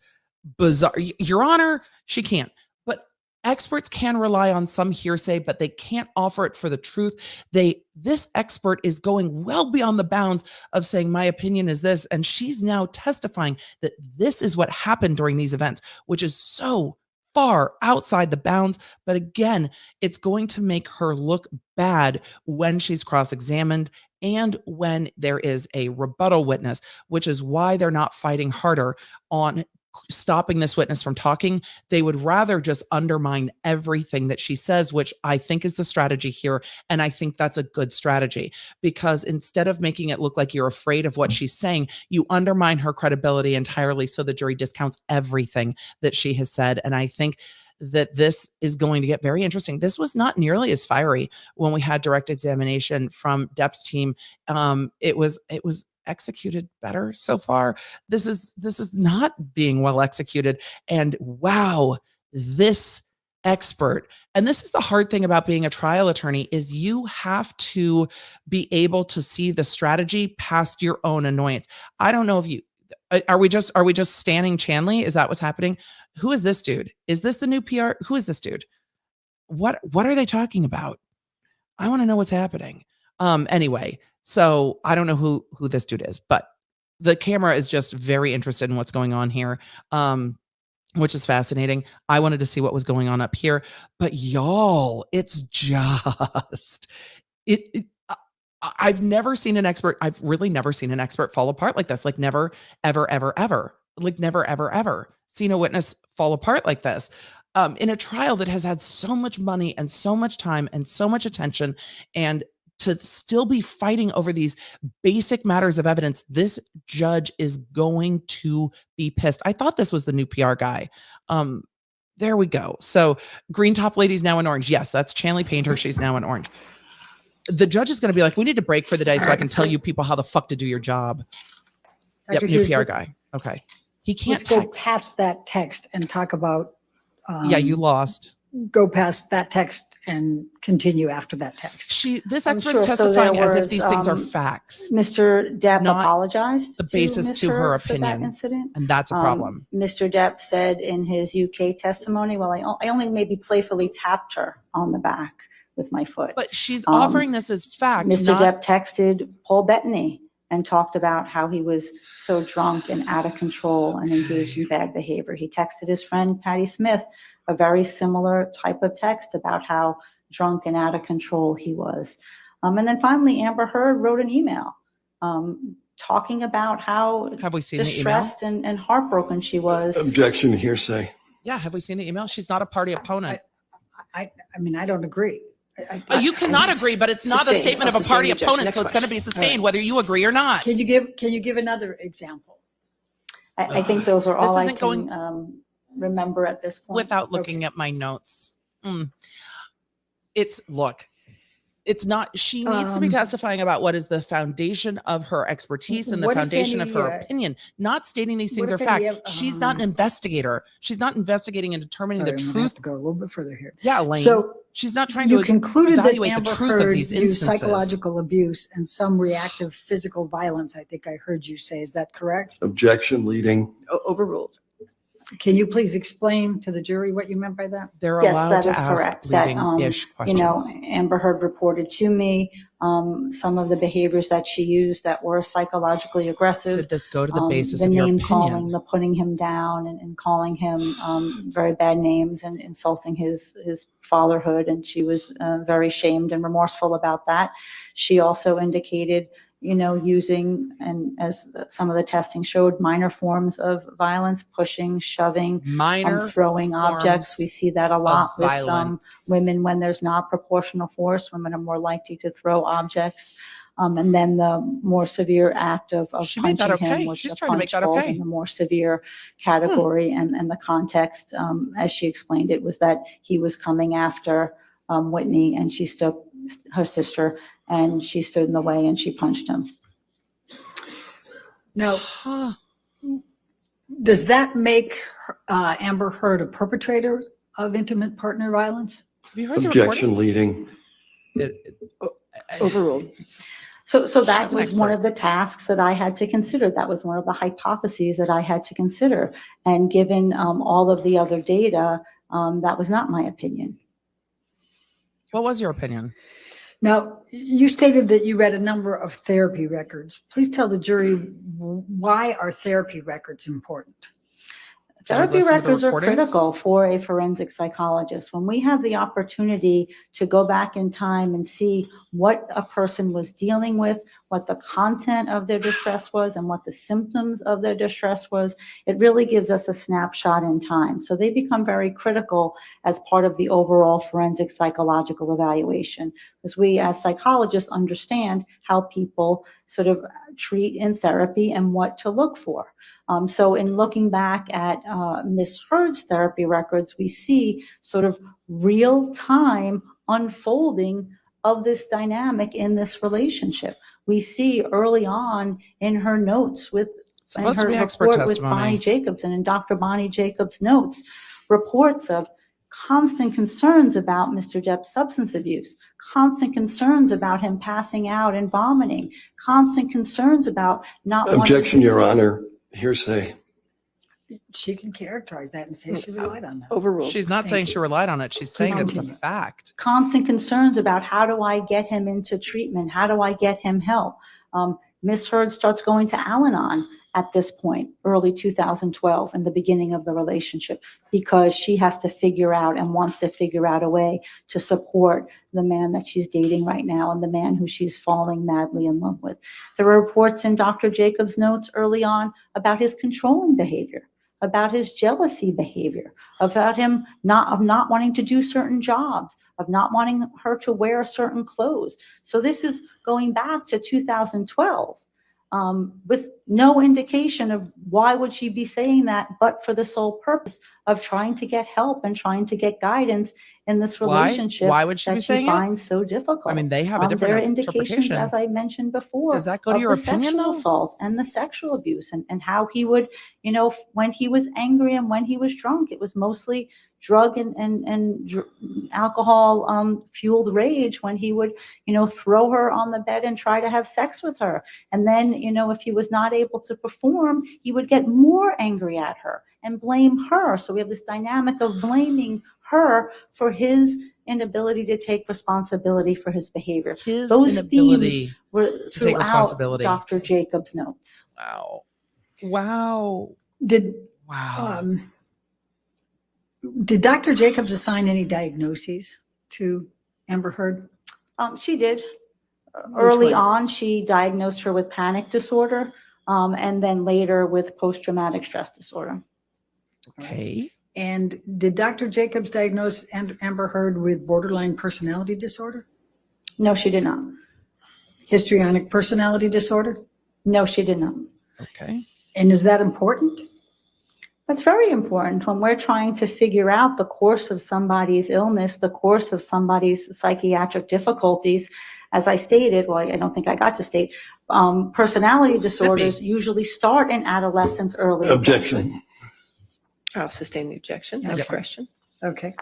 bizarre. Your Honor, she can't. But experts can rely on some hearsay, but they can't offer it for the truth. This expert is going well beyond the bounds of saying, my opinion is this. And she's now testifying that this is what happened during these events, which is so far outside the bounds. But again, it's going to make her look bad when she's cross-examined and when there is a rebuttal witness, which is why they're not fighting harder on stopping this witness from talking. They would rather just undermine everything that she says, which I think is the strategy here. And I think that's a good strategy, because instead of making it look like you're afraid of what she's saying, you undermine her credibility entirely, so the jury discounts everything that she has said. And I think that this is going to get very interesting. This was not nearly as fiery when we had direct examination from Depp's team. It was executed better so far. This is not being well executed. And wow, this expert, and this is the hard thing about being a trial attorney, is you have to be able to see the strategy past your own annoyance. I don't know if you are we just standing Chanley? Is that what's happening? Who is this dude? Is this the new PR? Who is this dude? What are they talking about? I want to know what's happening. Anyway, so I don't know who this dude is, but the camera is just very interested in what's going on here, which is fascinating. I wanted to see what was going on up here, but y'all, it's just, I've never seen an expert. I've really never seen an expert fall apart like this. Like never, ever, ever, ever. Like never, ever, ever seen a witness fall apart like this. In a trial that has had so much money and so much time and so much attention, and to still be fighting over these basic matters of evidence, this judge is going to be pissed. I thought this was the new PR guy. There we go. So green top lady's now in orange. Yes, that's Chanley Painter. She's now in orange. The judge is going to be like, we need to break for the day so I can tell you people how the fuck to do your job. Yep, new PR guy. Okay. He can't Let's go past that text and talk about. Yeah, you lost. Go past that text and continue after that text. This expert's testifying as if these things are facts. Mr. Depp apologized. The basis to her opinion, and that's a problem. Mr. Depp said in his UK testimony, well, I only maybe playfully tapped her on the back with my foot. But she's offering this as fact. Mr. Depp texted Paul Bettany and talked about how he was so drunk and out of control and engaged in bad behavior. He texted his friend Patty Smith a very similar type of text about how drunk and out of control he was. And then finally, Amber Heard wrote an email talking about how Have we seen the email? distressed and heartbroken she was. Objection, hearsay. Yeah, have we seen the email? She's not a party opponent. I mean, I don't agree. You cannot agree, but it's not a Sustained. statement I'll of a party sustain the objection. opponent, Next so it's going to be question. sustained whether you agree or not. Can you give another example? I think those are all I isn't can going- remember at this point. Without looking at my notes. It's not, she needs to be testifying about what is the foundation of her expertise and the what if foundation of any, her opinion, not stating these things what are if fact. any of- She's not an investigator. She's not investigating and determining Sorry, the I'm gonna have truth. to go a little bit further here. Yeah, Elaine. So She's not trying you to concluded that evaluate the Amber truth of Heard these used instances. psychological abuse and some reactive physical violence. I think I heard you say. Is that correct? Objection, leading. Overruled. Can you please explain to the jury what you meant by that? They're Yes, allowed that to is ask correct. That, leading-ish you questions. know, Amber Heard reported to me some of the behaviors that she used that were psychologically aggressive. Did this go to the basis the of your name opinion? calling, the putting him down and calling him very bad names and insulting his fatherhood. And she was very shamed and remorseful about that. She also indicated, you know, using, and as some of the testing showed, minor forms of violence, pushing, shoving, Minor throwing objects. forms We see that a of lot with violence. women when there's not proportional force. Women are more likely to throw objects. And then the more severe act of She made punching that okay. him, which She's the trying to make punch that falls okay. in the more severe category. And the context, as she explained it, was that he was coming after Whitney, and she stood, her sister, and she stood in the way and she punched him. Now, does that make Amber Heard a perpetrator of intimate partner violence? Have you heard the Objection, recordings? leading. Overruled. So that She's an was one expert. of the tasks that I had to consider. That was one of the hypotheses that I had to consider. And given all of the other data, that was not my opinion. What was your opinion? Now, you stated that you read a number of therapy records. Please tell the jury, why are therapy records important? Did you Therapy listen to the records are recordings? critical for a forensic psychologist. When we have the opportunity to go back in time and see what a person was dealing with, what the content of their distress was, and what the symptoms of their distress was, it really gives us a snapshot in time. So they become very critical as part of the overall forensic psychological evaluation, because we as psychologists understand how people sort of treat in therapy and what to look for. So in looking back at Ms. Heard's therapy records, we see sort of real time unfolding of this dynamic in this relationship. We see early on in her notes with in Supposed her to be expert report with testimony. Bonnie Jacobs and in Dr. Bonnie Jacobs' notes, reports of constant concerns about Mr. Depp's substance abuse, constant concerns about him passing out and vomiting, constant concerns about not wanting Objection, to- Your Honor. Hearsay. She can characterize that and say she relied on that. Overruled. She's not Thank saying you. she relied on it. She's saying it's a continue. fact. constant concerns about how do I get him into treatment? How do I get him help? Ms. Heard starts going to Al-Anon at this point, early 2012, in the beginning of the relationship, because she has to figure out and wants to figure out a way to support the man that she's dating right now and the man who she's falling madly in love with. There are reports in Dr. Jacobs' notes early on about his controlling behavior, about his jealousy behavior, about him not wanting to do certain jobs, of not wanting her to wear certain clothes. So this is going back to 2012 with no indication of why would she be saying that, but for the sole purpose of trying to get help and trying to get guidance in this Why? relationship. Why would she that be saying it? finds so difficult. I mean, they have a different There are indications, interpretation. as I mentioned before, Does that go to of your the opinion, sexual though? assault and the sexual abuse and how he would, you know, when he was angry and when he was drunk, it was mostly drug and alcohol fueled rage when he would, you know, throw her on the bed and try to have sex with her. And then, you know, if he was not able to perform, he would get more angry at her and blame her. So we have this dynamic of blaming her for his inability to take responsibility for his behavior. His Those inability themes were to take throughout responsibility. Dr. Jacobs' notes. Wow. Wow. Did Wow. did Dr. Jacobs assign any diagnoses to Amber Heard? She did. Early one? on, she diagnosed her with panic disorder, and then later with post-traumatic stress disorder. Okay. And did Dr. Jacobs diagnose Amber Heard with borderline personality disorder? No, she did not. Histrionic personality disorder? No, she did not. Okay. And is that important? That's very important when we're trying to figure out the course of somebody's illness, the course of somebody's psychiatric difficulties. As I stated, well, I don't think I got to state, personality disorders usually start in adolescence early. Objection. I'll sustain the objection. Okay. Next question. Okay.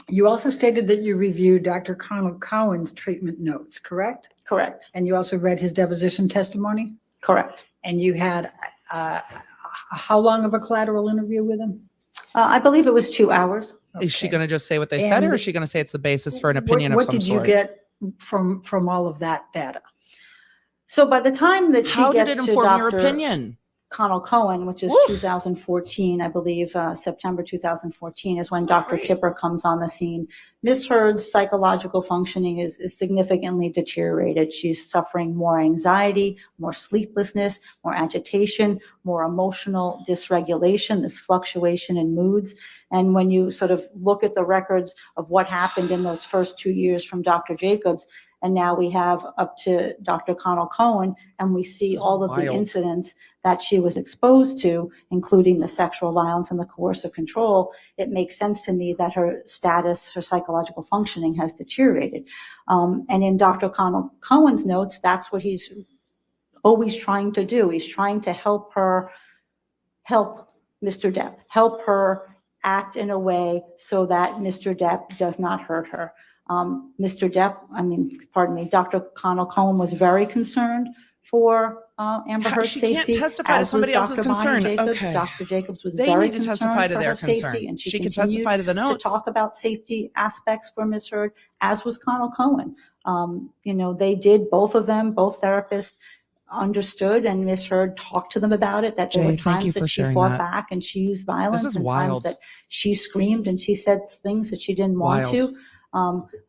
You also stated that you reviewed Dr. Connell Cowan's treatment notes, correct? Correct, And you also read his deposition testimony? correct. And you had how long of a collateral interview with him? I believe it was 2 hours. Is she Okay. going to just say what they said, or And is she going to say it's the basis for an opinion What of some did you sort? get from all of that data? So by the time that she How did gets it to inform your Dr. opinion? Connell Cohen, which is Woof. 2014, I believe, September 2014 is when Dr. Great. Kipper comes on the scene. Ms. Heard's psychological functioning is significantly deteriorated. She's suffering more anxiety, more sleeplessness, more agitation, more emotional dysregulation, this fluctuation in moods. And when you sort of look at the records of what happened in those first 2 years from Dr. Jacobs, and now we have up to Dr. Connell Cohen, and we see This is all of the wild. incidents that she was exposed to, including the sexual violence and the coercive control, it makes sense to me that her status, her psychological functioning has deteriorated. And in Dr. Connell Cohen's notes, that's what he's always trying to do. He's trying to help her, help Mr. Depp, help her act in a way so that Mr. Depp does not hurt her. Mr. Depp, Dr. Connell Cohen was very concerned for Amber Heard's She safety. can't testify to as was somebody else's Dr. Bonnie concern. Jacobs. Okay. Dr. Jacobs was They very need to concerned testify to for their her safety, concern. and She can continued testify to the notes. to talk about safety aspects for Ms. Heard, as was Connell Cohen. They did, both of them, both therapists understood, and Ms. Heard talked to them about it, that there Jay, were thank you times for that she sharing fought that. back and she used violence, is and wild. times that she screamed and she said things that she didn't want Wild. to.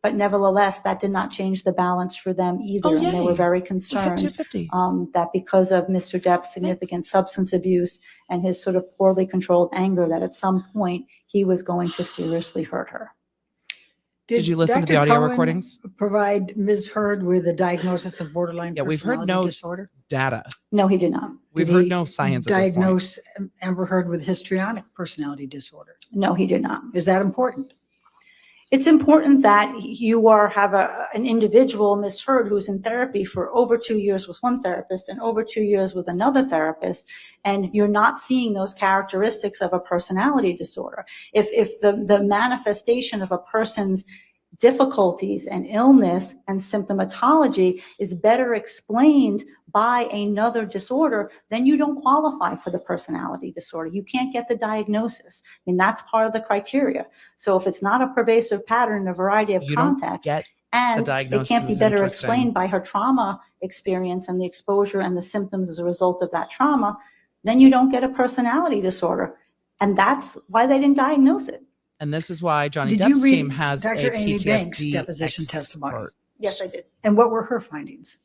But nevertheless, that did not change the balance for them either. Oh, And they were yay. very We hit concerned 250. that because of Mr. Depp's significant substance abuse and his sort of poorly controlled anger, that at some point he was going to seriously hurt her. Did you listen to the Dr. audio Cohen recordings? Provide Ms. Heard with a diagnosis of borderline Yeah, we've heard personality no disorder? data. No, he did not. We've Did heard he no science at this point. Diagnose Amber Heard with histrionic personality disorder. No, he did not. Is that important? It's important that you have an individual, Ms. Heard, who's in therapy for over 2 years with one therapist and over 2 years with another therapist, and you're not seeing those characteristics of a personality disorder. If the manifestation of a person's difficulties and illness and symptomatology is better explained by another disorder, then you don't qualify for the personality disorder. You can't get the diagnosis. I mean, that's part of the criteria. So if it's not a pervasive pattern in a variety of You don't contexts, get and it diagnosis can't be is better interesting. explained by her trauma experience and the exposure and the symptoms as a result of that trauma, then you don't get a personality disorder. And that's why they didn't diagnose it. And this is why Johnny Did you Depp's read team has Dr. a Amy PTSD Banks' deposition testimony? expert. Yes, I did. And what were her findings?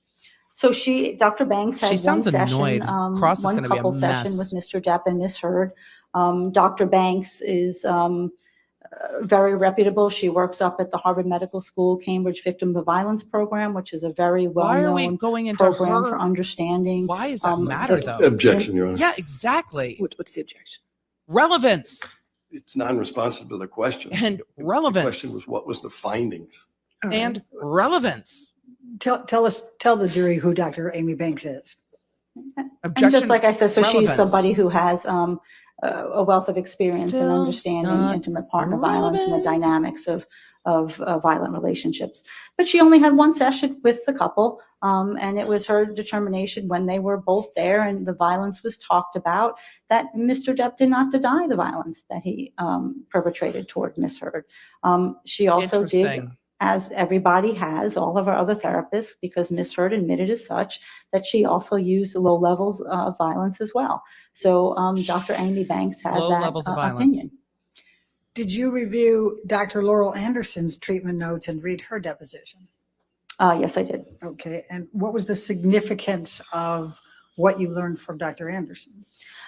So Dr. Banks had She one sounds session, annoyed. Cross is one gonna be a couple session with mess. Mr. Depp and Ms. Heard. Dr. Banks is very reputable. She works up at the Harvard Medical School Cambridge Victim of Violence Program, which is a very Why are we well-known going into program her? for understanding. Why does that matter, though? Objection, Your Honor. Yeah, exactly. What's the objection? Relevance It's non-responsive to the question. and The relevance question was, what was the findings? All right. and relevance. Tell the jury who Dr. Amy Banks is. And Objection. just like I said, so she's relevance. somebody who has a wealth of experience in Still understanding not intimate partner violence and the relevant. dynamics of violent relationships. But she only had one session with the couple, and it was her determination when they were both there and the violence was talked about that Mr. Depp did not deny the violence that he perpetrated toward Ms. Heard. She also did, Interesting. as everybody has, all of our other therapists, because Ms. Heard admitted as such, that she also used low levels of violence as well. So Dr. Amy Banks had Low that levels of violence. opinion. Did you review Dr. Laurel Anderson's treatment notes and read her deposition? Yes, I did. Okay, and what was the significance of what you learned from Dr. Anderson?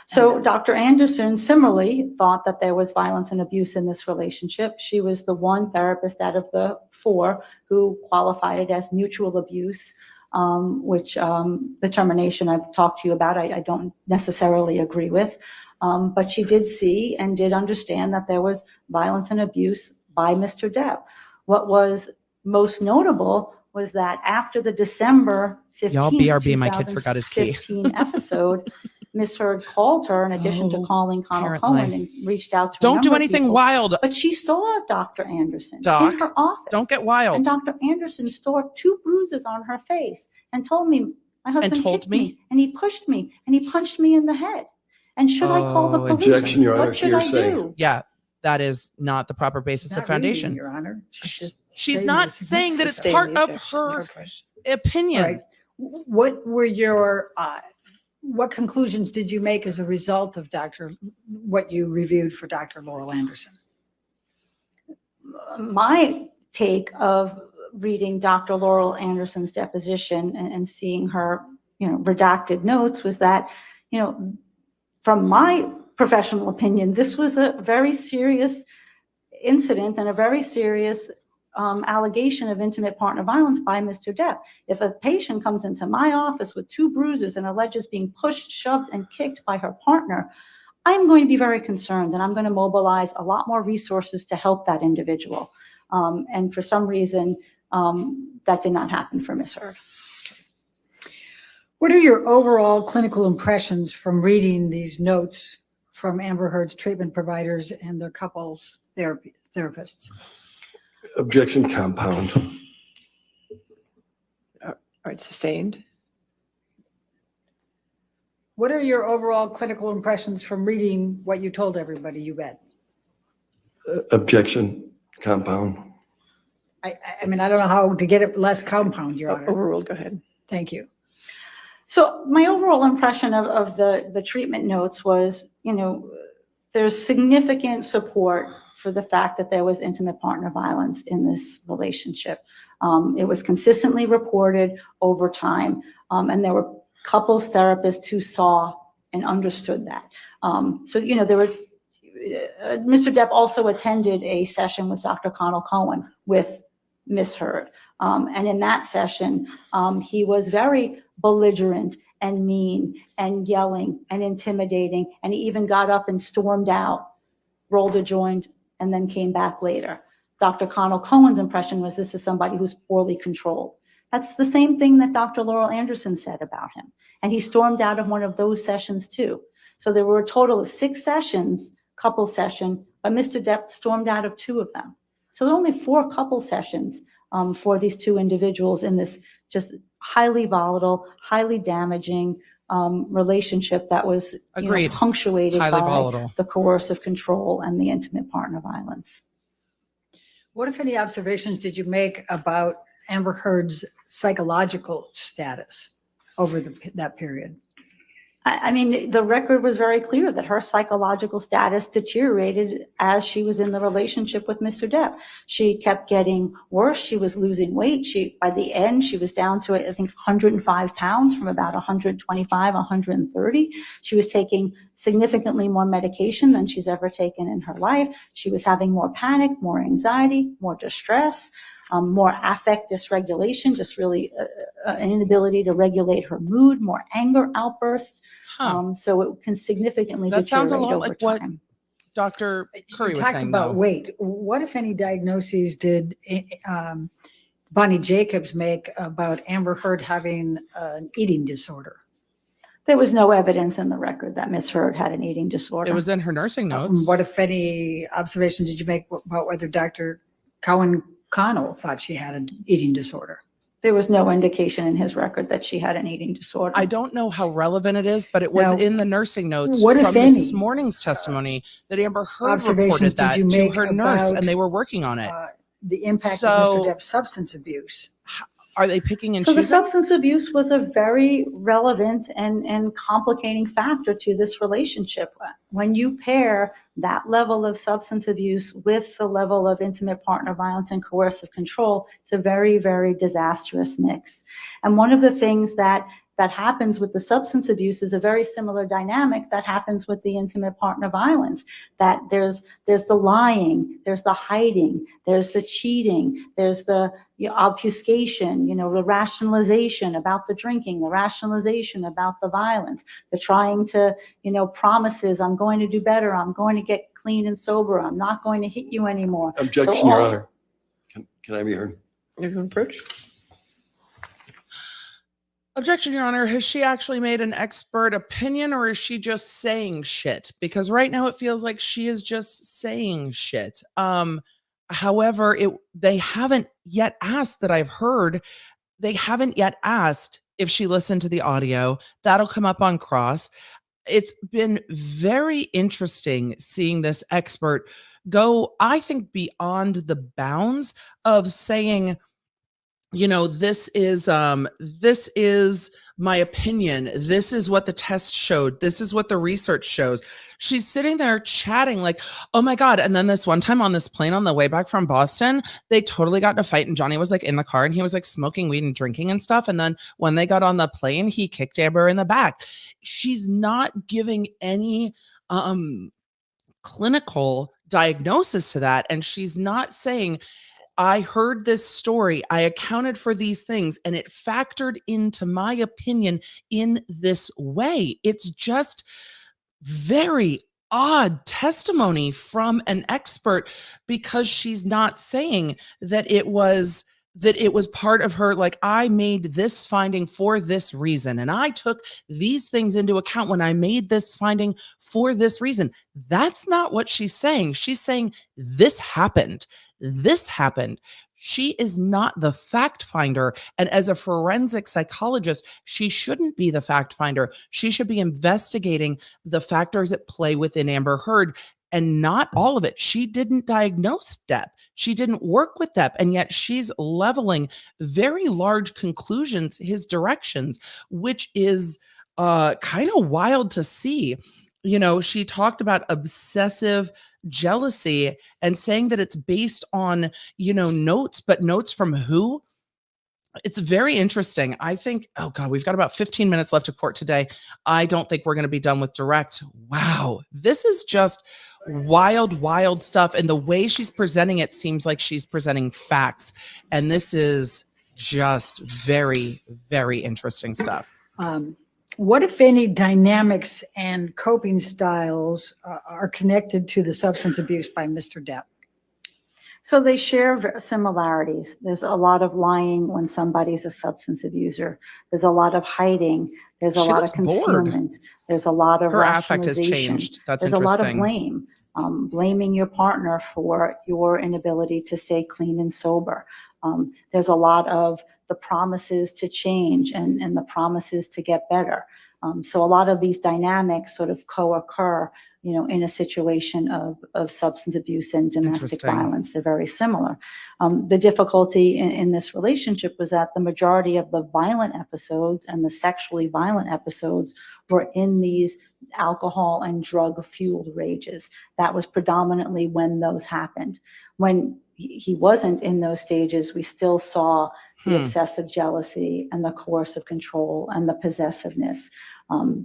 So Dr. Anderson similarly thought that there was violence and abuse in this relationship. She was the one therapist out of the 4 who qualified it as mutual abuse, which the termination I've talked to you about, I don't necessarily agree with. But she did see and did understand that there was violence and abuse by Mr. Depp. What was most notable was that after the December 15th, Y'all, BRB, my kid forgot his key. 2015 episode, Ms. Heard called her in addition to calling Connell apparently. Cohen and reached out to a Don't number do of anything people. wild. But she saw Dr. Anderson Doc, in her office. Don't get wild. And Dr. Anderson saw 2 bruises on her face and told me, my husband told kicked me? me and he pushed me and he punched me in the head. And should I call the police? Objection, Your Honor, What should I hearsay. do? Yeah, that is not the proper basis Not of foundation. reading, Your Honor. She's stating not the saying that it's Sustain part the of objection. her Okay. opinion. Right. What were your, what conclusions did you make as a result of what you reviewed for Dr. Laurel Anderson? My take of reading Dr. Laurel Anderson's deposition and seeing her, redacted notes was that, from my professional opinion, this was a very serious incident and a very serious allegation of intimate partner violence by Mr. Depp. If a patient comes into my office with 2 bruises and alleges being pushed, shoved, and kicked by her partner, I'm going to be very concerned and I'm going to mobilize a lot more resources to help that individual. And for some reason, that did not happen for Ms. Heard. What are your overall clinical impressions from reading these notes from Amber Heard's treatment providers and their couples therapists? Objection, compound. All right, sustained. What are your overall clinical impressions from reading what you told everybody you read? Objection, compound. I mean, I don't know how to get it less compound, Your Honor. Overruled, go ahead. Thank you. So my overall impression of the treatment notes was, there's significant support for the fact that there was intimate partner violence in this relationship. It was consistently reported over time, and there were couples therapists who saw and understood that. There were, Mr. Depp also attended a session with Dr. Connell Cohen with Ms. Heard. And in that session, he was very belligerent and mean and yelling and intimidating. And he even got up and stormed out, rolled a joint, and then came back later. Dr. Connell Cohen's impression was this is somebody who's poorly controlled. That's the same thing that Dr. Laurel Anderson said about him. And he stormed out of one of those sessions too. So there were a total of 6 sessions, couple session, but Mr. Depp stormed out of 2 of them. So there are only 4 couple sessions for these 2 individuals in this just highly volatile, highly damaging relationship that was punctuated highly by volatile. the coercive control and the intimate partner violence. What, if any, observations did you make about Amber Heard's psychological status over that period? I mean, the record was very clear that her psychological status deteriorated as she was in the relationship with Mr. Depp. She kept getting worse. She was losing weight. By the end, she was down to, I think, 105 pounds from about 125, 130. She was taking significantly more medication than she's ever taken in her life. She was having more panic, more anxiety, more distress, more affect dysregulation, just really an inability to regulate her mood, more anger outbursts. So it can significantly That sounds a deteriorate lot over like what time. Dr. Curry You was talked saying, about though. weight. What, if any, diagnoses did Bonnie Jacobs make about Amber Heard having an eating disorder? There was no evidence in the record that Ms. Heard had an eating disorder. It was in her nursing notes. What, if any, observations did you make about whether Dr. Connell thought she had an eating disorder? There was no indication in his record that she had an eating disorder. I don't know how relevant it is, but it was Now, in the nursing notes what, if from this any, morning's testimony that Amber Heard observations reported that did you to make her nurse, about, and they were working on it. The impact So- of Mr. Depp's substance abuse. are they picking and So the choosing? substance abuse was a very relevant and complicating factor to this relationship. When you pair that level of substance abuse with the level of intimate partner violence and coercive control, it's a very, very disastrous mix. And one of the things that happens with the substance abuse is a very similar dynamic that happens with the intimate partner violence, that there's the lying, there's the hiding, there's the cheating, there's the obfuscation, the rationalization about the drinking, the rationalization about the violence, the trying to, promises, I'm going to do better, I'm going to get clean and sober, I'm not going to hit you anymore. Objection, Your Honor. Can I be heard? You're going to approach? Objection, Your Honor. Has she actually made an expert opinion, or is she just saying shit? Because right now it feels like she is just saying shit. However, they haven't yet asked that I've heard. They haven't yet asked if she listened to the audio. That'll come up on cross. It's been very interesting seeing this expert go, I think, beyond the bounds of saying, this is my opinion. This is what the test showed. This is what the research shows. She's sitting there chatting like, oh my God. And then this one time on this plane on the way back from Boston, they totally got in a fight and Johnny was like in the car and he was like smoking weed and drinking and stuff. And then when they got on the plane, he kicked Amber in the back. She's not giving any clinical diagnosis to that. And she's not saying, I heard this story, I accounted for these things, and it factored into my opinion in this way. It's just very odd testimony from an expert, because she's not saying that it was part of her, like, I made this finding for this reason, and I took these things into account when I made this finding for this reason. That's not what she's saying. She's saying this happened. This happened. She is not the fact finder. And as a forensic psychologist, she shouldn't be the fact finder. She should be investigating the factors at play within Amber Heard, and not all of it. She didn't diagnose Depp. She didn't work with Depp. And yet she's leveling very large conclusions, his directions, which is kind of wild to see. She talked about obsessive jealousy and saying that it's based on, notes, but notes from who? It's very interesting. I think, oh God, we've got about 15 minutes left of court today. I don't think we're going to be done with direct. Wow. This is just wild, wild stuff. And the way she's presenting it seems like she's presenting facts. And this is just very, very interesting stuff. What, if any, dynamics and coping styles are connected to the substance abuse by Mr. Depp? So they share similarities. There's a lot of lying when somebody's a substance abuser. There's a lot of hiding. There's a lot of concealment. Bored. There's a lot of her affect has rationalization. Changed. That's There's interesting. A lot of blame. Blaming your partner for your inability to stay clean and sober. There's a lot of the promises to change and the promises to get better. So a lot of these dynamics sort of co-occur, in a situation of substance abuse and domestic violence. They're very similar. The difficulty in this relationship was that the majority of the violent episodes and the sexually violent episodes were in these alcohol and drug-fueled rages. That was predominantly when those happened. When he wasn't in those stages, we still saw the excessive jealousy and the coercive control and the possessiveness.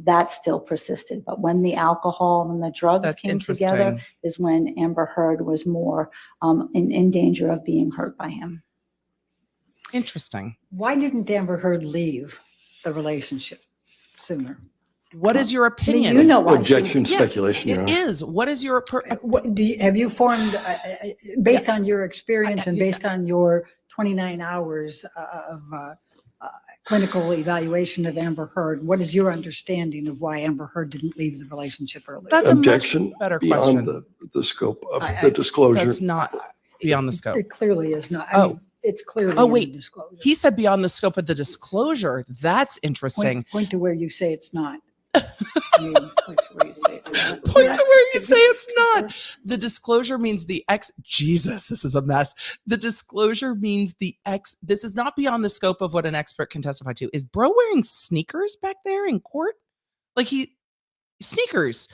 That still persisted. But when the alcohol and the drugs came together is when Amber Heard was more in danger of being hurt by him. Interesting. Why didn't Amber Heard leave the relationship sooner? What is your opinion? You know why. Objection, speculation. Yes, it is. What is your have you formed, based on your experience and based on your 29 hours of clinical evaluation of Amber Heard, what is your understanding of why Amber Heard didn't leave the relationship earlier? That's objection, a much better beyond question. the scope of the disclosure. That's not beyond the scope. It clearly is not. I mean, it's clearly in the disclosure. He said beyond the scope of the disclosure. That's interesting. Point to where you say it's not. you mean, point to where you say it's not. Point to where you say it's not. The disclosure means Jesus, this is a mess. The disclosure means this is not beyond the scope of what an expert can testify to. Is bro wearing sneakers back there in court? Like sneakers.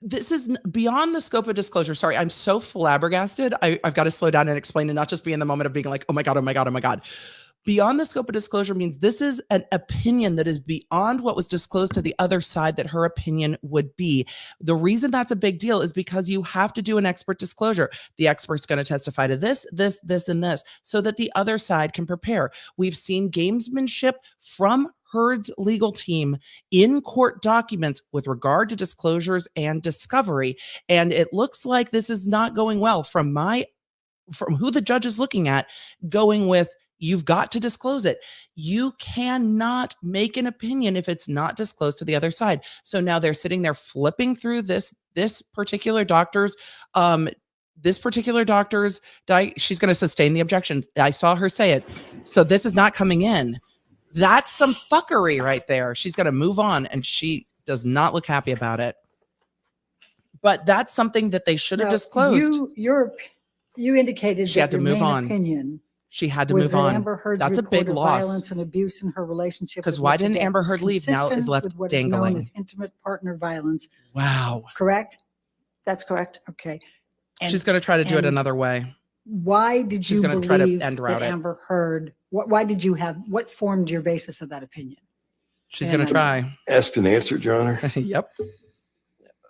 This is beyond the scope of disclosure. Sorry, I'm so flabbergasted. I've got to slow down and explain and not just be in the moment of being like, oh my God, oh my God, oh my God. Beyond the scope of disclosure means this is an opinion that is beyond what was disclosed to the other side that her opinion would be. The reason that's a big deal is because you have to do an expert disclosure. The expert's going to testify to this, this, this, and this, so that the other side can prepare. We've seen gamesmanship from Heard's legal team in court documents with regard to disclosures and discovery. And it looks like this is not going well from who the judge is looking at, going with, you've got to disclose it. You cannot make an opinion if it's not disclosed to the other side. So now they're sitting there flipping through this particular doctor's, she's going to sustain the objection. I saw her say it. So this is not coming in. That's some fuckery right there. She's going to move on, and she does not look happy about it. But that's something that they should have disclosed. You indicated she had to move on. Opinion she had to move on. Amber Heard's that's a big loss. Violence and abuse in her relationship. Because why didn't Amber Heard leave? Now is left with what dangling. Is known as intimate partner violence. Wow. Correct? That's correct. Okay. She's going to try to do it another way. Why did you believe try to end that Amber Heard? What formed your basis of that opinion? She's going to try. Asked and answered, Your Honor. Yep.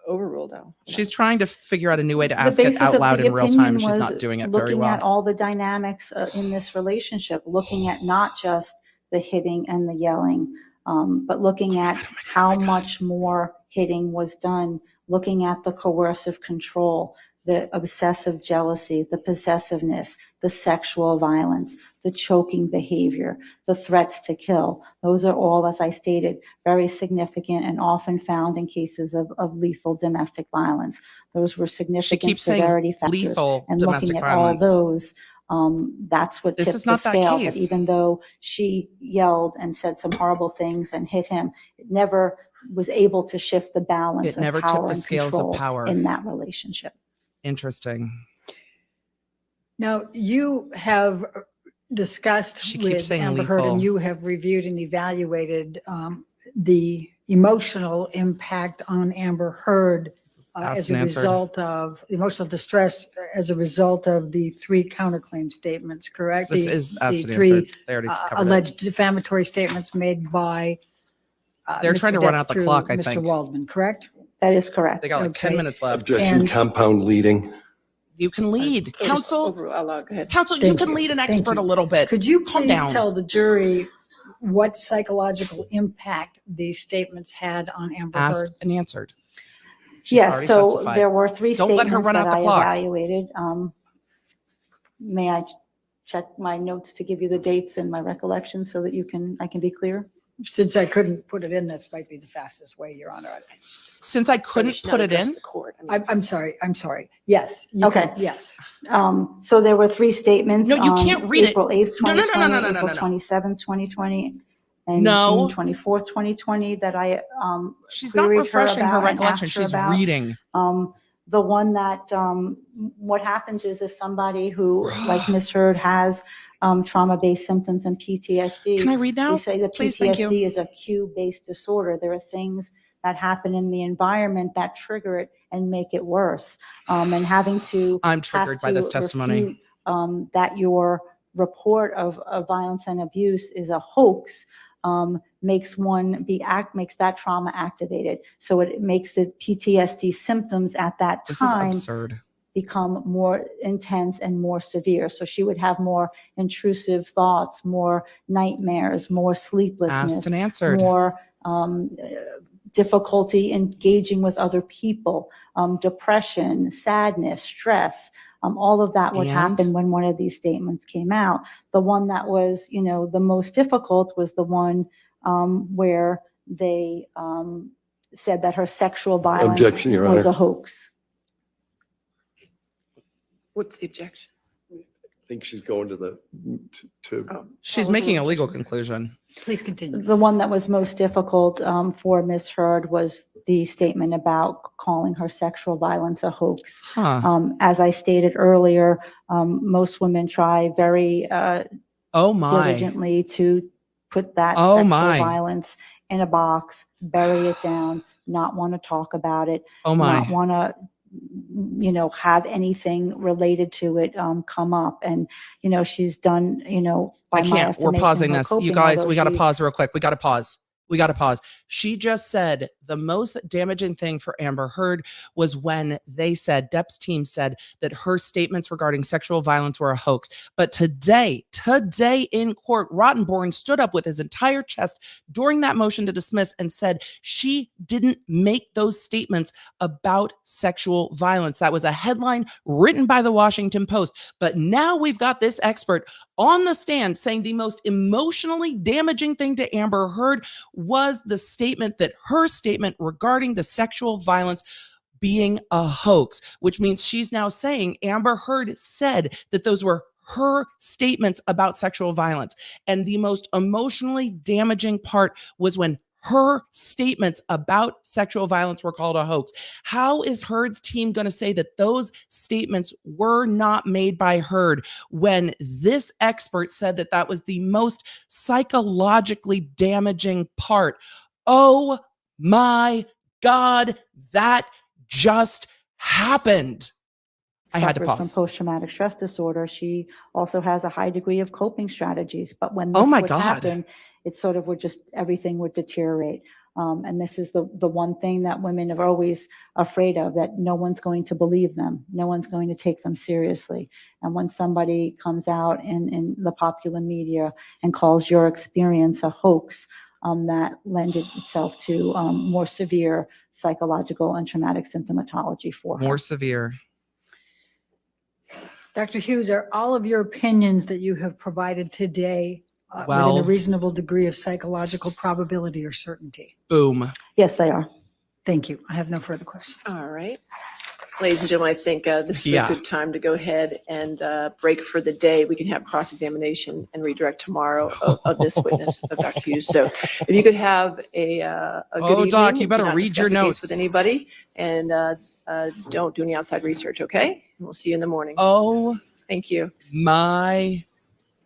Overruled out. She's trying to figure out a new way to ask it out loud in real time. She's not doing it very well. Looking at all the dynamics in this relationship, looking at not just the hitting and the yelling, but looking at how much more hitting was done, looking at the coercive control, the obsessive jealousy, the possessiveness, the sexual violence, the choking behavior, the threats to kill. Those are all, as I stated, very significant and often found in cases of lethal domestic violence. Those were significant severity factors. Lethal and domestic looking at violence. All those, that's what tipped the scale. That even though she yelled and said some horrible things and hit him, it never was able to shift the balance. It never tipped the scales of power in that relationship. Interesting. Now, you have discussed with Amber Heard, and you have reviewed and evaluated the emotional impact on Amber Heard as a result of emotional distress as a result of the 3 counterclaim statements, correct? This is asked and the 3 answered. They already covered alleged defamatory statements made by they're Mr. trying to Depp run out the clock, I Mr. think. Waldman, correct? That is correct. They got like 10 minutes left. Objection, compound leading. You can lead. Counsel, Go ahead. counsel, you can lead an expert a little bit. Could you calm please down? tell the jury what psychological impact these statements had on Amber Heard? Asked and answered. She's Yes, so testified. there were 3 Don't statements let her run that out the I clock. evaluated. May I check my notes to give you the dates and my recollection so that I can be clear? Since I couldn't put it in, that might be the fastest way, Your Honor. Since I couldn't put it in, I'm sorry. Yes. Okay. Yes. So there were 3 statements. No, you can't read it. April 8th, No, 2020, no. April 27th, 2020, and No. June 24th, 2020 that I she's not queried refreshing her about and recollection. asked her She's about. reading. The one that what happens is if somebody who, like Ms. Heard, has trauma-based symptoms and PTSD. Can I read now? We say that Please, thank you. PTSD is a cue-based disorder. There are things that happen in the environment that trigger it and make it worse. And having to I'm triggered by this testimony. refute, that your report of violence and abuse is a hoax makes that trauma activated. So it makes the PTSD symptoms at that This is time absurd. become more intense and more severe. So she would have more intrusive thoughts, more nightmares, more sleeplessness, Asked and answered. more difficulty engaging with other people, depression, sadness, stress. All of that would happen when one of these statements came out. The one that was, the most difficult was the one where they said that her sexual violence Objection, Your Honor. was a hoax. What's the objection? think she's going to the, to Oh, She's oh, making a okay. legal conclusion. Please continue. The one that was most difficult for Ms. Heard was the statement about calling her sexual violence a hoax. Huh. As I stated earlier, most women try very Oh my. diligently to put that Oh sexual my. violence in a box, bury it down, not want to talk about it, Oh my. not want to, you know, have anything related to it come up. And, you know, she's done, you know, by I my can't. We're estimation, pausing her this. You coping, guys, although we got to she- pause real quick. We got to pause. We got to pause. She just said the most damaging thing for Amber Heard was when they said, Depp's team said that her statements regarding sexual violence were a hoax. But today in court, Rottenborn stood up with his entire chest during that motion to dismiss and said she didn't make those statements about sexual violence. That was a headline written by the Washington Post. But now we've got this expert on the stand saying the most emotionally damaging thing to Amber Heard was the statement that her statement regarding the sexual violence being a hoax, which means she's now saying Amber Heard said that those were her statements about sexual violence. And the most emotionally damaging part was when her statements about sexual violence were called a hoax. How is Heard's team going to say that those statements were not made by Heard when this expert said that that was the most psychologically damaging part? Oh my God, that just happened. I had to suffers from pause. post-traumatic stress disorder. She also has a high degree of coping strategies, but when Oh this my would God. happen, it sort of would just, everything would deteriorate. And this is the one thing that women are always afraid of, that no one's going to believe them. No one's going to take them seriously. And when somebody comes out in the popular media and calls your experience a hoax, that lended itself to more severe psychological and traumatic symptomatology for her. More severe. Dr. Hughes, are all of your opinions that you have provided today within Well- a reasonable degree of psychological probability or certainty? Boom. Yes, they are. Thank you. I have no further questions. All right. Ladies and gentlemen, I think this is Yeah. a good time to go ahead and break for the day. We can have cross-examination and redirect tomorrow of this witness, of Dr. Hughes. So if you could have a good Oh, evening. Doc, you Do better not read your discuss the case notes. with anybody, and don't do any outside research, okay? We'll see you in the morning. Oh Thank you. my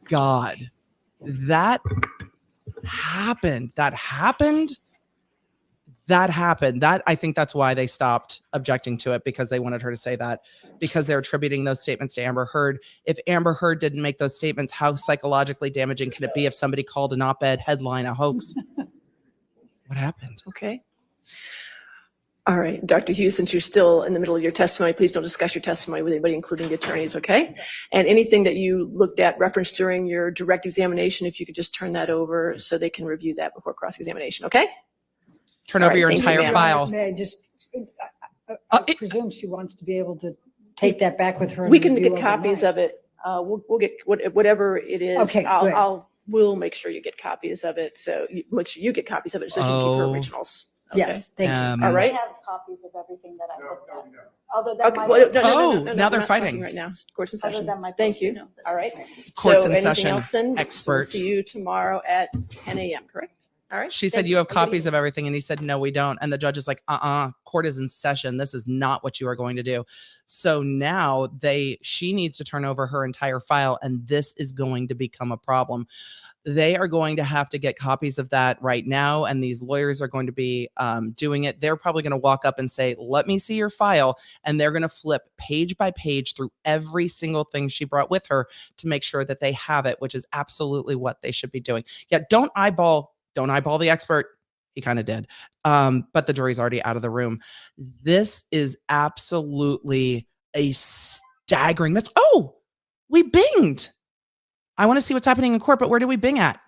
God. That happened. That happened. I think that's why they stopped objecting to it, because they wanted her to say that, because they're attributing those statements to Amber Heard. If Amber Heard didn't make those statements, how psychologically damaging can it be if somebody called an op-ed headline a hoax? What happened? Okay. All right, Dr. Hughes, since you're still in the middle of your testimony, please don't discuss your testimony with anybody, including the attorneys, okay? And anything that you looked at, referenced during your direct examination, if you could just turn that over so they can review that before cross-examination, okay? Turn All over right, your thank you, entire ma'am. file. May I just, I it- presume she wants to be able to take that back with her. and We can review get copies overnight. of it. We'll get whatever it is. Okay, good. We'll make sure you get copies of it. So make sure you get copies of it so you can keep her Oh. originals. Okay? Yes, thank you. All right. I have copies of everything that I looked at. Other than Okay, my. well, no, Oh, no, now we're they're not fighting. talking right now. Court's in Other session. than my Thank you. post-it note. All right. Court's So in anything session. else then? So we'll Expert. see you tomorrow at 10 a.m., correct? All right. She said, Thank you have Good copies evening. of everything. And he said, no, we don't. And the judge is like, court is in session. This is not what you are going to do. So now she needs to turn over her entire file. And this is going to become a problem. They are going to have to get copies of that right now. And these lawyers are going to be doing it. They're probably going to walk up and say, let me see your file. And they're going to flip page by page through every single thing she brought with her to make sure that they have it, which is absolutely what they should be doing. Yeah, don't eyeball the expert. He kind of did. But the jury's already out of the room. This is absolutely a staggering mess. Oh, we binged. I want to see what's happening in court, but where do we bing at?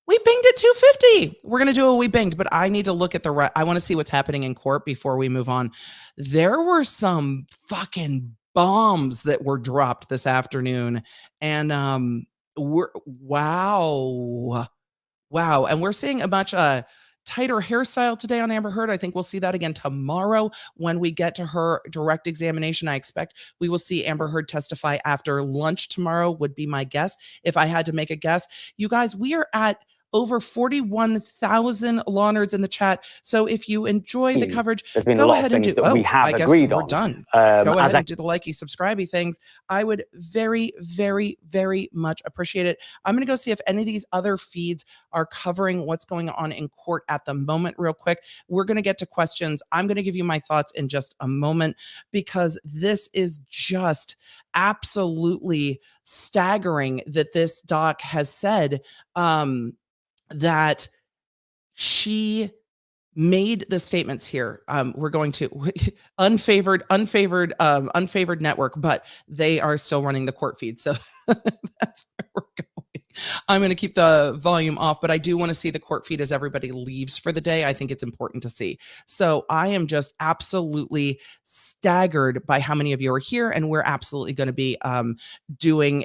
We binged at 250. We're going to do a we binged, but I need to look at I want to see what's happening in court before we move on. There were some fucking bombs that were dropped this afternoon. And wow. And we're seeing a bunch tighter hairstyle today on Amber Heard. I think we'll see that again tomorrow when we get to her direct examination. I expect we will see Amber Heard testify after lunch tomorrow, would be my guess. If I had to make a guess, you guys, we are at over 41,000 law nerds in the chat. So if you enjoy the coverage, There's been a go lot ahead of and do, things that we have I guess agreed we're on. done. Go as ahead I and do the likey, subscribey things. I would very, very, very much appreciate it. I'm going to go see if any of these other feeds are covering what's going on in court at the moment real quick. We're going to get to questions. I'm going to give you my thoughts in just a moment because this is just absolutely staggering that this doc has said that she made the statements here. We're going to unfavored network, but they are still running the court feed. So that's where we're going. I'm going to keep the volume off, but I do want to see the court feed as everybody leaves for the day. I think it's important to see. So I am just absolutely staggered by how many of you are here, and we're absolutely going to be doing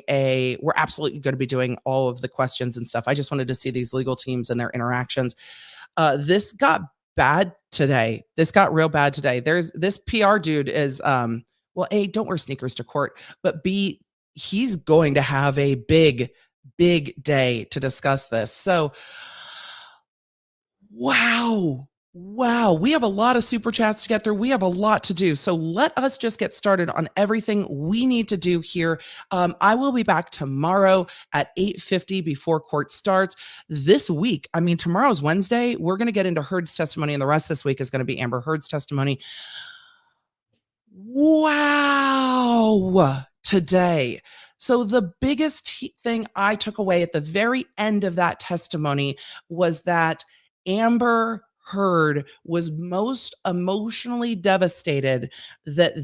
all of the questions and stuff. I just wanted to see these legal teams and their interactions. This got bad today. This got real bad today. There's this PR dude is well, A, don't wear sneakers to court, but B, he's going to have a big day to discuss this. So wow, we have a lot of super chats to get through. We have a lot to do. So let us just get started on everything we need to do here. I will be back tomorrow at 8:50 before court starts. This week, I mean, tomorrow's Wednesday. We're going to get into Heard's testimony, and the rest this week is going to be Amber Heard's testimony. Wow, today. So the biggest thing I took away at the very end of that testimony was that Amber Heard was most emotionally devastated that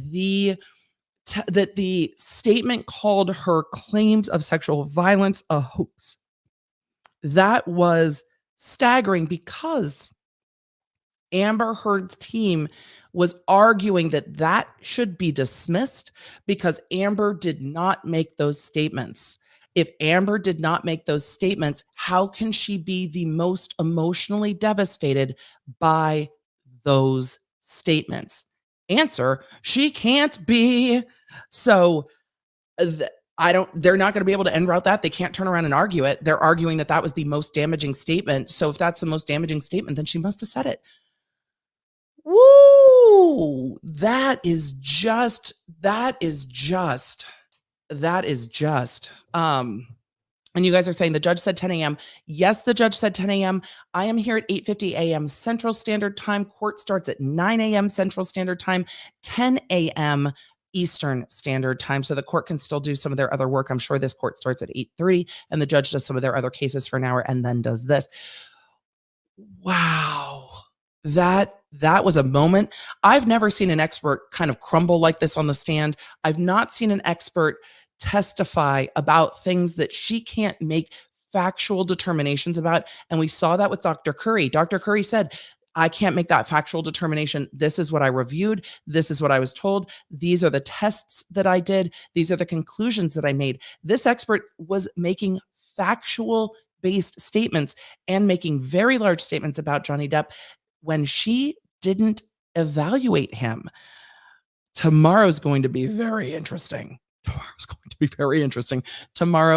the statement called her claims of sexual violence a hoax. That was staggering because Amber Heard's team was arguing that that should be dismissed because Amber did not make those statements. If Amber did not make those statements, how can she be the most emotionally devastated by those statements? Answer, she can't be. So they're not going to be able to end route that. They can't turn around and argue it. They're arguing that that was the most damaging statement. So if that's the most damaging statement, then she must have said it. Woo! That is just. And you guys are saying the judge said 10 a.m. Yes, the judge said 10 a.m. I am here at 8:50 a.m. Central Standard Time. Court starts at 9 a.m. Central Standard Time, 10 a.m. Eastern Standard Time. So the court can still do some of their other work. I'm sure this court starts at 8:30 and the judge does some of their other cases for an hour and then does this. Wow. That was a moment. I've never seen an expert kind of crumble like this on the stand. I've not seen an expert testify about things that she can't make factual determinations about. And we saw that with Dr. Curry. Dr. Curry said, I can't make that factual determination. This is what I reviewed. This is what I was told. These are the tests that I did. These are the conclusions that I made. This expert was making factual based statements and making very large statements about Johnny Depp when she didn't evaluate him. Tomorrow's going to be very interesting. Tomorrow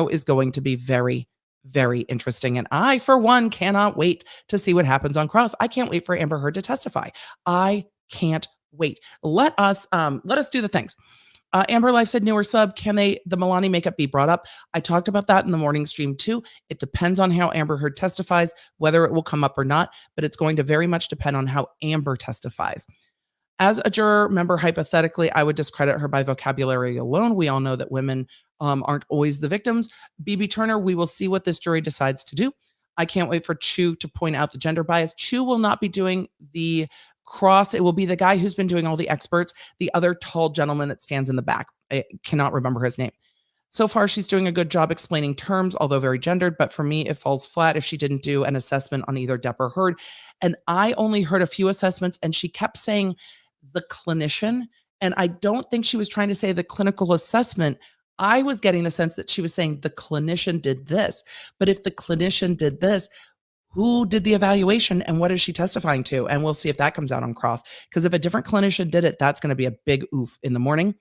is going to be very, very interesting. And I, for one, cannot wait to see what happens on cross. I can't wait for Amber Heard to testify. I can't wait. Let us do the things. Amber Life said, newer sub, can the Milani makeup be brought up? I talked about that in the morning stream too. It depends on how Amber Heard testifies, whether it will come up or not, but it's going to very much depend on how Amber testifies. As a juror member, hypothetically, I would discredit her by vocabulary alone. We all know that women aren't always the victims. BB Turner, we will see what this jury decides to do. I can't wait for Chu to point out the gender bias. Chu will not be doing the cross. It will be the guy who's been doing all the experts, the other tall gentleman that stands in the back. I cannot remember his name. So far, she's doing a good job explaining terms, although very gendered. But for me, it falls flat if she didn't do an assessment on either Depp or Heard. And I only heard a few assessments, and she kept saying the clinician. And I don't think she was trying to say the clinical assessment. I was getting the sense that she was saying the clinician did this. But if the clinician did this, who did the evaluation and what is she testifying to? And we'll see if that comes out on cross. Because if a different clinician did it, that's going to be a big oof in the morning.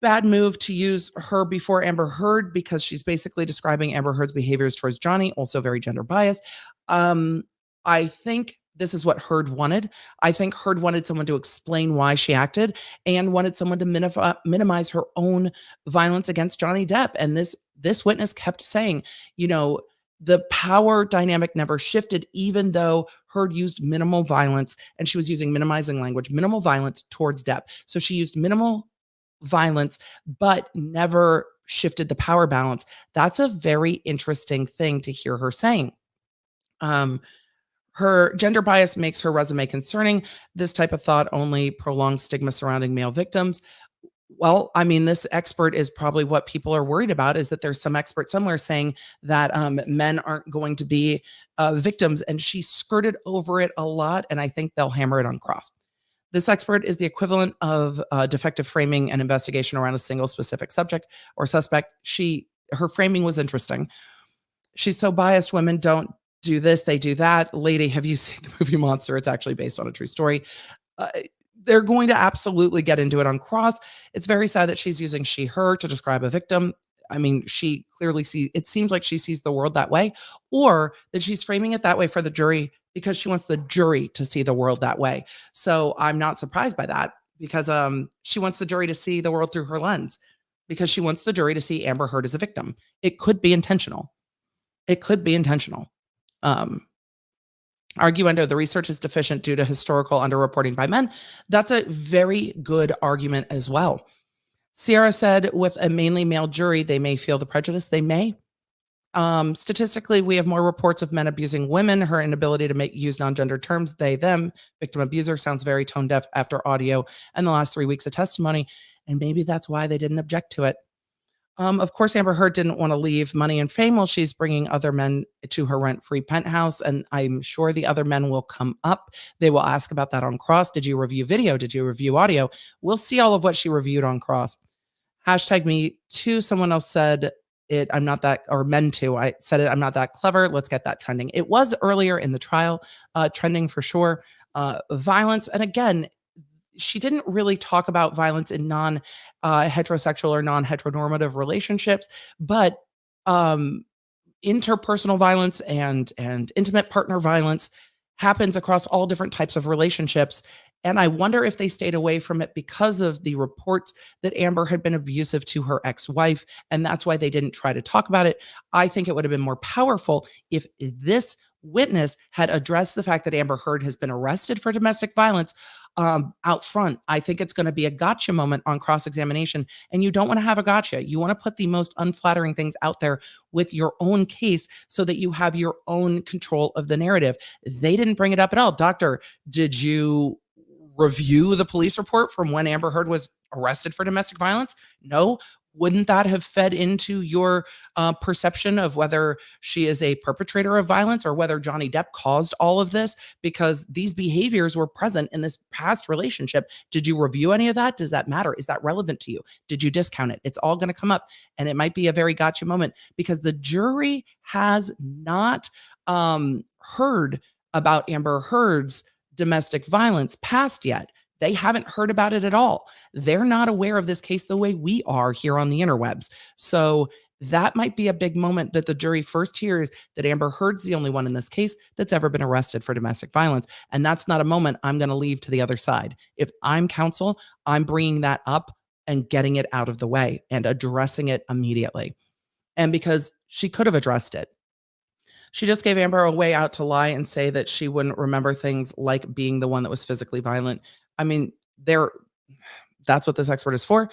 Bad move to use her before Amber Heard because she's basically describing Amber Heard's behaviors towards Johnny, also very gender biased. I think this is what Heard wanted. I think Heard wanted someone to explain why she acted and wanted someone to minimize her own violence against Johnny Depp. And this witness kept saying, the power dynamic never shifted, even though Heard used minimal violence, and she was using minimizing language, minimal violence towards Depp. So she used minimal violence, but never shifted the power balance. That's a very interesting thing to hear her saying. Her gender bias makes her resume concerning. This type of thought only prolongs stigma surrounding male victims. Well, I mean, this expert is probably what people are worried about, is that there's some expert somewhere saying that men aren't going to be victims, and she skirted over it a lot, and I think they'll hammer it on cross. This expert is the equivalent of defective framing and investigation around a single specific subject or suspect. Her framing was interesting. She's so biased, women don't do this, they do that. Lady, have you seen the movie Monster? It's actually based on a true story. They're going to absolutely get into it on cross. It's very sad that she's using she, her to describe a victim. I mean, she clearly it seems like she sees the world that way, or that she's framing it that way for the jury because she wants the jury to see the world that way. So I'm not surprised by that, because she wants the jury to see the world through her lens, because she wants the jury to see Amber Heard as a victim. It could be intentional. It could be intentional. Arguendo, the research is deficient due to historical underreporting by men. That's a very good argument as well. Sierra said with a mainly male jury, they may feel the prejudice. They may. Statistically, we have more reports of men abusing women. Her inability to use non-gender terms, they, them, victim abuser, sounds very tone deaf after audio and the last 3 weeks of testimony. And maybe that's why they didn't object to it. Of course, Amber Heard didn't want to leave money and fame while she's bringing other men to her rent-free penthouse. And I'm sure the other men will come up. They will ask about that on cross. Did you review video? Did you review audio? We'll see all of what she reviewed on cross. Hashtag me too. Someone else said it. I'm not that, or men too. I said it. I'm not that clever. Let's get that trending. It was earlier in the trial, trending for sure. Violence. And again, she didn't really talk about violence in non-heterosexual or non-heteronormative relationships, but interpersonal violence and intimate partner violence happens across all different types of relationships. And I wonder if they stayed away from it because of the reports that Amber had been abusive to her ex-wife, and that's why they didn't try to talk about it. I think it would have been more powerful if this witness had addressed the fact that Amber Heard has been arrested for domestic violence out front. I think it's going to be a gotcha moment on cross-examination, and you don't want to have a gotcha. You want to put the most unflattering things out there with your own case so that you have your own control of the narrative. They didn't bring it up at all. Doctor, did you review the police report from when Amber Heard was arrested for domestic violence? No. Wouldn't that have fed into your perception of whether she is a perpetrator of violence or whether Johnny Depp caused all of this? Because these behaviors were present in this past relationship. Did you review any of that? Does that matter? Is that relevant to you? Did you discount it? It's all going to come up, and it might be a very gotcha moment because the jury has not heard about Amber Heard's domestic violence past yet. They haven't heard about it at all. They're not aware of this case the way we are here on the interwebs. So that might be a big moment that the jury first hears that Amber Heard's the only one in this case that's ever been arrested for domestic violence. And that's not a moment I'm going to leave to the other side. If I'm counsel, I'm bringing that up and getting it out of the way and addressing it immediately. And because she could have addressed it. She just gave Amber a way out to lie and say that she wouldn't remember things like being the one that was physically violent. I mean, that's what this expert is for.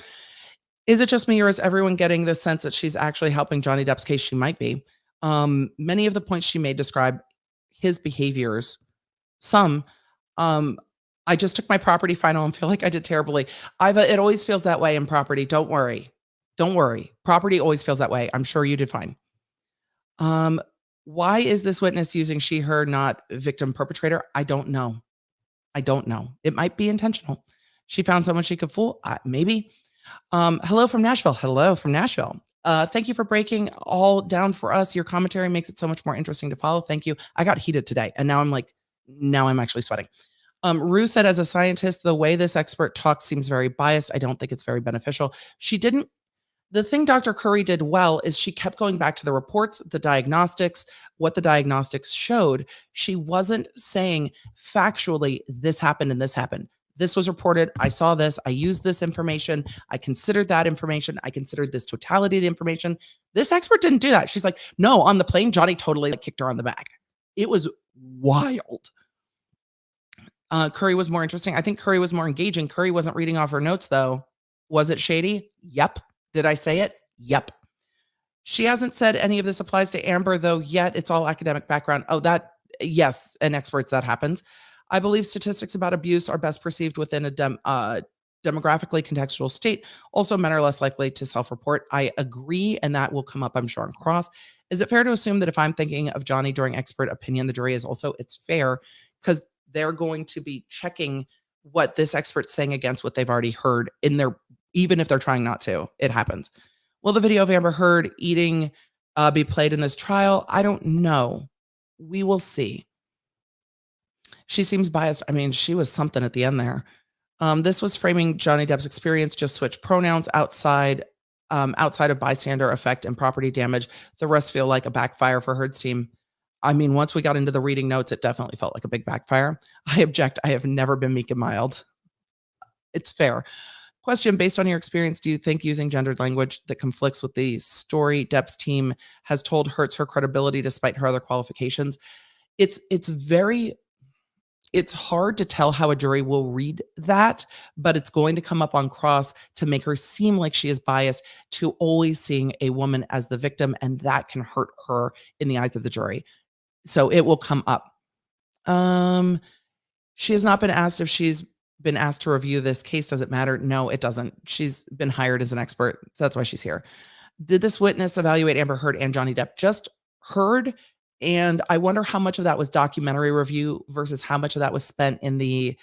Is it just me, or is everyone getting the sense that she's actually helping Johnny Depp's case? She might be. Many of the points she made describe his behaviors. Some, I just took my property final and feel like I did terribly. It always feels that way in property. Don't worry. Don't worry. Property always feels that way. I'm sure you did fine. Why is this witness using she, her, not victim, perpetrator? I don't know. I don't know. It might be intentional. She found someone she could fool. Maybe. Hello from Nashville. Hello from Nashville. Thank you for breaking all down for us. Your commentary makes it so much more interesting to follow. Thank you. I got heated today, and now I'm actually sweating. Rue said, as a scientist, the way this expert talks seems very biased. I don't think it's very beneficial. The thing Dr. Curry did well is she kept going back to the reports, the diagnostics, what the diagnostics showed. She wasn't saying factually, this happened and this happened. This was reported. I saw this. I used this information. I considered that information. I considered this totality of the information. This expert didn't do that. She's like, no, on the plane, Johnny totally kicked her on the back. It was wild. Curry was more interesting. I think Curry was more engaging. Curry wasn't reading off her notes, though. Was it shady? Yep. Did I say it? Yep. She hasn't said any of this applies to Amber, though, yet. It's all academic background. Oh, yes, and experts, that happens. I believe statistics about abuse are best perceived within a demographically contextual state. Also, men are less likely to self-report. I agree, and that will come up, I'm sure, on cross. Is it fair to assume that if I'm thinking of Johnny during expert opinion, the jury is also? It's fair, because they're going to be checking what this expert's saying against what they've already heard in their, even if they're trying not to. It happens. Will the video of Amber Heard eating be played in this trial? I don't know. We will see. She seems biased. I mean, she was something at the end there. This was framing Johnny Depp's experience, just switch pronouns outside of bystander effect and property damage. The rest feel like a backfire for Heard's team. I mean, once we got into the reading notes, it definitely felt like a big backfire. I object. I have never been meek and mild. It's fair. Question, based on your experience, do you think using gendered language that conflicts with the story Depp's team has told hurts her credibility despite her other qualifications? It's hard to tell how a jury will read that, but it's going to come up on cross to make her seem like she is biased to always seeing a woman as the victim, and that can hurt her in the eyes of the jury. So it will come up. She has not been asked if she's been asked to review this case. Does it matter? No, it doesn't. She's been hired as an expert, so that's why she's here. Did this witness evaluate Amber Heard and Johnny Depp? Just Heard. And I wonder how much of that was documentary review versus how much of that was spent in the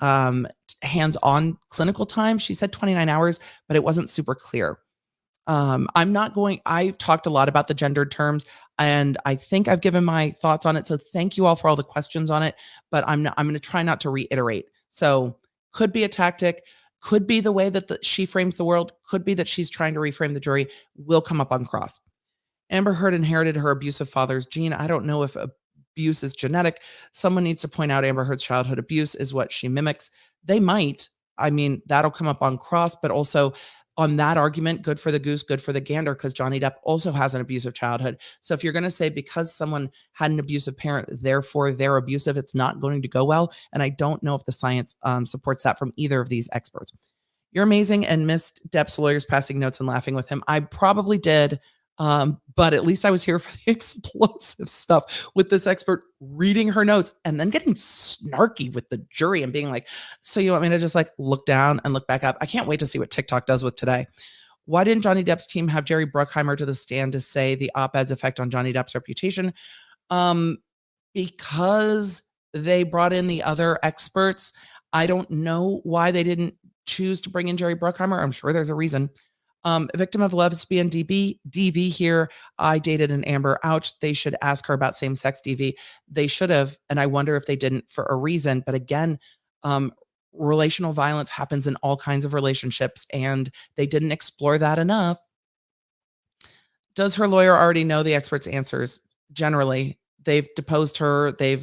hands-on clinical time. She said 29 hours, but it wasn't super clear. I've talked a lot about the gendered terms, and I think I've given my thoughts on it. So thank you all for all the questions on it, but I'm going to try not to reiterate. So could be a tactic, could be the way that she frames the world, could be that she's trying to reframe the jury, will come up on cross. Amber Heard inherited her abusive father's gene. I don't know if abuse is genetic. Someone needs to point out Amber Heard's childhood abuse is what she mimics. They might. I mean, that'll come up on cross, but also on that argument, good for the goose, good for the gander, because Johnny Depp also has an abusive childhood. So if you're going to say because someone had an abusive parent, therefore they're abusive, it's not going to go well. And I don't know if the science supports that from either of these experts. You're amazing and missed Depp's lawyers passing notes and laughing with him. I probably did. But at least I was here for the explosive stuff with this expert reading her notes and then getting snarky with the jury and being like, so you want me to just look down and look back up? I can't wait to see what TikTok does with today. Why didn't Johnny Depp's team have Jerry Bruckheimer to the stand to say the op-ed's effect on Johnny Depp's reputation? Because they brought in the other experts. I don't know why they didn't choose to bring in Jerry Bruckheimer. I'm sure there's a reason. Victim of lesbian DV here. I dated an Amber. Ouch. They should ask her about same-sex DV. They should have, and I wonder if they didn't for a reason. But again, relational violence happens in all kinds of relationships, and they didn't explore that enough. Does her lawyer already know the expert's answers? Generally, they've deposed her. They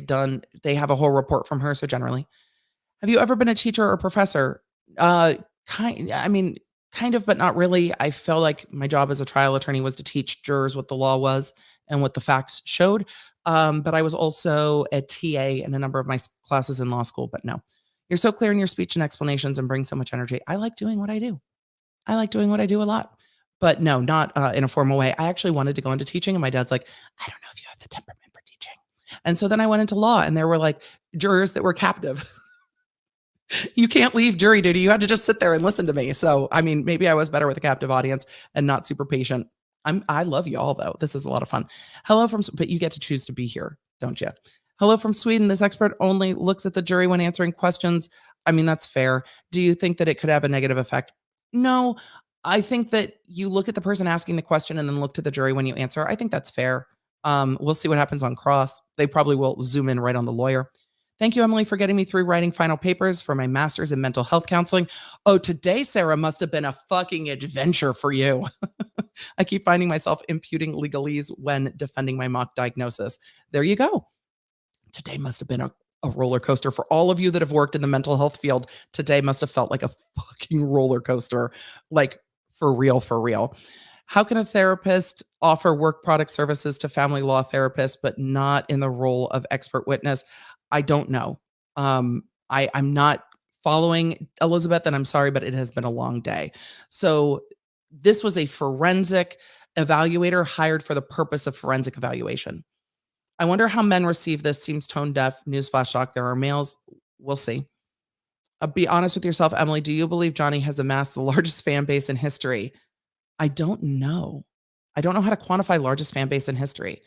have a whole report from her. So generally, have you ever been a teacher or professor? Kind of, but not really. I felt like my job as a trial attorney was to teach jurors what the law was and what the facts showed. But I was also a TA in a number of my classes in law school. But no, you're so clear in your speech and explanations and bring so much energy. I like doing what I do. I like doing what I do a lot. But no, not in a formal way. I actually wanted to go into teaching, and my dad's like, I don't know if you have the temperament for teaching. And so then I went into law, and there were jurors that were captive. You can't leave jury duty. You had to just sit there and listen to me. So, I mean, maybe I was better with a captive audience and not super patient. I love you all, though. This is a lot of fun. But you get to choose to be here, don't you? Hello from Sweden. This expert only looks at the jury when answering questions. I mean, that's fair. Do you think that it could have a negative effect? No. I think that you look at the person asking the question and then look to the jury when you answer. I think that's fair. We'll see what happens on cross. They probably will zoom in right on the lawyer. Thank you, Emily, for getting me through writing final papers for my master's in mental health counseling. Oh, today, Sarah, must have been a fucking adventure for you. I keep finding myself imputing legalese when defending my mock diagnosis. There you go. Today must have been a roller coaster for all of you that have worked in the mental health field. Today must have felt like a fucking roller coaster, like for real, for real. How can a therapist offer work product services to family law therapists, but not in the role of expert witness? I don't know. I'm not following Elizabeth, and I'm sorry, but it has been a long day. So this was a forensic evaluator hired for the purpose of forensic evaluation. I wonder how men receive this. Seems tone deaf. Newsflash shock. There are males. We'll see. Be honest with yourself, Emily. Do you believe Johnny has amassed the largest fan base in history? I don't know. I don't know how to quantify largest fan base in history.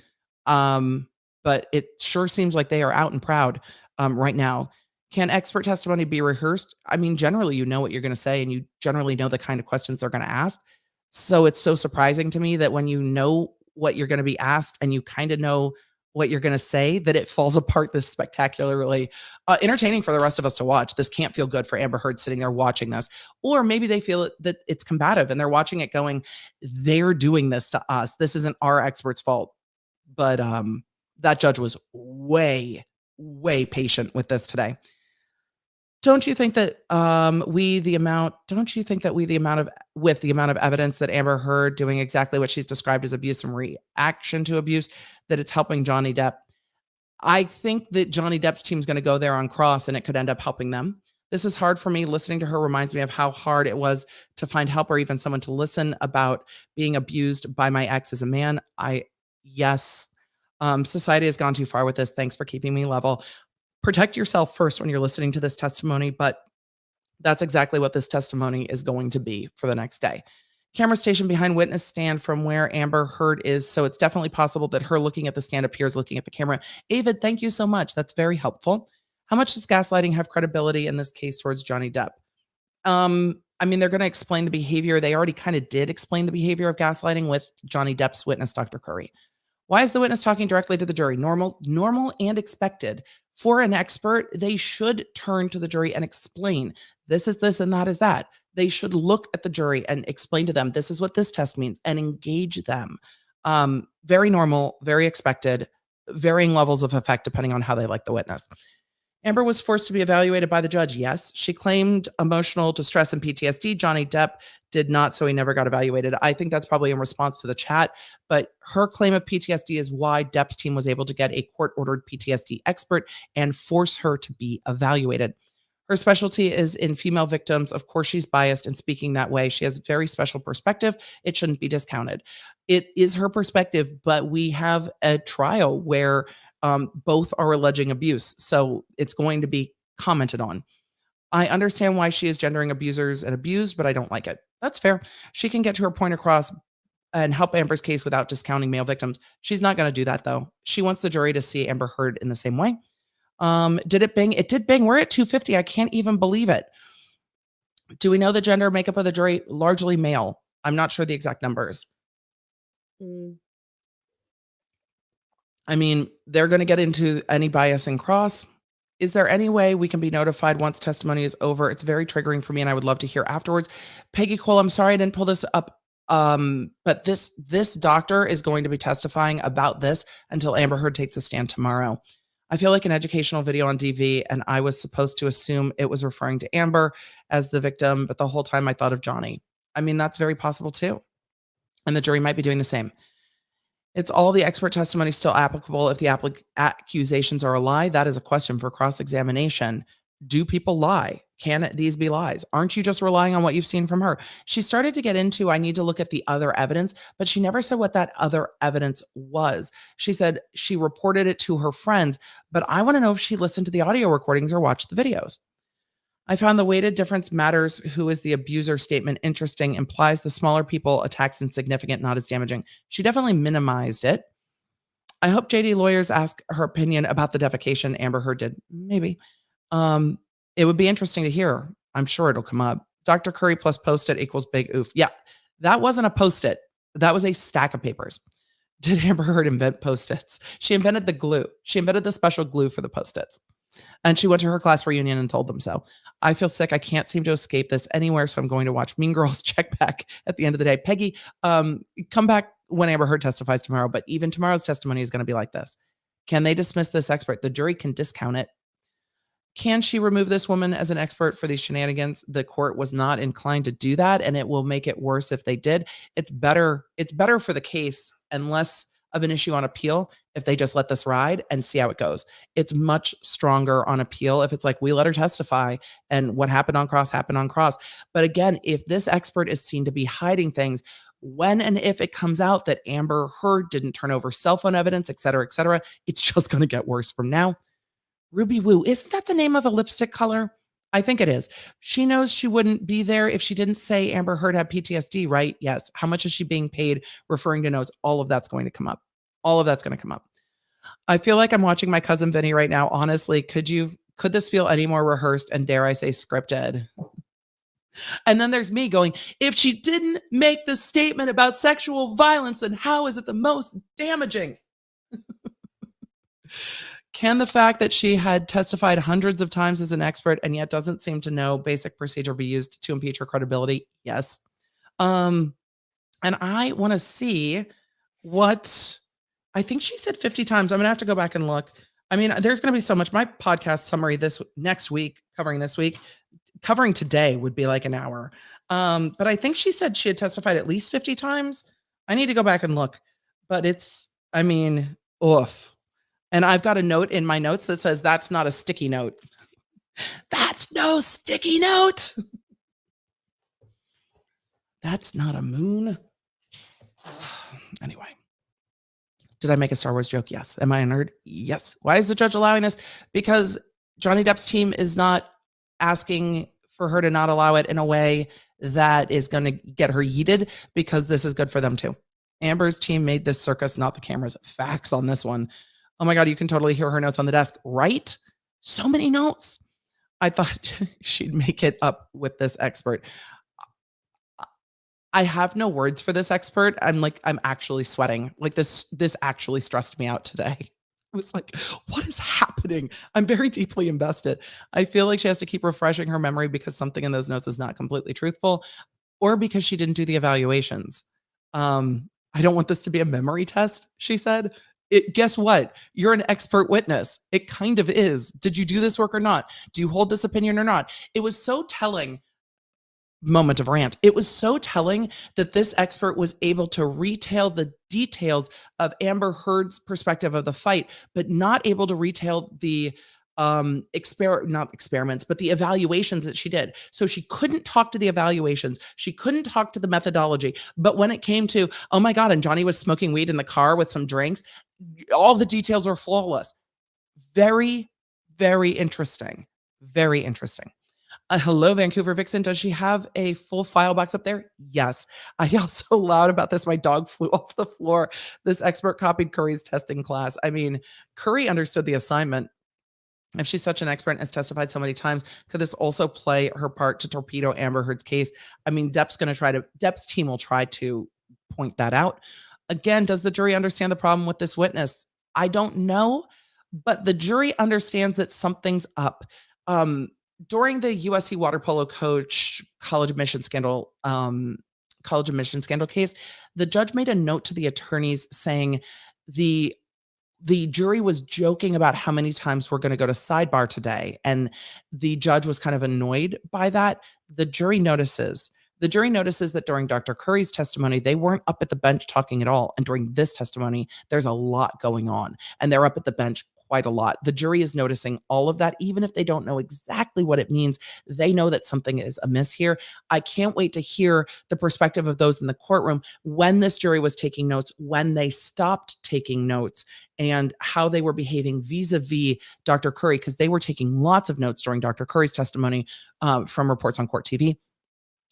But it sure seems like they are out and proud right now. Can expert testimony be rehearsed? I mean, generally, you know what you're going to say, and you generally know the kind of questions they're going to ask. So it's so surprising to me that when you know what you're going to be asked and you kind of know what you're going to say, that it falls apart this spectacularly. Entertaining for the rest of us to watch. This can't feel good for Amber Heard sitting there watching this. Or maybe they feel that it's combative and they're watching it going, they're doing this to us. This isn't our expert's fault. But that judge was way, way patient with this today. Don't you think that with the amount of evidence that Amber Heard doing exactly what she's described as abuse and reaction to abuse, that it's helping Johnny Depp? I think that Johnny Depp's team's going to go there on cross and it could end up helping them. This is hard for me. Listening to her reminds me of how hard it was to find help or even someone to listen about being abused by my ex as a man. Society has gone too far with this. Thanks for keeping me level. Protect yourself first when you're listening to this testimony, but that's exactly what this testimony is going to be for the next day. Camera station behind witness stand from where Amber Heard is, so it's definitely possible that her looking at the stand appears looking at the camera. Avid, thank you so much. That's very helpful. How much does gaslighting have credibility in this case towards Johnny Depp? I mean, they're going to explain the behavior. They already kind of did explain the behavior of gaslighting with Johnny Depp's witness, Dr. Curry. Why is the witness talking directly to the jury? Normal and expected. For an expert, they should turn to the jury and explain, this is this and that is that. They should look at the jury and explain to them, this is what this test means, and engage them. Very normal, very expected, varying levels of effect depending on how they like the witness. Amber was forced to be evaluated by the judge. Yes, she claimed emotional distress and PTSD. Johnny Depp did not, so he never got evaluated. I think that's probably in response to the chat, but her claim of PTSD is why Depp's team was able to get a court-ordered PTSD expert and force her to be evaluated. Her specialty is in female victims. Of course, she's biased in speaking that way. She has a very special perspective. It shouldn't be discounted. It is her perspective, but we have a trial where both are alleging abuse. So it's going to be commented on. I understand why she is gendering abusers and abused, but I don't like it. That's fair. She can get to her point across and help Amber's case without discounting male victims. She's not going to do that, though. She wants the jury to see Amber Heard in the same way. Did it bing? It did bing. We're at 250. I can't even believe it. Do we know the gender makeup of the jury? Largely male. I'm not sure the exact numbers. I mean, they're going to get into any bias and cross. Is there any way we can be notified once testimony is over? It's very triggering for me, and I would love to hear afterwards. Peggy Cole, I'm sorry I didn't pull this up, but this doctor is going to be testifying about this until Amber Heard takes a stand tomorrow. I feel like an educational video on DV, and I was supposed to assume it was referring to Amber as the victim, but the whole time I thought of Johnny. I mean, that's very possible too. And the jury might be doing the same. It's all the expert testimony still applicable if the accusations are a lie? That is a question for cross-examination. Do people lie? Can these be lies? Aren't you just relying on what you've seen from her? She started to get into, I need to look at the other evidence, but she never said what that other evidence was. She said she reported it to her friends, but I want to know if she listened to the audio recordings or watched the videos. I found the weighted difference matters who is the abuser statement interesting, implies the smaller people attacks insignificant, not as damaging. She definitely minimized it. I hope JD lawyers ask her opinion about the defecation Amber Heard did. Maybe. It would be interesting to hear. I'm sure it'll come up. Dr. Curry plus Post-it equals big oof. Yeah, that wasn't a Post-it. That was a stack of papers. Did Amber Heard invent Post-its? She invented the glue. She invented the special glue for the Post-its. And she went to her class reunion and told them so. I feel sick. I can't seem to escape this anywhere, so I'm going to watch Mean Girls. Check back at the end of the day. Peggy, come back when Amber Heard testifies tomorrow, but even tomorrow's testimony is going to be like this. Can they dismiss this expert? The jury can discount it. Can she remove this woman as an expert for these shenanigans? The court was not inclined to do that, and it will make it worse if they did. It's better for the case and less of an issue on appeal if they just let this ride and see how it goes. It's much stronger on appeal if it's like, we let her testify and what happened on cross happened on cross. But again, if this expert is seen to be hiding things, when and if it comes out that Amber Heard didn't turn over cell phone evidence, et cetera, it's just going to get worse from now. Ruby Woo, isn't that the name of a lipstick color? I think it is. She knows she wouldn't be there if she didn't say Amber Heard had PTSD, right? Yes. How much is she being paid? Referring to notes. All of that's going to come up. All of that's going to come up. I feel like I'm watching my cousin Vinny right now. Honestly, could this feel any more rehearsed and, dare I say, scripted? And then there's me going, if she didn't make the statement about sexual violence, then how is it the most damaging? Can the fact that she had testified hundreds of times as an expert and yet doesn't seem to know basic procedure be used to impeach her credibility? Yes. And I want to see what, I think she said 50 times. I'm going to have to go back and look. I mean, there's going to be so much. My podcast summary next week, covering this week, covering today would be like an hour. But I think she said she had testified at least 50 times. I need to go back and look, but oof. And I've got a note in my notes that says, that's not a sticky note. That's no sticky note. That's not a moon. Anyway. Did I make a Star Wars joke? Yes. Am I a nerd? Yes. Why is the judge allowing this? Because Johnny Depp's team is not asking for her to not allow it in a way that is going to get her yeeted, because this is good for them too. Amber's team made this circus, not the cameras. Facts on this one. Oh my God, you can totally hear her notes on the desk, right? So many notes. I thought she'd make it up with this expert. I have no words for this expert. I'm actually sweating. Like this actually stressed me out today. I was like, what is happening? I'm very deeply invested. I feel like she has to keep refreshing her memory because something in those notes is not completely truthful, or because she didn't do the evaluations. I don't want this to be a memory test, she said. Guess what? You're an expert witness. It kind of is. Did you do this work or not? Do you hold this opinion or not? It was so telling. Moment of rant. It was so telling that this expert was able to retell the details of Amber Heard's perspective of the fight, but not able to retell the not experiments, but the evaluations that she did. So she couldn't talk to the evaluations. She couldn't talk to the methodology. But when it came to, oh my God, and Johnny was smoking weed in the car with some drinks, all the details were flawless. Very, very interesting. Very interesting. Hello, Vancouver Vixen. Does she have a full file box up there? Yes. I yelled so loud about this, my dog flew off the floor. This expert copied Curry's testing class. I mean, Curry understood the assignment. If she's such an expert and has testified so many times, could this also play her part to torpedo Amber Heard's case? I mean, Depp's team will try to point that out. Again, does the jury understand the problem with this witness? I don't know, but the jury understands that something's up. During the USC water polo coach college admission scandal case, the judge made a note to the attorneys saying the jury was joking about how many times we're going to go to sidebar today. And the judge was kind of annoyed by that. The jury notices that during Dr. Curry's testimony, they weren't up at the bench talking at all. And during this testimony, there's a lot going on and they're up at the bench quite a lot. The jury is noticing all of that. Even if they don't know exactly what it means, they know that something is amiss here. I can't wait to hear the perspective of those in the courtroom when this jury was taking notes, when they stopped taking notes, and how they were behaving vis-a-vis Dr. Curry, because they were taking lots of notes during Dr. Curry's testimony from reports on Court TV.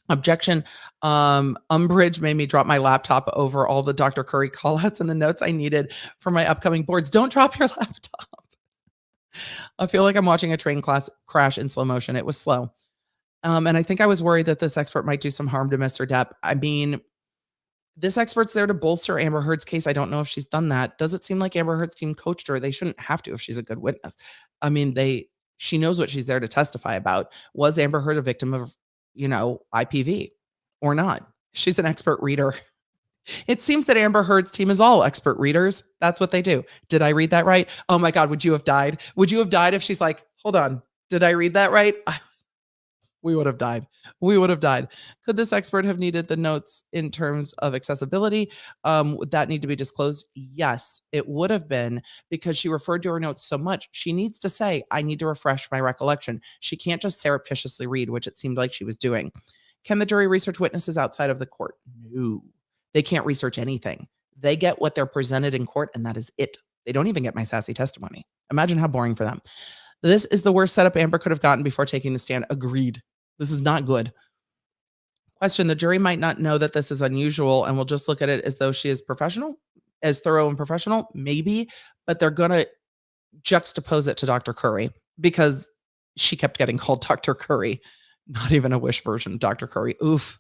Objection. Umbrage made me drop my laptop over all the Dr. Curry callouts and the notes I needed for my upcoming boards. Don't drop your laptop. I feel like I'm watching a train class crash in slow motion. It was slow. And I think I was worried that this expert might do some harm to Mr. Depp. I mean, this expert's there to bolster Amber Heard's case. I don't know if she's done that. Does it seem like Amber Heard's team coached her? They shouldn't have to if she's a good witness. I mean, she knows what she's there to testify about. Was Amber Heard a victim of, IPV or not? She's an expert reader. It seems that Amber Heard's team is all expert readers. That's what they do. Did I read that right? Oh my God, would you have died? Would you have died if she's like, hold on, did I read that right? We would have died. We would have died. Could this expert have needed the notes in terms of accessibility? Would that need to be disclosed? Yes, it would have been, because she referred to her notes so much. She needs to say, I need to refresh my recollection. She can't just surreptitiously read, which it seemed like she was doing. Can the jury research witnesses outside of the court? No, they can't research anything. They get what they're presented in court, and that is it. They don't even get my sassy testimony. Imagine how boring for them. This is the worst setup Amber could have gotten before taking the stand. Agreed. This is not good. Question: the jury might not know that this is unusual and will just look at it as though she is professional, as thorough and professional, maybe, but they're going to juxtapose it to Dr. Curry because she kept getting called Dr. Curry, not even a wish version of Dr. Curry. Oof.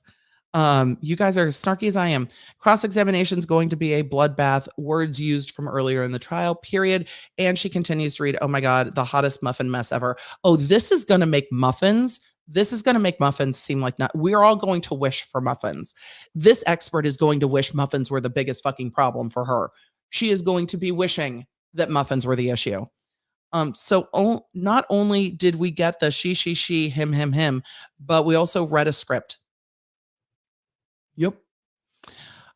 You guys are as snarky as I am. Cross-examination is going to be a bloodbath. Words used from earlier in the trial, period. And she continues to read, oh my God, the hottest muffin mess ever. Oh, this is going to make muffins. This is going to make muffins seem like not. We're all going to wish for muffins. This expert is going to wish muffins were the biggest fucking problem for her. She is going to be wishing that muffins were the issue. So not only did we get the she, him, but we also read a script. Yep.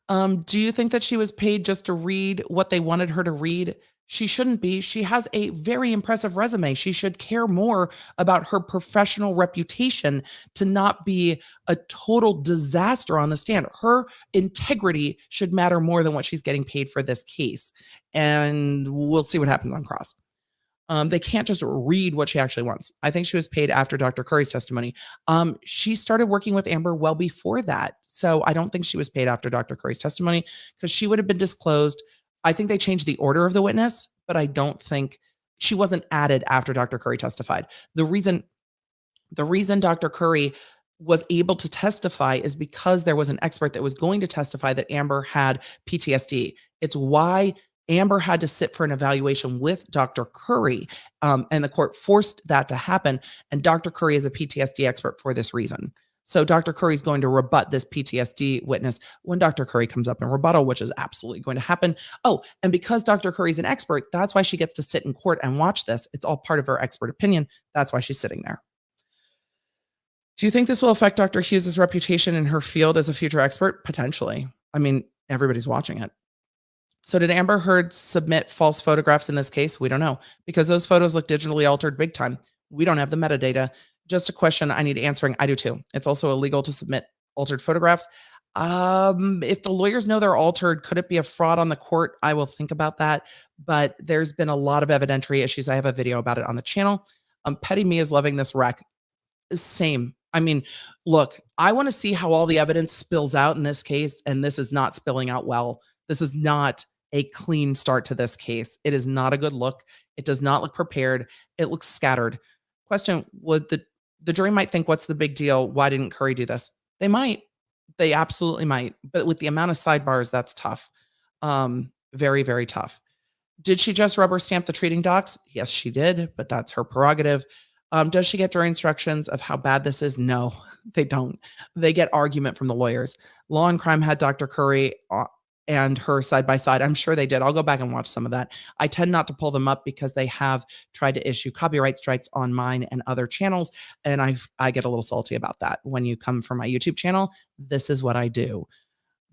Do you think that she was paid just to read what they wanted her to read? She shouldn't be. She has a very impressive resume. She should care more about her professional reputation to not be a total disaster on the stand. Her integrity should matter more than what she's getting paid for this case. And we'll see what happens on cross. They can't just read what she actually wants. I think she was paid after Dr. Curry's testimony. She started working with Amber well before that. So I don't think she was paid after Dr. Curry's testimony because she would have been disclosed. I think they changed the order of the witness, but I don't think she wasn't added after Dr. Curry testified. The reason Dr. Curry was able to testify is because there was an expert that was going to testify that Amber had PTSD. It's why Amber had to sit for an evaluation with Dr. Curry, and the court forced that to happen. And Dr. Curry is a PTSD expert for this reason. So Dr. Curry is going to rebut this PTSD witness when Dr. Curry comes up in rebuttal, which is absolutely going to happen. Oh, and because Dr. Curry is an expert, that's why she gets to sit in court and watch this. It's all part of her expert opinion. That's why she's sitting there. Do you think this will affect Dr. Hughes' reputation in her field as a future expert? Potentially. I mean, everybody's watching it. So did Amber Heard submit false photographs in this case? We don't know because those photos look digitally altered big time. We don't have the metadata. Just a question I need answering. I do too. It's also illegal to submit altered photographs. If the lawyers know they're altered, could it be a fraud on the court? I will think about that. But there's been a lot of evidentiary issues. I have a video about it on the channel. Petty Me is loving this wreck. Same. I mean, look, I want to see how all the evidence spills out in this case, and this is not spilling out well. This is not a clean start to this case. It is not a good look. It does not look prepared. It looks scattered. Question: would the jury might think, what's the big deal? Why didn't Curry do this? They might. They absolutely might. But with the amount of sidebars, that's tough. Very, very tough. Did she just rubber stamp the treating docs? Yes, she did, but that's her prerogative. Does she get jury instructions of how bad this is? No, they don't. They get argument from the lawyers. Law and Crime had Dr. Curry and her side by side. I'm sure they did. I'll go back and watch some of that. I tend not to pull them up because they have tried to issue copyright strikes on mine and other channels. And I get a little salty about that. When you come from my YouTube channel, this is what I do.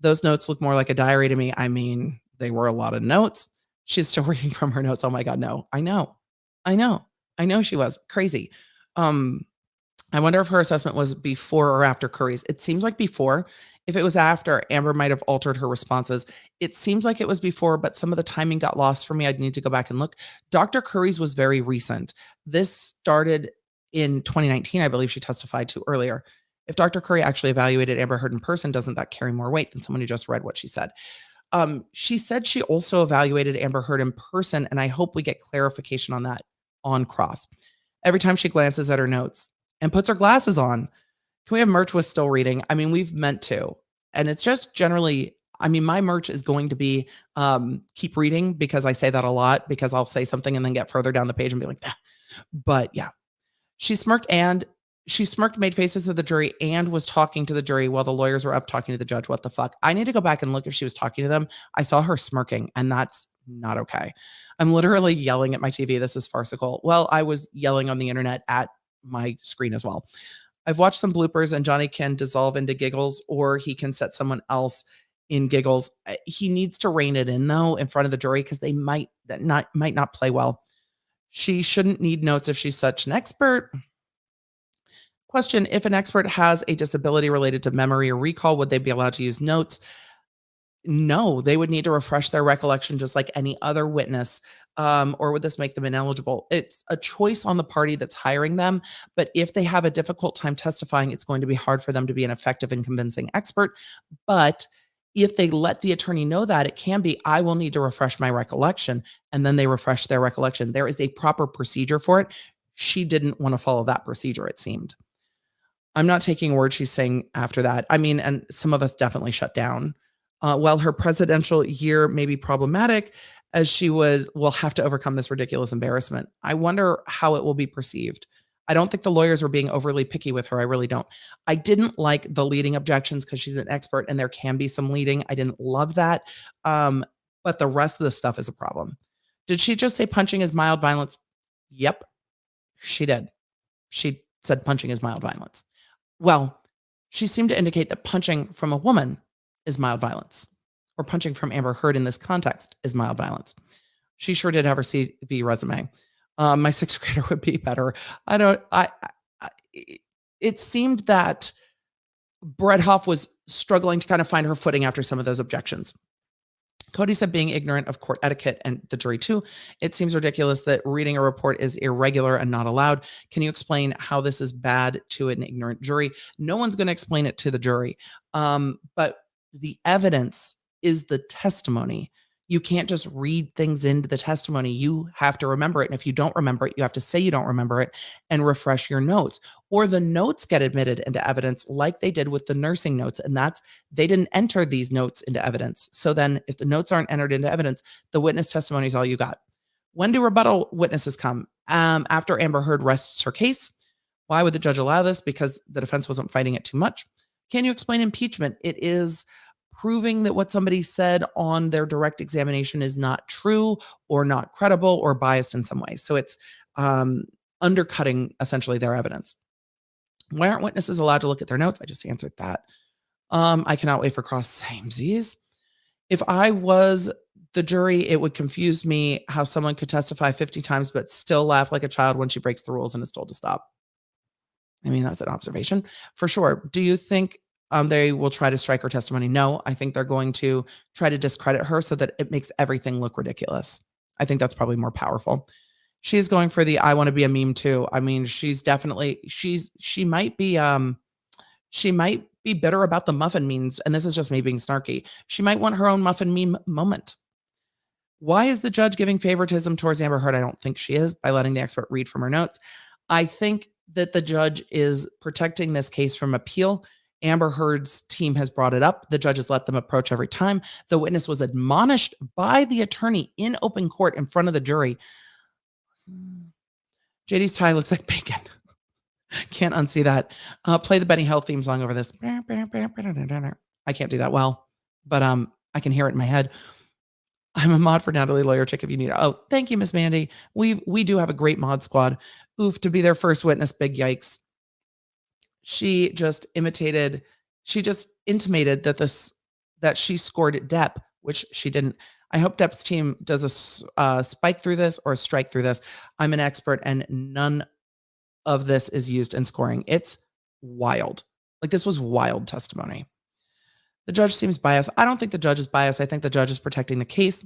Those notes look more like a diary to me. I mean, they were a lot of notes. She's still reading from her notes. Oh my God, no. I know she was crazy. I wonder if her assessment was before or after Curry's. It seems like before. If it was after, Amber might have altered her responses. It seems like it was before, but some of the timing got lost for me. I'd need to go back and look. Dr. Curry's was very recent. This started in 2019, I believe she testified to earlier. If Dr. Curry actually evaluated Amber Heard in person, doesn't that carry more weight than someone who just read what she said? She said she also evaluated Amber Heard in person, and I hope we get clarification on that on cross. Every time she glances at her notes and puts her glasses on, Can we have merch with still reading? I mean, we've meant to. And it's just generally, I mean, my merch is going to be keep reading, because I say that a lot, because I'll say something and then get further down the page and be like, ah. But yeah, she smirked, made faces at the jury, and was talking to the jury while the lawyers were up talking to the judge. What the fuck? I need to go back and look if she was talking to them. I saw her smirking, and that's not okay. I'm literally yelling at my TV. This is farcical. Well, I was yelling on the internet at my screen as well. I've watched some bloopers, and Johnny can dissolve into giggles, or he can set someone else in giggles. He needs to rein it in, though, in front of the jury, because they might not play well. She shouldn't need notes if she's such an expert. Question: if an expert has a disability related to memory or recall, would they be allowed to use notes? No, they would need to refresh their recollection just like any other witness. Or would this make them ineligible? It's a choice on the party that's hiring them. But if they have a difficult time testifying, it's going to be hard for them to be an effective and convincing expert. But if they let the attorney know that, it can be, I will need to refresh my recollection. And then they refresh their recollection. There is a proper procedure for it. She didn't want to follow that procedure, it seemed. I'm not taking words she's saying after that. I mean, and some of us definitely shut down. While her presidential year may be problematic, as she will have to overcome this ridiculous embarrassment. I wonder how it will be perceived. I don't think the lawyers were being overly picky with her. I really don't. I didn't like the leading objections because she's an expert and there can be some leading. I didn't love that. But the rest of the stuff is a problem. Did she just say punching is mild violence? Yep, she did. She said punching is mild violence. Well, she seemed to indicate that punching from a woman is mild violence, or punching from Amber Heard in this context is mild violence. She sure did have her CV resume. My sixth grader would be better. It seemed that Brett Hoff was struggling to kind of find her footing after some of those objections. Cody said being ignorant of court etiquette, and the jury too. It seems ridiculous that reading a report is irregular and not allowed. Can you explain how this is bad to an ignorant jury? No one's going to explain it to the jury. But the evidence is the testimony. You can't just read things into the testimony. You have to remember it. And if you don't remember it, you have to say you don't remember it and refresh your notes. Or the notes get admitted into evidence like they did with the nursing notes. And they didn't enter these notes into evidence. So then if the notes aren't entered into evidence, the witness testimony is all you got. When do rebuttal witnesses come? After Amber Heard rests her case. Why would the judge allow this? Because the defense wasn't fighting it too much. Can you explain impeachment? It is proving that what somebody said on their direct examination is not true or not credible or biased in some way. So it's undercutting essentially their evidence. Why aren't witnesses allowed to look at their notes? I just answered that. I cannot wait for cross-samesies. If I was the jury, it would confuse me how someone could testify 50 times but still laugh like a child when she breaks the rules and is told to stop. I mean, that's an observation for sure. Do you think they will try to strike her testimony? No, I think they're going to try to discredit her so that it makes everything look ridiculous. I think that's probably more powerful. She's going for the I want to be a meme too. I mean, she might be bitter about the muffin memes, and this is just me being snarky. She might want her own muffin meme moment. Why is the judge giving favoritism towards Amber Heard? I don't think she is, by letting the expert read from her notes. I think that the judge is protecting this case from appeal. Amber Heard's team has brought it up. The judge has let them approach every time. The witness was admonished by the attorney in open court in front of the jury. JD's tie looks like bacon. Can't unsee that. Play the Benny Hill theme song over this. I can't do that well, but I can hear it in my head. I'm a mod for Natalie Lawyer Chick if you need it. Oh, thank you, Miss Mandy. We do have a great mod squad. Oof, to be their first witness, big yikes. She just intimated that she scored Depp, which she didn't. I hope Depp's team does a spike through this or a strike through this. I'm an expert and none of this is used in scoring. It's wild. Like, this was wild testimony. The judge seems biased. I don't think the judge is biased. I think the judge is protecting the case.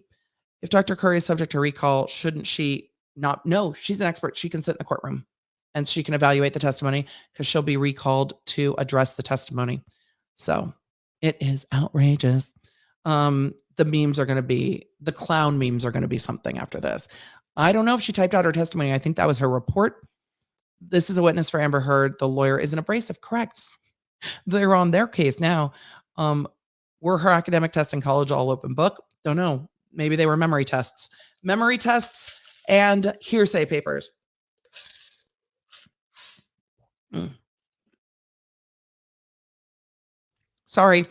If Dr. Curry is subject to recall, shouldn't she not? No, she's an expert. She can sit in the courtroom and she can evaluate the testimony because she'll be recalled to address the testimony. So it is outrageous. The clown memes are going to be something after this. I don't know if she typed out her testimony. I think that was her report. This is a witness for Amber Heard. The lawyer isn't abrasive. Correct. They're on their case now. Were her academic tests in college all open book? Don't know. Maybe they were memory tests. Memory tests and hearsay papers. Sorry,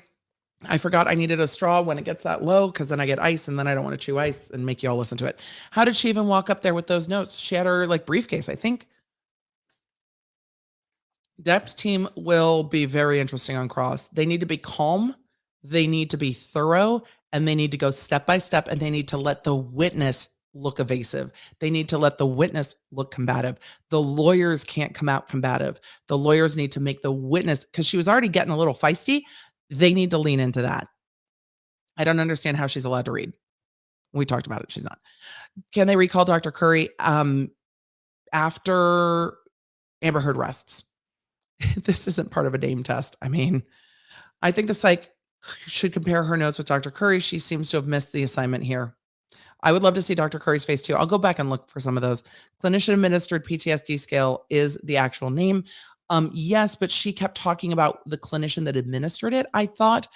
I forgot I needed a straw when it gets that low because then I get ice and then I don't want to chew ice and make you all listen to it. How did she even walk up there with those notes? She had her like briefcase, I think. Depp's team will be very interesting on cross. They need to be calm, they need to be thorough, and they need to go step by step, and they need to let the witness look evasive. They need to let the witness look combative. The lawyers can't come out combative. The lawyers need to make the witness, because she was already getting a little feisty. They need to lean into that. I don't understand how she's allowed to read. We talked about it. She's not. Can they recall Dr. Curry after Amber Heard rests? This isn't part of a name test. I mean, I think the psych should compare her notes with Dr. Curry. She seems to have missed the assignment here. I would love to see Dr. Curry's face too. I'll go back and look for some of those. Clinician administered PTSD scale is the actual name. Yes, but she kept talking about the clinician that administered it, I thought.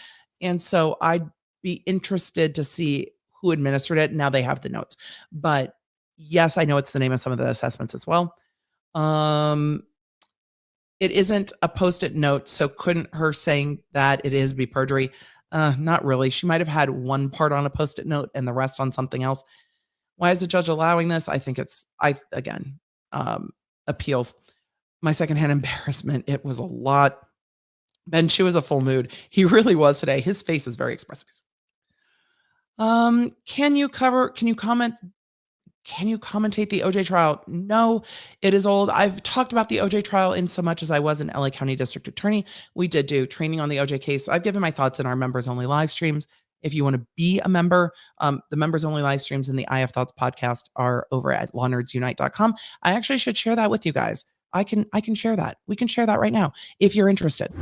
And so I'd be interested to see who administered it. Now they have the notes. But yes, I know it's the name of some of the assessments as well. It isn't a post-it note, so couldn't her saying that it is be perjury? Not really. She might have had one part on a post-it note and the rest on something else. Why is the judge allowing this? I think it's, appeals. My secondhand embarrassment, it was a lot. Ben Chu is a full mood. He really was today. His face is very expressive. Can you commentate the OJ trial? No, it is old. I've talked about the OJ trial in so much as I was an LA County District Attorney. We did do training on the OJ case. I've given my thoughts in our members only live streams. If you want to be a member, the members only live streams in the I Have Thoughts podcast are over at lawnerdsunite.com. I actually should share that with you guys. I can share that. We can share that right now if you're interested.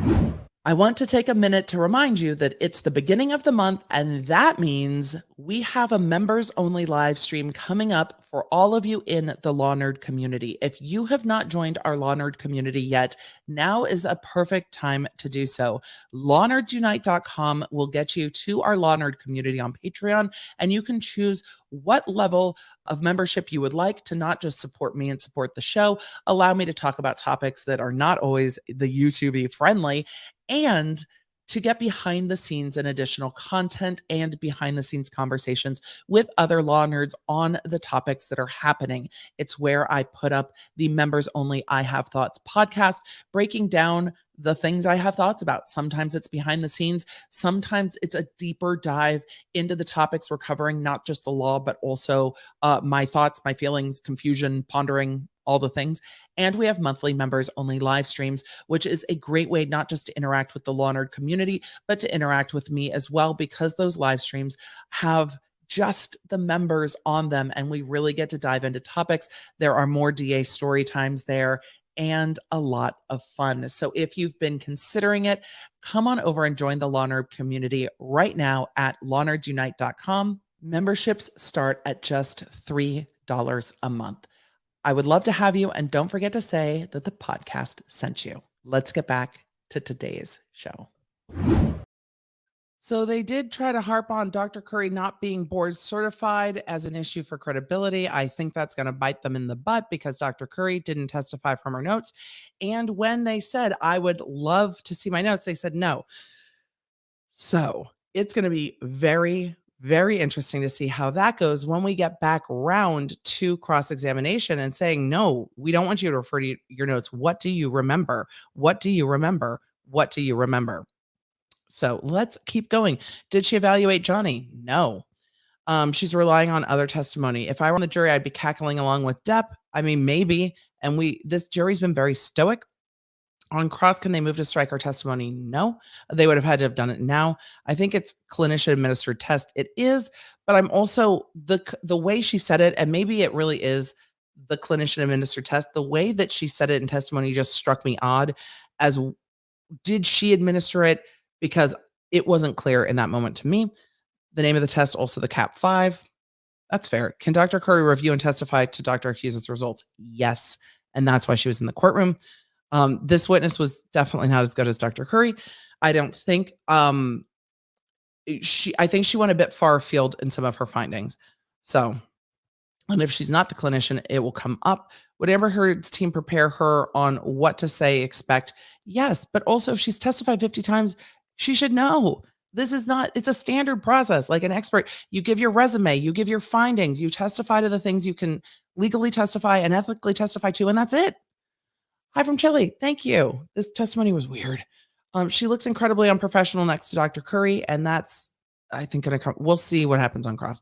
I want to take a minute to remind you that it's the beginning of the month, and that means we have a members only live stream coming up for all of you in the Law Nerd community. If you have not joined our Law Nerd community yet, now is a perfect time to do so. LawNerdsUnite.com will get you to our Law Nerd community on Patreon, and you can choose what level of membership you would like to not just support me and support the show, allow me to talk about topics that are not always the YouTube friendly, and to get behind the scenes and additional content and behind the scenes conversations with other law nerds on the topics that are happening. It's where I put up the members only I Have Thoughts podcast, breaking down the things I have thoughts about. Sometimes it's behind the scenes. Sometimes it's a deeper dive into the topics we're covering, not just the law, but also my thoughts, my feelings, confusion, pondering, all the things. And we have monthly members only live streams, which is a great way not just to interact with the Law Nerd community, but to interact with me as well, because those live streams have just the members on them and we really get to dive into topics. There are more DA story times there and a lot of fun. So if you've been considering it, come on over and join the Law Nerd community right now at lawnerdsunite.com. Memberships start at just $3 a month. I would love to have you, and don't forget to say that the podcast sent you. Let's get back to today's show. So they did try to harp on Dr. Curry not being board certified as an issue for credibility. I think that's going to bite them in the butt because Dr. Curry didn't testify from her notes. And when they said, I would love to see my notes, they said no. So it's going to be very, very interesting to see how that goes when we get back round to cross-examination and saying, no, we don't want you to refer to your notes. What do you remember? What do you remember? What do you remember? So let's keep going. Did she evaluate Johnny? No. She's relying on other testimony. If I were on the jury, I'd be cackling along with Depp. I mean, maybe. And this jury's been very stoic. On cross, can they move to strike her testimony? No, they would have had to have done it now. I think it's clinician administered test. It is, but I'm also the way she said it, and maybe it really is the clinician administered test. The way that she said it in testimony just struck me odd. As did she administer it? Because it wasn't clear in that moment to me. The name of the test, also the CAP 5. That's fair. Can Dr. Curry review and testify to Dr. Hughes' results? Yes, and that's why she was in the courtroom. This witness was definitely not as good as Dr. Curry. I don't think I think she went a bit far afield in some of her findings. So, and if she's not the clinician, it will come up. Would Amber Heard's team prepare her on what to say, expect? Yes, but also if she's testified 50 times, she should know. This is not, it's a standard process. Like an expert, you give your resume, you give your findings, you testify to the things you can legally testify and ethically testify to, and that's it. Hi from Chile. Thank you. This testimony was weird. She looks incredibly unprofessional next to Dr. Curry, and that's, I think, going to come. We'll see what happens on cross.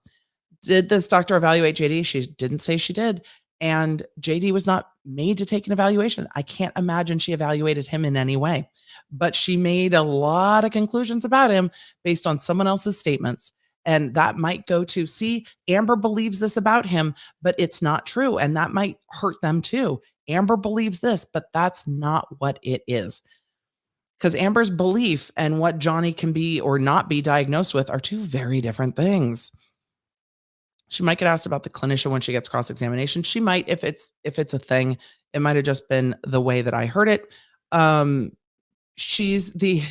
Did this doctor evaluate JD? She didn't say she did. And JD was not made to take an evaluation. I can't imagine she evaluated him in any way, but she made a lot of conclusions about him based on someone else's statements. And that might go to, see, Amber believes this about him, but it's not true. And that might hurt them too. Amber believes this, but that's not what it is. Because Amber's belief and what Johnny can be or not be diagnosed with are two very different things. She might get asked about the clinician when she gets cross-examination. She might, if it's a thing. It might have just been the way that I heard it. She's the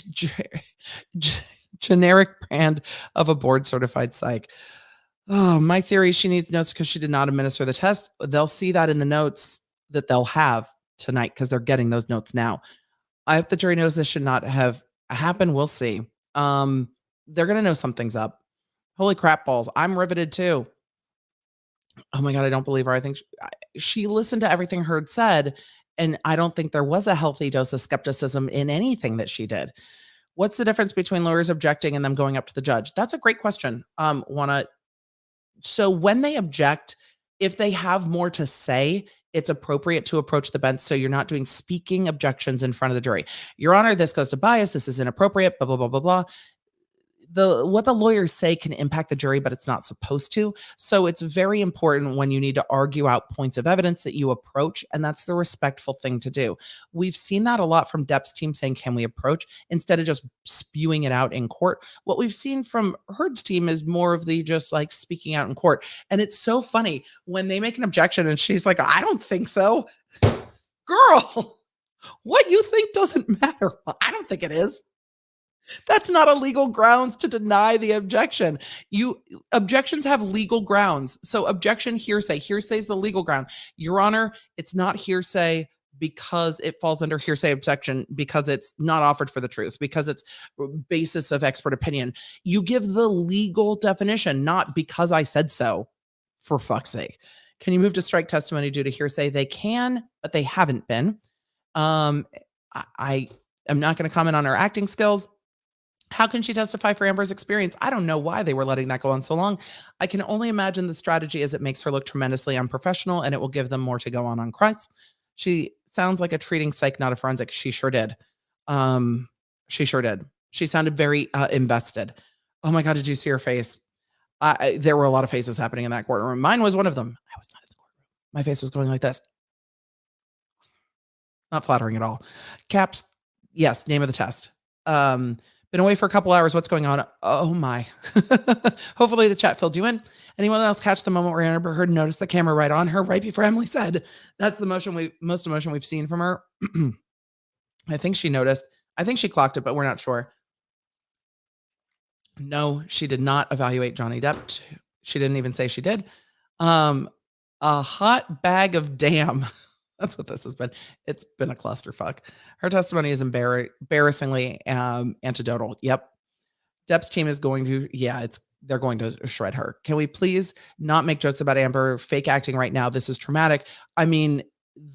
generic brand of a board-certified psych. Oh, my theory, she needs notes because she did not administer the test. They'll see that in the notes that they'll have tonight because they're getting those notes now. I hope the jury knows this should not have happened. We'll see. They're going to know something's up. Holy crap balls. I'm riveted too. Oh my God, I don't believe her. I think she listened to everything Heard said, and I don't think there was a healthy dose of skepticism in anything that she did. What's the difference between lawyers objecting and them going up to the judge? That's a great question. So when they object, if they have more to say, it's appropriate to approach the bench so you're not doing speaking objections in front of the jury. Your Honor, this goes to bias. This is inappropriate, blah, blah, blah, blah, blah. What the lawyers say can impact the jury, but it's not supposed to. So it's very important when you need to argue out points of evidence that you approach, and that's the respectful thing to do. We've seen that a lot from Depp's team saying, can we approach, instead of just spewing it out in court. What we've seen from Heard's team is more of the just like speaking out in court. And it's so funny when they make an objection and she's like, I don't think so. Girl, what you think doesn't matter. I don't think it is. That's not a legal grounds to deny the objection. Objections have legal grounds. So objection, hearsay. Hearsay is the legal ground. Your Honor, it's not hearsay because it falls under hearsay objection, because it's not offered for the truth, because it's basis of expert opinion. You give the legal definition, not because I said so, for fuck's sake. Can you move to strike testimony due to hearsay? They can, but they haven't been. I am not going to comment on her acting skills. How can she testify for Amber's experience? I don't know why they were letting that go on so long. I can only imagine the strategy is it makes her look tremendously unprofessional and it will give them more to go on Christ. She sounds like a treating psych, not a forensic. She sure did. She sure did. She sounded very invested. Oh my God, did you see her face? There were a lot of faces happening in that courtroom. Mine was one of them. I was not in the courtroom. My face was going like this. Not flattering at all. Caps, yes, name of the test. Been away for a couple hours. What's going on? Oh my. Hopefully the chat filled you in. Anyone else catch the moment where Amber Heard noticed the camera right on her right before Emily said? That's the most emotion we've seen from her. I think she noticed. I think she clocked it, but we're not sure. No, she did not evaluate Johnny Depp. She didn't even say she did. A hot bag of damn. That's what this has been. It's been a clusterfuck. Her testimony is embarrassingly anecdotal. Yep. Depp's team is going to, they're going to shred her. Can we please not make jokes about Amber fake acting right now? This is traumatic. I mean,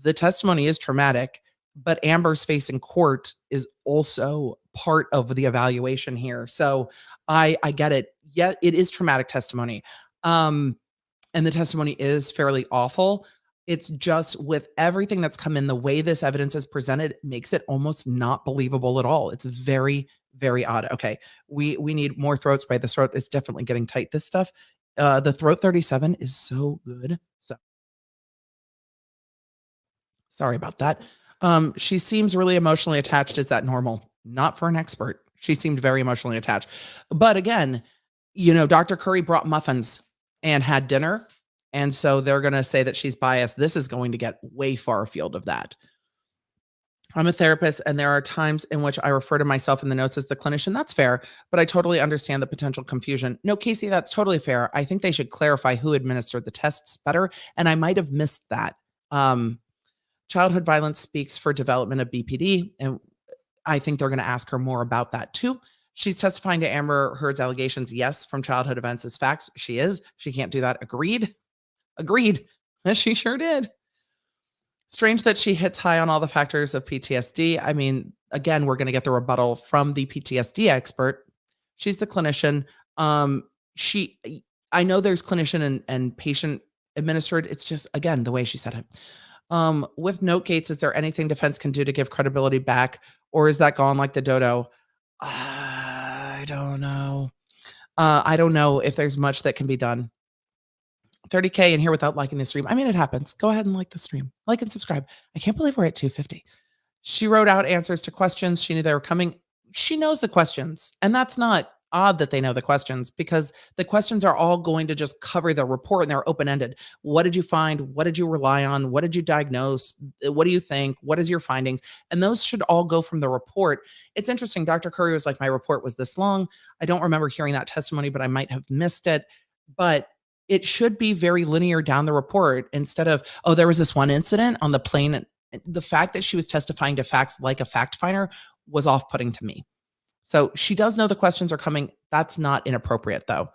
the testimony is traumatic, but Amber's face in court is also part of the evaluation here. So I get it. Yeah, it is traumatic testimony. And the testimony is fairly awful. It's just with everything that's come in, the way this evidence is presented makes it almost not believable at all. It's very, very odd. Okay, we need more throat spray. The throat is definitely getting tight. This stuff, the throat 37 is so good. So sorry about that. She seems really emotionally attached. Is that normal? Not for an expert. She seemed very emotionally attached. But again, Dr. Curry brought muffins and had dinner. And so they're going to say that she's biased. This is going to get way far afield of that. I'm a therapist, and there are times in which I refer to myself in the notes as the clinician. That's fair, but I totally understand the potential confusion. No, Casey, that's totally fair. I think they should clarify who administered the tests better, and I might have missed that. Um, Childhood violence speaks for development of BPD, and I think they're going to ask her more about that too. She's testifying to Amber Heard's allegations. Yes, from childhood events as facts. She is. She can't do that. Agreed. Agreed. She sure did. Strange that she hits high on all the factors of PTSD. I mean, again, we're going to get the rebuttal from the PTSD expert. She's the clinician. She, I know there's clinician and patient administered. It's just, again, the way she said it. With note gates, is there anything defense can do to give credibility back, or is that gone like the dodo? I don't know. I don't know if there's much that can be done. 30K in here without liking the stream. I mean, it happens. Go ahead and like the stream. Like and subscribe. I can't believe we're at 250. She wrote out answers to questions. She knew they were coming. She knows the questions. And that's not odd that they know the questions, because the questions are all going to just cover the report and they're open-ended. What did you find? What did you rely on? What did you diagnose? What do you think? What is your findings? And those should all go from the report. It's interesting. Dr. Curry was like, my report was this long. I don't remember hearing that testimony, but I might have missed it. But it should be very linear down the report, instead of, oh, there was this one incident on the plane. The fact that she was testifying to facts like a fact finder was off-putting to me. So she does know the questions are coming. That's not inappropriate, though.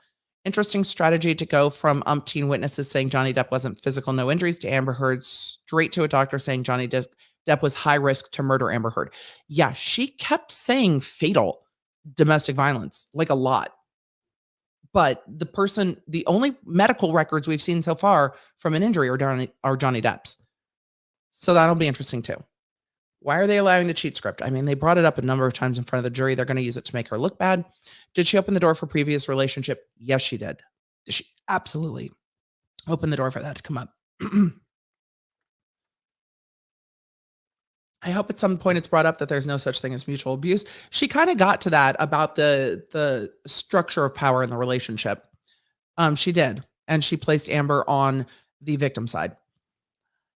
Interesting strategy to go from umpteen witnesses saying Johnny Depp wasn't physical, no injuries, to Amber Heard straight to a doctor saying Johnny Depp was high risk to murder Amber Heard. Yeah, she kept saying fatal domestic violence, like a lot. But the only medical records we've seen so far from an injury are Johnny Depp's. So that'll be interesting too. Why are they allowing the cheat script? I mean, they brought it up a number of times in front of the jury. They're going to use it to make her look bad. Did she open the door for previous relationship? Yes, she did. She absolutely opened the door for that to come up. I hope at some point it's brought up that there's no such thing as mutual abuse. She kind of got to that about the structure of power in the relationship. She did. And she placed Amber on the victim side.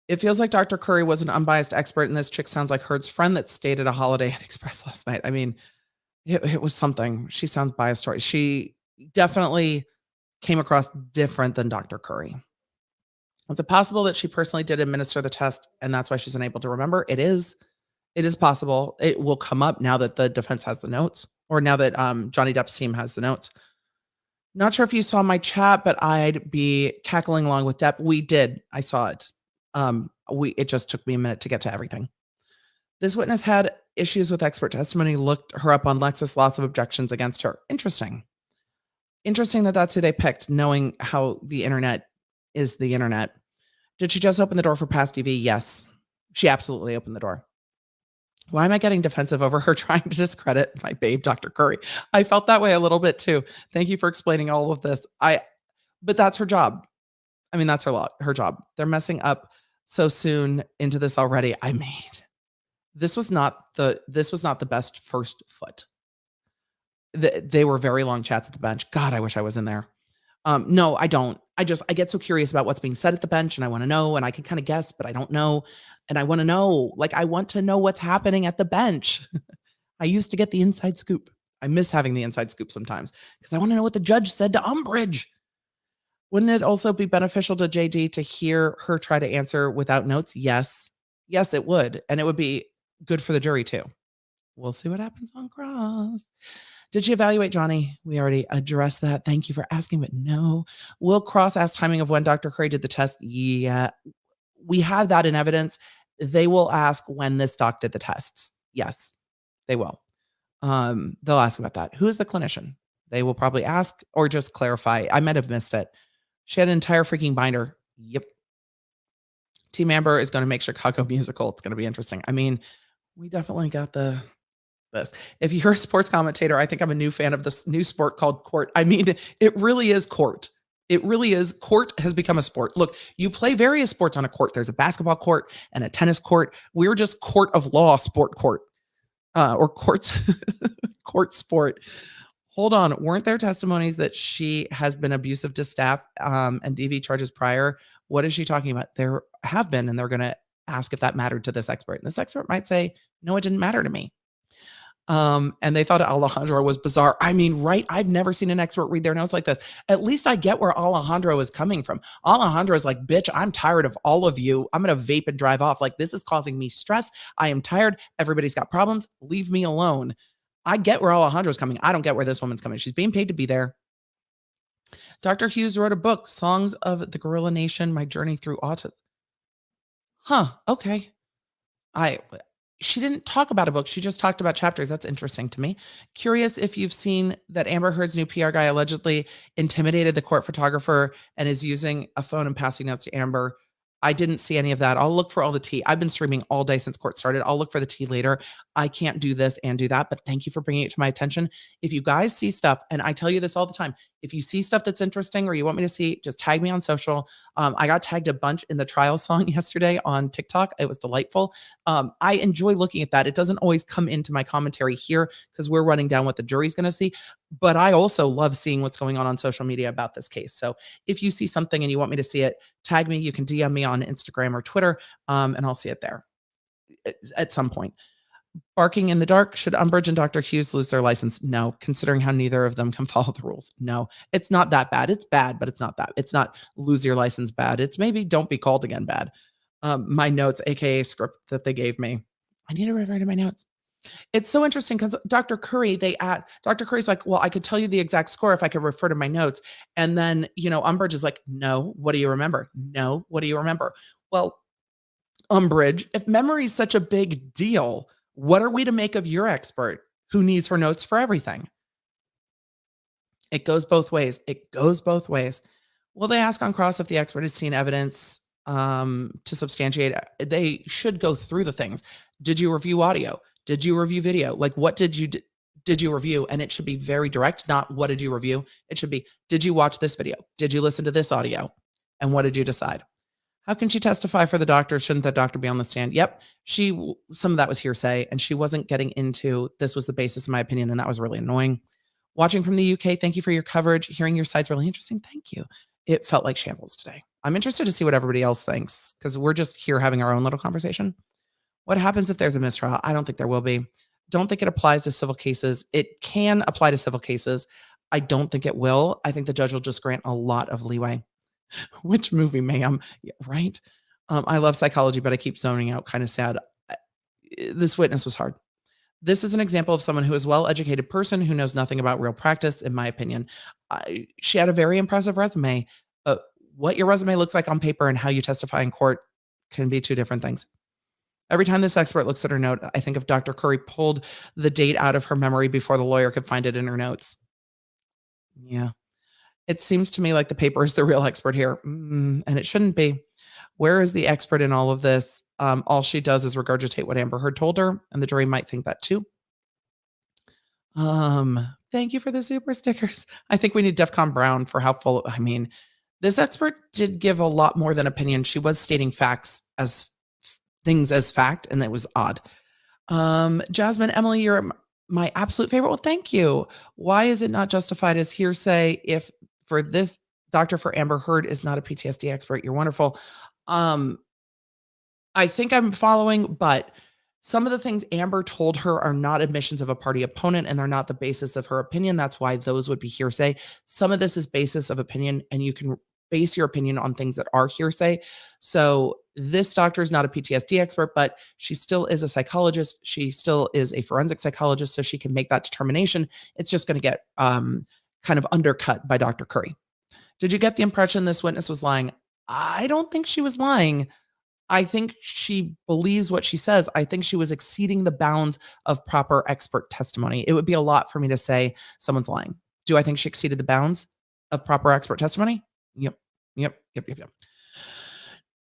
It feels like Dr. Curry was an unbiased expert, and this chick sounds like Heard's friend that stayed at a Holiday Inn Express last night. I mean, it was something. She sounds biased towards. She definitely came across different than Dr. Curry. Is it possible that she personally did administer the test and that's why she's unable to remember? It is. It is possible. It will come up now that the defense has the notes, or now that Johnny Depp's team has the notes. Not sure if you saw my chat, but I'd be cackling along with Depp. We did. I saw it. It just took me a minute to get to everything. This witness had issues with expert testimony, looked her up on Lexis, lots of objections against her. Interesting. Interesting that that's who they picked, knowing how the internet is the internet. Did she just open the door for past DV? Yes, she absolutely opened the door. Why am I getting defensive over her trying to discredit my babe, Dr. Curry? I felt that way a little bit too. Thank you for explaining all of this. But that's her job. I mean, that's her job. They're messing up so soon into this already. This was not the best first foot. They were very long chats at the bench. God, I wish I was in there. No, I don't. I get so curious about what's being said at the bench, and I want to know, and I can kind of guess, but I don't know. And I want to know, I want to know what's happening at the bench. I used to get the inside scoop. I miss having the inside scoop sometimes because I want to know what the judge said to Umbridge. Wouldn't it also be beneficial to JD to hear her try to answer without notes? Yes. Yes, it would. And it would be good for the jury too. We'll see what happens on cross. Did she evaluate Johnny? We already addressed that. Thank you for asking, but no. Will Cross ask timing of when Dr. Curry did the test? Yeah. We have that in evidence. They will ask when this doc did the tests. Yes, they will. They'll ask about that. Who is the clinician? They will probably ask or just clarify. I might have missed it. She had an entire freaking binder. Yep. Team Amber is going to make Chicago musical. It's going to be interesting. I mean, we definitely got this. If you're a sports commentator, I think I'm a new fan of this new sport called court. I mean, it really is court. It really is. Court has become a sport. Look, you play various sports on a court. There's a basketball court and a tennis court. We're just court of law sport court, or courts, court sport. Hold on. Weren't there testimonies that she has been abusive to staff and DV charges prior? What is she talking about? There have been, and they're going to ask if that mattered to this expert. And this expert might say, no, it didn't matter to me. And they thought Alejandro was bizarre. I mean, right? I've never seen an expert read their notes like this. At least I get where Alejandro is coming from. Alejandro is like, bitch, I'm tired of all of you. I'm going to vape and drive off. Like, this is causing me stress. I am tired. Everybody's got problems. Leave me alone. I get where Alejandro's coming. I don't get where this woman's coming. She's being paid to be there. Dr. Hughes wrote a book, Songs of the Gorilla Nation, My Journey Through Autism. Huh. Okay. She didn't talk about a book. She just talked about chapters. That's interesting to me. Curious if you've seen that Amber Heard's new PR guy allegedly intimidated the court photographer and is using a phone and passing notes to Amber. I didn't see any of that. I'll look for all the tea. I've been streaming all day since court started. I'll look for the tea later. I can't do this and do that, but thank you for bringing it to my attention. If you guys see stuff, and I tell you this all the time, if you see stuff that's interesting or you want me to see, just tag me on social. I got tagged a bunch in the trial song yesterday on TikTok. It was delightful. I enjoy looking at that. It doesn't always come into my commentary here because we're running down what the jury's going to see. But I also love seeing what's going on social media about this case. So if you see something and you want me to see it, tag me. You can DM me on Instagram or Twitter, and I'll see it there at some point. Barking in the dark. Should Umbridge and Dr. Hughes lose their license? No, considering how neither of them can follow the rules. No, it's not that bad. It's bad, but it's not that. It's not lose your license bad. It's maybe don't be called again bad. My notes, AKA script that they gave me. I need to rewrite my notes. It's so interesting because Dr. Curry, Dr. Curry's like, well, I could tell you the exact score if I could refer to my notes. And then, Umbridge is like, no, what do you remember? No, what do you remember? Well, Umbridge, if memory is such a big deal, what are we to make of your expert who needs her notes for everything? It goes both ways. It goes both ways. Will they ask on cross if the expert has seen evidence to substantiate? They should go through the things. Did you review audio? Did you review video? Like, what did you review? And it should be very direct, not what did you review? It should be, did you watch this video? Did you listen to this audio? And what did you decide? How can she testify for the doctor? Shouldn't the doctor be on the stand? Yep. Some of that was hearsay, and she wasn't getting into, this was the basis of my opinion, and that was really annoying. Watching from the UK, thank you for your coverage. Hearing your side's really interesting. Thank you. It felt like shambles today. I'm interested to see what everybody else thinks, because we're just here having our own little conversation. What happens if there's a mistrial? I don't think there will be. Don't think it applies to civil cases. It can apply to civil cases. I don't think it will. I think the judge will just grant a lot of leeway. Which movie, ma'am? Yeah, right? I love psychology, but I keep zoning out. Kind of sad. This witness was hard. This is an example of someone who is a well-educated person who knows nothing about real practice, in my opinion. She had a very impressive resume. What your resume looks like on paper and how you testify in court can be two different things. Every time this expert looks at her note, I think if Dr. Curry pulled the date out of her memory before the lawyer could find it in her notes. Yeah. It seems to me like the paper is the real expert here, and it shouldn't be. Where is the expert in all of this? All she does is regurgitate what Amber Heard told her, and the jury might think that too. Thank you for the super stickers. I think we need DEFCON Brown for how full. I mean, this expert did give a lot more than opinion. She was stating facts as things as fact, and that was odd. Jasmine, Emily, you're my absolute favorite. Well, thank you. Why is it not justified as hearsay if for this doctor for Amber Heard is not a PTSD expert? You're wonderful. I think I'm following, but some of the things Amber told her are not admissions of a party opponent, and they're not the basis of her opinion. That's why those would be hearsay. Some of this is basis of opinion, and you can base your opinion on things that are hearsay. So this doctor is not a PTSD expert, but she still is a psychologist. She still is a forensic psychologist, so she can make that determination. It's just going to get kind of undercut by Dr. Curry. Did you get the impression this witness was lying? I don't think she was lying. I think she believes what she says. I think she was exceeding the bounds of proper expert testimony. It would be a lot for me to say someone's lying. Do I think she exceeded the bounds of proper expert testimony? Yep.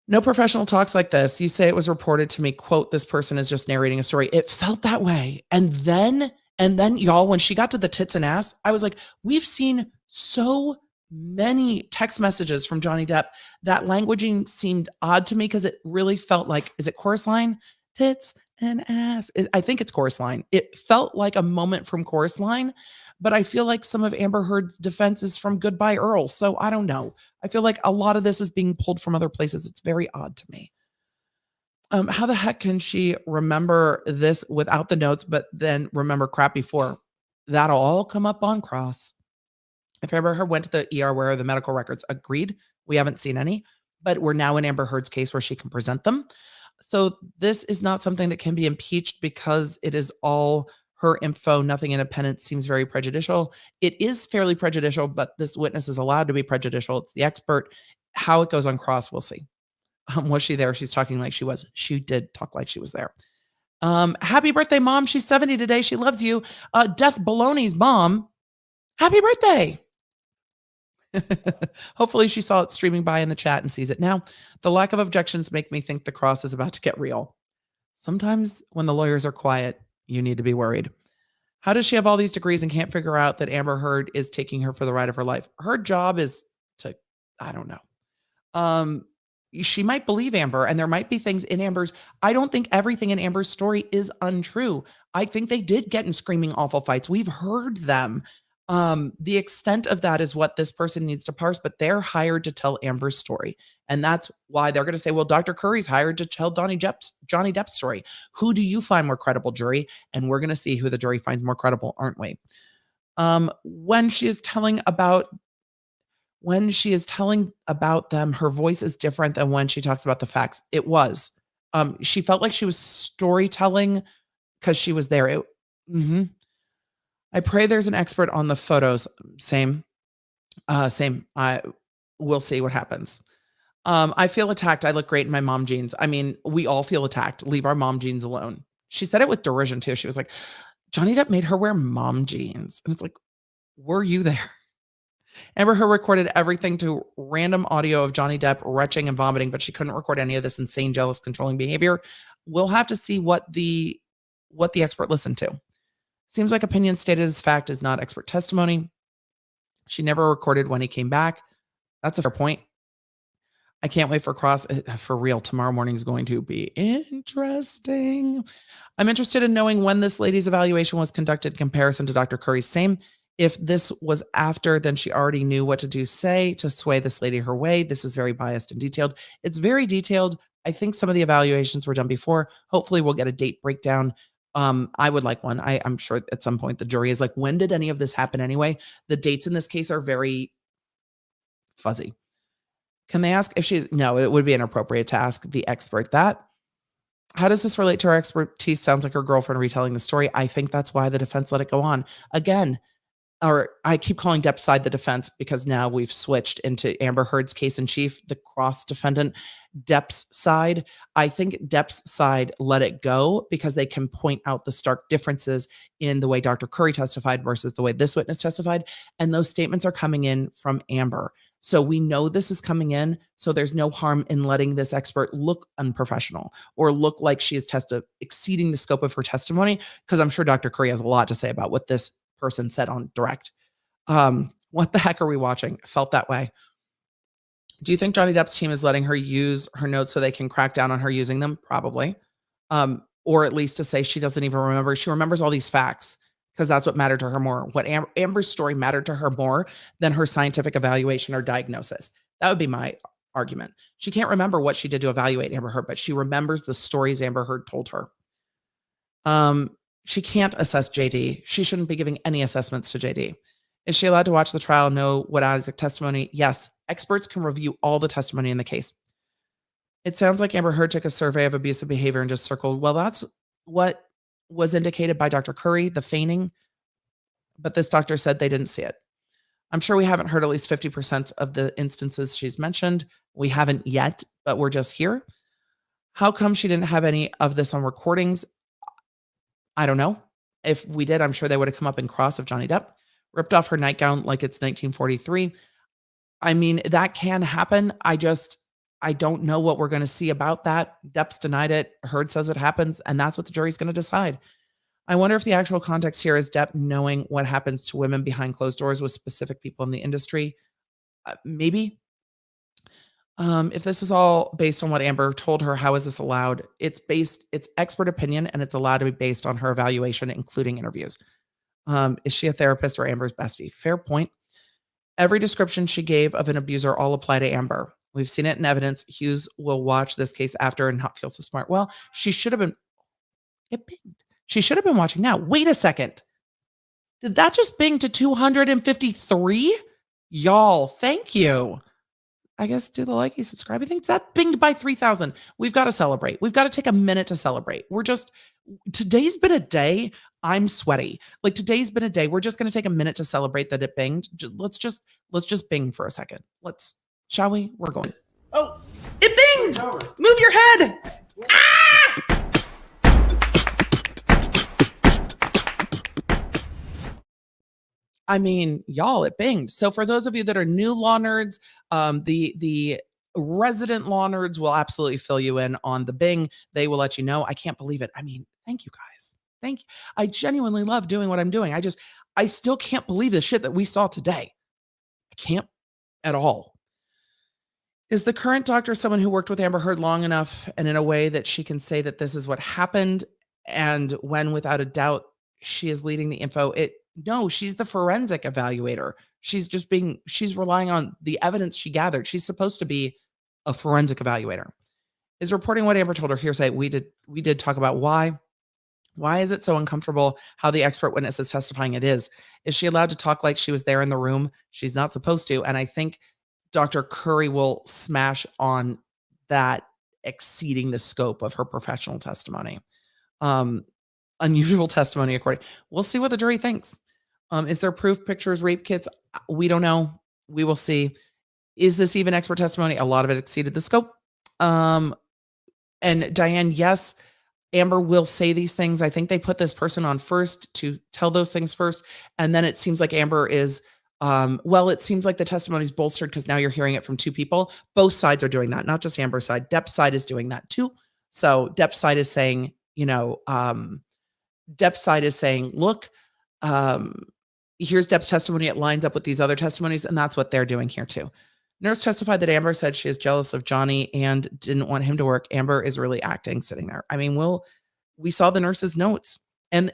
No professional talks like this. You say it was reported to me, quote, this person is just narrating a story. It felt that way. And then y'all, when she got to the tits and ass, I was like, we've seen so many text messages from Johnny Depp. That languaging seemed odd to me because it really felt like, is it chorus line? Tits and ass. I think it's chorus line. It felt like a moment from chorus line, but I feel like some of Amber Heard's defense is from Goodbye Earl. So I don't know. I feel like a lot of this is being pulled from other places. It's very odd to me. How the heck can she remember this without the notes, but then remember crap before? That'll all come up on cross. If Amber Heard went to the ER, where are the medical records? Agreed. We haven't seen any, but we're now in Amber Heard's case where she can present them. So this is not something that can be impeached because it is all her info. Nothing independent seems very prejudicial. It is fairly prejudicial, but this witness is allowed to be prejudicial. It's the expert. How it goes on cross, we'll see. Was she there? She's talking like she was. She did talk like she was there. Happy birthday, Mom. She's 70 today. She loves you. Death Baloney's mom. Happy birthday. Hopefully she saw it streaming by in the chat and sees it now. The lack of objections make me think the cross is about to get real. Sometimes when the lawyers are quiet, you need to be worried. How does she have all these degrees and can't figure out that Amber Heard is taking her for the ride of her life? Her job is to, I don't know. She might believe Amber, and there might be things in Amber's. I don't think everything in Amber's story is untrue. I think they did get in screaming awful fights. We've heard them. The extent of that is what this person needs to parse, but they're hired to tell Amber's story. And that's why they're going to say, well, Dr. Curry's hired to tell Johnny Depp's story. Who do you find more credible, jury? And we're going to see who the jury finds more credible, aren't we? When she is telling about them, her voice is different than when she talks about the facts. It was. She felt like she was storytelling because she was there. I pray there's an expert on the photos. Same. We'll see what happens. I feel attacked. I look great in my mom jeans. I mean, we all feel attacked. Leave our mom jeans alone. She said it with derision too. She was like, Johnny Depp made her wear mom jeans. And it's like, were you there? Amber Heard recorded everything to random audio of Johnny Depp retching and vomiting, but she couldn't record any of this insane, jealous, controlling behavior. We'll have to see what the expert listened to. Seems like opinion stated as fact is not expert testimony. She never recorded when he came back. That's a fair point. I can't wait for cross. For real, tomorrow morning is going to be interesting. I'm interested in knowing when this lady's evaluation was conducted in comparison to Dr. Curry's. Same. If this was after, then she already knew what to say to sway this lady her way. This is very biased and detailed. It's very detailed. I think some of the evaluations were done before. Hopefully we'll get a date breakdown. I would like one. I'm sure at some point the jury is like, when did any of this happen anyway? The dates in this case are very fuzzy. Can they ask if she's, no, it would be inappropriate to ask the expert that. How does this relate to her expertise? Sounds like her girlfriend retelling the story. I think that's why the defense let it go on. Again, or I keep calling Depp's side the defense because now we've switched into Amber Heard's case in chief, the cross defendant, Depp's side. I think Depp's side let it go because they can point out the stark differences in the way Dr. Curry testified versus the way this witness testified. And those statements are coming in from Amber. So we know this is coming in. So there's no harm in letting this expert look unprofessional or look like she is exceeding the scope of her testimony, because I'm sure Dr. Curry has a lot to say about what this person said on direct. What the heck are we watching? Felt that way. Do you think Johnny Depp's team is letting her use her notes so they can crack down on her using them? Probably. Or at least to say she doesn't even remember. She remembers all these facts because that's what mattered to her more. What Amber's story mattered to her more than her scientific evaluation or diagnosis. That would be my argument. She can't remember what she did to evaluate Amber Heard, but she remembers the stories Amber Heard told her. She can't assess JD. She shouldn't be giving any assessments to JD. Is she allowed to watch the trial, know what Isaac testimony? Yes. Experts can review all the testimony in the case. It sounds like Amber Heard took a survey of abusive behavior and just circled. Well, that's what was indicated by Dr. Curry, the feigning. But this doctor said they didn't see it. I'm sure we haven't heard at least 50% of the instances she's mentioned. We haven't yet, but we're just here. How come she didn't have any of this on recordings? I don't know. If we did, I'm sure they would have come up in cross of Johnny Depp. Ripped off her nightgown like it's 1943. I mean, that can happen. I don't know what we're going to see about that. Depp's denied it. Heard says it happens, and that's what the jury's going to decide. I wonder if the actual context here is Depp knowing what happens to women behind closed doors with specific people in the industry. Maybe. If this is all based on what Amber told her, how is this allowed? It's expert opinion, and it's allowed to be based on her evaluation, including interviews. Is she a therapist or Amber's bestie? Fair point. Every description she gave of an abuser all apply to Amber. We've seen it in evidence. Hughes will watch this case after and not feel so smart. Well, she should have been. It pinged. She should have been watching now. Wait a second. Did that just bing to 253? Y'all, thank you. I guess do the likey, subscribe. I think that binged by 3,000. We've got to celebrate. We've got to take a minute to celebrate. Today's been a day. I'm sweaty. Like today's been a day. We're just going to take a minute to celebrate that it binged. Let's just bing for a second. Shall we? We're going. Oh, it binged. Move your head. Ah! I mean, y'all, it binged. So for those of you that are new law nerds, the resident law nerds will absolutely fill you in on the bing. They will let you know. I can't believe it. I mean, thank you guys. Thank you. I genuinely love doing what I'm doing. I still can't believe the shit that we saw today. I can't at all. Is the current doctor someone who worked with Amber Heard long enough and in a way that she can say that this is what happened? And when without a doubt, she is leading the info, no, she's the forensic evaluator. She's relying on the evidence she gathered. She's supposed to be a forensic evaluator. Is reporting what Amber told her hearsay? We did talk about why. Why is it so uncomfortable how the expert witness is testifying it is? Is she allowed to talk like she was there in the room? She's not supposed to. And I think Dr. Curry will smash on that exceeding the scope of her professional testimony. Unusual testimony according. We'll see what the jury thinks. Is there proof, pictures, rape kits? We don't know. We will see. Is this even expert testimony? A lot of it exceeded the scope. And Diane, yes, Amber will say these things. I think they put this person on first to tell those things first. And then it seems like Amber is, it seems like the testimony is bolstered because now you're hearing it from two people. Both sides are doing that, not just Amber's side. Depp's side is doing that too. So Depp's side is saying, look, here's Depp's testimony. It lines up with these other testimonies, and that's what they're doing here too. Nurse testified that Amber said she is jealous of Johnny and didn't want him to work. Amber is really acting sitting there. I mean, we saw the nurse's notes. And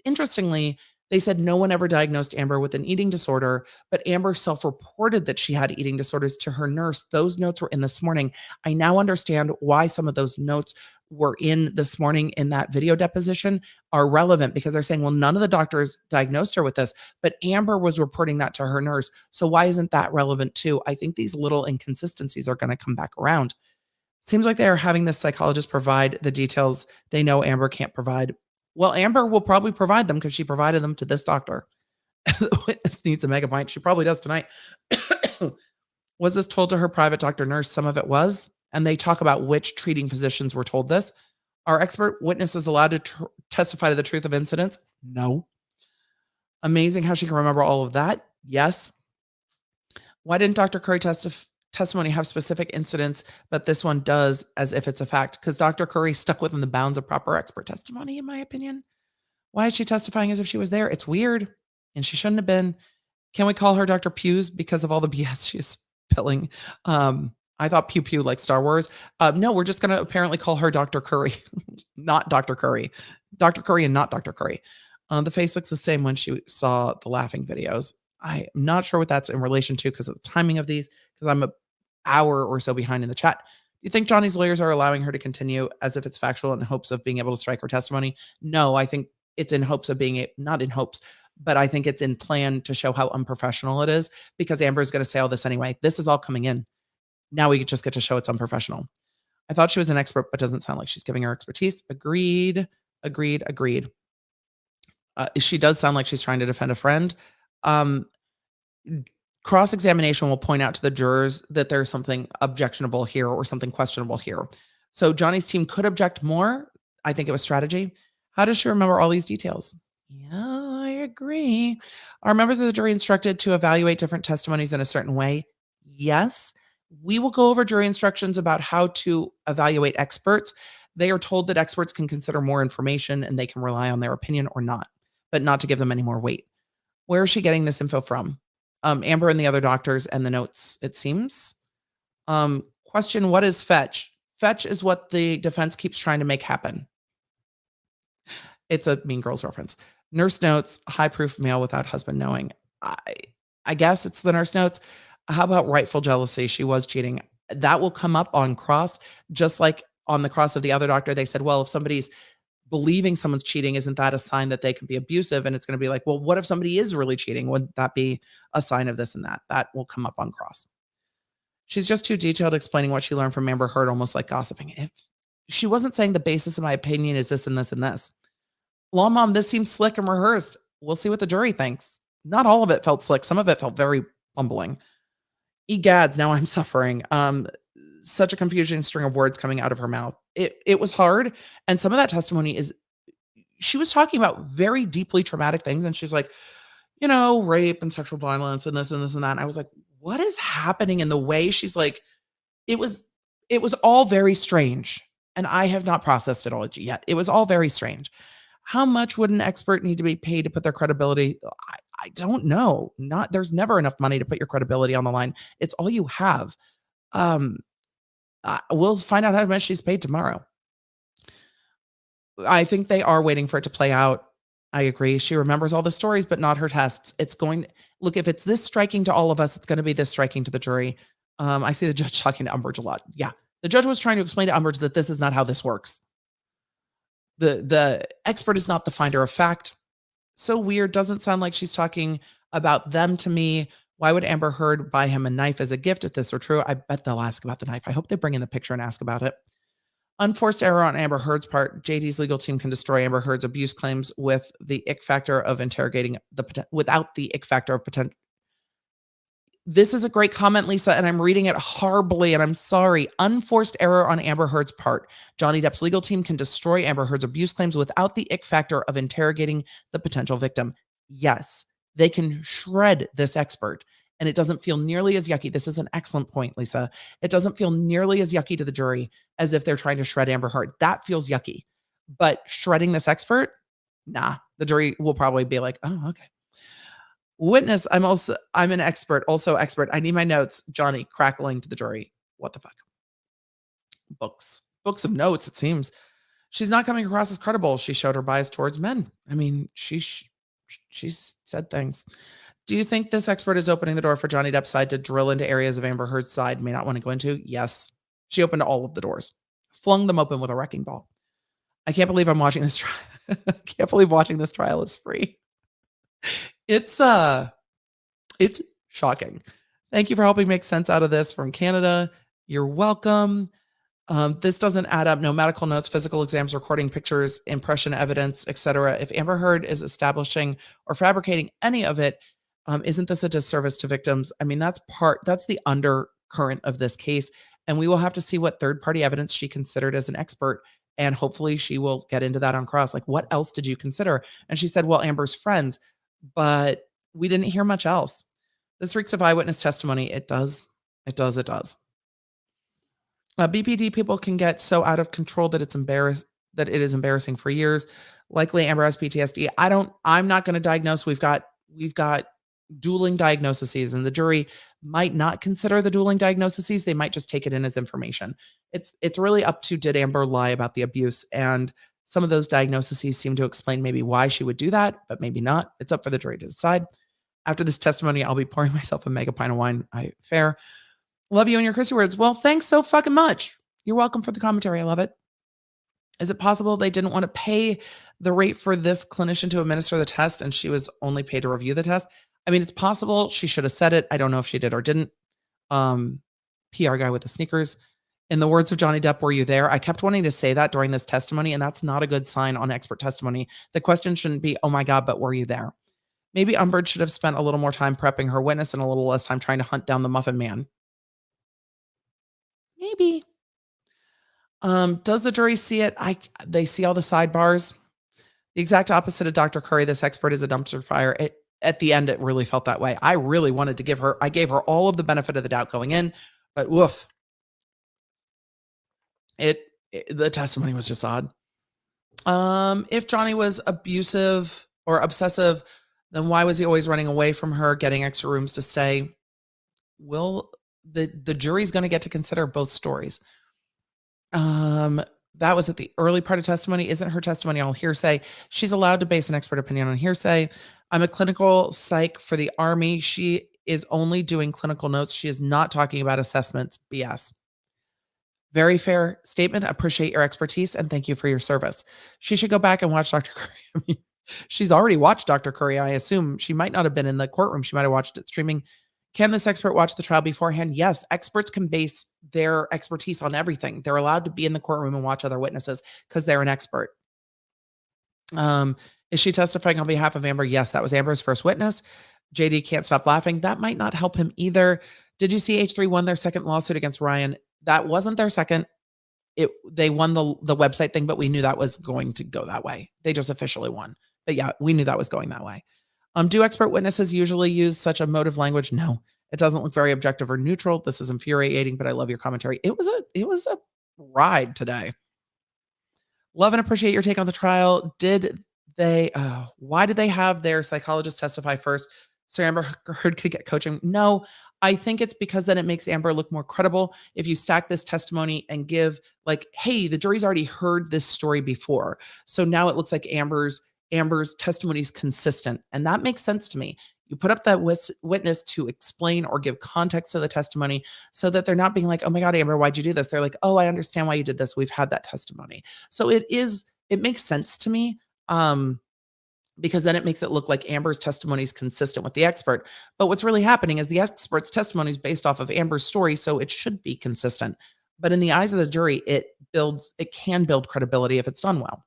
interestingly, they said no one ever diagnosed Amber with an eating disorder, but Amber self-reported that she had eating disorders to her nurse. Those notes were in this morning. I now understand why some of those notes were in this morning in that video deposition are relevant because they're saying, well, none of the doctors diagnosed her with this, but Amber was reporting that to her nurse. So why isn't that relevant too? I think these little inconsistencies are going to come back around. Seems like they are having this psychologist provide the details they know Amber can't provide. Well, Amber will probably provide them because she provided them to this doctor. The witness needs a mega pint. She probably does tonight. Was this told to her private doctor nurse? Some of it was. And they talk about which treating physicians were told this. Are expert witnesses allowed to testify to the truth of incidents? No. Amazing how she can remember all of that. Yes. Why didn't Dr. Curry testimony have specific incidents, but this one does as if it's a fact? Because Dr. Curry stuck within the bounds of proper expert testimony, in my opinion. Why is she testifying as if she was there? It's weird, and she shouldn't have been. Can we call her Dr. Hughes because of all the BS she's spilling? I thought pew pew like Star Wars. No, we're just going to apparently call her Dr. Curry, not Dr. Curry. Dr. Curry and not Dr. Curry. The face looks the same when she saw the laughing videos. I'm not sure what that's in relation to because of the timing of these, because I'm an hour or so behind in the chat. Do you think Johnny's lawyers are allowing her to continue as if it's factual in hopes of being able to strike her testimony? No, I think it's in hopes of not in hopes, but I think it's in plan to show how unprofessional it is because Amber is going to say all this anyway. This is all coming in. Now we just get to show it's unprofessional. I thought she was an expert, but doesn't sound like she's giving her expertise. Agreed. She does sound like she's trying to defend a friend. Cross-examination will point out to the jurors that there's something objectionable here or something questionable here. So Johnny's team could object more. I think it was strategy. How does she remember all these details? Yeah, I agree. Are members of the jury instructed to evaluate different testimonies in a certain way? Yes. We will go over jury instructions about how to evaluate experts. They are told that experts can consider more information and they can rely on their opinion or not, but not to give them any more weight. Where is she getting this info from? Amber and the other doctors and the notes, it seems. Question, what is fetch? Fetch is what the defense keeps trying to make happen. It's a Mean Girls reference. Nurse notes, high proof male without husband knowing. I guess it's the nurse notes. How about rightful jealousy? She was cheating. That will come up on cross, just like on the cross of the other doctor. They said, well, if somebody's believing someone's cheating, isn't that a sign that they can be abusive? And it's going to be like, well, what if somebody is really cheating? Wouldn't that be a sign of this and that? That will come up on cross. She's just too detailed explaining what she learned from Amber Heard, almost like gossiping. If she wasn't saying the basis of my opinion is this and this and this. Law mom, this seems slick and rehearsed. We'll see what the jury thinks. Not all of it felt slick. Some of it felt very fumbling. Egads, now I'm suffering. Such a confusing string of words coming out of her mouth. It was hard. And some of that testimony is, she was talking about very deeply traumatic things. And she's like, rape and sexual violence and this and this and that. And I was like, what is happening in the way she's like, it was all very strange. And I have not processed it all yet. It was all very strange. How much would an expert need to be paid to put their credibility? I don't know. There's never enough money to put your credibility on the line. It's all you have. We'll find out how much she's paid tomorrow. I think they are waiting for it to play out. I agree. She remembers all the stories, but not her tests. Look, if it's this striking to all of us, it's going to be this striking to the jury. I see the judge talking to Umbridge a lot. Yeah. The judge was trying to explain to Umbridge that this is not how this works. The expert is not the finder of fact. So weird. Doesn't sound like she's talking about them to me. Why would Amber Heard buy him a knife as a gift if this were true? I bet they'll ask about the knife. I hope they bring in the picture and ask about it. Unforced error on Amber Heard's part. JD's legal team can destroy Amber Heard's abuse claims with the ick factor of interrogating without the ick factor of potential. This is a great comment, Lisa, and I'm reading it horribly, and I'm sorry. Unforced error on Amber Heard's part. Johnny Depp's legal team can destroy Amber Heard's abuse claims without the ick factor of interrogating the potential victim. Yes, they can shred this expert, and it doesn't feel nearly as yucky. This is an excellent point, Lisa. It doesn't feel nearly as yucky to the jury as if they're trying to shred Amber Heard. That feels yucky. But shredding this expert? Nah, the jury will probably be like, oh, okay. Witness, I'm an expert, also expert. I need my notes. Johnny crackling to the jury. What the fuck? Books of notes, it seems. She's not coming across as credible. She showed her bias towards men. I mean, she's said things. Do you think this expert is opening the door for Johnny Depp's side to drill into areas of Amber Heard's side may not want to go into? Yes. She opened all of the doors, flung them open with a wrecking ball. I can't believe I'm watching this trial. I can't believe watching this trial is free. It's shocking. Thank you for helping make sense out of this from Canada. You're welcome. This doesn't add up. No medical notes, physical exams, recording pictures, impression evidence, etc. If Amber Heard is establishing or fabricating any of it, isn't this a disservice to victims? I mean, that's the undercurrent of this case. And we will have to see what third-party evidence she considered as an expert. And hopefully she will get into that on cross. Like, what else did you consider? And she said, well, Amber's friends. But we didn't hear much else. This reeks of eyewitness testimony. It does. BPD people can get so out of control that it is embarrassing for years. Likely Amber has PTSD. I'm not going to diagnose. We've got dueling diagnoses, and the jury might not consider the dueling diagnoses. They might just take it in as information. It's really up to, did Amber lie about the abuse? And some of those diagnoses seem to explain maybe why she would do that, but maybe not. It's up for the jury to decide. After this testimony, I'll be pouring myself a mega pint of wine. Fair. Love you and your Chrissy words. Well, thanks so fucking much. You're welcome for the commentary. I love it. Is it possible they didn't want to pay the rate for this clinician to administer the test and she was only paid to review the test? I mean, it's possible. She should have said it. I don't know if she did or didn't. PR guy with the sneakers. In the words of Johnny Depp, were you there? I kept wanting to say that during this testimony, and that's not a good sign on expert testimony. The question shouldn't be, oh my God, but were you there? Maybe Umbridge should have spent a little more time prepping her witness and a little less time trying to hunt down the Muffin Man. Maybe. Does the jury see it? They see all the sidebars. The exact opposite of Dr. Curry. This expert is a dumpster fire. At the end, it really felt that way. I really wanted to I gave her all of the benefit of the doubt going in, but woof. The testimony was just odd. If Johnny was abusive or obsessive, then why was he always running away from her, getting extra rooms to stay? The jury's going to get to consider both stories. That was at the early part of testimony. Isn't her testimony all hearsay? She's allowed to base an expert opinion on hearsay. I'm a clinical psych for the Army. She is only doing clinical notes. She is not talking about assessments. BS. Very fair statement. Appreciate your expertise and thank you for your service. She should go back and watch Dr. Curry. I mean, she's already watched Dr. Curry. I assume she might not have been in the courtroom. She might have watched it streaming. Can this expert watch the trial beforehand? Yes. Experts can base their expertise on everything. They're allowed to be in the courtroom and watch other witnesses because they're an expert. Is she testifying on behalf of Amber? Yes, that was Amber's first witness. JD can't stop laughing. That might not help him either. Did you see H3 won their second lawsuit against Ryan? That wasn't their second. They won the website thing, but we knew that was going to go that way. They just officially won. But yeah, we knew that was going that way. Do expert witnesses usually use such emotive language? No, it doesn't look very objective or neutral. This is infuriating, but I love your commentary. It was a ride today. Love and appreciate your take on the trial. Why did they have their psychologist testify first so Amber Heard could get coaching? No, I think it's because then it makes Amber look more credible. If you stack this testimony and give like, hey, the jury's already heard this story before. So now it looks like Amber's testimony is consistent. And that makes sense to me. You put up that witness to explain or give context to the testimony so that they're not being like, oh my God, Amber, why'd you do this? They're like, oh, I understand why you did this. We've had that testimony. So it makes sense to me. Because then it makes it look like Amber's testimony is consistent with the expert. But what's really happening is the expert's testimony is based off of Amber's story, so it should be consistent. But in the eyes of the jury, it can build credibility if it's done well.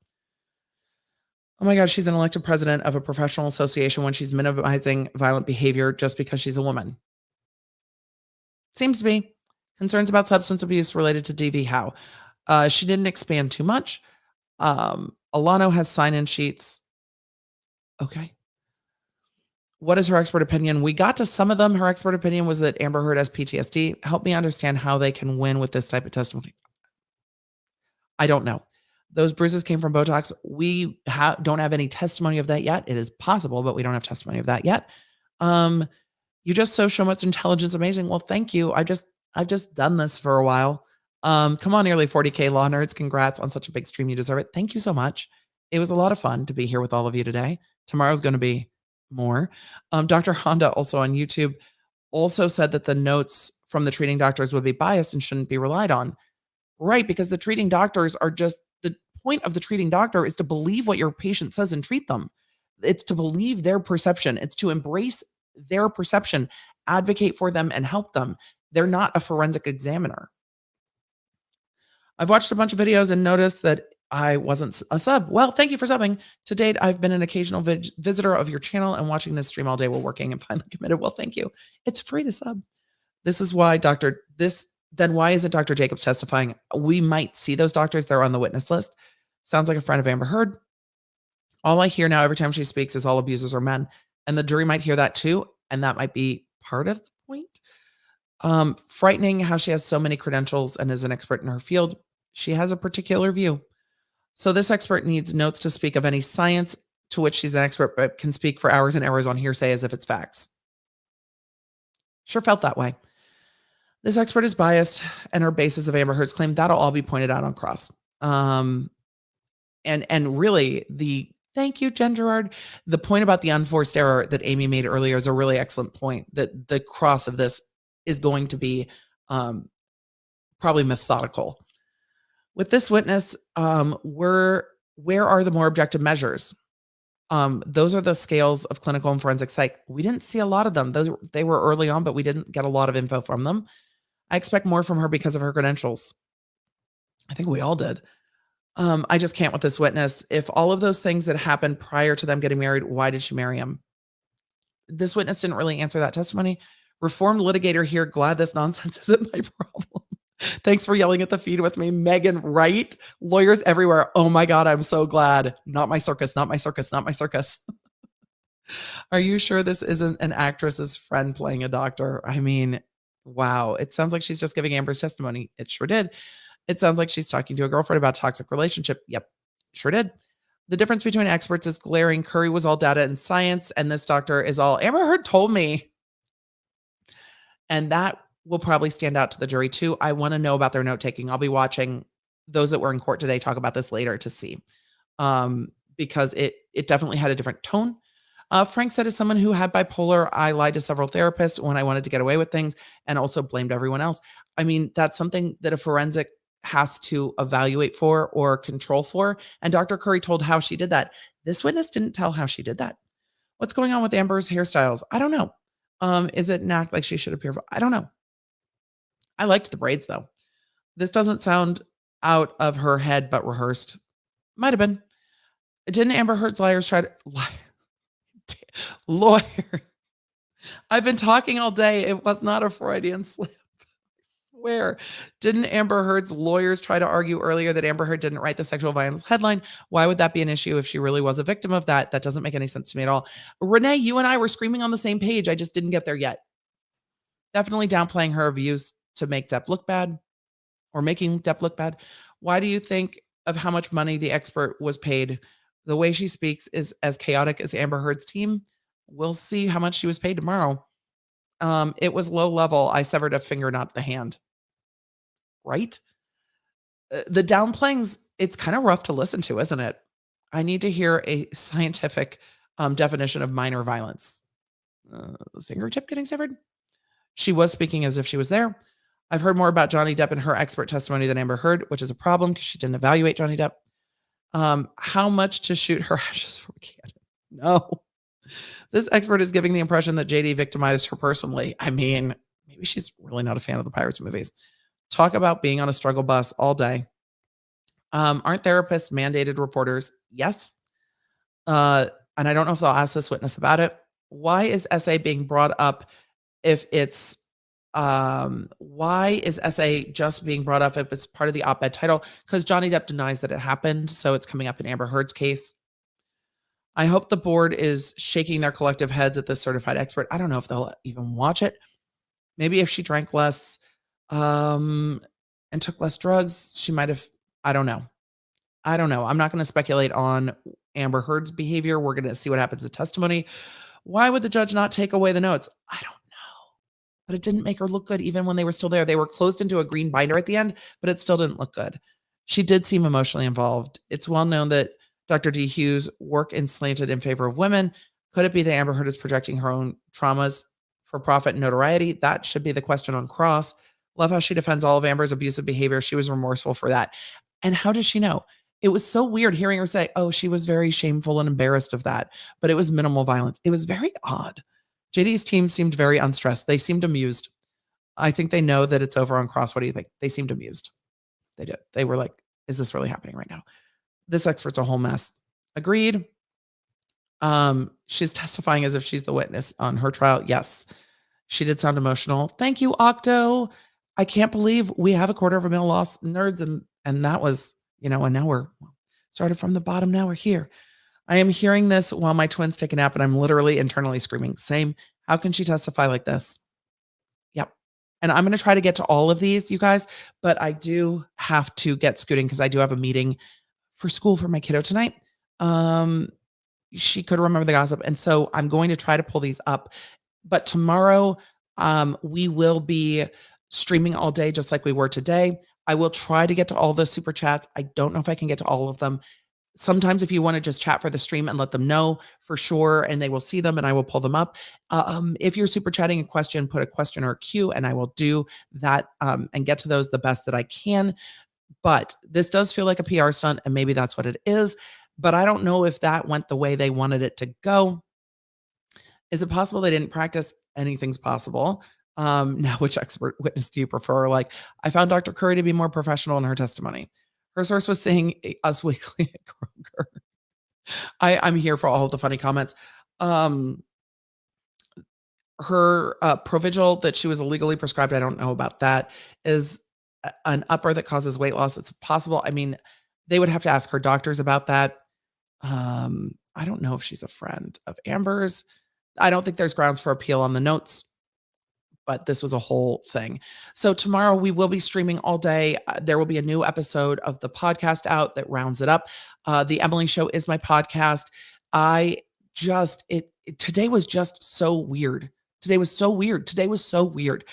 Oh my God, she's an elected president of a professional association when she's minimizing violent behavior just because she's a woman. Seems to be. Concerns about substance abuse related to DV. How? She didn't expand too much. Alano has sign-in sheets. Okay. What is her expert opinion? We got to some of them. Her expert opinion was that Amber Heard has PTSD. Help me understand how they can win with this type of testimony. I don't know. Those bruises came from Botox. We don't have any testimony of that yet. It is possible, but we don't have testimony of that yet. You just so much intelligence. Amazing. Well, thank you. I've just done this for a while. Come on, nearly 40K law nerds. Congrats on such a big stream. You deserve it. Thank you so much. It was a lot of fun to be here with all of you today. Tomorrow's going to be more. Dr. Honda, also on YouTube, also said that the notes from the treating doctors would be biased and shouldn't be relied on. Right, because the treating doctors are just, the point of the treating doctor is to believe what your patient says and treat them. It's to believe their perception. It's to embrace their perception, advocate for them, and help them. They're not a forensic examiner. I've watched a bunch of videos and noticed that I wasn't a sub. Well, thank you for subbing. To date, I've been an occasional visitor of your channel and watching this stream all day while working and finally committed. Well, thank you. It's free to sub. This is why then why isn't Dr. Jacobs testifying? We might see those doctors. They're on the witness list. Sounds like a friend of Amber Heard. All I hear now every time she speaks is all abusers are men. And the jury might hear that too. And that might be part of the point. Frightening how she has so many credentials and is an expert in her field. She has a particular view. So this expert needs notes to speak of any science to which she's an expert, but can speak for hours and hours on hearsay as if it's facts. Sure felt that way. This expert is biased, and her basis of Amber Heard's claim, that'll all be pointed out on cross. And really, thank you, Jen Gerard. The point about the unforced error that Amy made earlier is a really excellent point, that the cross of this is going to be probably methodical. With this witness, where are the more objective measures? Those are the scales of clinical and forensic psych. We didn't see a lot of them. They were early on, but we didn't get a lot of info from them. I expect more from her because of her credentials. I think we all did. I just can't with this witness. If all of those things that happened prior to them getting married, why did she marry him? This witness didn't really answer that testimony. Reformed litigator here. Glad this nonsense isn't my problem. Thanks for yelling at the feed with me, Megan. Right? Lawyers everywhere. Oh my God, I'm so glad. Not my circus, not my circus, not my circus. Are you sure this isn't an actress's friend playing a doctor? I mean, wow. It sounds like she's just giving Amber's testimony. It sure did. It sounds like she's talking to a girlfriend about a toxic relationship. Yep, sure did. The difference between experts is glaring. Curry was all data and science, and this doctor is all Amber Heard told me. And that will probably stand out to the jury too. I want to know about their note taking. I'll be watching those that were in court today talk about this later to see, because it definitely had a different tone. Frank said, as someone who had bipolar, I lied to several therapists when I wanted to get away with things and also blamed everyone else. I mean, that's something that a forensic has to evaluate for or control for. And Dr. Curry told how she did that. This witness didn't tell how she did that. What's going on with Amber's hairstyles? I don't know. Is it an act like she should appear? I don't know. I liked the braids though. This doesn't sound out of her head, but rehearsed. Might have been. Didn't Amber Heard's lawyers try to lawyer? I've been talking all day. It was not a Freudian slip. I swear. Didn't Amber Heard's lawyers try to argue earlier that Amber Heard didn't write the sexual violence headline? Why would that be an issue if she really was a victim of that? That doesn't make any sense to me at all. Renee, you and I were screaming on the same page. I just didn't get there yet. Definitely downplaying her views to make Depp look bad or making Depp look bad. Why do you think of how much money the expert was paid? The way she speaks is as chaotic as Amber Heard's team. We'll see how much she was paid tomorrow. It was low level. I severed a finger, not the hand. Right? The downplayings, it's kind of rough to listen to, isn't it? I need to hear a scientific definition of minor violence. Fingertip getting severed? She was speaking as if she was there. I've heard more about Johnny Depp in her expert testimony than Amber Heard, which is a problem because she didn't evaluate Johnny Depp. How much to shoot her ashes from a cannon? No. This expert is giving the impression that JD victimized her personally. I mean, maybe she's really not a fan of the Pirates movies. Talk about being on a struggle bus all day. Aren't therapists mandated reporters? Yes. And I don't know if they'll ask this witness about it. Why is SA being brought up if it's why is SA just being brought up if it's part of the op-ed title? Because Johnny Depp denies that it happened, so it's coming up in Amber Heard's case. I hope the board is shaking their collective heads at this certified expert. I don't know if they'll even watch it. Maybe if she drank less and took less drugs, she might have. I don't know. I'm not going to speculate on Amber Heard's behavior. We're going to see what happens in testimony. Why would the judge not take away the notes? I don't know. But it didn't make her look good even when they were still there. They were closed into a green binder at the end, but it still didn't look good. She did seem emotionally involved. It's well known that Dr. D. Hughes' work is slanted in favor of women. Could it be that Amber Heard is projecting her own traumas for profit and notoriety? That should be the question on cross. Love how she defends all of Amber's abusive behavior. She was remorseful for that. And how does she know? It was so weird hearing her say, oh, she was very shameful and embarrassed of that, but it was minimal violence. It was very odd. JD's team seemed very unstressed. They seemed amused. I think they know that it's over on cross. What do you think? They seemed amused. They did. They were like, is this really happening right now? This expert's a whole mess. Agreed. She's testifying as if she's the witness on her trial. Yes. She did sound emotional. Thank you, Octo. I can't believe we have a quarter of a million lost nerds. And that was, and now we're started from the bottom. Now we're here. I am hearing this while my twins take a nap and I'm literally internally screaming, same. How can she testify like this? Yep. And I'm going to try to get to all of these, you guys, but I do have to get scooting because I do have a meeting for school for my kiddo tonight. She could remember the gossip. And so I'm going to try to pull these up, but tomorrow we will be streaming all day, just like we were today. I will try to get to all the super chats. I don't know if I can get to all of them. Sometimes if you want to just chat for the stream and let them know for sure, and they will see them and I will pull them up. If you're super chatting a question, put a question or a Q and I will do that and get to those the best that I can. But this does feel like a PR stunt and maybe that's what it is. But I don't know if that went the way they wanted it to go. Is it possible they didn't practice? Anything's possible. Now, which expert witness do you prefer? Like, I found Dr. Curry to be more professional in her testimony. Her source was saying Us Weekly at Kroger. I'm here for all of the funny comments. Her Provigil that she was illegally prescribed, I don't know about that, is an upper that causes weight loss. It's possible. I mean, they would have to ask her doctors about that. I don't know if she's a friend of Amber's. I don't think there's grounds for appeal on the notes, but this was a whole thing. So tomorrow we will be streaming all day. There will be a new episode of the podcast out that rounds it up. The Emily Show is my podcast. Today was just so weird. Today was so weird.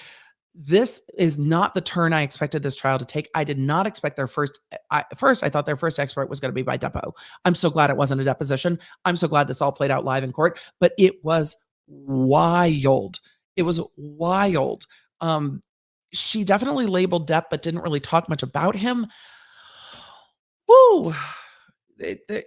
This is not the turn I expected this trial to take. I did not expect first, I thought their first expert was going to be by depo. I'm so glad it wasn't a deposition. I'm so glad this all played out live in court, but it was wild. It was wild. She definitely labeled Depp, but didn't really talk much about him. Woo!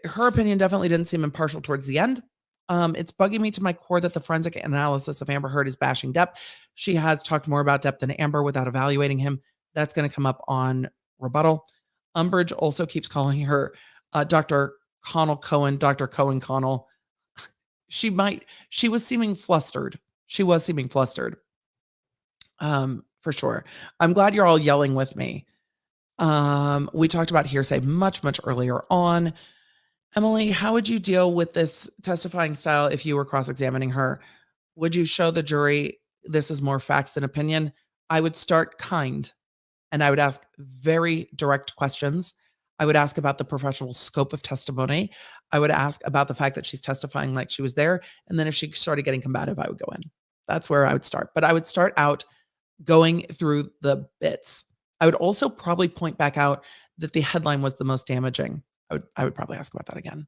Her opinion definitely didn't seem impartial towards the end. It's bugging me to my core that the forensic analysis of Amber Heard is bashing Depp. She has talked more about Depp than Amber without evaluating him. That's going to come up on rebuttal. Umbridge also keeps calling her Dr. Connell Cohen, Dr. Cohen Connell. She was seeming flustered. For sure. I'm glad you're all yelling with me. We talked about hearsay much, much earlier on. Emily, how would you deal with this testifying style if you were cross-examining her? Would you show the jury this is more facts than opinion? I would start kind, and I would ask very direct questions. I would ask about the professional scope of testimony. I would ask about the fact that she's testifying like she was there. And then if she started getting combative, I would go in. That's where I would start. But I would start out going through the bits. I would also probably point back out that the headline was the most damaging. I would probably ask about that again.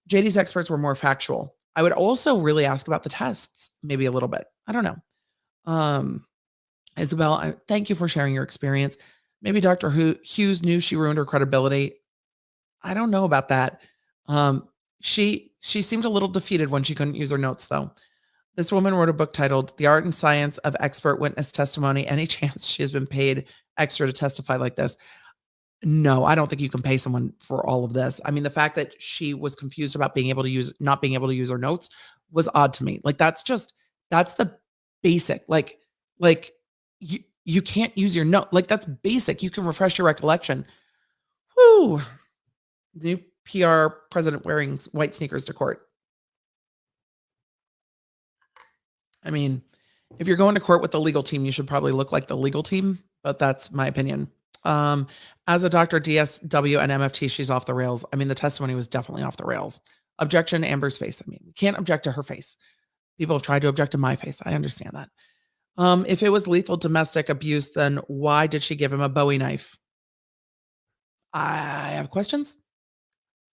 JD's experts were more factual. I would also really ask about the tests, maybe a little bit. I don't know. Isabel, thank you for sharing your experience. Maybe Dr. Hughes knew she ruined her credibility. I don't know about that. She seemed a little defeated when she couldn't use her notes, though. This woman wrote a book titled The Art and Science of Expert Witness Testimony. Any chance she has been paid extra to testify like this? No, I don't think you can pay someone for all of this. I mean, the fact that she was confused about not being able to use her notes was odd to me. Like, that's the basic, like you can't use your note. Like, that's basic. You can refresh your recollection. Whoo. New PR president wearing white sneakers to court. I mean, if you're going to court with the legal team, you should probably look like the legal team, but that's my opinion. As a Dr. DSW and MFT, she's off the rails. I mean, the testimony was definitely off the rails. Objection, Amber's face. I mean, we can't object to her face. People have tried to object to my face. I understand that. If it was lethal domestic abuse, then why did she give him a Bowie knife? I have questions.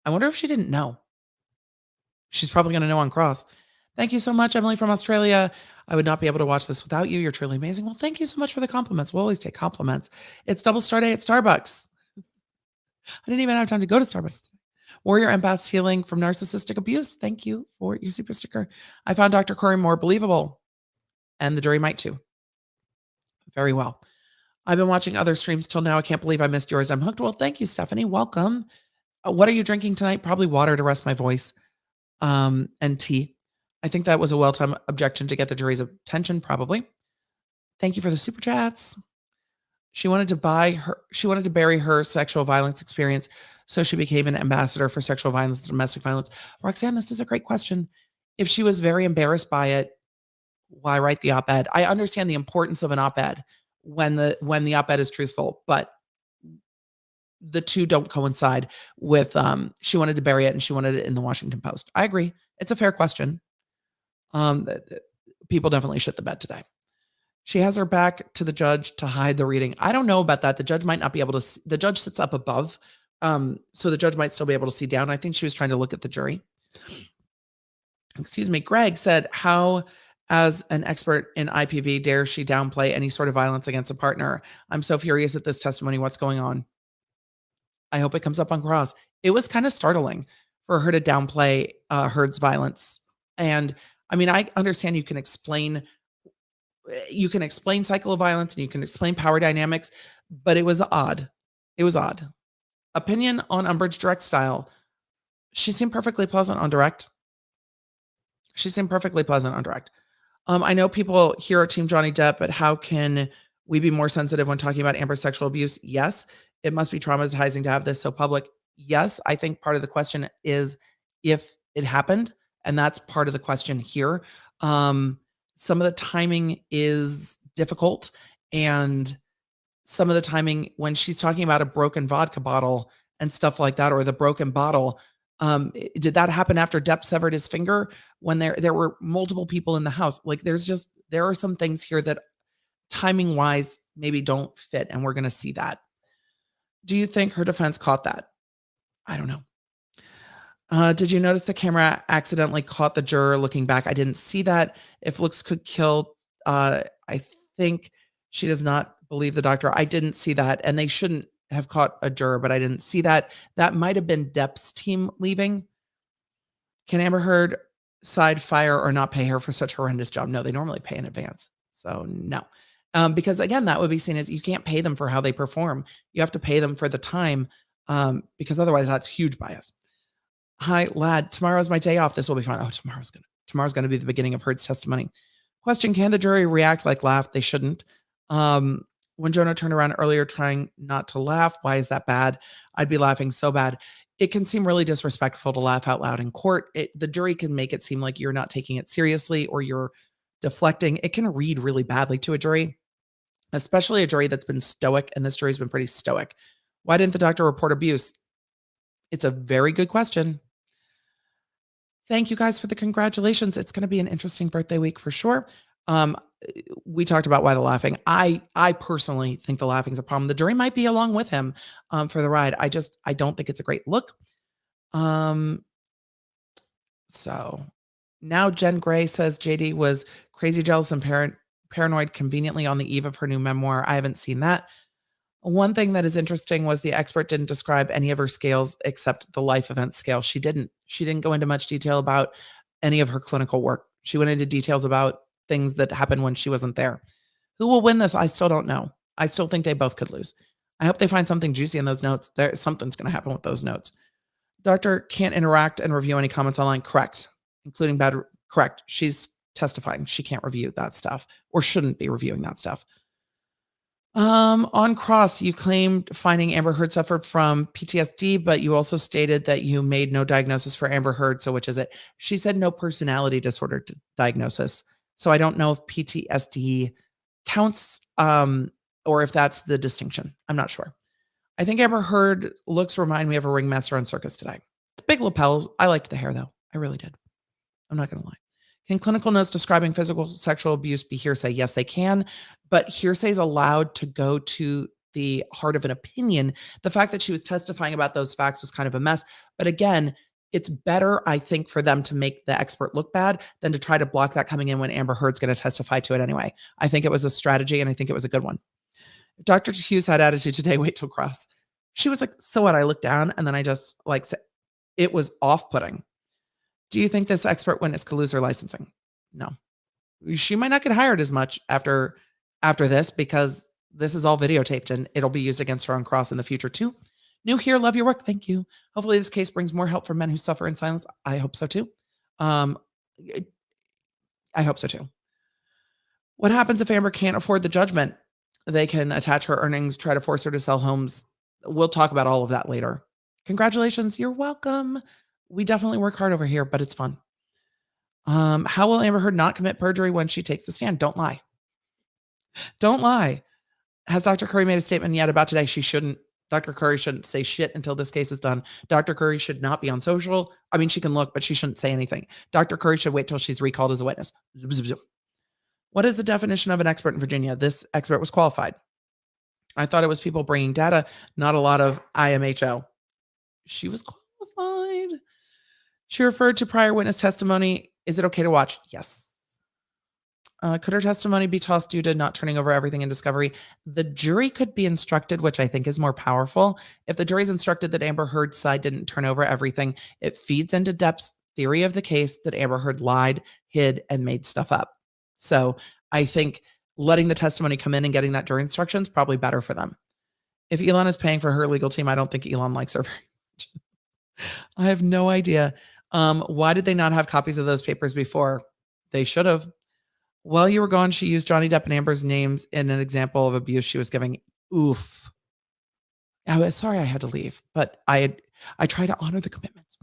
I wonder if she didn't know. She's probably going to know on cross. Thank you so much, Emily from Australia. I would not be able to watch this without you. You're truly amazing. Well, thank you so much for the compliments. We'll always take compliments. It's double star day at Starbucks. I didn't even have time to go to Starbucks today. Warrior Empaths Healing from Narcissistic Abuse. Thank you for your super sticker. I found Dr. Corey more believable, and the jury might too. Very well. I've been watching other streams till now. I can't believe I missed yours. I'm hooked. Well, thank you, Stephanie. Welcome. What are you drinking tonight? Probably water to rest my voice, and tea. I think that was a well-timed objection to get the jury's attention, probably. Thank you for the super chats. She wanted to bury her sexual violence experience, so she became an ambassador for sexual violence and domestic violence. Roxanne, this is a great question. If she was very embarrassed by it, why write the op-ed? I understand the importance of an op-ed when the op-ed is truthful, but the two don't coincide with she wanted to bury it and she wanted it in the Washington Post. I agree. It's a fair question. People definitely shit the bed today. She has her back to the judge to hide the reading. I don't know about that. The judge might not be able to see. The judge sits up above. So the judge might still be able to see down. I think she was trying to look at the jury. Excuse me. Greg said, how, as an expert in IPV, dare she downplay any sort of violence against a partner? I'm so furious at this testimony. What's going on? I hope it comes up on cross. It was kind of startling for her to downplay Heard's violence. And I mean, I understand you can explain cycle of violence and you can explain power dynamics, but it was odd. It was odd. Opinion on Umbridge direct style. She seemed perfectly pleasant on direct. I know people here are Team Johnny Depp, but how can we be more sensitive when talking about Amber's sexual abuse? Yes. It must be traumatizing to have this so public. Yes. I think part of the question is if it happened, and that's part of the question here. Some of the timing is difficult, and some of the timing when she's talking about a broken vodka bottle and stuff like that, or the broken bottle, did that happen after Depp severed his finger when there were multiple people in the house? Like there are some things here that timing wise, maybe don't fit. And we're going to see that. Do you think her defense caught that? I don't know. Did you notice the camera accidentally caught the juror looking back? I didn't see that. If looks could kill, I think she does not believe the doctor. I didn't see that. And they shouldn't have caught a juror, but I didn't see that. That might have been Depp's team leaving. Can Amber Heard side fire or not pay her for such a horrendous job? No, they normally pay in advance. So no. Because again, that would be seen as you can't pay them for how they perform. You have to pay them for the time because otherwise that's huge bias. Hi, lad. Tomorrow's my day off. This will be fun. Oh, tomorrow's gonna be the beginning of Heard's testimony. Question: can the jury react like laugh? They shouldn't. When Jonah turned around earlier trying not to laugh, why is that bad? I'd be laughing so bad. It can seem really disrespectful to laugh out loud in court. The jury can make it seem like you're not taking it seriously or you're deflecting. It can read really badly to a jury, especially a jury that's been stoic, and this jury's been pretty stoic. Why didn't the doctor report abuse? It's a very good question. Thank you guys for the congratulations. It's going to be an interesting birthday week for sure. We talked about why the laughing. I personally think the laughing is a problem. The jury might be along with him for the ride. I don't think it's a great look. So now Jen Gray says JD was crazy, jealous, and paranoid conveniently on the eve of her new memoir. I haven't seen that. One thing that is interesting was the expert didn't describe any of her scales except the life event scale. She didn't go into much detail about any of her clinical work. She went into details about things that happened when she wasn't there. Who will win this? I still don't know. I still think they both could lose. I hope they find something juicy in those notes. Something's going to happen with those notes. Doctor can't interact and review any comments online. Correct. Including bad. Correct. She's testifying. She can't review that stuff or shouldn't be reviewing that stuff. On cross, you claimed finding Amber Heard suffered from PTSD, but you also stated that you made no diagnosis for Amber Heard. So which is it? She said no personality disorder diagnosis. So I don't know if PTSD counts or if that's the distinction. I'm not sure. I think Amber Heard looks remind me of a ringmaster on Circus today. Big lapels. I liked the hair though. I really did. I'm not going to lie. Can clinical notes describing physical sexual abuse be hearsay? Yes, they can, but hearsay is allowed to go to the heart of an opinion. The fact that she was testifying about those facts was kind of a mess. But again, it's better, I think, for them to make the expert look bad than to try to block that coming in when Amber Heard's going to testify to it anyway. I think it was a strategy, and I think it was a good one. If Dr. Hughes had attitude today, wait till cross. She was like, so what? I looked down, and then I just said, it was off-putting. Do you think this expert witness could lose her licensing? No. She might not get hired as much after this because this is all videotaped and it'll be used against her on cross in the future too. New here, love your work. Thank you. Hopefully this case brings more help for men who suffer in silence. I hope so too. I hope so too. What happens if Amber can't afford the judgment? They can attach her earnings, try to force her to sell homes. We'll talk about all of that later. Congratulations. You're welcome. We definitely work hard over here, but it's fun. How will Amber Heard not commit perjury when she takes the stand? Don't lie. Don't lie. Has Dr. Curry made a statement yet about today? She shouldn't. Dr. Curry shouldn't say shit until this case is done. Dr. Curry should not be on social. I mean, she can look, but she shouldn't say anything. Dr. Curry should wait till she's recalled as a witness. Zoom, zoom, zoom. What is the definition of an expert in Virginia? This expert was qualified. I thought it was people bringing data, not a lot of IMHO. She was qualified. She referred to prior witness testimony. Is it okay to watch? Yes. Could her testimony be tossed due to not turning over everything in discovery? The jury could be instructed, which I think is more powerful. If the jury's instructed that Amber Heard's side didn't turn over everything, it feeds into Depp's theory of the case that Amber Heard lied, hid, and made stuff up. So I think letting the testimony come in and getting that jury instruction is probably better for them. If Elon is paying for her legal team, I don't think Elon likes her very much. I have no idea. Why did they not have copies of those papers before? They should have. While you were gone, she used Johnny Depp and Amber's names in an example of abuse she was giving. Oof. I was sorry I had to leave, but I try to honor the commitments.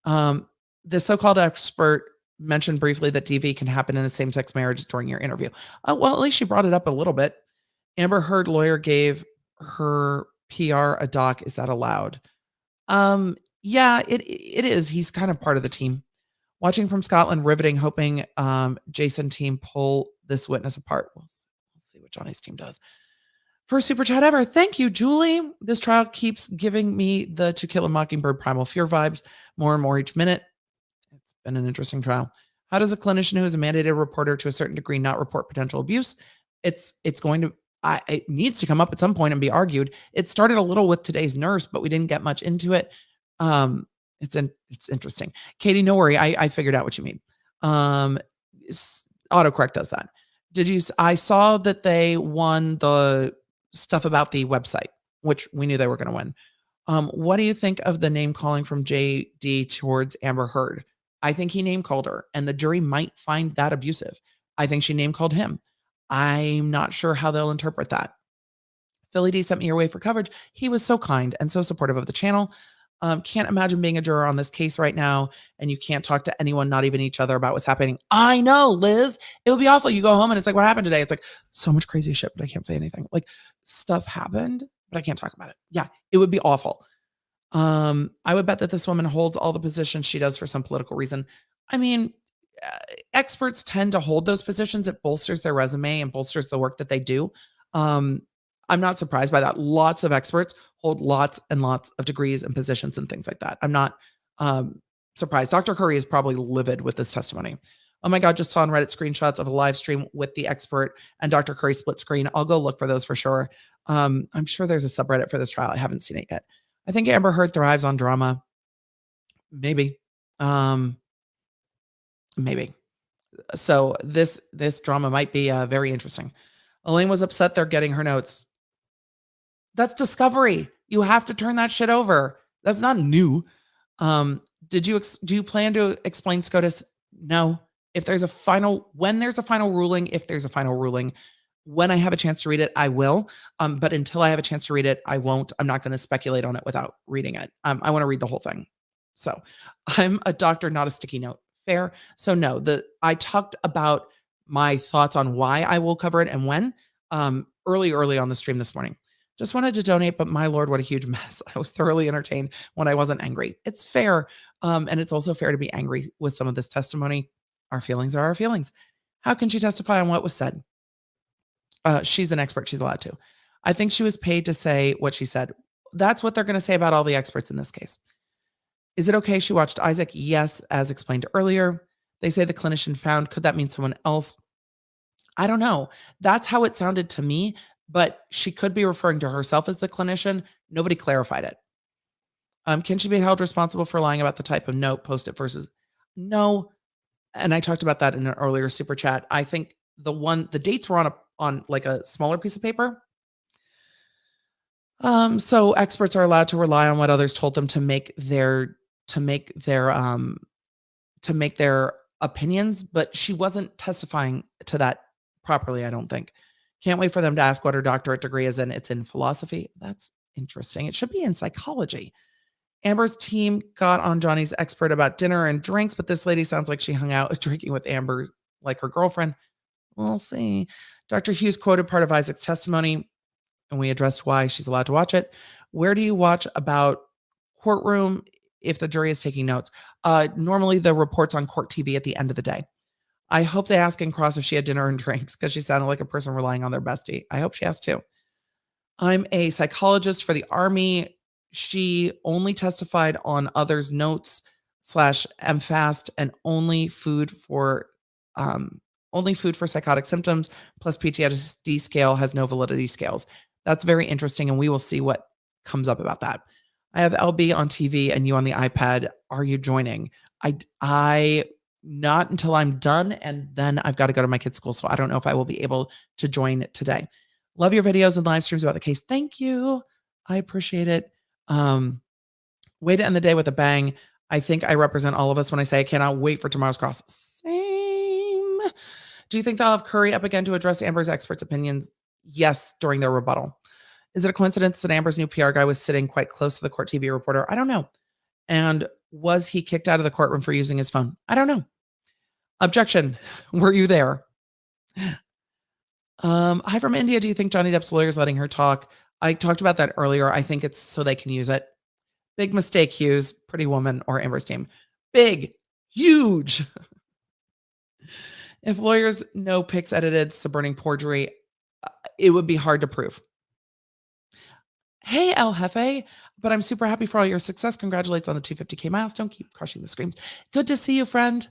The so-called expert mentioned briefly that DV can happen in a same-sex marriage during your interview. Well, at least she brought it up a little bit. Amber Heard lawyer gave her PR a doc. Is that allowed? Yeah, it is. He's kind of part of the team. Watching from Scotland, riveting, hoping Jason team pull this witness apart. We'll see what Johnny's team does. First super chat ever. Thank you, Julie. This trial keeps giving me the To Kill a Mockingbird Primal Fear vibes more and more each minute. It's been an interesting trial. How does a clinician who is a mandated reporter to a certain degree not report potential abuse? It needs to come up at some point and be argued. It started a little with today's nurse, but we didn't get much into it. It's interesting. Katie, no worry. I figured out what you mean. Autocorrect does that. I saw that they won the stuff about the website, which we knew they were going to win. What do you think of the name calling from JD towards Amber Heard? I think he name called her, and the jury might find that abusive. I think she name called him. I'm not sure how they'll interpret that. Philly D sent me your way for coverage. He was so kind and so supportive of the channel. Can't imagine being a juror on this case right now, and you can't talk to anyone, not even each other, about what's happening. I know, Liz. It would be awful. You go home and it's like, what happened today? It's like so much crazy shit, but I can't say anything. Like stuff happened, but I can't talk about it. Yeah, it would be awful. I would bet that this woman holds all the positions she does for some political reason. I mean, experts tend to hold those positions. It bolsters their resume and bolsters the work that they do. I'm not surprised by that. Lots of experts hold lots and lots of degrees and positions and things like that. I'm not surprised. Dr. Curry is probably livid with this testimony. Oh my God, just saw on Reddit screenshots of a live stream with the expert and Dr. Curry split screen. I'll go look for those for sure. I'm sure there's a subreddit for this trial. I haven't seen it yet. I think Amber Heard thrives on drama. Maybe. Maybe. So this drama might be very interesting. Elaine was upset they're getting her notes. That's discovery. You have to turn that shit over. That's not new. Do you plan to explain SCOTUS? No. When there's a final ruling, when I have a chance to read it, I will. But until I have a chance to read it, I won't. I'm not going to speculate on it without reading it. I want to read the whole thing. So I'm a doctor, not a sticky note. Fair. So no, I talked about my thoughts on why I will cover it and when early on the stream this morning. Just wanted to donate, but my Lord, what a huge mess. I was thoroughly entertained when I wasn't angry. It's fair. And it's also fair to be angry with some of this testimony. Our feelings are our feelings. How can she testify on what was said? She's an expert. She's allowed to. I think she was paid to say what she said. That's what they're going to say about all the experts in this case. Is it okay she watched Isaac? Yes, as explained earlier. They say the clinician found. Could that mean someone else? I don't know. That's how it sounded to me, but she could be referring to herself as the clinician. Nobody clarified it. Can she be held responsible for lying about the type of note posted versus no? And I talked about that in an earlier super chat. I think the dates were on like a smaller piece of paper. So experts are allowed to rely on what others told them to make their opinions, but she wasn't testifying to that properly, I don't think. Can't wait for them to ask what her doctorate degree is in. It's in philosophy. That's interesting. It should be in psychology. Amber's team got on Johnny's expert about dinner and drinks, but this lady sounds like she hung out drinking with Amber like her girlfriend. We'll see. Dr. Hughes quoted part of Isaac's testimony, and we addressed why she's allowed to watch it. Where do you watch about courtroom if the jury is taking notes? Normally the reports on court TV at the end of the day. I hope they ask in cross if she had dinner and drinks because she sounded like a person relying on their bestie. I hope she has too. I'm a psychologist for the Army. She only testified on others' notes /MFAST and only food for psychotic symptoms plus PTSD scale has no validity scales. That's very interesting, and we will see what comes up about that. I have LB on TV and you on the iPad. Are you joining? I not until I'm done, and then I've got to go to my kids' school, so I don't know if I will be able to join today. Love your videos and live streams about the case. Thank you. I appreciate it. Way to end the day with a bang. I think I represent all of us when I say I cannot wait for tomorrow's cross. Same. Do you think they'll have Curry up again to address Amber's experts' opinions? Yes, during their rebuttal. Is it a coincidence that Amber's new PR guy was sitting quite close to the court TV reporter? I don't know. And was he kicked out of the courtroom for using his phone? I don't know. Objection. Were you there? Hi from India. Do you think Johnny Depp's lawyer is letting her talk? I talked about that earlier. I think it's so they can use it. Big mistake, Hughes, Pretty Woman, or Amber's team. Big, huge. If lawyers know pics edited, suborning forgery, it would be hard to prove. Hey, El Jefe, but I'm super happy for all your success. Congratulates on the 250K milestone. Keep crushing the screams. Good to see you, friend.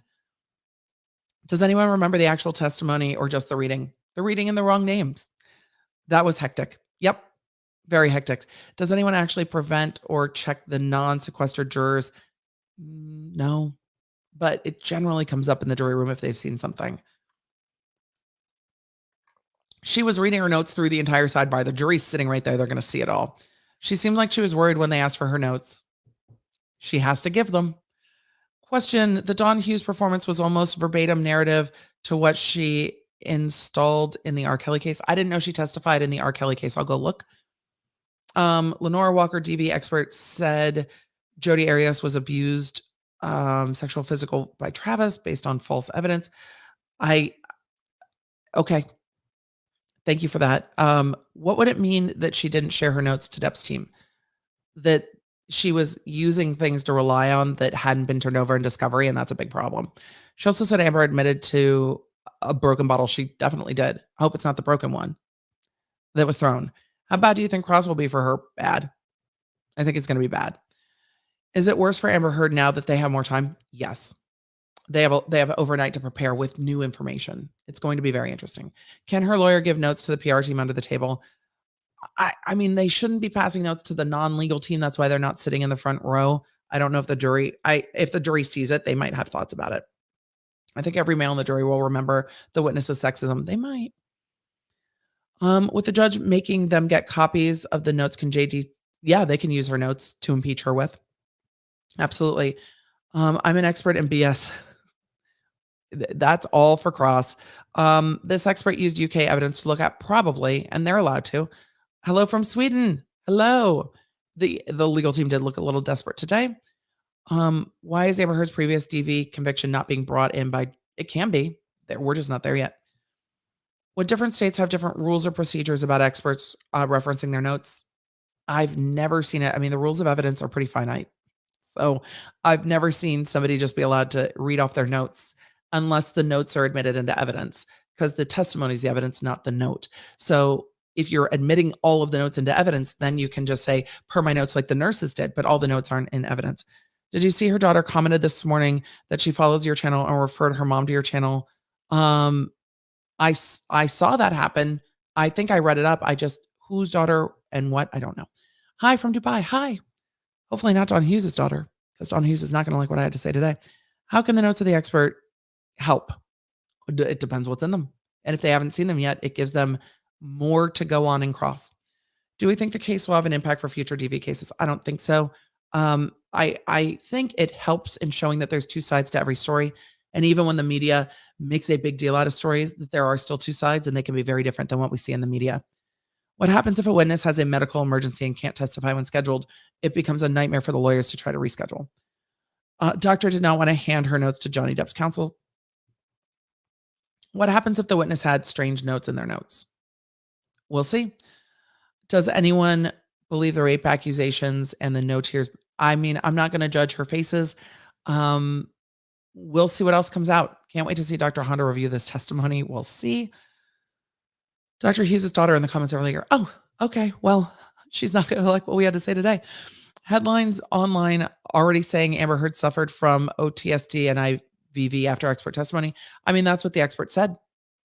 Does anyone remember the actual testimony or just the reading? The reading in the wrong names. That was hectic. Yep. Very hectic. Does anyone actually prevent or check the non-sequestered jurors? No, but it generally comes up in the jury room if they've seen something. She was reading her notes through the entire sidebar. The jury's sitting right there. They're going to see it all. She seemed like she was worried when they asked for her notes. She has to give them. Question, the Dawn Hughes performance was almost verbatim narrative to what she installed in the R. Kelly case. I didn't know she testified in the R. Kelly case. I'll go look. Lenora Walker, DV expert, said Jodi Arias was abused, sexual, physical by Travis based on false evidence. Okay. Thank you for that. What would it mean that she didn't share her notes to Depp's team? That she was using things to rely on that hadn't been turned over in discovery, and that's a big problem. She also said Amber admitted to a broken bottle. She definitely did. I hope it's not the broken one that was thrown. How bad do you think Cross will be for her? Bad. I think it's going to be bad. Is it worse for Amber Heard now that they have more time? Yes. They have overnight to prepare with new information. It's going to be very interesting. Can her lawyer give notes to the PR team under the table? I mean, they shouldn't be passing notes to the non-legal team. That's why they're not sitting in the front row. I don't know if the jury sees it, they might have thoughts about it. I think every male in the jury will remember the witness's sexism. They might. With the judge making them get copies of the notes, can JD? Yeah, they can use her notes to impeach her with. Absolutely. I'm an expert in BS. That's all for Cross. This expert used UK evidence to look at probably, and they're allowed to. Hello from Sweden. Hello. The legal team did look a little desperate today. Why is Amber Heard's previous DV conviction not being brought in by? It can be. We're just not there yet. Would different states have different rules or procedures about experts referencing their notes? I've never seen it. I mean, the rules of evidence are pretty finite. So I've never seen somebody just be allowed to read off their notes unless the notes are admitted into evidence, because the testimony is the evidence, not the note. So if you're admitting all of the notes into evidence, then you can just say, per my notes, like the nurses did, but all the notes aren't in evidence. Did you see her daughter commented this morning that she follows your channel and referred her mom to your channel? I saw that happen. I think I read it up. Whose daughter and what? I don't know. Hi from Dubai. Hi. Hopefully not Dawn Hughes' daughter, because Dawn Hughes is not going to like what I had to say today. How can the notes of the expert help? It depends what's in them. And if they haven't seen them yet, it gives them more to go on and cross. Do we think the case will have an impact for future DV cases? I don't think so. I think it helps in showing that there's two sides to every story. And even when the media makes a big deal out of stories, that there are still two sides and they can be very different than what we see in the media. What happens if a witness has a medical emergency and can't testify when scheduled? It becomes a nightmare for the lawyers to try to reschedule. Doctor did not want to hand her notes to Johnny Depp's counsel. What happens if the witness had strange notes in their notes? We'll see. Does anyone believe the rape accusations and the no tears? I mean, I'm not going to judge her faces. We'll see what else comes out. Can't wait to see Dr. Honda review this testimony. We'll see. Dr. Hughes' daughter in the comments earlier. Oh, okay. Well, she's not going to like what we had to say today. Headlines online already saying Amber Heard suffered from OTSD and IVV after expert testimony. I mean, that's what the expert said.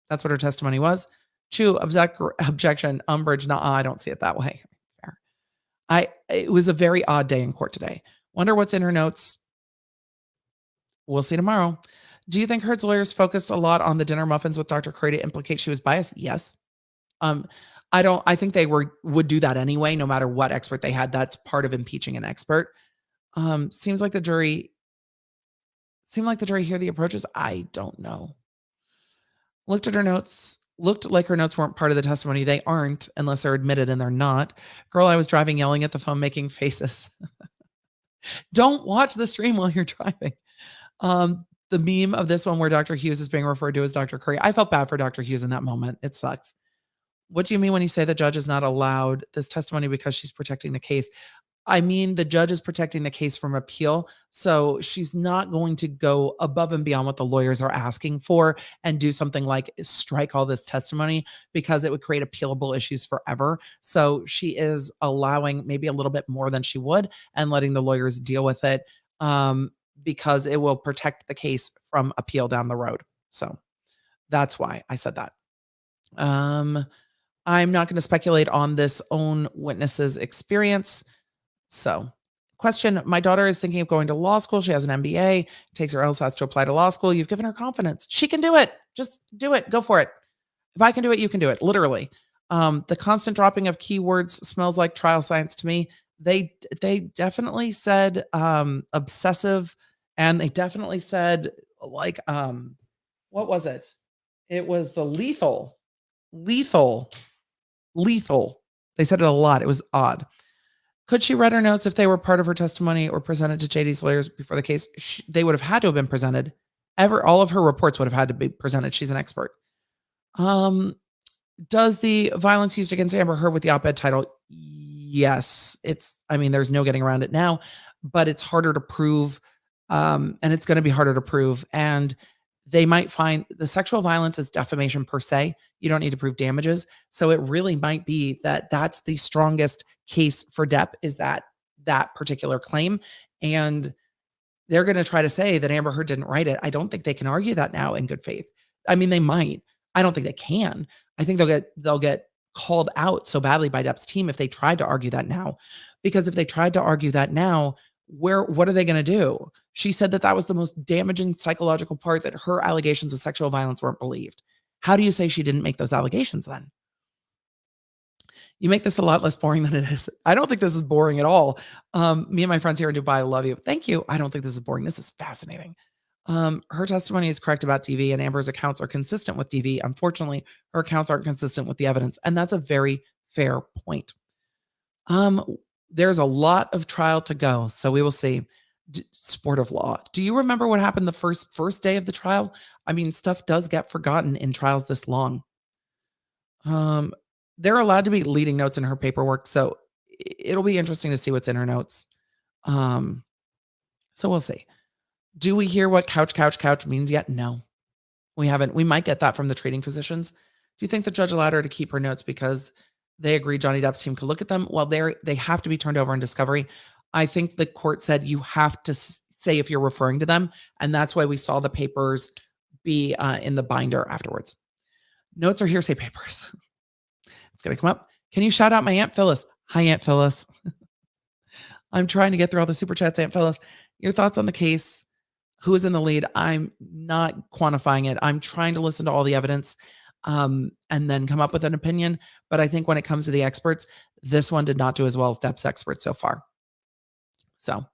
That's what her testimony was. Chew, objection, umbrage. No, I don't see it that way. Fair. It was a very odd day in court today. Wonder what's in her notes. We'll see tomorrow. Do you think Heard's lawyers focused a lot on the dinner muffins with Dr. Curry to implicate she was biased? Yes. I think they would do that anyway, no matter what expert they had. That's part of impeaching an expert. Seemed like the jury hear the approaches. I don't know. Looked like her notes weren't part of the testimony. They aren't unless they're admitted, and they're not. Girl, I was driving, yelling at the phone, making faces. Don't watch the stream while you're driving. The meme of this one where Dr. Hughes is being referred to as Dr. Curry. I felt bad for Dr. Hughes in that moment. It sucks. What do you mean when you say the judge is not allowed this testimony because she's protecting the case? I mean, the judge is protecting the case from appeal, so she's not going to go above and beyond what the lawyers are asking for and do something like strike all this testimony because it would create appealable issues forever. So she is allowing maybe a little bit more than she would and letting the lawyers deal with it because it will protect the case from appeal down the road. So that's why I said that. I'm not going to speculate on this own witness's experience. So, question, my daughter is thinking of going to law school. She has an MBA, takes her LSATs to apply to law school. You've given her confidence. She can do it. Just do it. Go for it. If I can do it, you can do it. Literally. The constant dropping of keywords smells like trial science to me. They definitely said obsessive, and they definitely said like what was it? It was the lethal. They said it a lot. It was odd. Could she read her notes if they were part of her testimony or presented to JD's lawyers before the case? They would have had to have been presented. All of her reports would have had to be presented. She's an expert. Does the violence used against Amber Heard with the op-ed title? Yes. There's no getting around it now, but it's harder to prove. And it's going to be harder to prove. And they might find the sexual violence is defamation per se. You don't need to prove damages. So it really might be that that's the strongest case for Depp, is that particular claim. And they're going to try to say that Amber Heard didn't write it. I don't think they can argue that now in good faith. They might. I don't think they can. I think they'll get called out so badly by Depp's team if they tried to argue that now. Because if they tried to argue that now, what are they going to do? She said that was the most damaging psychological part, that her allegations of sexual violence weren't believed. How do you say she didn't make those allegations then? You make this a lot less boring than it is. I don't think this is boring at all. Me and my friends here in Dubai love you. Thank you. I don't think this is boring. This is fascinating. Her testimony is correct about DV, and Amber's accounts are consistent with DV. Unfortunately, her accounts aren't consistent with the evidence, and that's a very fair point. There's a lot of trial to go, so we will see. Sport of law. Do you remember what happened the first day of the trial? Stuff does get forgotten in trials this long. There are allowed to be leading notes in her paperwork, so it'll be interesting to see what's in her notes. So we'll see. Do we hear what couch means yet? No, we haven't. We might get that from the treating physicians. Do you think the judge allowed her to keep her notes because they agreed Johnny Depp's team could look at them? Well, they have to be turned over in discovery. I think the court said you have to say if you're referring to them, and that's why we saw the papers be in the binder afterwards. Notes are hearsay papers. It's going to come up. Can you shout out my Aunt Phyllis? Hi, Aunt Phyllis. I'm trying to get through all the super chats, Aunt Phyllis. Your thoughts on the case? Who is in the lead? I'm not quantifying it. I'm trying to listen to all the evidence and then come up with an opinion. But I think when it comes to the experts, this one did not do as well as Depp's experts so far. So,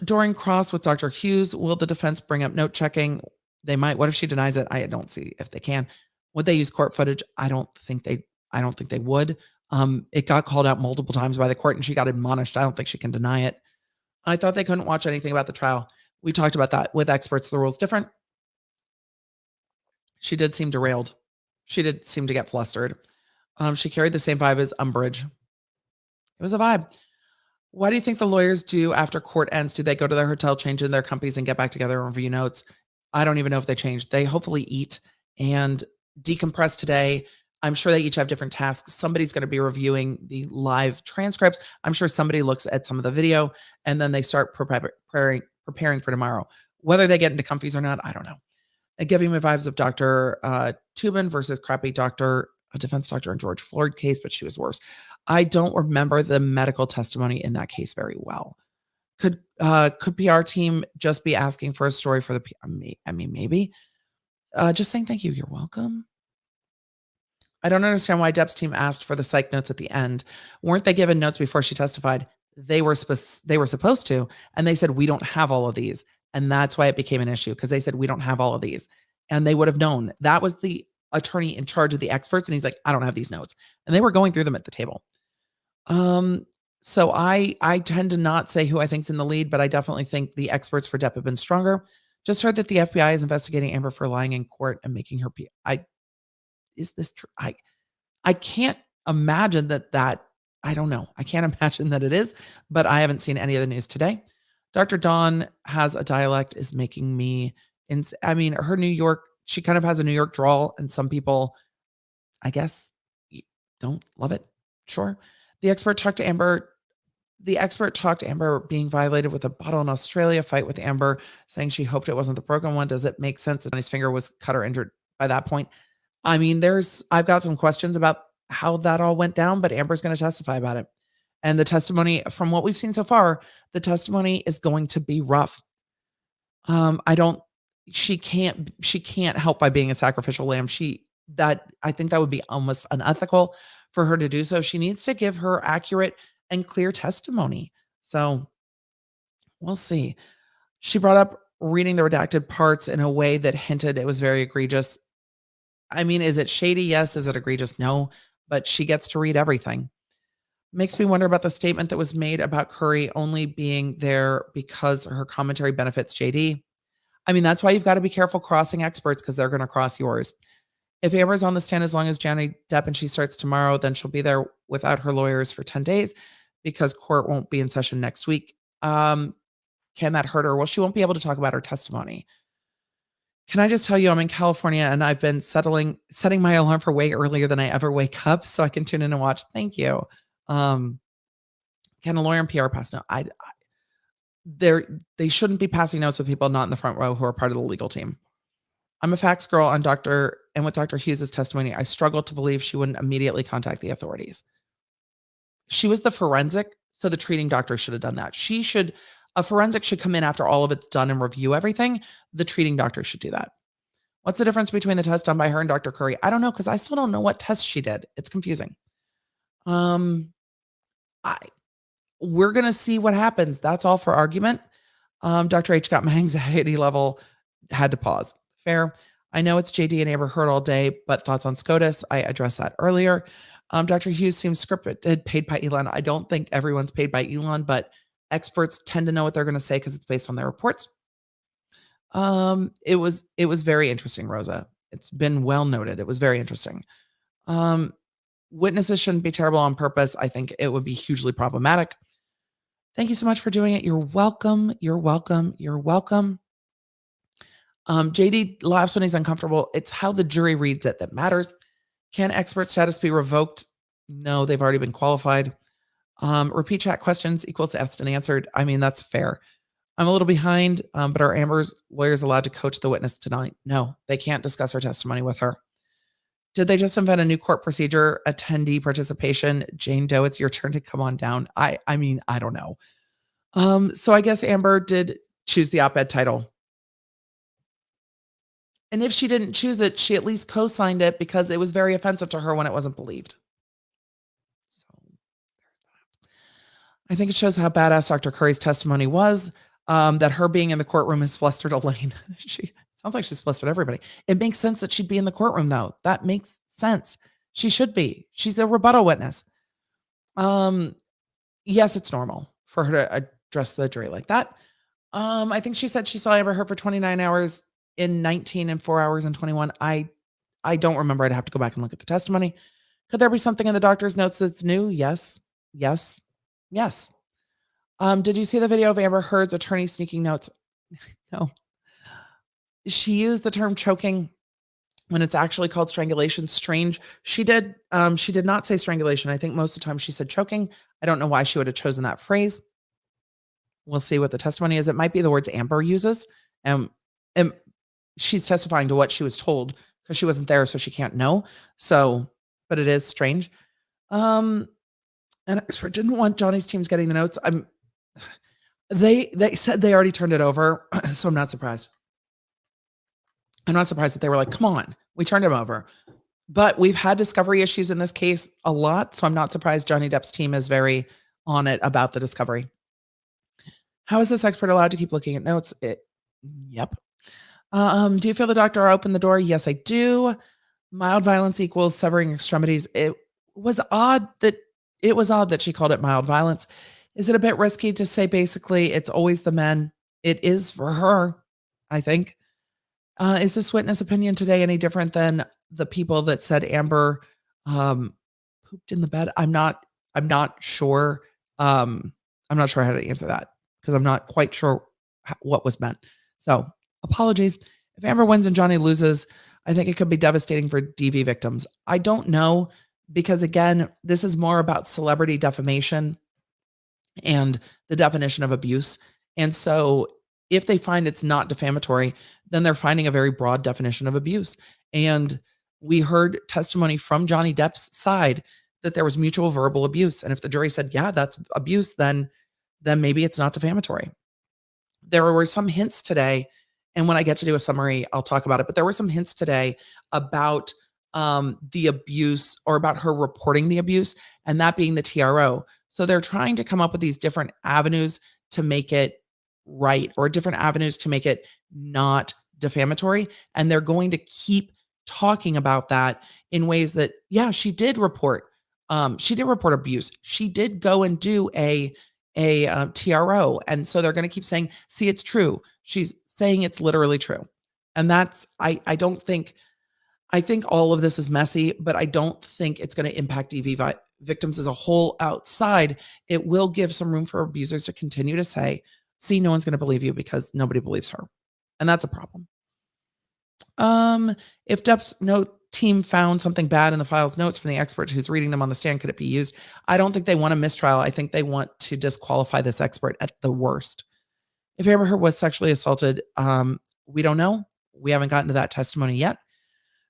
during cross with Dr. Hughes, will the defense bring up note checking? They might. What if she denies it? I don't see if they can. Would they use court footage? I don't think they would. It got called out multiple times by the court and she got admonished. I don't think she can deny it. I thought they couldn't watch anything about the trial. We talked about that. With experts, the rule's different. She did seem derailed. She did seem to get flustered. She carried the same vibe as Umbridge. It was a vibe. What do you think the lawyers do after court ends? Do they go to their hotel, change in their companies, and get back together and review notes? I don't even know if they changed. They hopefully eat and decompress today. I'm sure they each have different tasks. Somebody's going to be reviewing the live transcripts. I'm sure somebody looks at some of the video, and then they start preparing for tomorrow. Whether they get into comfies or not, I don't know. And giving me vibes of Dr. Tubin versus crappy defense doctor in George Floyd case, but she was worse. I don't remember the medical testimony in that case very well. Could PR team just be asking for a story for the maybe. Just saying thank you. You're welcome. I don't understand why Depp's team asked for the psych notes at the end. Weren't they given notes before she testified? They were supposed to, and they said we don't have all of these, and that's why it became an issue, because they said we don't have all of these, and they would have known. That was the attorney in charge of the experts, and he's like, I don't have these notes, and they were going through them at the table. So I tend to not say who I think's in the lead, but I definitely think the experts for Depp have been stronger. Just heard that the FBI is investigating Amber for lying in court and making her. Is this true? I can't imagine that I don't know. I can't imagine that it is, but I haven't seen any of the news today. Dr. Dawn has a dialect is making me I mean, her New York, she kind of has a New York drawl, and some people, I guess, don't love it. Sure. The expert talked to Amber. The expert talked Amber being violated with a bottle in Australia, fight with Amber, saying she hoped it wasn't the broken one. Does it make sense that his finger was cut or injured by that point? I mean, I've got some questions about how that all went down, but Amber's going to testify about it. And the testimony, from what we've seen so far, the testimony is going to be rough. I don't, she can't help by being a sacrificial lamb. I think that would be almost unethical for her to do so. She needs to give her accurate and clear testimony. So we'll see. She brought up reading the redacted parts in a way that hinted it was very egregious. I mean, is it shady? Yes. Is it egregious? No. But she gets to read everything. Makes me wonder about the statement that was made about Curry only being there because her commentary benefits JD. I mean, that's why you've got to be careful crossing experts, because they're going to cross yours. If Amber's on the stand as long as Johnny Depp and she starts tomorrow, then she'll be there without her lawyers for 10 days because court won't be in session next week. Can that hurt her? Well, she won't be able to talk about her testimony. Can I just tell you, I'm in California and I've been setting my alarm for way earlier than I ever wake up so I can tune in and watch. Thank you. Can a lawyer and PR pass? No, they shouldn't be passing notes with people not in the front row who are part of the legal team. I'm a facts girl on with Dr. Hughes' testimony. I struggle to believe she wouldn't immediately contact the authorities. She was the forensic, so the treating doctor should have done that. A forensic should come in after all of it's done and review everything. The treating doctor should do that. What's the difference between the test done by her and Dr. Curry? I don't know, because I still don't know what test she did. It's confusing. We're going to see what happens. That's all for argument. Dr. H got my anxiety level, had to pause. Fair. I know it's JD and Amber Heard all day, but thoughts on SCOTUS? I addressed that earlier. Dr. Hughes seems scripted, paid by Elon. I don't think everyone's paid by Elon, but experts tend to know what they're going to say because it's based on their reports. It was very interesting, Rosa. It's been well noted. It was very interesting. Witnesses shouldn't be terrible on purpose. I think it would be hugely problematic. Thank you so much for doing it. You're welcome. You're welcome. You're welcome. JD laughs when he's uncomfortable. It's how the jury reads it that matters. Can expert status be revoked? No, they've already been qualified. Repeat chat questions equals asked and answered. I mean, that's fair. I'm a little behind, but are Amber's lawyers allowed to coach the witness tonight? No, they can't discuss her testimony with her. Did they just invent a new court procedure? Attendee participation. Jane Doe, it's your turn to come on down. I mean, I don't know. So I guess Amber did choose the op-ed title. And if she didn't choose it, she at least co-signed it because it was very offensive to her when it wasn't believed. So I think it shows how badass Dr. Curry's testimony was, that her being in the courtroom has flustered Elaine. She sounds like she's flustered everybody. It makes sense that she'd be in the courtroom, though. That makes sense. She should be. She's a rebuttal witness. Yes, it's normal for her to address the jury like that. I think she said she saw Amber Heard for 29 hours in 19 and 4 hours in 21. I don't remember. I'd have to go back and look at the testimony. Could there be something in the doctor's notes that's new? Yes. Yes. Yes. Did you see the video of Amber Heard's attorney sneaking notes? No. She used the term choking when it's actually called strangulation. Strange. She did not say strangulation. I think most of the time she said choking. I don't know why she would have chosen that phrase. We'll see what the testimony is. It might be the words Amber uses. And she's testifying to what she was told because she wasn't there, so she can't know. So, but it is strange. And expert didn't want Johnny's teams getting the notes. They said they already turned it over, so I'm not surprised. I'm not surprised that they were like, come on, we turned him over. But we've had discovery issues in this case a lot, so I'm not surprised Johnny Depp's team is very on it about the discovery. How is this expert allowed to keep looking at notes? Yep. Do you feel the doctor opened the door? Yes, I do. Mild violence equals severing extremities. It was odd that she called it mild violence. Is it a bit risky to say basically it's always the men? It is for her, I think. Is this witness opinion today any different than the people that said Amber pooped in the bed? I'm not I'm not sure. I'm not sure how to answer that because I'm not quite sure what was meant. So apologies. If Amber wins and Johnny loses, I think it could be devastating for DV victims. I don't know because, again, this is more about celebrity defamation and the definition of abuse. And so if they find it's not defamatory, then they're finding a very broad definition of abuse. And we heard testimony from Johnny Depp's side that there was mutual verbal abuse. And if the jury said, yeah, that's abuse, then maybe it's not defamatory. There were some hints today, and when I get to do a summary, I'll talk about it, but there were some hints today about the abuse, or about her reporting the abuse, and that being the TRO. So they're trying to come up with these different avenues to make it right, or different avenues to make it not defamatory. And they're going to keep talking about that in ways that, yeah, she did report abuse. She did go and do a TRO. And so they're going to keep saying, see, it's true. She's saying it's literally true. And that's, I think all of this is messy, but I don't think it's going to impact DV victims as a whole outside. It will give some room for abusers to continue to say, see, no one's going to believe you because nobody believes her. And that's a problem. If Depp's note team found something bad in the file's notes from the expert who's reading them on the stand, could it be used? I don't think they want a mistrial. I think they want to disqualify this expert at the worst. If Amber Heard was sexually assaulted, we don't know. We haven't gotten to that testimony yet.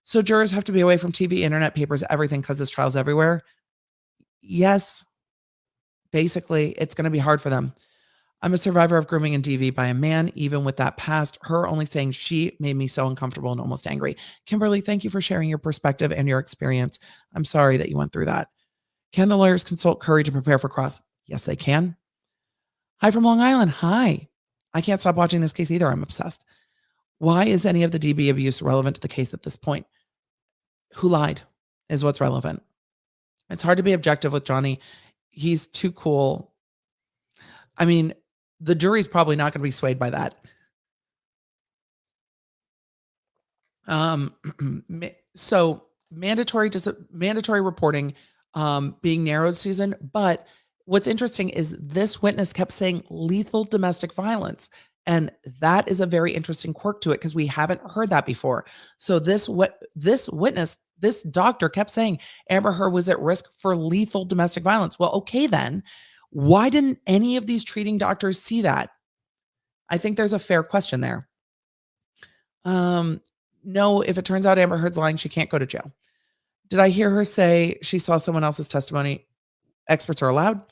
So jurors have to be away from TV, internet, papers, everything, because this trial's everywhere. Yes, basically, it's going to be hard for them. I'm a survivor of grooming and DV by a man, even with that past. Her only saying she made me so uncomfortable and almost angry. Kimberly, thank you for sharing your perspective and your experience. I'm sorry that you went through that. Can the lawyers consult Curry to prepare for cross? Yes, they can. Hi from Long Island. Hi. I can't stop watching this case either. I'm obsessed. Why is any of the DB abuse relevant to the case at this point? Who lied is what's relevant. It's hard to be objective with Johnny. He's too cool. I mean, the jury's probably not going to be swayed by that. So mandatory reporting being narrowed, Susan. But what's interesting is this witness kept saying lethal domestic violence. And that is a very interesting quirk to it because we haven't heard that before. So this witness, this doctor kept saying Amber Heard was at risk for lethal domestic violence. Well, okay, then why didn't any of these treating doctors see that? I think there's a fair question there. No, if it turns out Amber Heard's lying, she can't go to jail. Did I hear her say she saw someone else's testimony? Experts are allowed.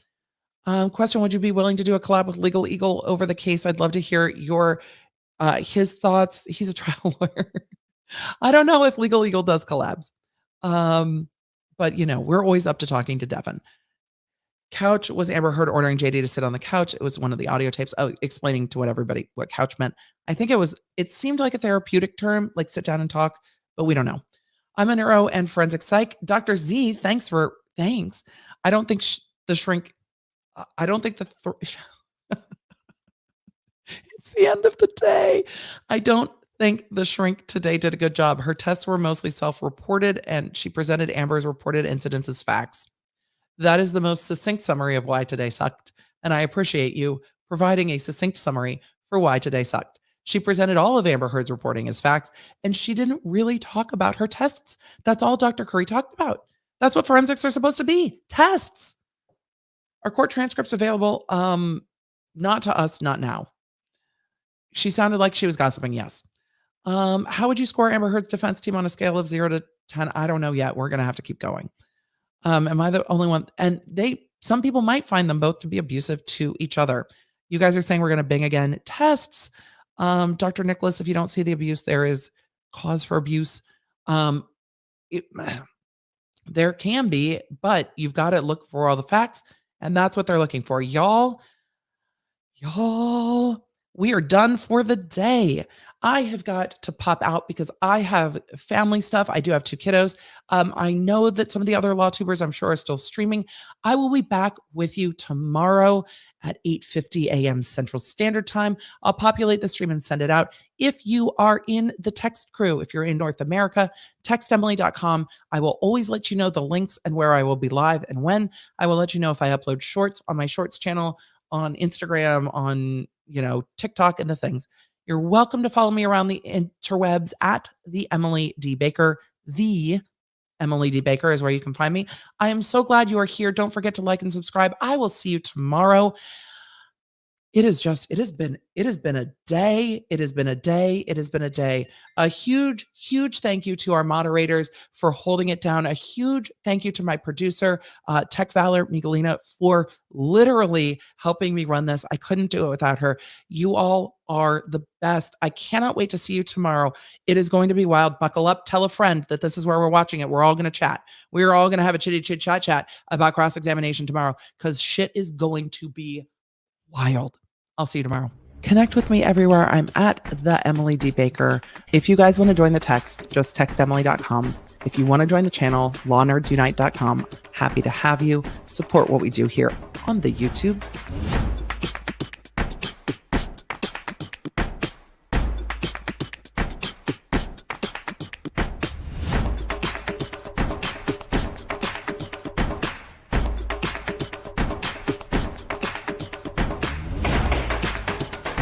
Question, would you be willing to do a collab with Legal Eagle over the case? I'd love to hear his thoughts. He's a trial lawyer. I don't know if Legal Eagle does collabs. But we're always up to talking to Devin. Couch, was Amber Heard ordering JD to sit on the couch? It was one of the audio tapes explaining to what couch meant. I think it seemed like a therapeutic term, like sit down and talk, but we don't know. I'm a neuro and forensic psych. Dr. Z, thanks. I don't think the shrink, I don't think it's the end of the day. I don't think the shrink today did a good job. Her tests were mostly self-reported, and she presented Amber's reported incidents as facts. That is the most succinct summary of why today sucked, and I appreciate you providing a succinct summary for why today sucked. She presented all of Amber Heard's reporting as facts, and she didn't really talk about her tests. That's all Dr. Curry talked about. That's what forensics are supposed to be, tests. Are court transcripts available? Not to us, not now. She sounded like she was gossiping, yes. How would you score Amber Heard's defense team on a scale of 0 to 10? I don't know yet. We're going to have to keep going. Am I the only one? And some people might find them both to be abusive to each other. You guys are saying we're going to bing again. Tests. Dr. Nicholas, if you don't see the abuse, there is cause for abuse. There can be, but you've got to look for all the facts. And that's what they're looking for. Y'all, we are done for the day. I have got to pop out because I have family stuff. I do have 2 kiddos. I know that some of the other law tubers, I'm sure, are still streaming. I will be back with you tomorrow at 8:50 a.m. Central Standard Time. I'll populate the stream and send it out. If you are in the text crew, if you're in North America, textemily.com. I will always let you know the links and where I will be live and when. I will let you know if I upload shorts on my shorts channel, on Instagram, on, TikTok and the things. You're welcome to follow me around the interwebs at the Emily D. Baker. The Emily D. Baker is where you can find me. I am so glad you are here. Don't forget to like and subscribe. I will see you tomorrow. It has been a day. It has been a day. A huge, huge thank you to our moderators for holding it down. A huge thank you to my producer, Tech Valor Miguelina, for literally helping me run this. I couldn't do it without her. You all are the best. I cannot wait to see you tomorrow. It is going to be wild. Buckle up. Tell a friend that this is where we're watching it. We're all going to chat. We're all going to have a chitty chit chat chat about cross-examination tomorrow because shit is going to be wild. I'll see you tomorrow. Connect with me everywhere. I'm at the Emily D. Baker. If you guys want to join the text, just textemily.com. If you want to join the channel, lawnerdsunite.com. Happy to have you. Support what we do here on the YouTube.